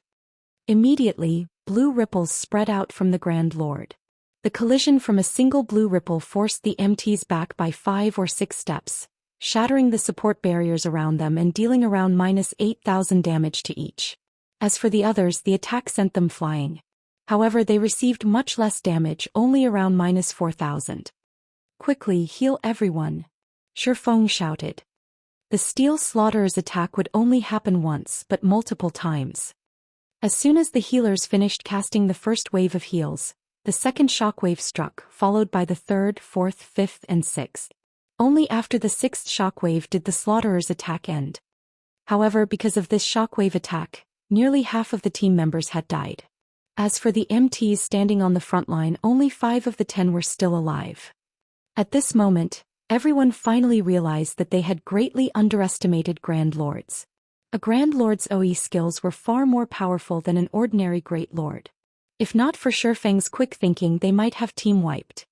Immediately, blue ripples spread out from the Grand Lord. The collision from a single blue ripple forced the MTs back by 5 or 6 steps, shattering the support barriers around them and dealing around -8,000 damage to each. As for the others, the attack sent them flying. However, they received much less damage, only around -4,000. Quickly, heal everyone, Shifeng shouted. The steel slaughterer's attack would only happen once but multiple times. As soon as the healers finished casting the first wave of heals, the second shockwave struck, followed by the third, fourth, fifth, and sixth. Only after the sixth shockwave did the slaughterer's attack end. However, because of this shockwave attack, nearly half of the team members had died. As for the MTs standing on the front line, only 5 of the 10 were still alive. At this moment, everyone finally realized that they had greatly underestimated Grand Lords. A Grand Lord's OE skills were far more powerful than an ordinary Great Lord. If not for Shifeng's quick thinking, they might have team-wiped.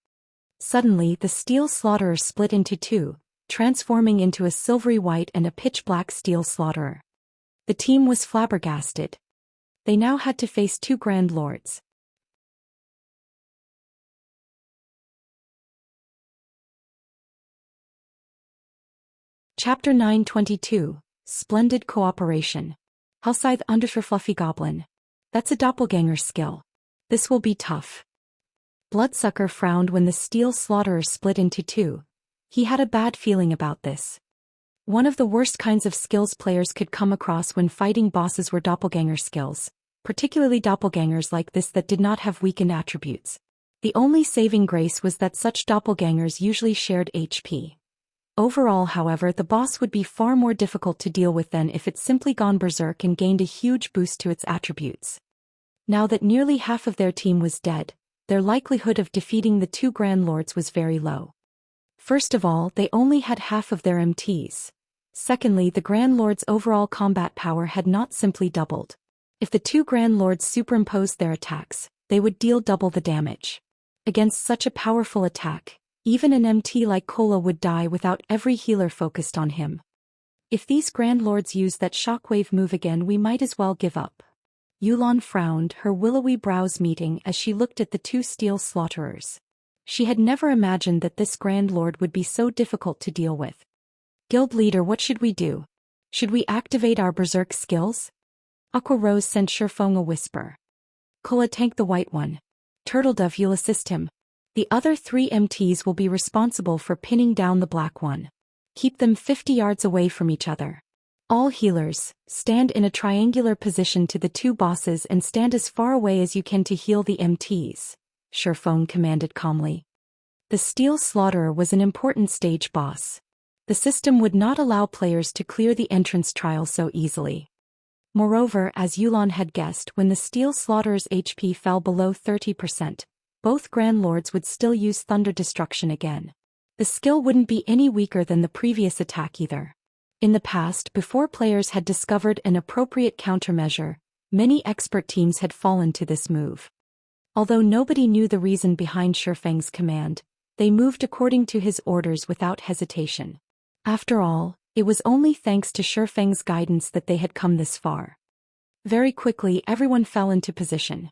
Suddenly, the steel slaughterer split into 2, transforming into a silvery white and a pitch-black steel slaughterer. The team was flabbergasted. They now had to face 2 Grand Lords. Chapter 922, Splendid Cooperation. Halscythe Undersher Fluffy Goblin. That's a doppelganger skill. This will be tough. Bloodsucker frowned when the steel slaughterer split into 2. He had a bad feeling about this. One of the worst kinds of skills players could come across when fighting bosses were doppelganger skills, particularly doppelgangers like this that did not have weakened attributes. The only saving grace was that such doppelgangers usually shared HP. Overall, however, the boss would be far more difficult to deal with than if it simply gone berserk and gained a huge boost to its attributes. Now that nearly half of their team was dead, their likelihood of defeating the 2 Grand Lords was very low. First of all, they only had half of their MTs. Secondly, the Grand Lord's overall combat power had not simply doubled. If the 2 Grand Lords superimposed their attacks, they would deal double the damage. Against such a powerful attack, even an MT like Kola would die without every healer focused on him. If these Grand Lords use that shockwave move again, we might as well give up. Yulan frowned, her willowy brows meeting as she looked at the 2 steel slaughterers. She had never imagined that this Grand Lord would be so difficult to deal with. Guild leader, what should we do? Should we activate our berserk skills? Aqua Rose sent Shifeng a whisper. Kola, tank the white one. Turtledove, you'll assist him. The other 3 MTs will be responsible for pinning down the black one. Keep them 50 yards away from each other. All healers, stand in a triangular position to the 2 bosses and stand as far away as you can to heal the MTs, Shifeng commanded calmly. The Steel Slaughterer was an important stage boss. The system would not allow players to clear the entrance trial so easily. Moreover, as Yulan had guessed, when the Steel Slaughterer's HP fell below 30%, both Grand Lords would still use Thunder Destruction again. The skill wouldn't be any weaker than the previous attack either. In the past, before players had discovered an appropriate countermeasure, many expert teams had fallen to this move. Although nobody knew the reason behind Shifeng's command, they moved according to his orders without hesitation. After all, it was only thanks to Shifeng's guidance that they had come this far. Very quickly, everyone fell into position.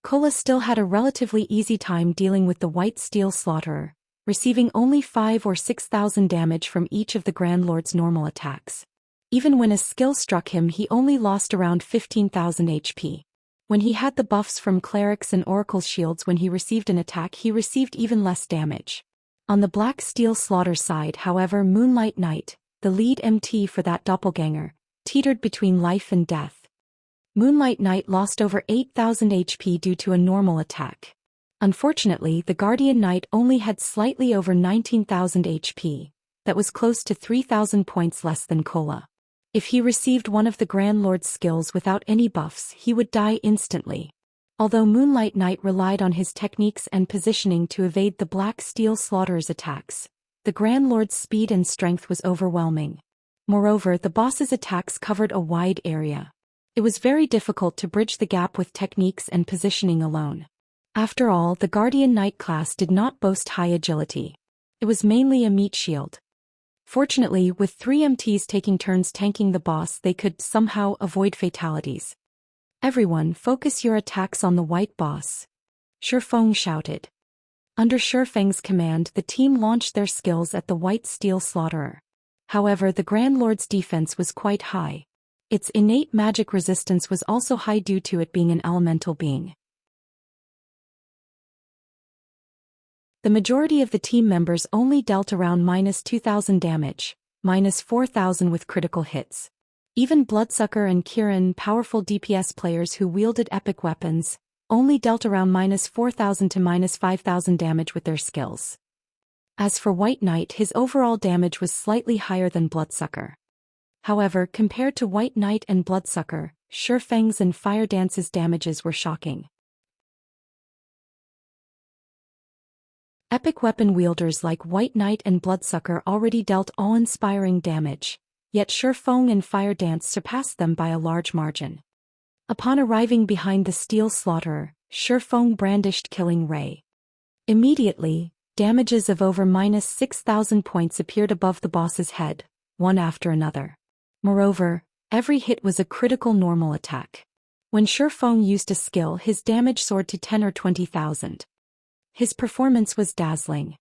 Kola still had a relatively easy time dealing with the white steel slaughterer, receiving only 5,000 or 6,000 damage from each of the Grand Lord's normal attacks. Even when a skill struck him, he only lost around 15,000 HP. When he had the buffs from clerics and oracle's shields, when he received an attack, he received even less damage. On the black steel slaughter side, however, Moonlight Knight, the lead MT for that doppelganger, teetered between life and death. Moonlight Knight lost over 8,000 HP due to a normal attack. Unfortunately, the Guardian Knight only had slightly over 19,000 HP, that was close to 3,000 points less than Kola. If he received one of the Grand Lord's skills without any buffs, he would die instantly. Although Moonlight Knight relied on his techniques and positioning to evade the Black Steel Slaughterer's attacks, the Grand Lord's speed and strength was overwhelming. Moreover, the boss's attacks covered a wide area. It was very difficult to bridge the gap with techniques and positioning alone. After all, the Guardian Knight class did not boast high agility. It was mainly a meat shield. Fortunately, with 3 MTs taking turns tanking the boss, they could somehow avoid fatalities. "Everyone, focus your attacks on the white boss," Shifeng shouted. Under Shifeng's command, the team launched their skills at the white steel slaughterer. However, the Grand Lord's defense was quite high. Its innate magic resistance was also high due to it being an elemental being. The majority of the team members only dealt around -2,000 damage, -4,000 with critical hits. Even Bloodsucker and Kirin, powerful DPS players who wielded epic weapons, only dealt around -4,000 to -5,000 damage with their skills. As for White Knight, his overall damage was slightly higher than Bloodsucker. However, compared to White Knight and Bloodsucker, Shifeng's and Fire Dance's damages were shocking. Epic weapon wielders like White Knight and Bloodsucker already dealt awe-inspiring damage, yet Shifeng and Fire Dance surpassed them by a large margin. Upon arriving behind the Steel Slaughterer, Shifeng brandished Killing Ray. Immediately, damages of over -6,000 points appeared above the boss's head, one after another. Moreover, every hit was a critical normal attack. When Shifeng used a skill, his damage soared to 10 or 20,000. His performance was dazzling.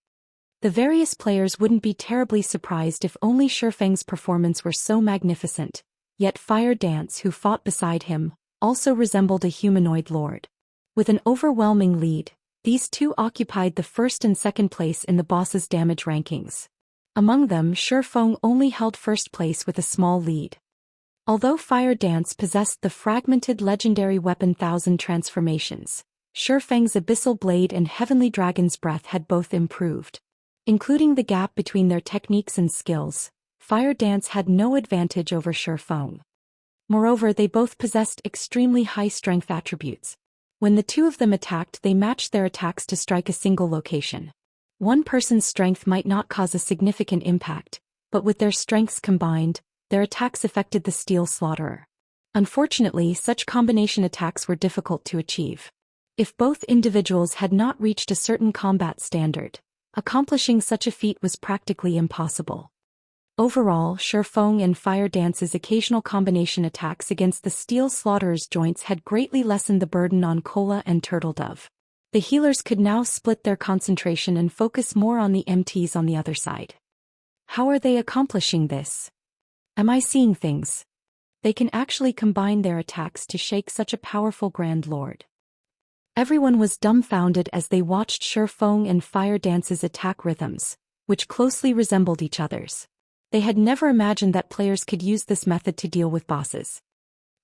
The various players wouldn't be terribly surprised if only Shifeng's performance were so magnificent, yet Fire Dance, who fought beside him, also resembled a humanoid lord. With an overwhelming lead, these two occupied the first and second place in the boss's damage rankings. Among them, Shifeng only held first place with a small lead. Although Fire Dance possessed the fragmented legendary weapon Thousand Transformations, Shifeng's Abyssal Blade and Heavenly Dragon's Breath had both improved. Including the gap between their techniques and skills, Fire Dance had no advantage over Shifeng. Moreover, they both possessed extremely high strength attributes. When the two of them attacked, they matched their attacks to strike a single location. One person's strength might not cause a significant impact, but with their strengths combined, their attacks affected the Steel Slaughterer. Unfortunately, such combination attacks were difficult to achieve. If both individuals had not reached a certain combat standard, accomplishing such a feat was practically impossible. Overall, Shifeng and Fire Dance's occasional combination attacks against the Steel Slaughterer's joints had greatly lessened the burden on Cola and Turtledove. The healers could now split their concentration and focus more on the MTs on the other side. How are they accomplishing this? Am I seeing things? They can actually combine their attacks to shake such a powerful Grand Lord. Everyone was dumbfounded as they watched Shifeng and Fire Dance's attack rhythms, which closely resembled each other's. They had never imagined that players could use this method to deal with bosses.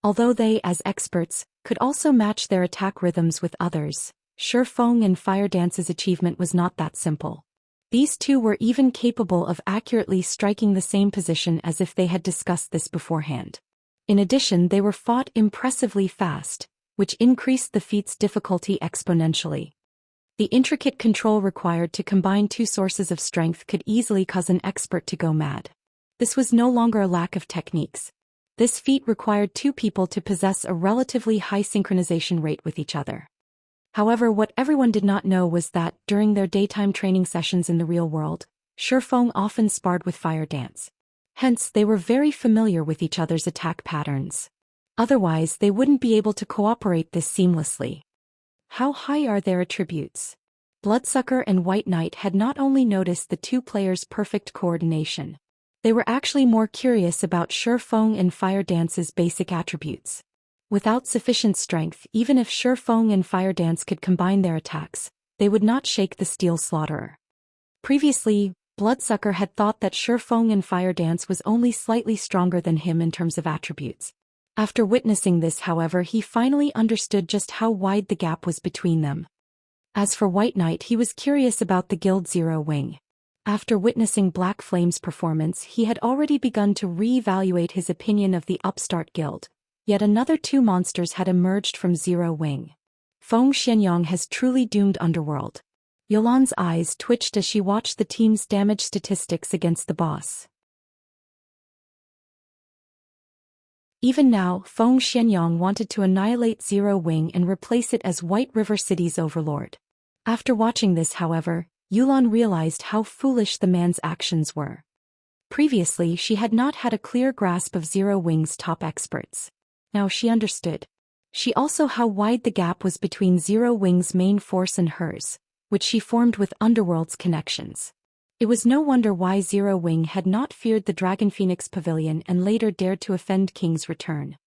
Although they, as experts, could also match their attack rhythms with others, Shifeng and Fire Dance's achievement was not that simple. These two were even capable of accurately striking the same position as if they had discussed this beforehand. In addition, they were fought impressively fast, which increased the feat's difficulty exponentially. The intricate control required to combine two sources of strength could easily cause an expert to go mad. This was no longer a lack of techniques. This feat required two people to possess a relatively high synchronization rate with each other. However, what everyone did not know was that, during their daytime training sessions in the real world, Shifeng often sparred with Fire Dance. Hence, they were very familiar with each other's attack patterns. Otherwise, they wouldn't be able to cooperate this seamlessly. How high are their attributes? Bloodsucker and White Knight had not only noticed the two players' perfect coordination. They were actually more curious about Shifeng and Fire Dance's basic attributes. Without sufficient strength, even if Shifeng and Fire Dance could combine their attacks, they would not shake the Steel Slaughterer. Previously, Bloodsucker had thought that Shifeng and Fire Dance was only slightly stronger than him in terms of attributes. After witnessing this, however, he finally understood just how wide the gap was between them. As for White Knight, he was curious about the Guild Zero Wing. After witnessing Black Flame's performance, he had already begun to re-evaluate his opinion of the upstart guild. Yet another two monsters had emerged from Zero Wing. Feng Xianyang has truly doomed Underworld. Yolan's eyes twitched as she watched the team's damage statistics against the boss. Even now, Feng Xianyang wanted to annihilate Zero Wing and replace it as White River City's overlord. After watching this, however, Yulan realized how foolish the man's actions were. Previously, she had not had a clear grasp of Zero Wing's top experts. Now she understood. She also how wide the gap was between Zero Wing's main force and hers, which she formed with Underworld's connections. It was no wonder why Zero Wing had not feared the Dragon Phoenix Pavilion and later dared to offend King's return.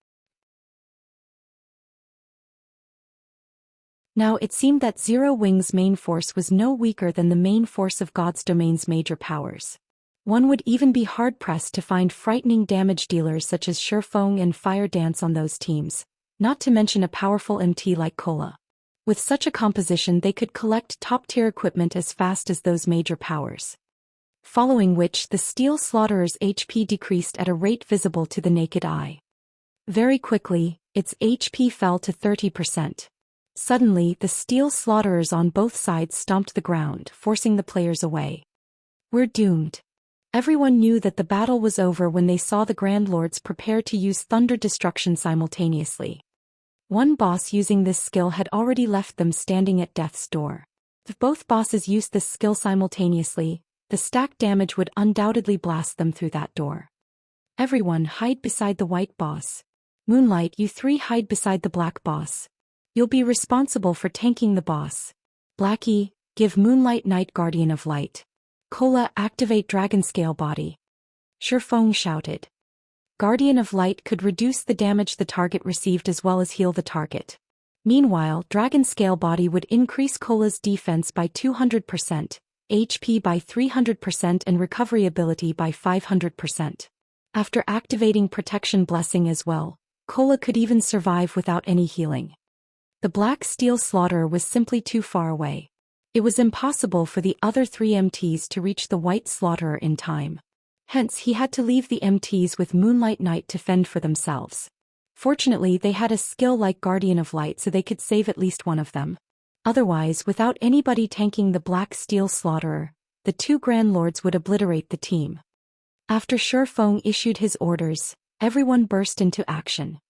Now it seemed that Zero Wing's main force was no weaker than the main force of God's domain's major powers. One would even be hard-pressed to find frightening damage dealers such as Shifeng and Fire Dance on those teams, not to mention a powerful MT like Kola. With such a composition, they could collect top-tier equipment as fast as those major powers. Following which, the Steel Slaughterer's HP decreased at a rate visible to the naked eye. Very quickly, its HP fell to 30%. Suddenly, the Steel Slaughterers on both sides stomped the ground, forcing the players away. We're doomed. Everyone knew that the battle was over when they saw the Grand Lords prepare to use Thunder Destruction simultaneously. One boss using this skill had already left them standing at death's door. If both bosses used this skill simultaneously, the stack damage would undoubtedly blast them through that door. Everyone hide beside the white boss. Moonlight, you three hide beside the black boss. You'll be responsible for tanking the boss. Blackie, give Moonlight Night Guardian of Light. Kola, activate Dragon Scale Body. Shifeng shouted. Guardian of Light could reduce the damage the target received as well as heal the target. Meanwhile, Dragon Scale Body would increase Kola's defense by 200%, HP by 300% and recovery ability by 500%. After activating Protection Blessing as well, Kola could even survive without any healing. The Black Steel Slaughterer was simply too far away. It was impossible for the other three MTs to reach the White Slaughterer in time. Hence, he had to leave the MTs with Moonlight Knight to fend for themselves. Fortunately, they had a skill like Guardian of Light so they could save at least one of them. Otherwise, without anybody tanking the Black Steel Slaughterer, the two Grand Lords would obliterate the team. After Shifeng issued his orders, everyone burst into action.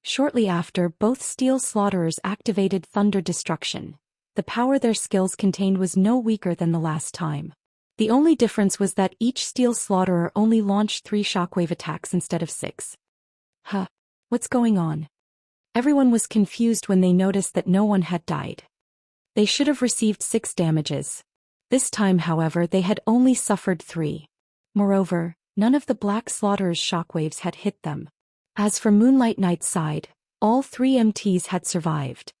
Shortly after, both Steel Slaughterers activated Thunder Destruction. The power their skills contained was no weaker than the last time. The only difference was that each Steel Slaughterer only launched 3 shockwave attacks instead of 6. What's going on? Everyone was confused when they noticed that no one had died. They should have received 6 damages. This time, however, they had only suffered 3. Moreover, none of the Black Slaughterer's shockwaves had hit them. As for Moonlight Knight's side, all 3 MTs had survived.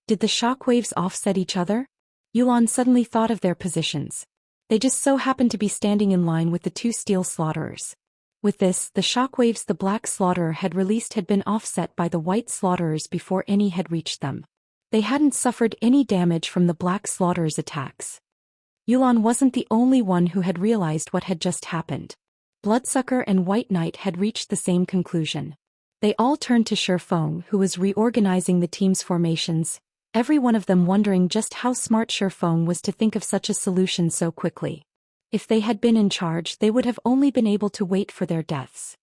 Did the shockwaves offset each other? Yulan suddenly thought of their positions. They just so happened to be standing in line with the 2 Steel Slaughterers. With this, the shockwaves the Black Slaughterer had released had been offset by the White Slaughterers before any had reached them. They hadn't suffered any damage from the Black Slaughterer's attacks. Yulan wasn't the only one who had realized what had just happened. Bloodsucker and White Knight had reached the same conclusion. They all turned to Shifeng, who was reorganizing the team's formations, every one of them wondering just how smart Shifeng was to think of such a solution so quickly. If they had been in charge, they would have only been able to wait for their deaths.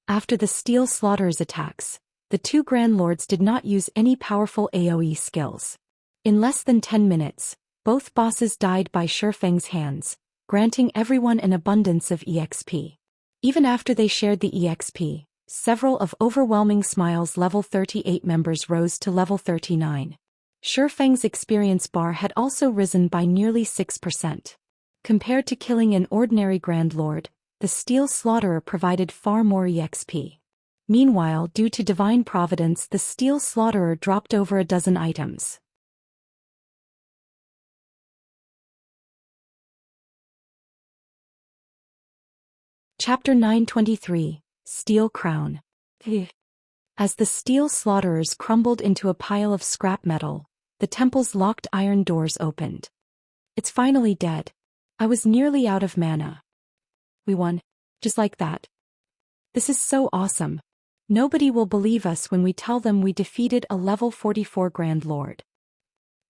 After the Steel Slaughterer's attacks, the 2 Grand Lords did not use any powerful AoE skills. In less than 10 minutes, both bosses died by Shifeng's hands, granting everyone an abundance of EXP. Even after they shared the EXP, several of Overwhelming Smile's level 38 members rose to level 39. Shifeng's experience bar had also risen by nearly 6%. Compared to killing an ordinary Grand Lord, the Steel Slaughterer provided far more EXP. Meanwhile, due to divine providence, the Steel Slaughterer dropped over a dozen items. Chapter 923, Steel Crown. As the Steel Slaughterers crumbled into a pile of scrap metal, the temple's locked iron doors opened. It's finally dead. I was nearly out of mana. We won. Just like that. This is so awesome. Nobody will believe us when we tell them we defeated a level 44 Grand Lord.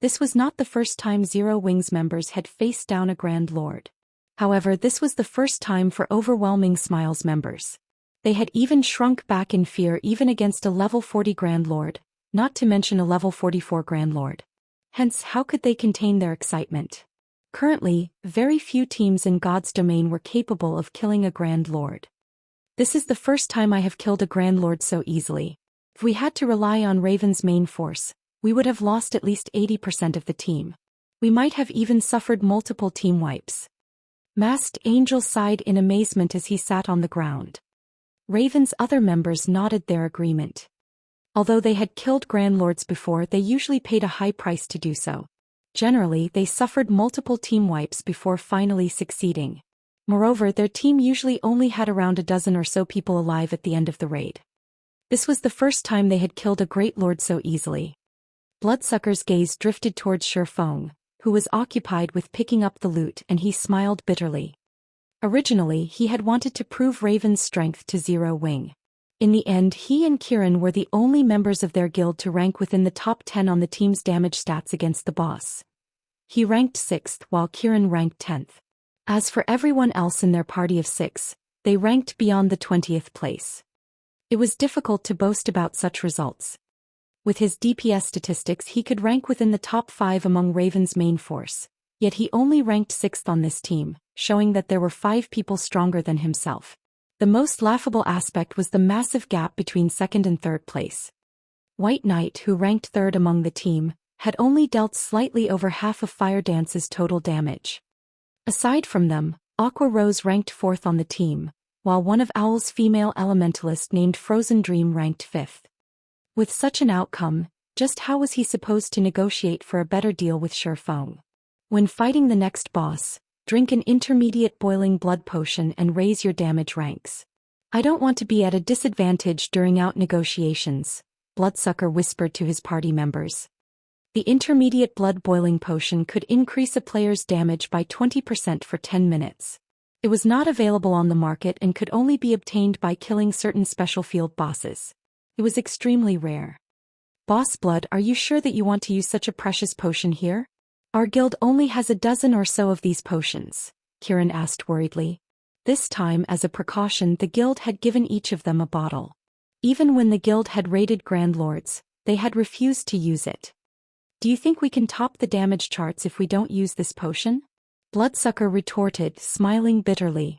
This was not the first time Zero Wing's members had faced down a Grand Lord. However, this was the first time for Overwhelming Smile's members. They had even shrunk back in fear even against a level 40 Grand Lord, not to mention a level 44 Grand Lord. Hence, how could they contain their excitement? Currently, very few teams in God's domain were capable of killing a Grand Lord. This is the first time I have killed a Grand Lord so easily. If we had to rely on Raven's main force, we would have lost at least 80% of the team. We might have even suffered multiple team wipes. Masked Angel sighed in amazement as he sat on the ground. Raven's other members nodded their agreement. Although they had killed Grand Lords before, they usually paid a high price to do so. Generally, they suffered multiple team wipes before finally succeeding. Moreover, their team usually only had around a dozen or so people alive at the end of the raid. This was the first time they had killed a Great Lord so easily. Bloodsucker's gaze drifted towards Shifeng, who was occupied with picking up the loot, and he smiled bitterly. Originally, he had wanted to prove Raven's strength to Zero Wing. In the end, he and Kirin were the only members of their guild to rank within the top 10 on the team's damage stats against the boss. He ranked 6th while Kirin ranked 10th. As for everyone else in their party of 6, they ranked beyond the 20th place. It was difficult to boast about such results. With his DPS statistics, he could rank within the top 5 among Raven's main force, yet he only ranked 6th on this team, showing that there were 5 people stronger than himself. The most laughable aspect was the massive gap between 2nd and 3rd place. White Knight, who ranked 3rd among the team, had only dealt slightly over half of Fire Dance's total damage. Aside from them, Aqua Rose ranked 4th on the team, while one of Owl's female elementalist named Frozen Dream ranked 5th. With such an outcome, just how was he supposed to negotiate for a better deal with Shifeng? When fighting the next boss, drink an intermediate boiling blood potion and raise your damage ranks. I don't want to be at a disadvantage during negotiations, Bloodsucker whispered to his party members. The intermediate blood boiling potion could increase a player's damage by 20% for 10 minutes. It was not available on the market and could only be obtained by killing certain special field bosses. It was extremely rare. Boss Blood, are you sure that you want to use such a precious potion here? Our guild only has a dozen or so of these potions, Kirin asked worriedly. This time, as a precaution, the guild had given each of them a bottle. Even when the guild had raided Grand Lords, they had refused to use it. Do you think we can top the damage charts if we don't use this potion? Bloodsucker retorted, smiling bitterly.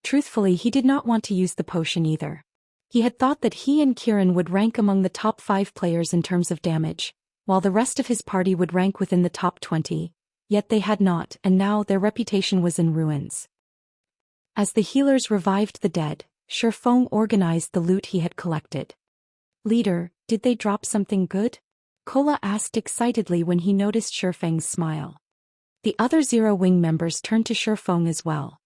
Truthfully, he did not want to use the potion either. He had thought that he and Kirin would rank among the top 5 players in terms of damage, while the rest of his party would rank within the top 20, yet they had not, and now their reputation was in ruins. As the healers revived the dead, Shifeng organized the loot he had collected. Leader, did they drop something good? Kola asked excitedly when he noticed Shifeng's smile. The other Zero Wing members turned to Shifeng as well.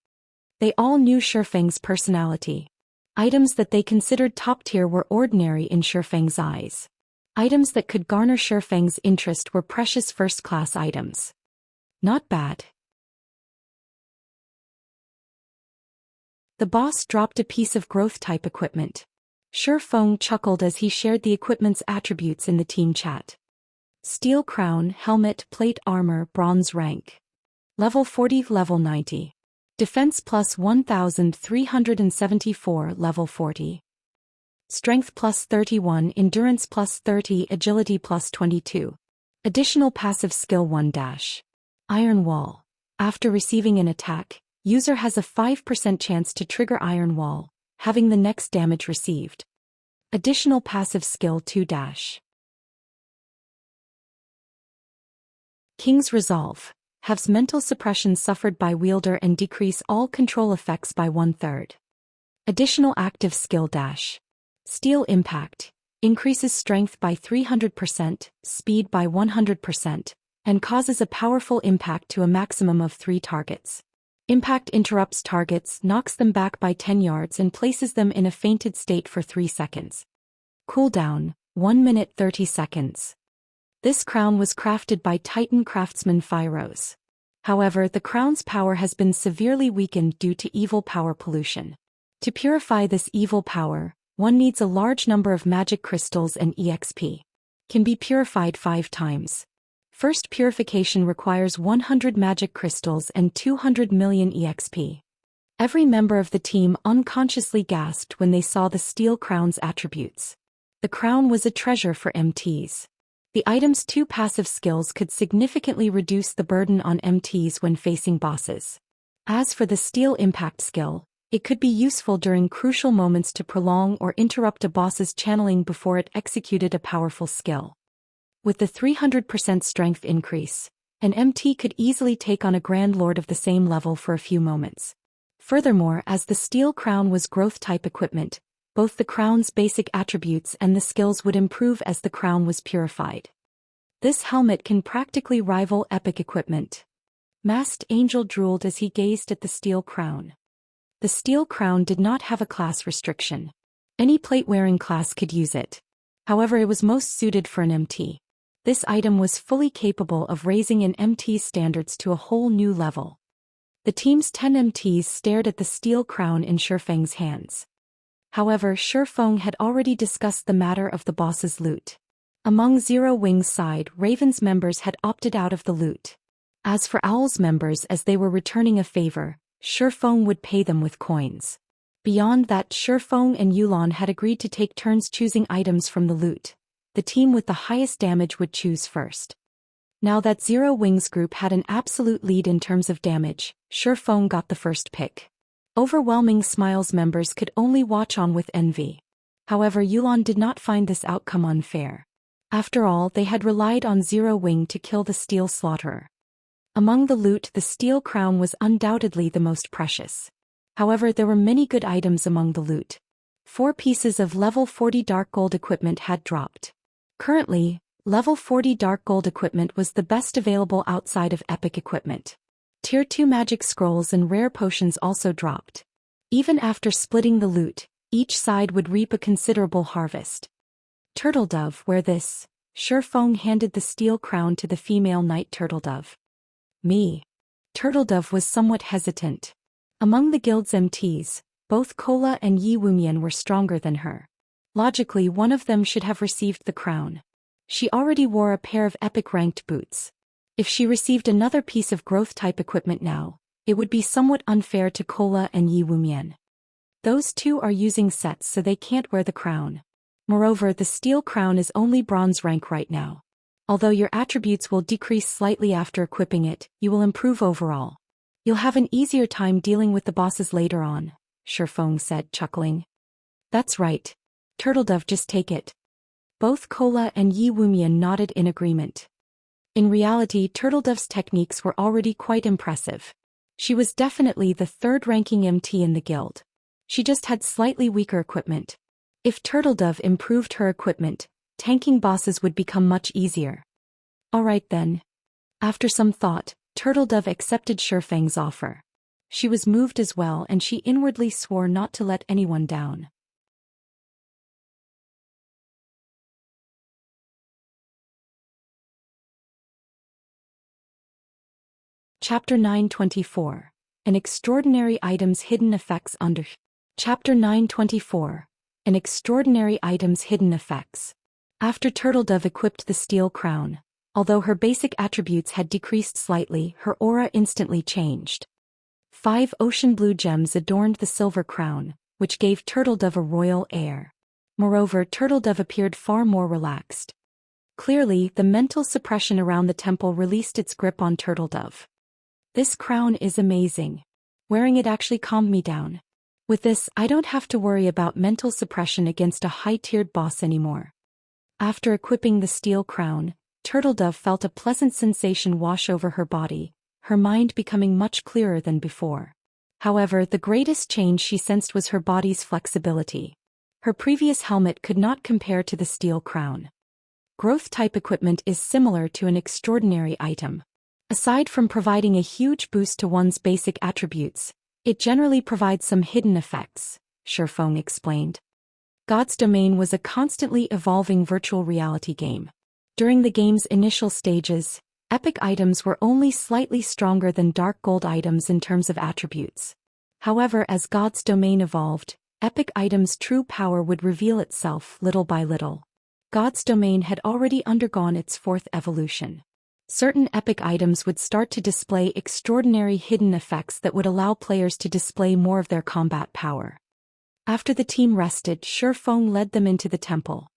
They all knew Shifeng's personality. Items that they considered top tier were ordinary in Shifeng's eyes. Items that could garner Shifeng's interest were precious first-class items. Not bad. The boss dropped a piece of growth-type equipment. Shifeng chuckled as he shared the equipment's attributes in the team chat. Steel crown, helmet, plate armor, bronze rank. Level 40, level 90. Defense plus 1374, level 40. Strength plus 31, endurance plus 30, agility plus 22. Additional passive skill 1 dash. Iron Wall. After receiving an attack, user has a 5% chance to trigger Iron Wall, having the next damage received. Additional passive skill 2 dash. King's Resolve. Halves mental suppression suffered by wielder and decrease all control effects by 1/3. Additional active skill dash. Steel Impact. Increases strength by 300%, speed by 100%, and causes a powerful impact to a maximum of 3 targets. Impact interrupts targets, knocks them back by 10 yards and places them in a fainted state for 3 seconds. Cooldown, 1 minute 30 seconds. This crown was crafted by Titan craftsman Phyros. However, the crown's power has been severely weakened due to evil power pollution. To purify this evil power, one needs a large number of magic crystals and EXP. Can be purified 5 times. First purification requires 100 magic crystals and 200 million EXP. Every member of the team unconsciously gasped when they saw the steel crown's attributes. The crown was a treasure for MTs. The item's 2 passive skills could significantly reduce the burden on MTs when facing bosses. As for the steel impact skill, it could be useful during crucial moments to prolong or interrupt a boss's channeling before it executed a powerful skill. With the 300% strength increase, an MT could easily take on a Grand Lord of the same level for a few moments. Furthermore, as the steel crown was growth-type equipment, both the crown's basic attributes and the skills would improve as the crown was purified. This helmet can practically rival epic equipment. Masked Angel drooled as he gazed at the steel crown. The steel crown did not have a class restriction. Any plate-wearing class could use it. However, it was most suited for an MT. This item was fully capable of raising an MT's standards to a whole new level. The team's 10 MTs stared at the steel crown in Shifeng's hands. However, Shifeng had already discussed the matter of the boss's loot. Among Zero Wing's side, Raven's members had opted out of the loot. As for Owl's members, as they were returning a favor, Shifeng would pay them with coins. Beyond that, Shifeng and Yulan had agreed to take turns choosing items from the loot. The team with the highest damage would choose first. Now that Zero Wing's group had an absolute lead in terms of damage, Shifeng got the first pick. Overwhelming Smile's members could only watch on with envy. However, Yulan did not find this outcome unfair. After all, they had relied on Zero Wing to kill the steel slaughterer. Among the loot, the steel crown was undoubtedly the most precious. However, there were many good items among the loot. 4 pieces of level 40 dark gold equipment had dropped. Currently, level 40 dark gold equipment was the best available outside of epic equipment. Tier 2 magic scrolls and rare potions also dropped. Even after splitting the loot, each side would reap a considerable harvest. Turtledove, wear this. Shifeng handed the steel crown to the female knight Turtledove. Me. Turtledove was somewhat hesitant. Among the guild's MTs, both Kola and Yi Wumian were stronger than her. Logically, one of them should have received the crown. She already wore a pair of epic-ranked boots. If she received another piece of growth-type equipment now, it would be somewhat unfair to Kola and Yi Wumian. Those two are using sets, so they can't wear the crown. Moreover, the steel crown is only bronze rank right now. Although your attributes will decrease slightly after equipping it, you will improve overall. You'll have an easier time dealing with the bosses later on, Shifeng said, chuckling. That's right. Turtledove, just take it. Both Kola and Yi Wumian nodded in agreement. In reality, Turtledove's techniques were already quite impressive. She was definitely the third-ranking MT in the guild. She just had slightly weaker equipment. If Turtledove improved her equipment, tanking bosses would become much easier. Alright then. After some thought, Turtledove accepted Shifeng's offer. She was moved as well, and she inwardly swore not to let anyone down. Chapter 924. An Extraordinary Item's Hidden Effects under Chapter 924. An Extraordinary Item's Hidden Effects. After Turtledove equipped the steel crown, although her basic attributes had decreased slightly, her aura instantly changed. 5 ocean blue gems adorned the silver crown, which gave Turtledove a royal air. Moreover, Turtledove appeared far more relaxed. Clearly, the mental suppression around the temple released its grip on Turtledove. This crown is amazing. Wearing it actually calmed me down. With this, I don't have to worry about mental suppression against a high-tiered boss anymore. After equipping the steel crown, Turtledove felt a pleasant sensation wash over her body, her mind becoming much clearer than before. However, the greatest change she sensed was her body's flexibility. Her previous helmet could not compare to the steel crown. Growth-type equipment is similar to an extraordinary item. Aside from providing a huge boost to one's basic attributes, it generally provides some hidden effects, Shifeng explained. God's Domain was a constantly evolving virtual reality game. During the game's initial stages, epic items were only slightly stronger than dark gold items in terms of attributes. However, as God's Domain evolved, epic items' true power would reveal itself little by little. God's Domain had already undergone its 4th evolution. Certain epic items would start to display extraordinary hidden effects that would allow players to display more of their combat power. After the team rested, Shifeng led them into the temple.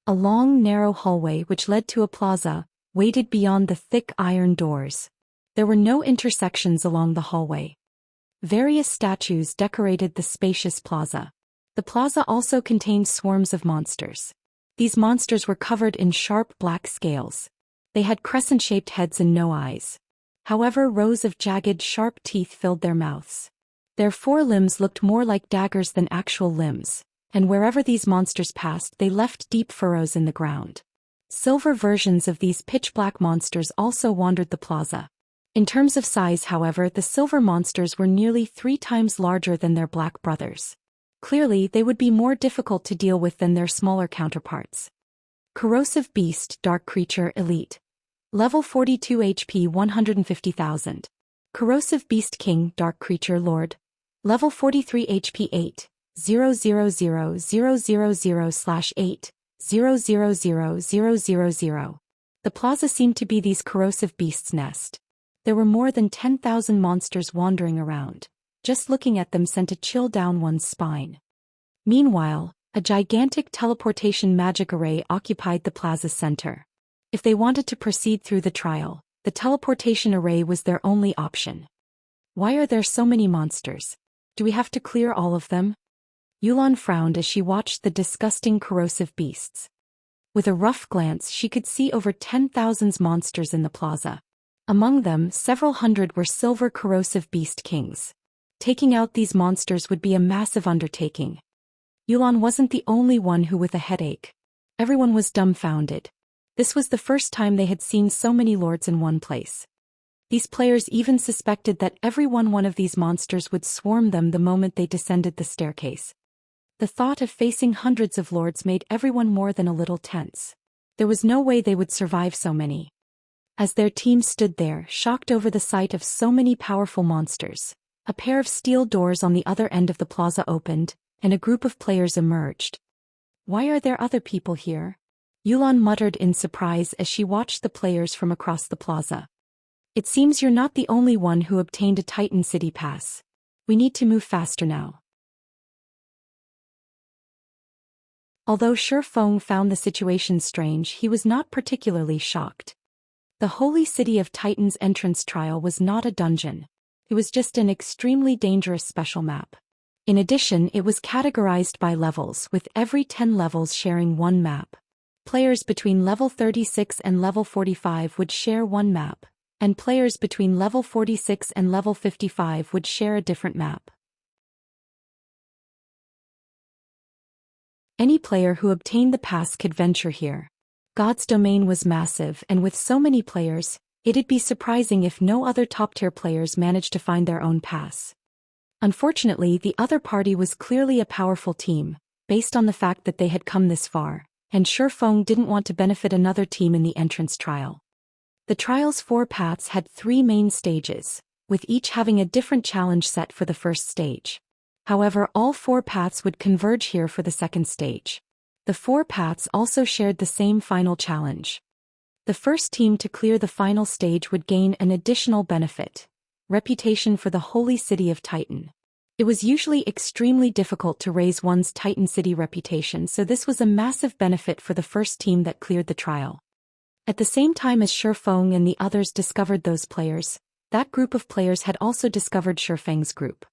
A long, narrow hallway which led to a plaza waited beyond the thick iron doors. There were no intersections along the hallway. Various statues decorated the spacious plaza. The plaza also contained swarms of monsters. These monsters were covered in sharp black scales. They had crescent-shaped heads and no eyes. However, rows of jagged, sharp teeth filled their mouths. Their forelimbs looked more like daggers than actual limbs, and wherever these monsters passed they left deep furrows in the ground. Silver versions of these pitch-black monsters also wandered the plaza. In terms of size, however, the silver monsters were nearly 3 times larger than their black brothers. Clearly, they would be more difficult to deal with than their smaller counterparts. Corrosive Beast, Dark Creature, Elite. Level 42 HP 150,000. Corrosive Beast King, Dark Creature, Lord. Level 43 HP 8. 0000000/8. 0000000. The plaza seemed to be these corrosive beasts' nest. There were more than 10,000 monsters wandering around. Just looking at them sent a chill down one's spine. Meanwhile, a gigantic teleportation magic array occupied the plaza's center. If they wanted to proceed through the trial, the teleportation array was their only option. Why are there so many monsters? Do we have to clear all of them? Yulan frowned as she watched the disgusting corrosive beasts. With a rough glance, she could see over 10,000 monsters in the plaza. Among them, several hundred were silver corrosive beast kings. Taking out these monsters would be a massive undertaking. Yulan wasn't the only one who with a headache. Everyone was dumbfounded. This was the first time they had seen so many lords in one place. These players even suspected that one of these monsters would swarm them the moment they descended the staircase. The thought of facing hundreds of lords made everyone more than a little tense. There was no way they would survive so many. As their team stood there, shocked over the sight of so many powerful monsters, a pair of steel doors on the other end of the plaza opened, and a group of players emerged. "Why are there other people here?" Yulan muttered in surprise as she watched the players from across the plaza. "It seems you're not the only one who obtained a Titan City Pass. We need to move faster now." Although Shifeng found the situation strange, he was not particularly shocked. The Holy City of Titans entrance trial was not a dungeon. It was just an extremely dangerous special map. In addition, it was categorized by levels, with every 10 levels sharing one map. Players between level 36 and level 45 would share one map, and players between level 46 and level 55 would share a different map. Any player who obtained the pass could venture here. God's domain was massive, and with so many players, it'd be surprising if no other top-tier players managed to find their own pass. Unfortunately, the other party was clearly a powerful team, based on the fact that they had come this far, and Shifeng didn't want to benefit another team in the entrance trial. The trial's 4 paths had 3 main stages, with each having a different challenge set for the first stage. However, all 4 paths would converge here for the second stage. The 4 paths also shared the same final challenge. The first team to clear the final stage would gain an additional benefit: reputation for the Holy City of Titan. It was usually extremely difficult to raise one's Titan City reputation, so this was a massive benefit for the first team that cleared the trial. At the same time as Shifeng and the others discovered those players, that group of players had also discovered Shifeng's group.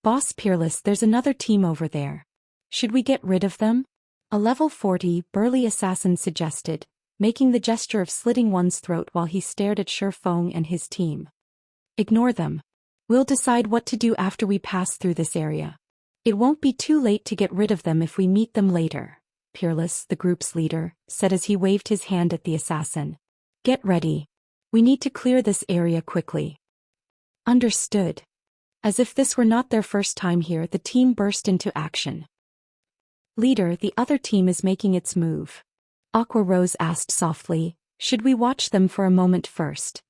"Boss Peerless, there's another team over there. Should we get rid of them?" A level 40, burly assassin suggested, making the gesture of slitting one's throat while he stared at Shifeng and his team. "Ignore them. We'll decide what to do after we pass through this area. It won't be too late to get rid of them if we meet them later," Peerless, the group's leader, said as he waved his hand at the assassin. "Get ready. We need to clear this area quickly." "Understood." As if this were not their first time here, the team burst into action. "Leader, the other team is making its move." Aqua Rose asked softly, "Should we watch them for a moment first?"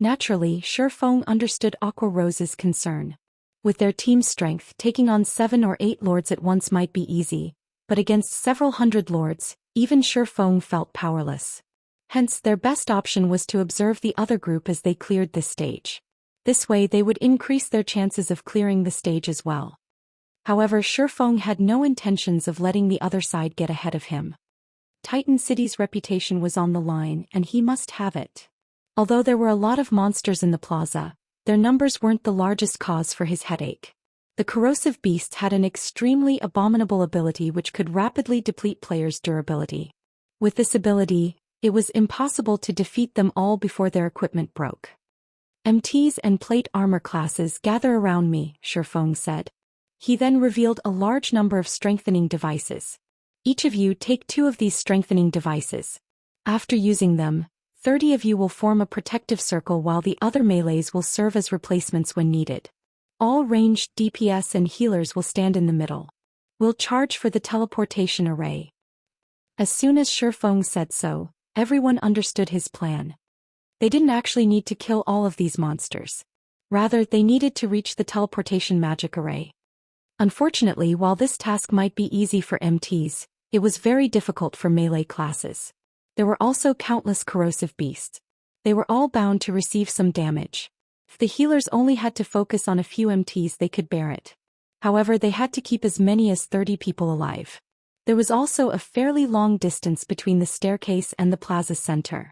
Naturally, Shifeng understood Aqua Rose's concern. With their team strength, taking on 7 or 8 lords at once might be easy, but against several hundred lords, even Shifeng felt powerless. Hence, their best option was to observe the other group as they cleared this stage. This way they would increase their chances of clearing the stage as well. However, Shifeng had no intentions of letting the other side get ahead of him. Titan City's reputation was on the line and he must have it. Although there were a lot of monsters in the plaza, their numbers weren't the largest cause for his headache. The corrosive beasts had an extremely abominable ability which could rapidly deplete players' durability. With this ability, it was impossible to defeat them all before their equipment broke. MTs and plate armor classes gather around me, Shifeng said. He then revealed a large number of strengthening devices. Each of you take 2 of these strengthening devices. After using them, 30 of you will form a protective circle while the other melees will serve as replacements when needed. All ranged DPS and healers will stand in the middle. We'll charge for the teleportation array. As soon as Shifeng said so, everyone understood his plan. They didn't actually need to kill all of these monsters. Rather, they needed to reach the teleportation magic array. Unfortunately, while this task might be easy for MTs, it was very difficult for melee classes. There were also countless corrosive beasts. They were all bound to receive some damage. If the healers only had to focus on a few MTs, they could bear it. However, they had to keep as many as 30 people alive. There was also a fairly long distance between the staircase and the plaza center.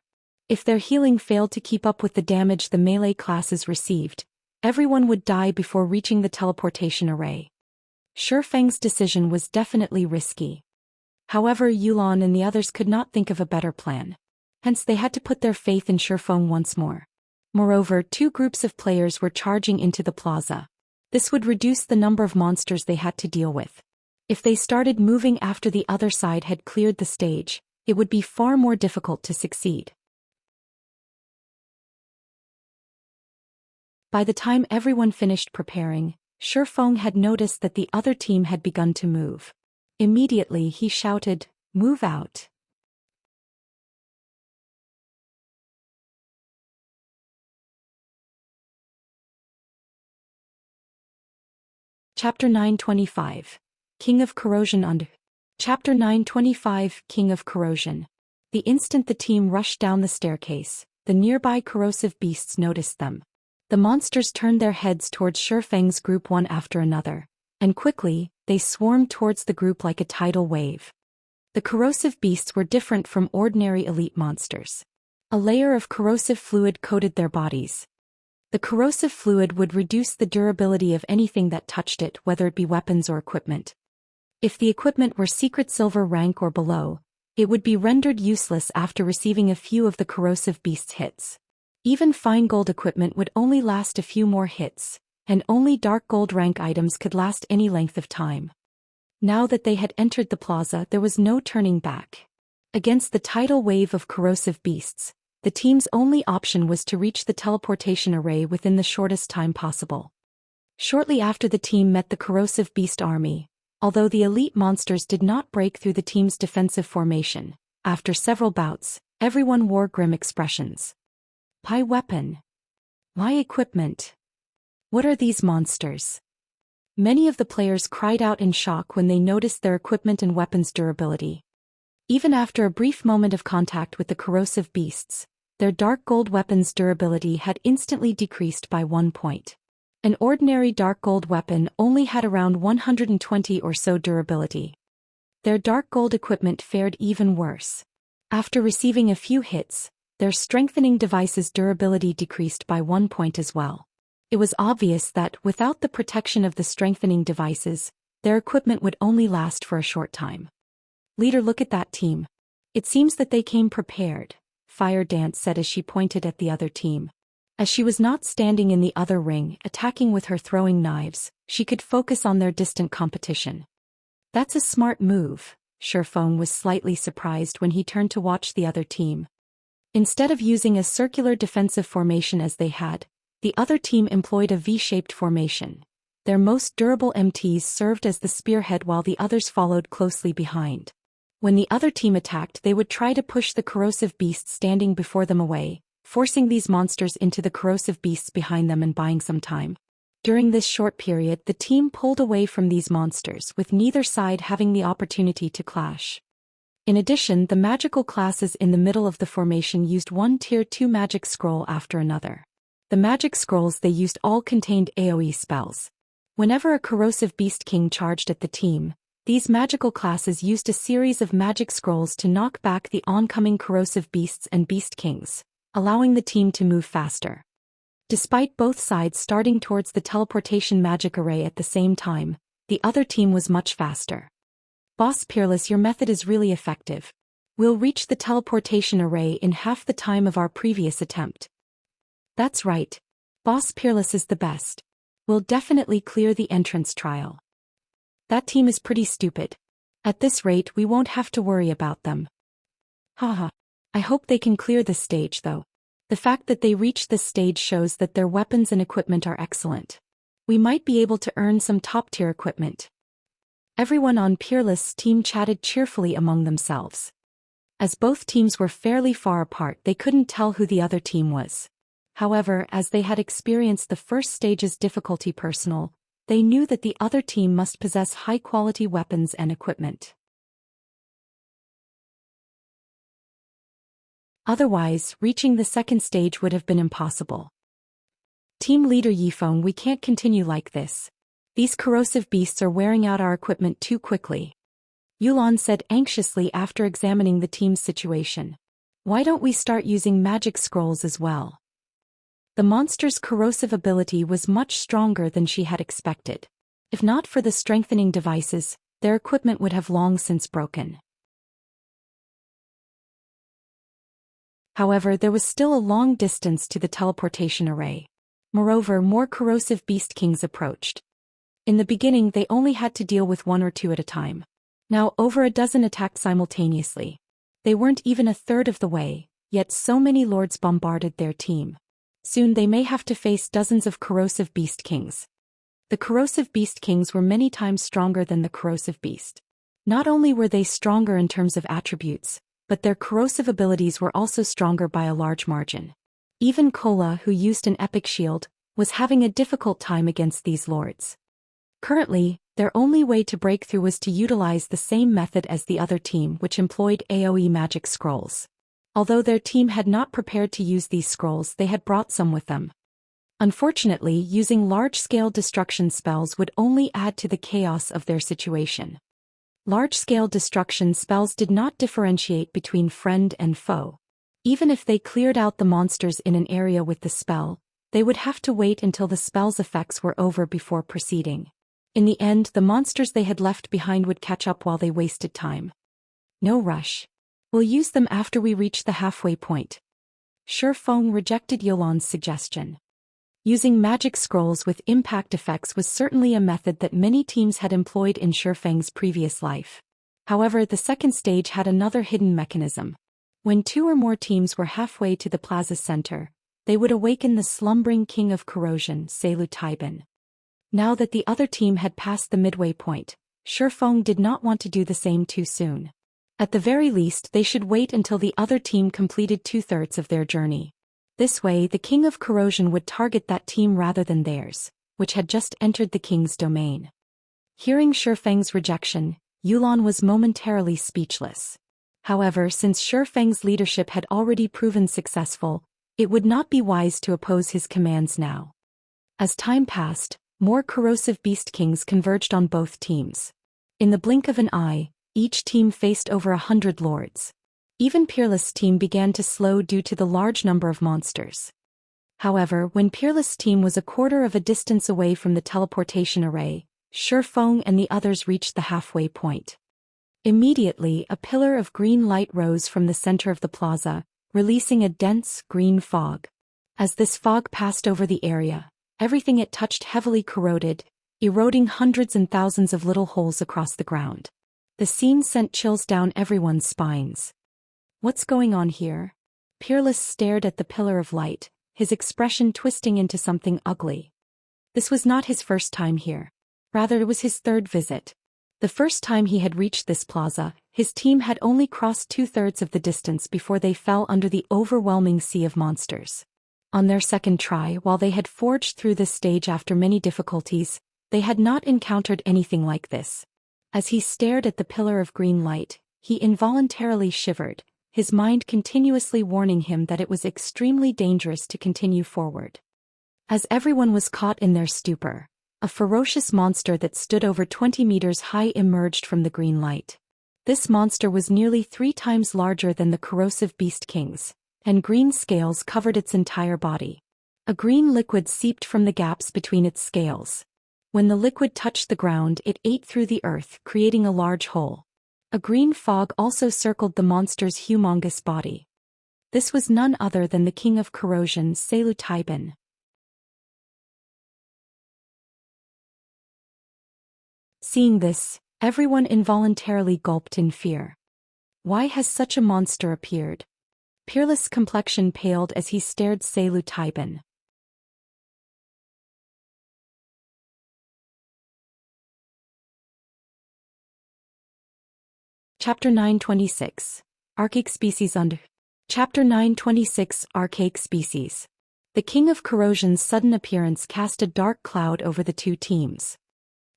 If their healing failed to keep up with the damage the melee classes received, everyone would die before reaching the teleportation array. Shifeng's decision was definitely risky. However, Yulan and the others could not think of a better plan. Hence they had to put their faith in Shifeng once more. Moreover, 2 groups of players were charging into the plaza. This would reduce the number of monsters they had to deal with. If they started moving after the other side had cleared the stage, it would be far more difficult to succeed. By the time everyone finished preparing, Shifeng had noticed that the other team had begun to move. Immediately he shouted, "Move out!" Chapter 925. King of Corrosion under. Chapter 925. King of Corrosion. The instant the team rushed down the staircase, the nearby corrosive beasts noticed them. The monsters turned their heads towards Shifeng's group one after another, and quickly, they swarmed towards the group like a tidal wave. The corrosive beasts were different from ordinary elite monsters. A layer of corrosive fluid coated their bodies. The corrosive fluid would reduce the durability of anything that touched it, whether it be weapons or equipment. If the equipment were secret silver rank or below, it would be rendered useless after receiving a few of the corrosive beast's hits. Even fine gold equipment would only last a few more hits, and only dark gold rank items could last any length of time. Now that they had entered the plaza, there was no turning back. Against the tidal wave of corrosive beasts, the team's only option was to reach the teleportation array within the shortest time possible. Shortly after the team met the corrosive beast army, although the elite monsters did not break through the team's defensive formation, after several bouts, everyone wore grim expressions. Why weapon? Why equipment? What are these monsters? Many of the players cried out in shock when they noticed their equipment and weapons durability. Even after a brief moment of contact with the corrosive beasts, their dark gold weapons' durability had instantly decreased by 1 point. An ordinary dark gold weapon only had around 120 or so durability. Their dark gold equipment fared even worse. After receiving a few hits, their strengthening devices' durability decreased by 1 point as well. It was obvious that, without the protection of the strengthening devices, their equipment would only last for a short time. "Leader, look at that team. It seems that they came prepared," Fire Dance said as she pointed at the other team. As she was not standing in the other ring, attacking with her throwing knives, she could focus on their distant competition. "That's a smart move." Shifeng was slightly surprised when he turned to watch the other team. Instead of using a circular defensive formation as they had, the other team employed a V-shaped formation. Their most durable MTs served as the spearhead while the others followed closely behind. When the other team attacked, they would try to push the corrosive beasts standing before them away, forcing these monsters into the corrosive beasts behind them and buying some time. During this short period, the team pulled away from these monsters, with neither side having the opportunity to clash. In addition, the magical classes in the middle of the formation used one tier 2 magic scroll after another. The magic scrolls they used all contained AoE spells. Whenever a corrosive beast king charged at the team, these magical classes used a series of magic scrolls to knock back the oncoming corrosive beasts and beast kings, allowing the team to move faster. Despite both sides starting towards the teleportation magic array at the same time, the other team was much faster. Boss Peerless, your method is really effective. We'll reach the teleportation array in half the time of our previous attempt. That's right. Boss Peerless is the best. We'll definitely clear the entrance trial. That team is pretty stupid. At this rate, we won't have to worry about them. Haha. I hope they can clear this stage though. The fact that they reached this stage shows that their weapons and equipment are excellent. We might be able to earn some top-tier equipment. Everyone on Peerless' team chatted cheerfully among themselves. As both teams were fairly far apart, they couldn't tell who the other team was. However, as they had experienced the first stage's difficulty personal, they knew that the other team must possess high-quality weapons and equipment. Otherwise, reaching the second stage would have been impossible. Team leader Yifeng, we can't continue like this. These corrosive beasts are wearing out our equipment too quickly. Yulan said anxiously after examining the team's situation. Why don't we start using magic scrolls as well? The monster's corrosive ability was much stronger than she had expected. If not for the strengthening devices, their equipment would have long since broken. However, there was still a long distance to the teleportation array. Moreover, more corrosive beast kings approached. In the beginning, they only had to deal with one or two at a time. Now over a dozen attacked simultaneously. They weren't even a third of the way, yet so many lords bombarded their team. Soon they may have to face dozens of corrosive beast kings. The corrosive beast kings were many times stronger than the corrosive beast. Not only were they stronger in terms of attributes, but their corrosive abilities were also stronger by a large margin. Even Kola, who used an epic shield, was having a difficult time against these lords. Currently, their only way to break through was to utilize the same method as the other team, which employed AoE magic scrolls. Although their team had not prepared to use these scrolls, they had brought some with them. Unfortunately, using large-scale destruction spells would only add to the chaos of their situation. Large-scale destruction spells did not differentiate between friend and foe. Even if they cleared out the monsters in an area with the spell, they would have to wait until the spell's effects were over before proceeding. In the end, the monsters they had left behind would catch up while they wasted time. No rush. We'll use them after we reach the halfway point. Shifeng rejected Yolan's suggestion. Using magic scrolls with impact effects was certainly a method that many teams had employed in Shifeng's previous life. However, the second stage had another hidden mechanism. When two or more teams were halfway to the plaza center, they would awaken the slumbering king of corrosion, Selu Taiban. Now that the other team had passed the midway point, Shifeng did not want to do the same too soon. At the very least, they should wait until the other team completed 2/3 of their journey. This way, the king of corrosion would target that team rather than theirs, which had just entered the king's domain. Hearing Shifeng's rejection, Yulan was momentarily speechless. However, since Shifeng's leadership had already proven successful, it would not be wise to oppose his commands now. As time passed, more corrosive beast kings converged on both teams. In the blink of an eye, each team faced over 100 lords. Even Peerless' team began to slow due to the large number of monsters. However, when Peerless' team was a quarter of a distance away from the teleportation array, Shifeng and the others reached the halfway point. Immediately, a pillar of green light rose from the center of the plaza, releasing a dense, green fog. As this fog passed over the area, everything it touched heavily corroded, eroding hundreds and thousands of little holes across the ground. The scene sent chills down everyone's spines. What's going on here? Peerless stared at the pillar of light, his expression twisting into something ugly. This was not his first time here. Rather, it was his third visit. The first time he had reached this plaza, his team had only crossed 2/3 of the distance before they fell under the overwhelming sea of monsters. On their second try, while they had forged through this stage after many difficulties, they had not encountered anything like this. As he stared at the pillar of green light, he involuntarily shivered, his mind continuously warning him that it was extremely dangerous to continue forward. As everyone was caught in their stupor, a ferocious monster that stood over 20 meters high emerged from the green light. This monster was nearly 3 times larger than the corrosive beast kings, and green scales covered its entire body. A green liquid seeped from the gaps between its scales. When the liquid touched the ground, it ate through the earth, creating a large hole. A green fog also circled the monster's humongous body. This was none other than the king of corrosion, Zhou Xian. Seeing this, everyone involuntarily gulped in fear. Why has such a monster appeared? Peerless' complexion paled as he stared Zhou Xian. Chapter 926. Archaic Species Under. Chapter 926. Archaic Species. The King of Corrosion's sudden appearance cast a dark cloud over the two teams.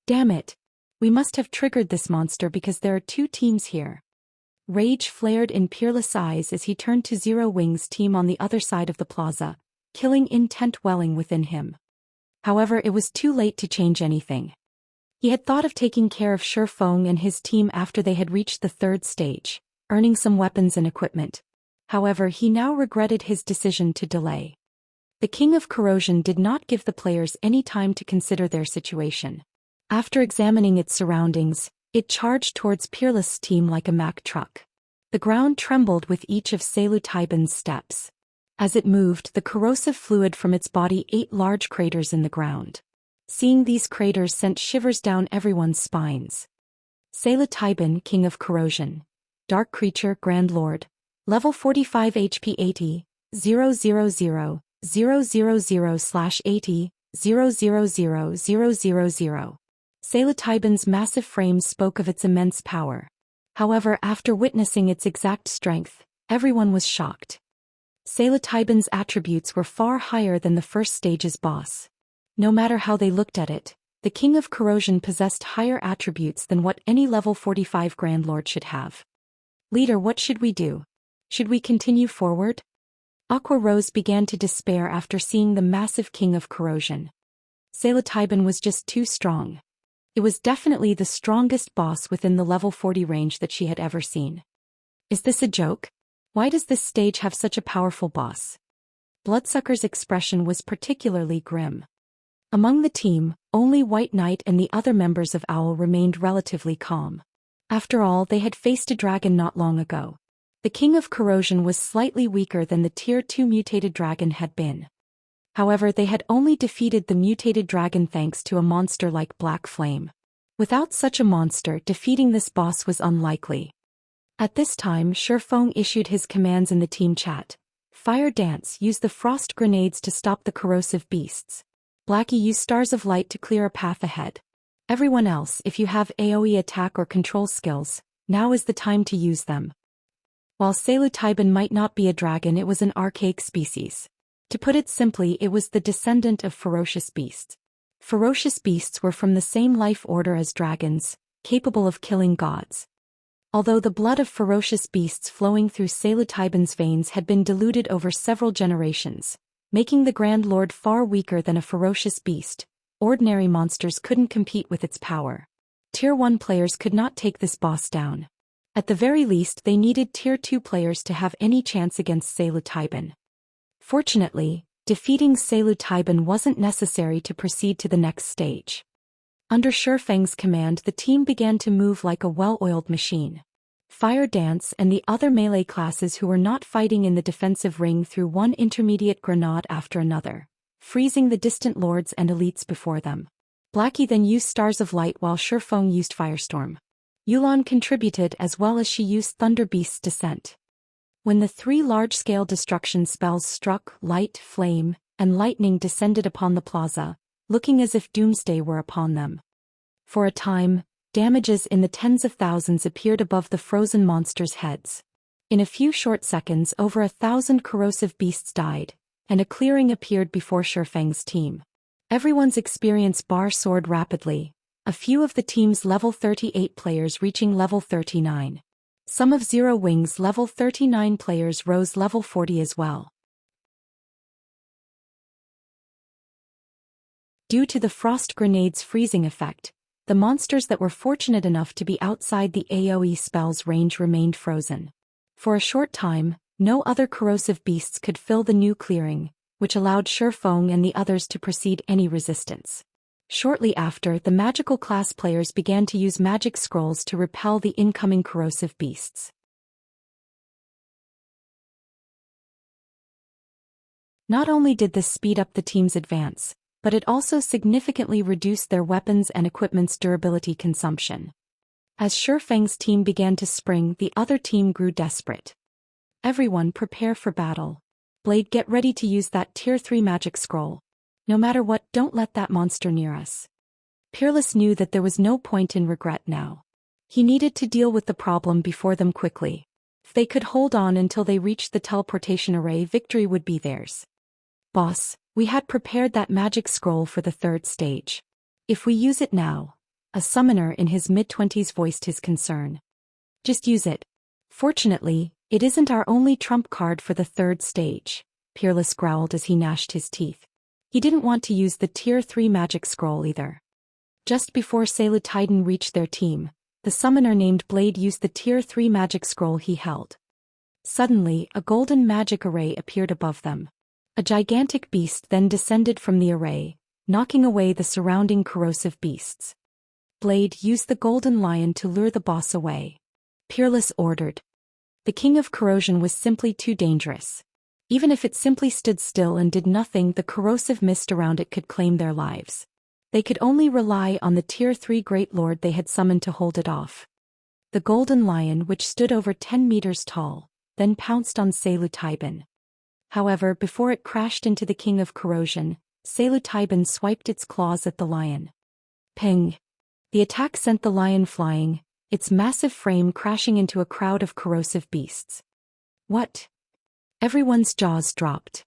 Damn it! We must have triggered this monster because there are 2 teams here. Rage flared in Peerless' eyes as he turned to Zero Wing's team on the other side of the plaza, killing intent welling within him. However, it was too late to change anything. He had thought of taking care of Shifeng and his team after they had reached the 3rd stage, earning some weapons and equipment. However, he now regretted his decision to delay. The King of Corrosion did not give the players any time to consider their situation. After examining its surroundings, it charged towards Peerless' team like a Mack truck. The ground trembled with each of Zhou Xian's steps. As it moved, the corrosive fluid from its body ate large craters in the ground. Seeing these craters sent shivers down everyone's spines. Zhou Xian, King of Corrosion. Dark Creature, Grand Lord. Level 45 HP 80, 000, 000/80, 000/000. Zhou Xian's massive frame spoke of its immense power. However, after witnessing its exact strength, everyone was shocked. Zhou Xian's attributes were far higher than the 1st stage's boss. No matter how they looked at it, the King of Corrosion possessed higher attributes than what any level 45 Grand Lord should have. Leader, what should we do? Should we continue forward? Aqua Rose began to despair after seeing the massive King of Corrosion. Zhou Xian was just too strong. It was definitely the strongest boss within the level 40 range that she had ever seen. Is this a joke? Why does this stage have such a powerful boss? Bloodsucker's expression was particularly grim. Among the team, only White Knight and the other members of Owl remained relatively calm. After all, they had faced a dragon not long ago. The King of Corrosion was slightly weaker than the Tier 2 mutated dragon had been. However, they had only defeated the mutated dragon thanks to a monster like Black Flame. Without such a monster, defeating this boss was unlikely. At this time, Shifeng issued his commands in the team chat. Fire Dance, use the frost grenades to stop the corrosive beasts. Blackie, use Stars of Light to clear a path ahead. Everyone else, if you have AoE attack or control skills, now is the time to use them. While Zhou Xian might not be a dragon, it was an archaic species. To put it simply, it was the descendant of ferocious beasts. Ferocious beasts were from the same life order as dragons, capable of killing gods. Although the blood of ferocious beasts flowing through Zhou Xian's veins had been diluted over several generations, making the Grand Lord far weaker than a ferocious beast, ordinary monsters couldn't compete with its power. Tier 1 players could not take this boss down. At the very least, they needed Tier 2 players to have any chance against Zhou Xian. Fortunately, defeating Zhou Xian wasn't necessary to proceed to the next stage. Under Shifeng's command, the team began to move like a well-oiled machine. Fire Dance and the other melee classes who were not fighting in the defensive ring threw one intermediate grenade after another, freezing the distant lords and elites before them. Blackie then used Stars of Light while Shifeng used Firestorm. Yulan contributed as well as she used Thunder Beast's Descent. When the 3 large-scale destruction spells struck, light, flame, and lightning descended upon the plaza, looking as if doomsday were upon them. For a time, damages in the tens of thousands appeared above the frozen monsters' heads. In a few short seconds, over 1,000 corrosive beasts died, and a clearing appeared before Shifeng's team. Everyone's experience bar soared rapidly, a few of the team's level 38 players reaching level 39. Some of Zero Wing's level 39 players rose level 40 as well. Due to the frost grenade's freezing effect, the monsters that were fortunate enough to be outside the AoE spell's range remained frozen. For a short time, no other corrosive beasts could fill the new clearing, which allowed Shifeng and the others to proceed any resistance. Shortly after, the magical class players began to use magic scrolls to repel the incoming corrosive beasts. Not only did this speed up the team's advance, but it also significantly reduced their weapons and equipment's durability consumption. As Shifeng's team began to spring, the other team grew desperate. Everyone prepare for battle. Blade, get ready to use that tier 3 magic scroll. No matter what, don't let that monster near us. Peerless knew that there was no point in regret now. He needed to deal with the problem before them quickly. If they could hold on until they reached the teleportation array, victory would be theirs. Boss, we had prepared that magic scroll for the 3rd stage. If we use it now, a summoner in his mid-20s voiced his concern. Just use it. Fortunately, it isn't our only trump card for the 3rd stage, Peerless growled as he gnashed his teeth. He didn't want to use the tier 3 magic scroll either. Just before Salutiden reached their team, the summoner named Blade used the tier 3 magic scroll he held. Suddenly, a golden magic array appeared above them. A gigantic beast then descended from the array, knocking away the surrounding corrosive beasts. Blade used the golden lion to lure the boss away. Peerless ordered. The king of corrosion was simply too dangerous. Even if it simply stood still and did nothing, the corrosive mist around it could claim their lives. They could only rely on the tier 3 great lord they had summoned to hold it off. The golden lion, which stood over 10 meters tall, then pounced on Salutiden. However, before it crashed into the king of corrosion, Salutiden swiped its claws at the lion. Ping! The attack sent the lion flying, its massive frame crashing into a crowd of corrosive beasts. What? Everyone's jaws dropped.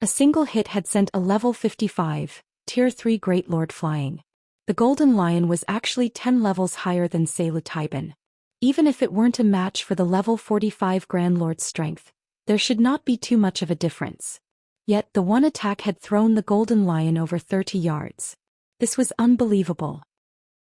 A single hit had sent a level 55, tier 3 great lord flying. The golden lion was actually 10 levels higher than Salutiden. Even if it weren't a match for the level 45 grand lord's strength, there should not be too much of a difference. Yet the one attack had thrown the golden lion over 30 yards. This was unbelievable.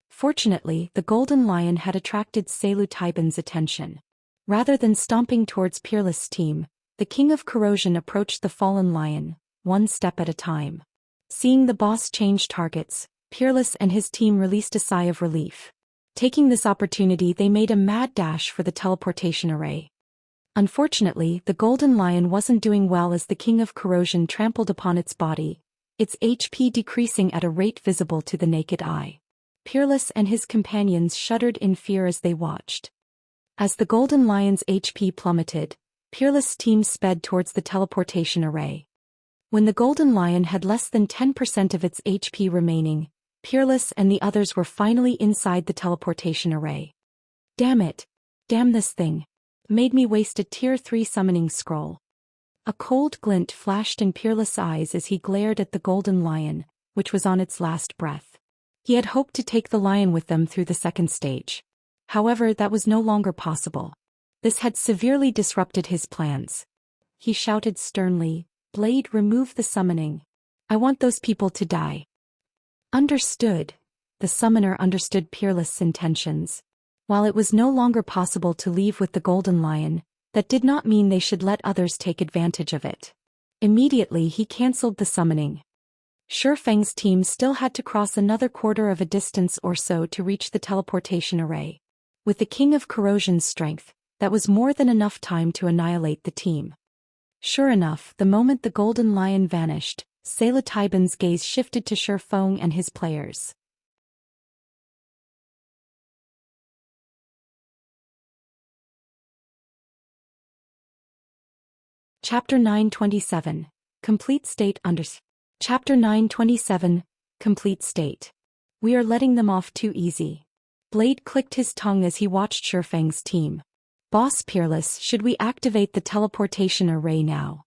Fortunately, the golden lion had attracted Salutiden's attention. Rather than stomping towards Peerless' team, the king of corrosion approached the fallen lion, one step at a time. Seeing the boss change targets, Peerless and his team released a sigh of relief. Taking this opportunity, they made a mad dash for the teleportation array. Unfortunately, the golden lion wasn't doing well as the king of corrosion trampled upon its body, its HP decreasing at a rate visible to the naked eye. Peerless and his companions shuddered in fear as they watched. As the golden lion's HP plummeted, Peerless' team sped towards the teleportation array. When the golden lion had less than 10% of its HP remaining, Peerless and the others were finally inside the teleportation array. Damn it! Damn this thing! Made me waste a tier 3 summoning scroll. A cold glint flashed in Peerless' eyes as he glared at the golden lion, which was on its last breath. He had hoped to take the lion with them through the 2nd stage. However, that was no longer possible. This had severely disrupted his plans. He shouted sternly, "Blade, remove the summoning. I want those people to die." Understood. The summoner understood Peerless' intentions. While it was no longer possible to leave with the golden lion, that did not mean they should let others take advantage of it. Immediately he cancelled the summoning. Shifeng's team still had to cross another quarter of a distance or so to reach the teleportation array. With the king of corrosion's strength, that was more than enough time to annihilate the team. Sure enough, the moment the golden lion vanished, Salutiden's gaze shifted to Shifeng and his players. Chapter 927, Complete State Chapter 927, Complete State. We are letting them off too easy. Blade clicked his tongue as he watched Shifeng's team. Boss Peerless, should we activate the teleportation array now?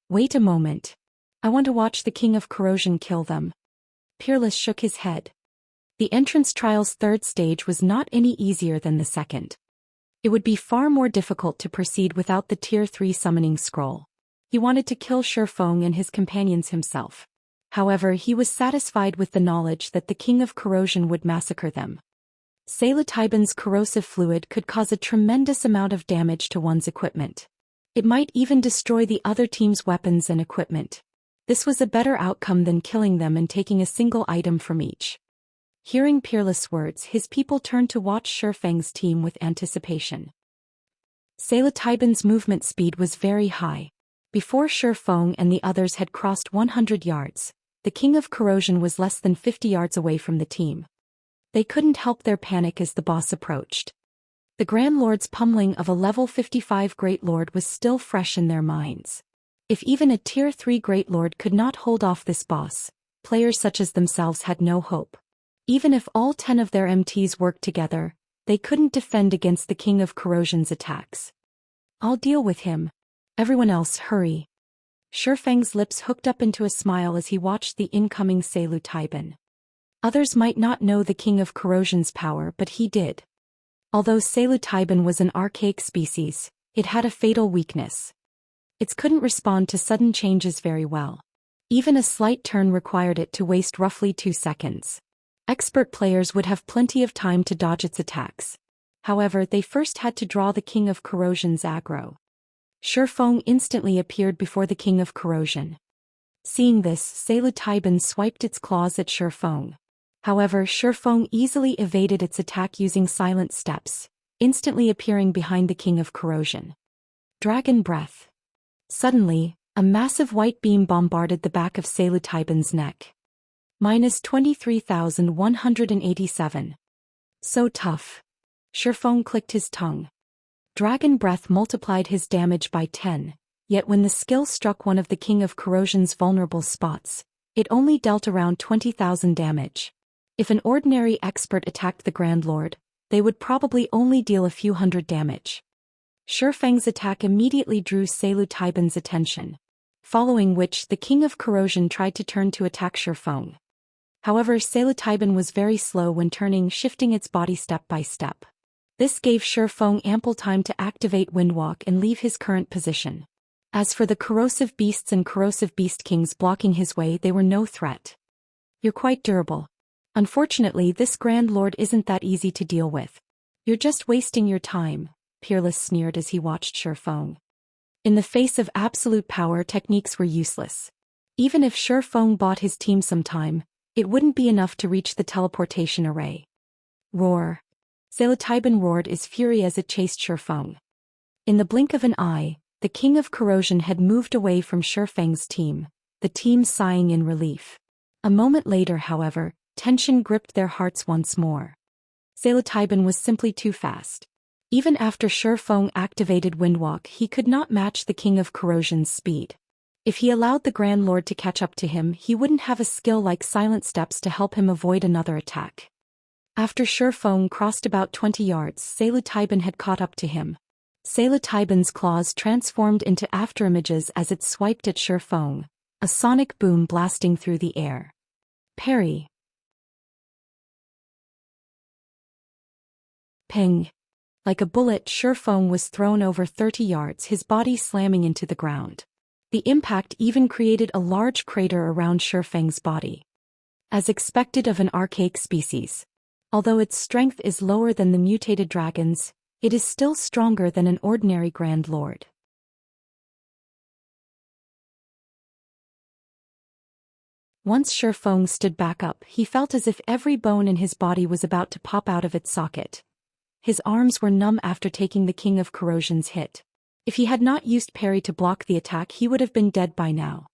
Wait a moment. I want to watch the king of corrosion kill them. Peerless shook his head. The entrance trial's 3rd stage was not any easier than the 2nd. It would be far more difficult to proceed without the Tier 3 summoning scroll. He wanted to kill Shifeng and his companions himself. However, he was satisfied with the knowledge that the King of Corrosion would massacre them. Psilocybin's corrosive fluid could cause a tremendous amount of damage to one's equipment. It might even destroy the other team's weapons and equipment. This was a better outcome than killing them and taking a single item from each. Hearing Peerless' words, his people turned to watch Shifeng's team with anticipation. Psilocybin's movement speed was very high. Before Shifeng and the others had crossed 100 yards, the King of Corrosion was less than 50 yards away from the team. They couldn't help their panic as the boss approached. The Grand Lord's pummeling of a level 55 Great Lord was still fresh in their minds. If even a Tier 3 Great Lord could not hold off this boss, players such as themselves had no hope. Even if all 10 of their MTs worked together, they couldn't defend against the King of Corrosion's attacks. "I'll deal with him. Everyone else, hurry." Shifeng's lips hooked up into a smile as he watched the incoming Psilocybin. Others might not know the King of Corrosion's power, but he did. Although Psilocybin was an archaic species, it had a fatal weakness. It couldn't respond to sudden changes very well. Even a slight turn required it to waste roughly 2 seconds. Expert players would have plenty of time to dodge its attacks. However, they first had to draw the King of Corrosion's aggro. Shifeng instantly appeared before the King of Corrosion. Seeing this, Psilocybin swiped its claws at Shifeng. However, Shifeng easily evaded its attack using silent steps, instantly appearing behind the King of Corrosion. Dragon Breath. Suddenly, a massive white beam bombarded the back of Psilocybin's neck. -23,187. So tough. Shifeng clicked his tongue. Dragon Breath multiplied his damage by 10, yet when the skill struck one of the King of Corrosion's vulnerable spots, it only dealt around 20,000 damage. If an ordinary expert attacked the Grand Lord, they would probably only deal a few hundred damage. Shifeng's attack immediately drew Psilocybin's attention, following which the King of Corrosion tried to turn to attack Shifeng. However, Psilocybin was very slow when turning, shifting its body step by step. This gave Shifeng ample time to activate Windwalk and leave his current position. As for the corrosive beasts and corrosive beast kings blocking his way, they were no threat. "You're quite durable. Unfortunately, this Grand Lord isn't that easy to deal with. You're just wasting your time," Peerless sneered as he watched Shifeng. In the face of absolute power, techniques were useless. Even if Shifeng bought his team some time, it wouldn't be enough to reach the teleportation array. Roar. Psilocybin roared its fury as it chased Shifeng. In the blink of an eye, the King of Corrosion had moved away from Shifeng's team, the team sighing in relief. A moment later, however, tension gripped their hearts once more. Psilocybin was simply too fast. Even after Shifeng activated Windwalk, he could not match the King of Corrosion's speed. If he allowed the Grand Lord to catch up to him, he wouldn't have a skill like Silent Steps to help him avoid another attack. After Shifeng crossed about 20 yards, Psilocybin had caught up to him. Psilocybin's claws transformed into afterimages as it swiped at Shifeng, a sonic boom blasting through the air. Parry. Ping. Like a bullet, Shifeng was thrown over 30 yards, his body slamming into the ground. The impact even created a large crater around Shifeng's body. As expected of an archaic species. Although its strength is lower than the mutated dragons, it is still stronger than an ordinary Grand Lord. Once Shifeng stood back up, he felt as if every bone in his body was about to pop out of its socket. His arms were numb after taking the King of Corrosion's hit. If he had not used parry to block the attack, he would have been dead by now.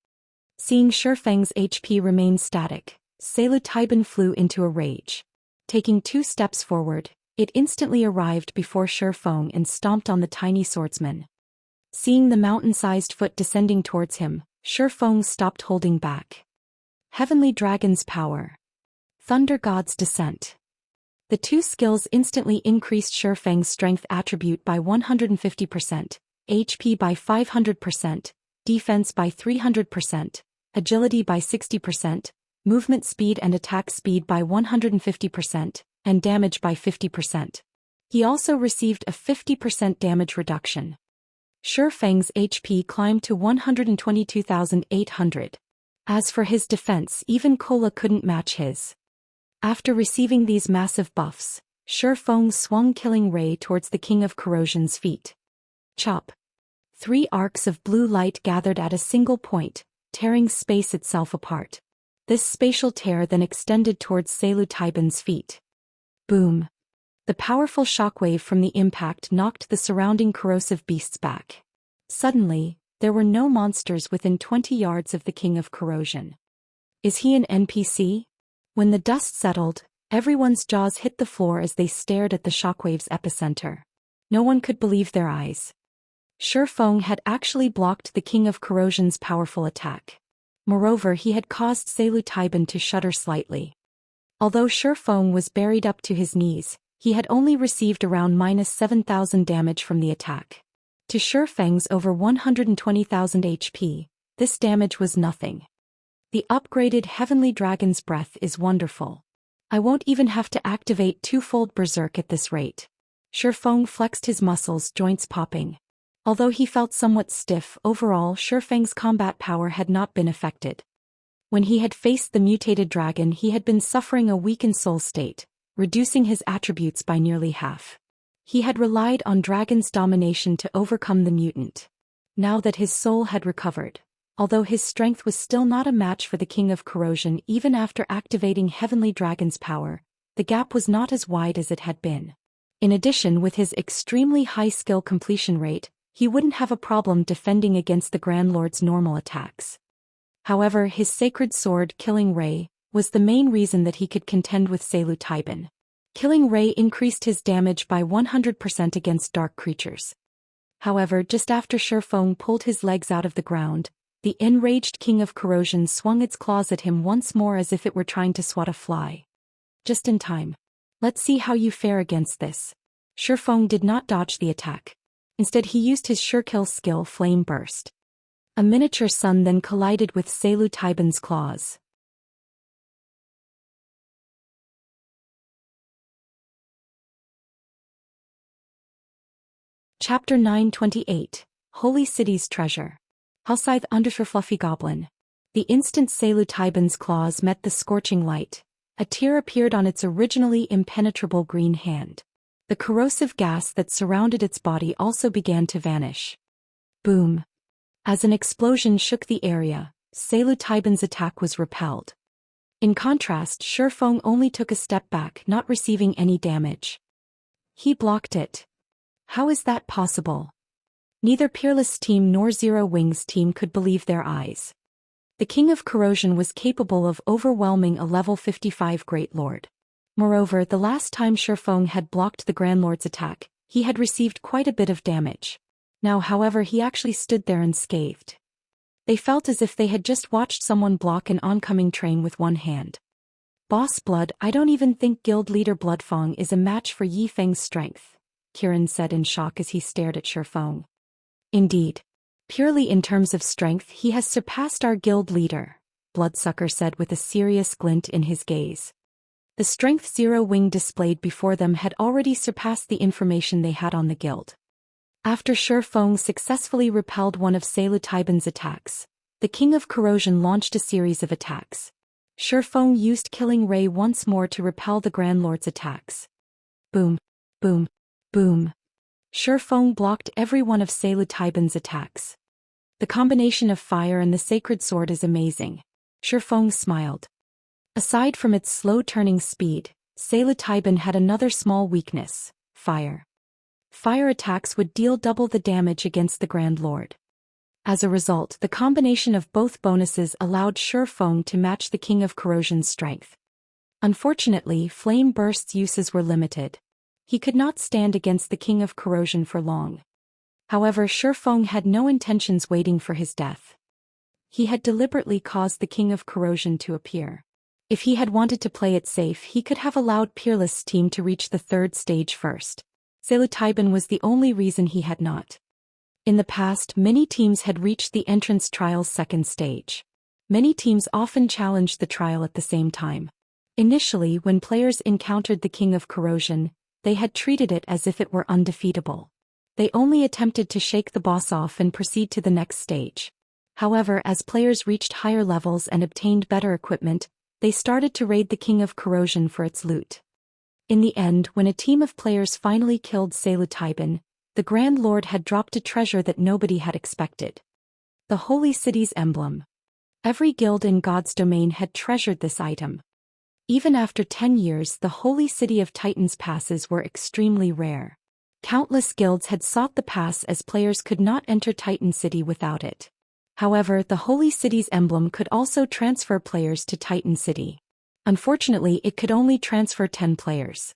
Seeing Shifeng's HP remain static, Psilocybin flew into a rage. Taking 2 steps forward, it instantly arrived before Shifeng and stomped on the tiny swordsman. Seeing the mountain-sized foot descending towards him, Shifeng stopped holding back. Heavenly Dragon's Power. Thunder God's Descent. The 2 skills instantly increased Shifeng's strength attribute by 150%, HP by 500%, defense by 300%, agility by 60%, movement speed and attack speed by 150%, and damage by 50%. He also received a 50% damage reduction. Shi Feng's HP climbed to 122,800. As for his defense, even Cola couldn't match his. After receiving these massive buffs, Shi Feng swung Killing Ray towards the King of Corrosion's feet. Chop. 3 arcs of blue light gathered at a single point, tearing space itself apart. This spatial tear then extended towards Selu Taiban's feet. Boom. The powerful shockwave from the impact knocked the surrounding corrosive beasts back. Suddenly, there were no monsters within 20 yards of the King of Corrosion. Is he an NPC? When the dust settled, everyone's jaws hit the floor as they stared at the shockwave's epicenter. No one could believe their eyes. Shi Feng had actually blocked the King of Corrosion's powerful attack. Moreover, he had caused Selu Taiban to shudder slightly. Although Shi Feng was buried up to his knees, he had only received around -7,000 damage from the attack. To Shi Feng's over 120,000 HP, this damage was nothing. The upgraded Heavenly Dragon's Breath is wonderful. I won't even have to activate twofold Berserk at this rate. Shi Feng flexed his muscles, joints popping. Although he felt somewhat stiff, overall Shi Feng's combat power had not been affected. When he had faced the mutated dragon, he had been suffering a weakened soul state, reducing his attributes by nearly half. He had relied on dragon's domination to overcome the mutant. Now that his soul had recovered, although his strength was still not a match for the King of Corrosion even after activating Heavenly Dragon's power, the gap was not as wide as it had been. In addition, with his extremely high skill completion rate, he wouldn't have a problem defending against the Grand Lord's normal attacks. However, his sacred sword, Killing Ray, was the main reason that he could contend with Selu Taiban. Killing Ray increased his damage by 100% against dark creatures. However, just after Shi Feng pulled his legs out of the ground, the enraged King of Corrosion swung its claws at him once more as if it were trying to swat a fly. Just in time. Let's see how you fare against this. Shi Feng did not dodge the attack. Instead, he used his Sure-Kill skill, Flame Burst. A miniature sun then collided with Selu Taiban's claws. Chapter 928, Holy City's Treasure. Halscythe Underfer Fluffy Goblin. The instant Selu Taiban's claws met the scorching light, a tear appeared on its originally impenetrable green hand. The corrosive gas that surrounded its body also began to vanish. Boom. As an explosion shook the area, Selu Taiban's attack was repelled. In contrast, Shi Feng only took a step back, not receiving any damage. He blocked it. How is that possible? Neither Peerless Team nor Zero Wings Team could believe their eyes. The King of Corrosion was capable of overwhelming a level 55 Great Lord. Moreover, the last time Shi Feng had blocked the Grand Lord's attack, he had received quite a bit of damage. Now, however, he actually stood there unscathed. They felt as if they had just watched someone block an oncoming train with one hand. Boss Blood, I don't even think Guild Leader Bloodfang is a match for Yi Feng's strength, Kirin said in shock as he stared at Shi Feng. Indeed. Purely in terms of strength, he has surpassed our guild leader, Bloodsucker said with a serious glint in his gaze. The strength Zero Wing displayed before them had already surpassed the information they had on the guild. After Shi Feng successfully repelled one of Selu Taiban's attacks, the King of Corrosion launched a series of attacks. Shi Feng used Killing Ray once more to repel the Grand Lord's attacks. Boom, boom, boom. Shi Feng blocked every one of Selu Taiban's attacks. The combination of fire and the sacred sword is amazing. Shi Feng smiled. Aside from its slow-turning speed, Selu Taiban had another small weakness: fire. Fire attacks would deal double the damage against the Grand Lord. As a result, the combination of both bonuses allowed Shi Feng to match the King of Corrosion's strength. Unfortunately, Flame Burst's uses were limited. He could not stand against the King of Corrosion for long. However, Shi Feng had no intentions waiting for his death. He had deliberately caused the King of Corrosion to appear. If he had wanted to play it safe, he could have allowed Peerless Team to reach the third stage first. Selu Taiban was the only reason he had not. In the past, many teams had reached the entrance trial's second stage. Many teams often challenged the trial at the same time. Initially, when players encountered the King of Corrosion, they had treated it as if it were undefeatable. They only attempted to shake the boss off and proceed to the next stage. However, as players reached higher levels and obtained better equipment, they started to raid the King of Corrosion for its loot. In the end, when a team of players finally killed Taiban, the Grand Lord had dropped a treasure that nobody had expected. The Holy City's emblem. Every guild in God's domain had treasured this item. Even after 10 years, the Holy City of Titans passes were extremely rare. Countless guilds had sought the pass as players could not enter Titan City without it. However, the Holy City's emblem could also transfer players to Titan City. Unfortunately, it could only transfer 10 players.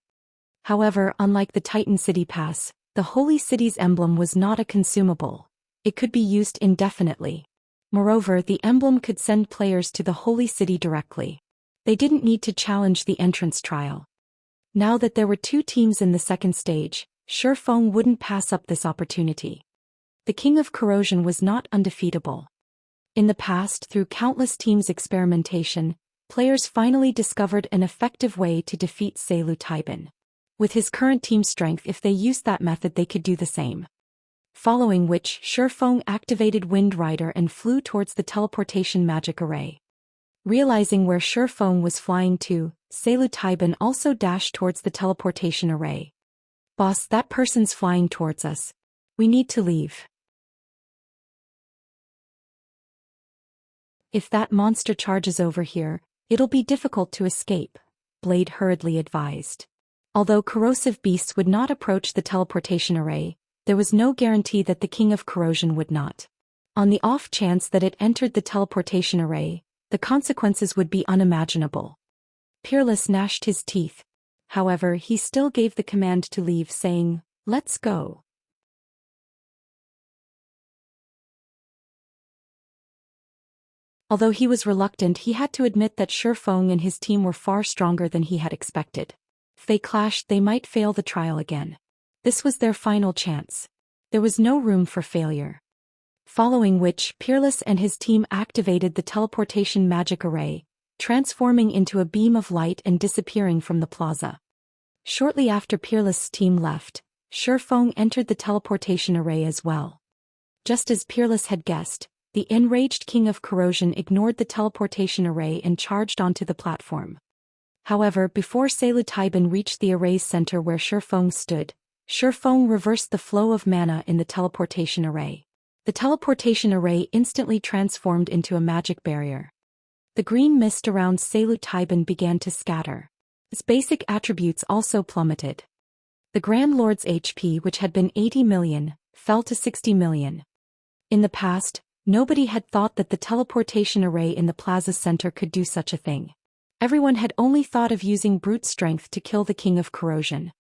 However, unlike the Titan City Pass, the Holy City's emblem was not a consumable. It could be used indefinitely. Moreover, the emblem could send players to the Holy City directly. They didn't need to challenge the entrance trial. Now that there were 2 teams in the second stage, Shifeng wouldn't pass up this opportunity. The King of Corrosion was not undefeatable. In the past, through countless teams' experimentation, players finally discovered an effective way to defeat Taiban. With his current team strength, if they used that method, they could do the same. Following which, Shifeng activated Wind Rider and flew towards the teleportation magic array. Realizing where Shifeng was flying to, Taiban also dashed towards the teleportation array. "Boss, that person's flying towards us. We need to leave. If that monster charges over here, it'll be difficult to escape," Blade hurriedly advised. Although corrosive beasts would not approach the teleportation array, there was no guarantee that the King of Corrosion would not. On the off chance that it entered the teleportation array, the consequences would be unimaginable. Peerless gnashed his teeth. However, he still gave the command to leave, saying, "Let's go." Although he was reluctant, he had to admit that Shifeng and his team were far stronger than he had expected. If they clashed, they might fail the trial again. This was their final chance. There was no room for failure. Following which, Peerless and his team activated the teleportation magic array, transforming into a beam of light and disappearing from the plaza. Shortly after Peerless' team left, Shifeng entered the teleportation array as well. Just as Peerless had guessed, the enraged King of Corrosion ignored the teleportation array and charged onto the platform. However, before Taiban reached the array's center where Shifeng stood, Shifeng reversed the flow of mana in the teleportation array. The teleportation array instantly transformed into a magic barrier. The green mist around Taiban began to scatter. Its basic attributes also plummeted. The Grand Lord's HP, which had been 80 million, fell to 60 million. In the past, nobody had thought that the teleportation array in the plaza center could do such a thing. Everyone had only thought of using brute strength to kill the King of Corrosion.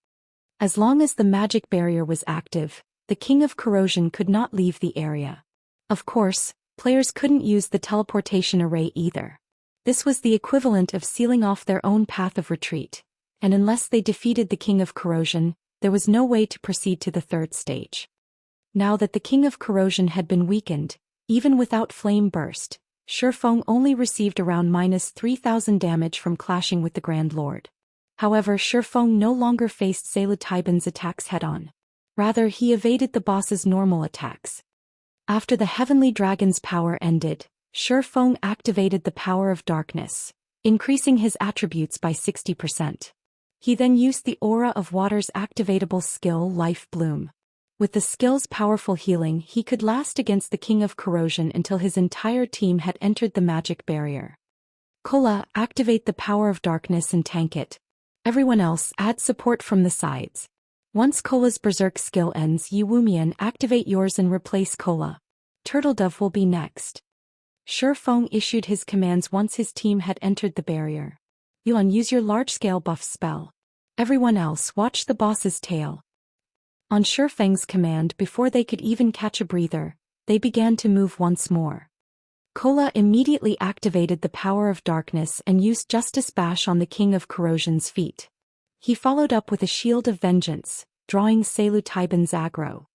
As long as the magic barrier was active, the King of Corrosion could not leave the area. Of course, players couldn't use the teleportation array either. This was the equivalent of sealing off their own path of retreat, and unless they defeated the King of Corrosion, there was no way to proceed to the third stage. Now that the King of Corrosion had been weakened, even without Flame Burst, Shifeng only received around -3,000 damage from clashing with the Grand Lord. However, Shifeng no longer faced Taiban's attacks head-on. Rather, he evaded the boss's normal attacks. After the Heavenly Dragon's power ended, Shifeng activated the Power of Darkness, increasing his attributes by 60%. He then used the Aura of Water's activatable skill Life Bloom. With the skill's powerful healing, he could last against the King of Corrosion until his entire team had entered the magic barrier. Kola, activate the Power of Darkness and tank it. Everyone else, add support from the sides. Once Kola's Berserk skill ends, Wumian, activate yours and replace Kola. Turtledove will be next. Shifeng issued his commands once his team had entered the barrier. Yuan, use your large-scale buff spell. Everyone else, watch the boss's tail. On Shifeng's command, before they could even catch a breather, they began to move once more. Kola immediately activated the Power of Darkness and used Justice Bash on the King of Corrosion's feet. He followed up with a Shield of Vengeance, drawing Taiban's aggro.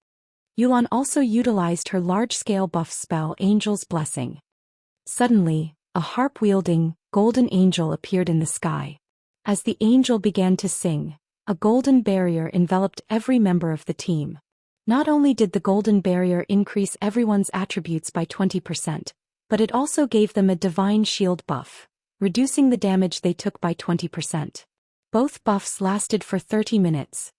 Yuan also utilized her large-scale buff spell Angel's Blessing. Suddenly, a harp-wielding, golden angel appeared in the sky. As the angel began to sing, A golden barrier enveloped every member of the team. Not only did the golden barrier increase everyone's attributes by 20%, but it also gave them a divine shield buff, reducing the damage they took by 20%. Both buffs lasted for 30 minutes.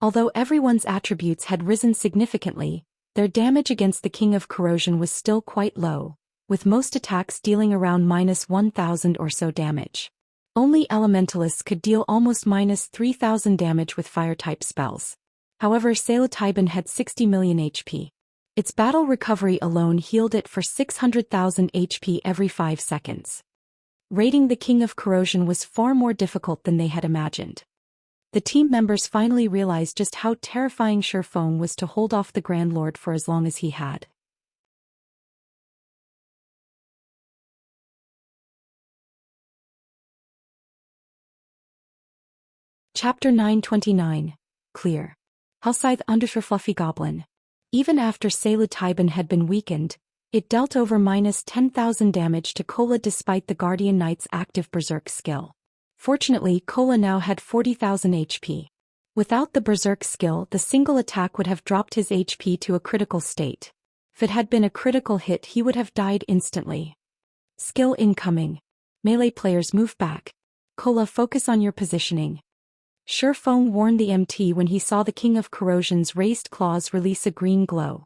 Although everyone's attributes had risen significantly, their damage against the King of Corrosion was still quite low, with most attacks dealing around -1,000 or so damage. Only elementalists could deal almost -3,000 damage with fire-type spells. However, Psilocybin had 60 million HP. Its battle recovery alone healed it for 600,000 HP every 5 seconds. Raiding the King of Corrosion was far more difficult than they had imagined. The team members finally realized just how terrifying Shi Feng was to hold off the Grand Lord for as long as he had. Chapter 929. Clear. Hellscythe Undershirt Fluffy Goblin. Even after Psilocybin had been weakened, it dealt over -10,000 damage to Kola despite the Guardian Knight's active Berserk skill. Fortunately, Kola now had 40,000 HP. Without the Berserk skill, the single attack would have dropped his HP to a critical state. If it had been a critical hit, he would have died instantly. Skill incoming. Melee players move back. Kola, focus on your positioning. Shi Feng warned the MT when he saw the King of Corrosion's raised claws release a green glow.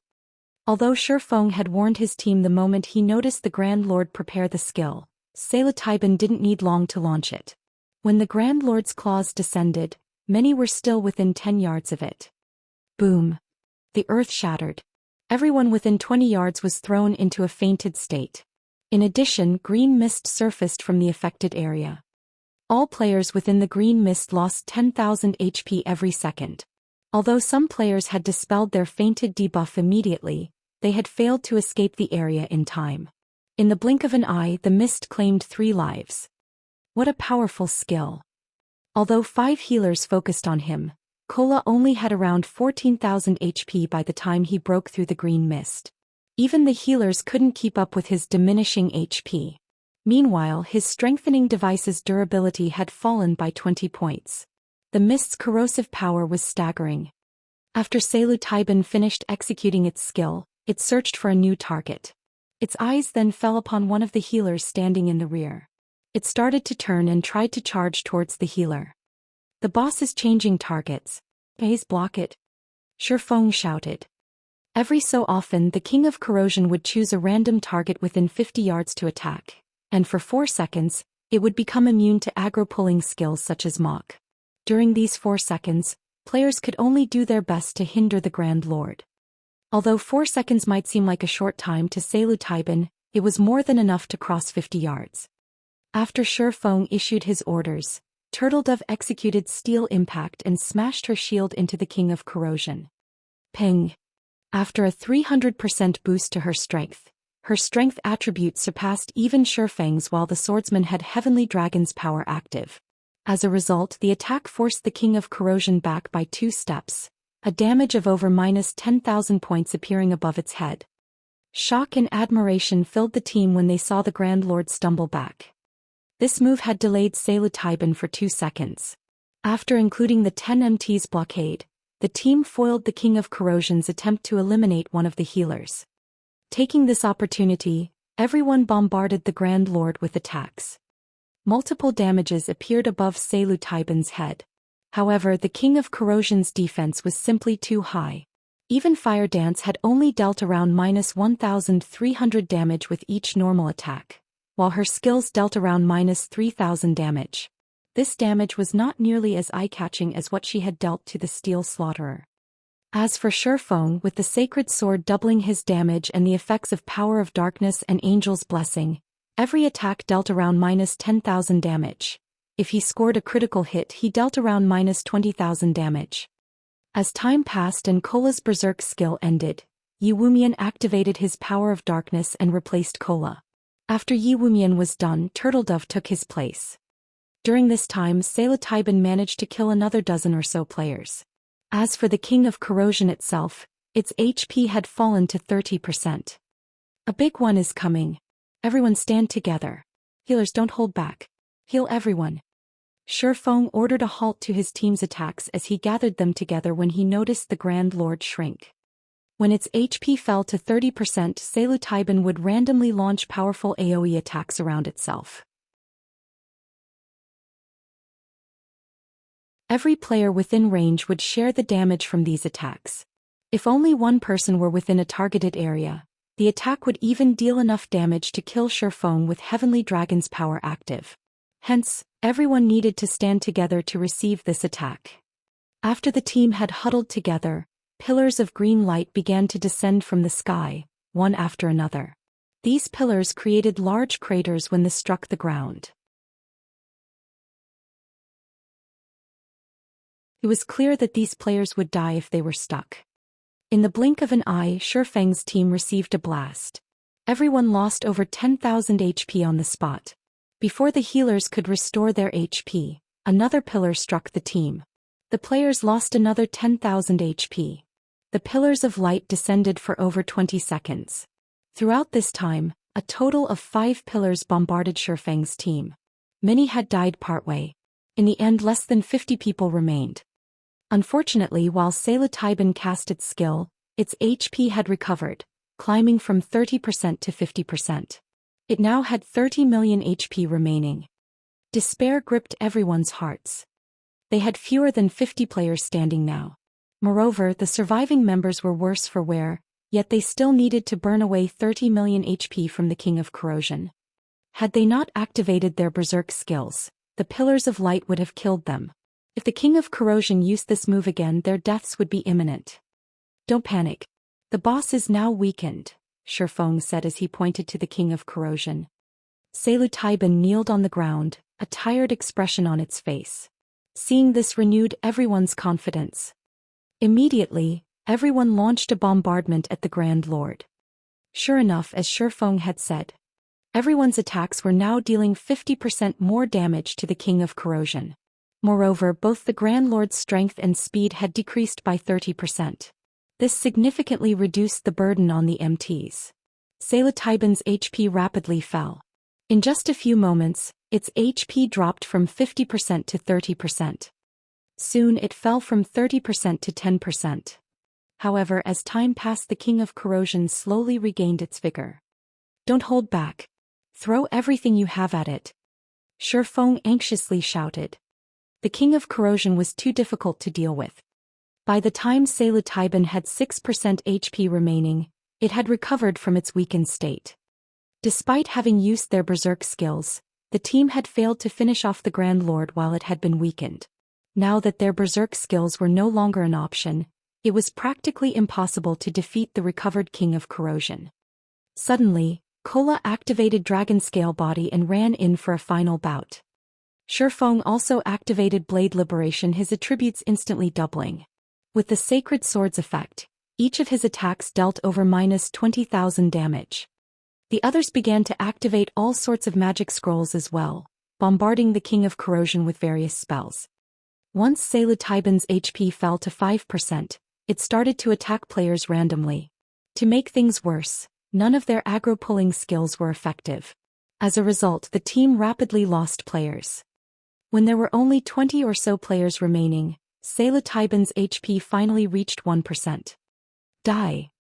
Although Shi Feng had warned his team the moment he noticed the Grand Lord prepare the skill, Psilocybin didn't need long to launch it. When the Grand Lord's claws descended, many were still within 10 yards of it. Boom! The earth shattered. Everyone within 20 yards was thrown into a fainted state. In addition, green mist surfaced from the affected area. All players within the green mist lost 10,000 HP every second. Although some players had dispelled their fainted debuff immediately, they had failed to escape the area in time. In the blink of an eye, the mist claimed 3 lives. What a powerful skill. Although 5 healers focused on him, Kola only had around 14,000 HP by the time he broke through the green mist. Even the healers couldn't keep up with his diminishing HP. Meanwhile, his strengthening device's durability had fallen by 20 points. The mist's corrosive power was staggering. After Psilocybin finished executing its skill, it searched for a new target. Its eyes then fell upon one of the healers standing in the rear. It started to turn and tried to charge towards the healer. The boss is changing targets. Please block it. Shi Feng shouted. Every so often the King of Corrosion would choose a random target within 50 yards to attack, and for 4 seconds, it would become immune to aggro-pulling skills such as Mach. During these 4 seconds, players could only do their best to hinder the Grand Lord. Although 4 seconds might seem like a short time to Psilocybin, it was more than enough to cross 50 yards. After Shi Feng issued his orders, Turtledove executed Steel Impact and smashed her shield into the King of Corrosion. Ping! After a 300% boost to her strength attribute surpassed even Shi Feng's while the swordsman had Heavenly Dragon's power active. As a result, the attack forced the King of Corrosion back by 2 steps, a damage of over -10,000 points appearing above its head. Shock and admiration filled the team when they saw the Grand Lord stumble back. This move had delayed Psilocybin for 2 seconds. After including the 10 MT's blockade, the team foiled the King of Corrosion's attempt to eliminate one of the healers. Taking this opportunity, everyone bombarded the Grand Lord with attacks. Multiple damages appeared above Psilocybin's head. However, the King of Corrosion's defense was simply too high. Even Fire Dance had only dealt around -1,300 damage with each normal attack, while her skills dealt around -3,000 damage. This damage was not nearly as eye-catching as what she had dealt to the Steel Slaughterer. As for Shi Feng, with the Sacred Sword doubling his damage and the effects of Power of Darkness and Angel's Blessing, every attack dealt around -10,000 damage. If he scored a critical hit, he dealt around -20,000 damage. As time passed and Kola's Berserk skill ended, Yi Wumian activated his Power of Darkness and replaced Kola. After Yi Wumian was done, Turtledove took his place. During this time, Psilocybin managed to kill another dozen or so players. As for the King of Corrosion itself, its HP had fallen to 30%. A big one is coming. Everyone stand together. Healers, don't hold back. Heal everyone. Shifeng ordered a halt to his team's attacks as he gathered them together when he noticed the Grand Lord shrink. When its HP fell to 30%, Xianxia Taiban would randomly launch powerful AoE attacks around itself. Every player within range would share the damage from these attacks. If only one person were within a targeted area, the attack would even deal enough damage to kill Shifeng with Heavenly Dragon's power active. Hence, everyone needed to stand together to receive this attack. After the team had huddled together, pillars of green light began to descend from the sky, one after another. These pillars created large craters when they struck the ground. It was clear that these players would die if they were stuck. In the blink of an eye, Shifeng's team received a blast. Everyone lost over 10,000 HP on the spot. Before the healers could restore their HP, another pillar struck the team. The players lost another 10,000 HP. The pillars of light descended for over 20 seconds. Throughout this time, a total of 5 pillars bombarded Shifeng's team. Many had died partway. In the end, less than 50 people remained. Unfortunately, while Xianxia Taiban cast its skill, its HP had recovered, climbing from 30% to 50%. It now had 30 million HP remaining. Despair gripped everyone's hearts. They had fewer than 50 players standing now. Moreover, the surviving members were worse for wear, yet they still needed to burn away 30 million HP from the King of Corrosion. Had they not activated their berserk skills, the Pillars of Light would have killed them. If the King of Corrosion used this move again, their deaths would be imminent. Don't panic. The boss is now weakened, Shifeng said as he pointed to the King of Corrosion. Xianxia Taiban kneeled on the ground, a tired expression on its face. Seeing this renewed everyone's confidence. Immediately, everyone launched a bombardment at the Grand Lord. Sure enough, as Shifeng had said, everyone's attacks were now dealing 50% more damage to the King of Corrosion. Moreover, both the Grand Lord's strength and speed had decreased by 30%. This significantly reduced the burden on the MTs. Xianxia Taiban's HP rapidly fell. In just a few moments, its HP dropped from 50% to 30%. Soon it fell from 30% to 10%. However, as time passed, the King of Corrosion slowly regained its vigor. Don't hold back. Throw everything you have at it. Shifeng anxiously shouted. The King of Corrosion was too difficult to deal with. By the time Xianxia Taiban had 6% HP remaining, it had recovered from its weakened state. Despite having used their berserk skills, the team had failed to finish off the Grand Lord while it had been weakened. Now that their berserk skills were no longer an option, it was practically impossible to defeat the recovered King of Corrosion. Suddenly, Kola activated Dragon Scale Body and ran in for a final bout. Shifeng also activated Blade Liberation, his attributes instantly doubling. With the Sacred Sword's effect, each of his attacks dealt over minus 20,000 damage. The others began to activate all sorts of magic scrolls as well, bombarding the King of Corrosion with various spells. Once Xianxia Taiban's HP fell to 5%, it started to attack players randomly. To make things worse, none of their aggro-pulling skills were effective. As a result, the team rapidly lost players. When there were only 20 or so players remaining, Xianxia Taiban's HP finally reached 1%. Die.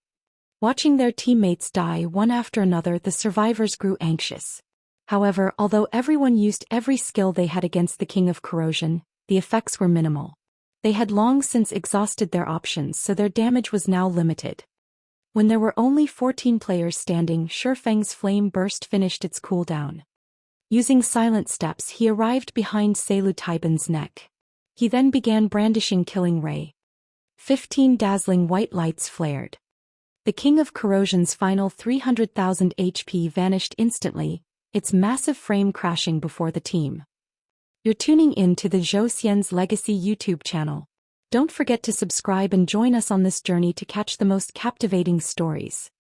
Watching their teammates die one after another, the survivors grew anxious. However, although everyone used every skill they had against the King of Corrosion, the effects were minimal. They had long since exhausted their options, so their damage was now limited. When there were only 14 players standing, Shifeng's flame burst finished its cooldown. Using silent steps, he arrived behind Xianxia Taiban's neck. He then began brandishing Killing Ray. 15 dazzling white lights flared. The King of Corrosion's final 300,000 HP vanished instantly, its massive frame crashing before the team. You're tuning in to the Zhou Xian's Legacy YouTube channel. Don't forget to subscribe and join us on this journey to catch the most captivating stories.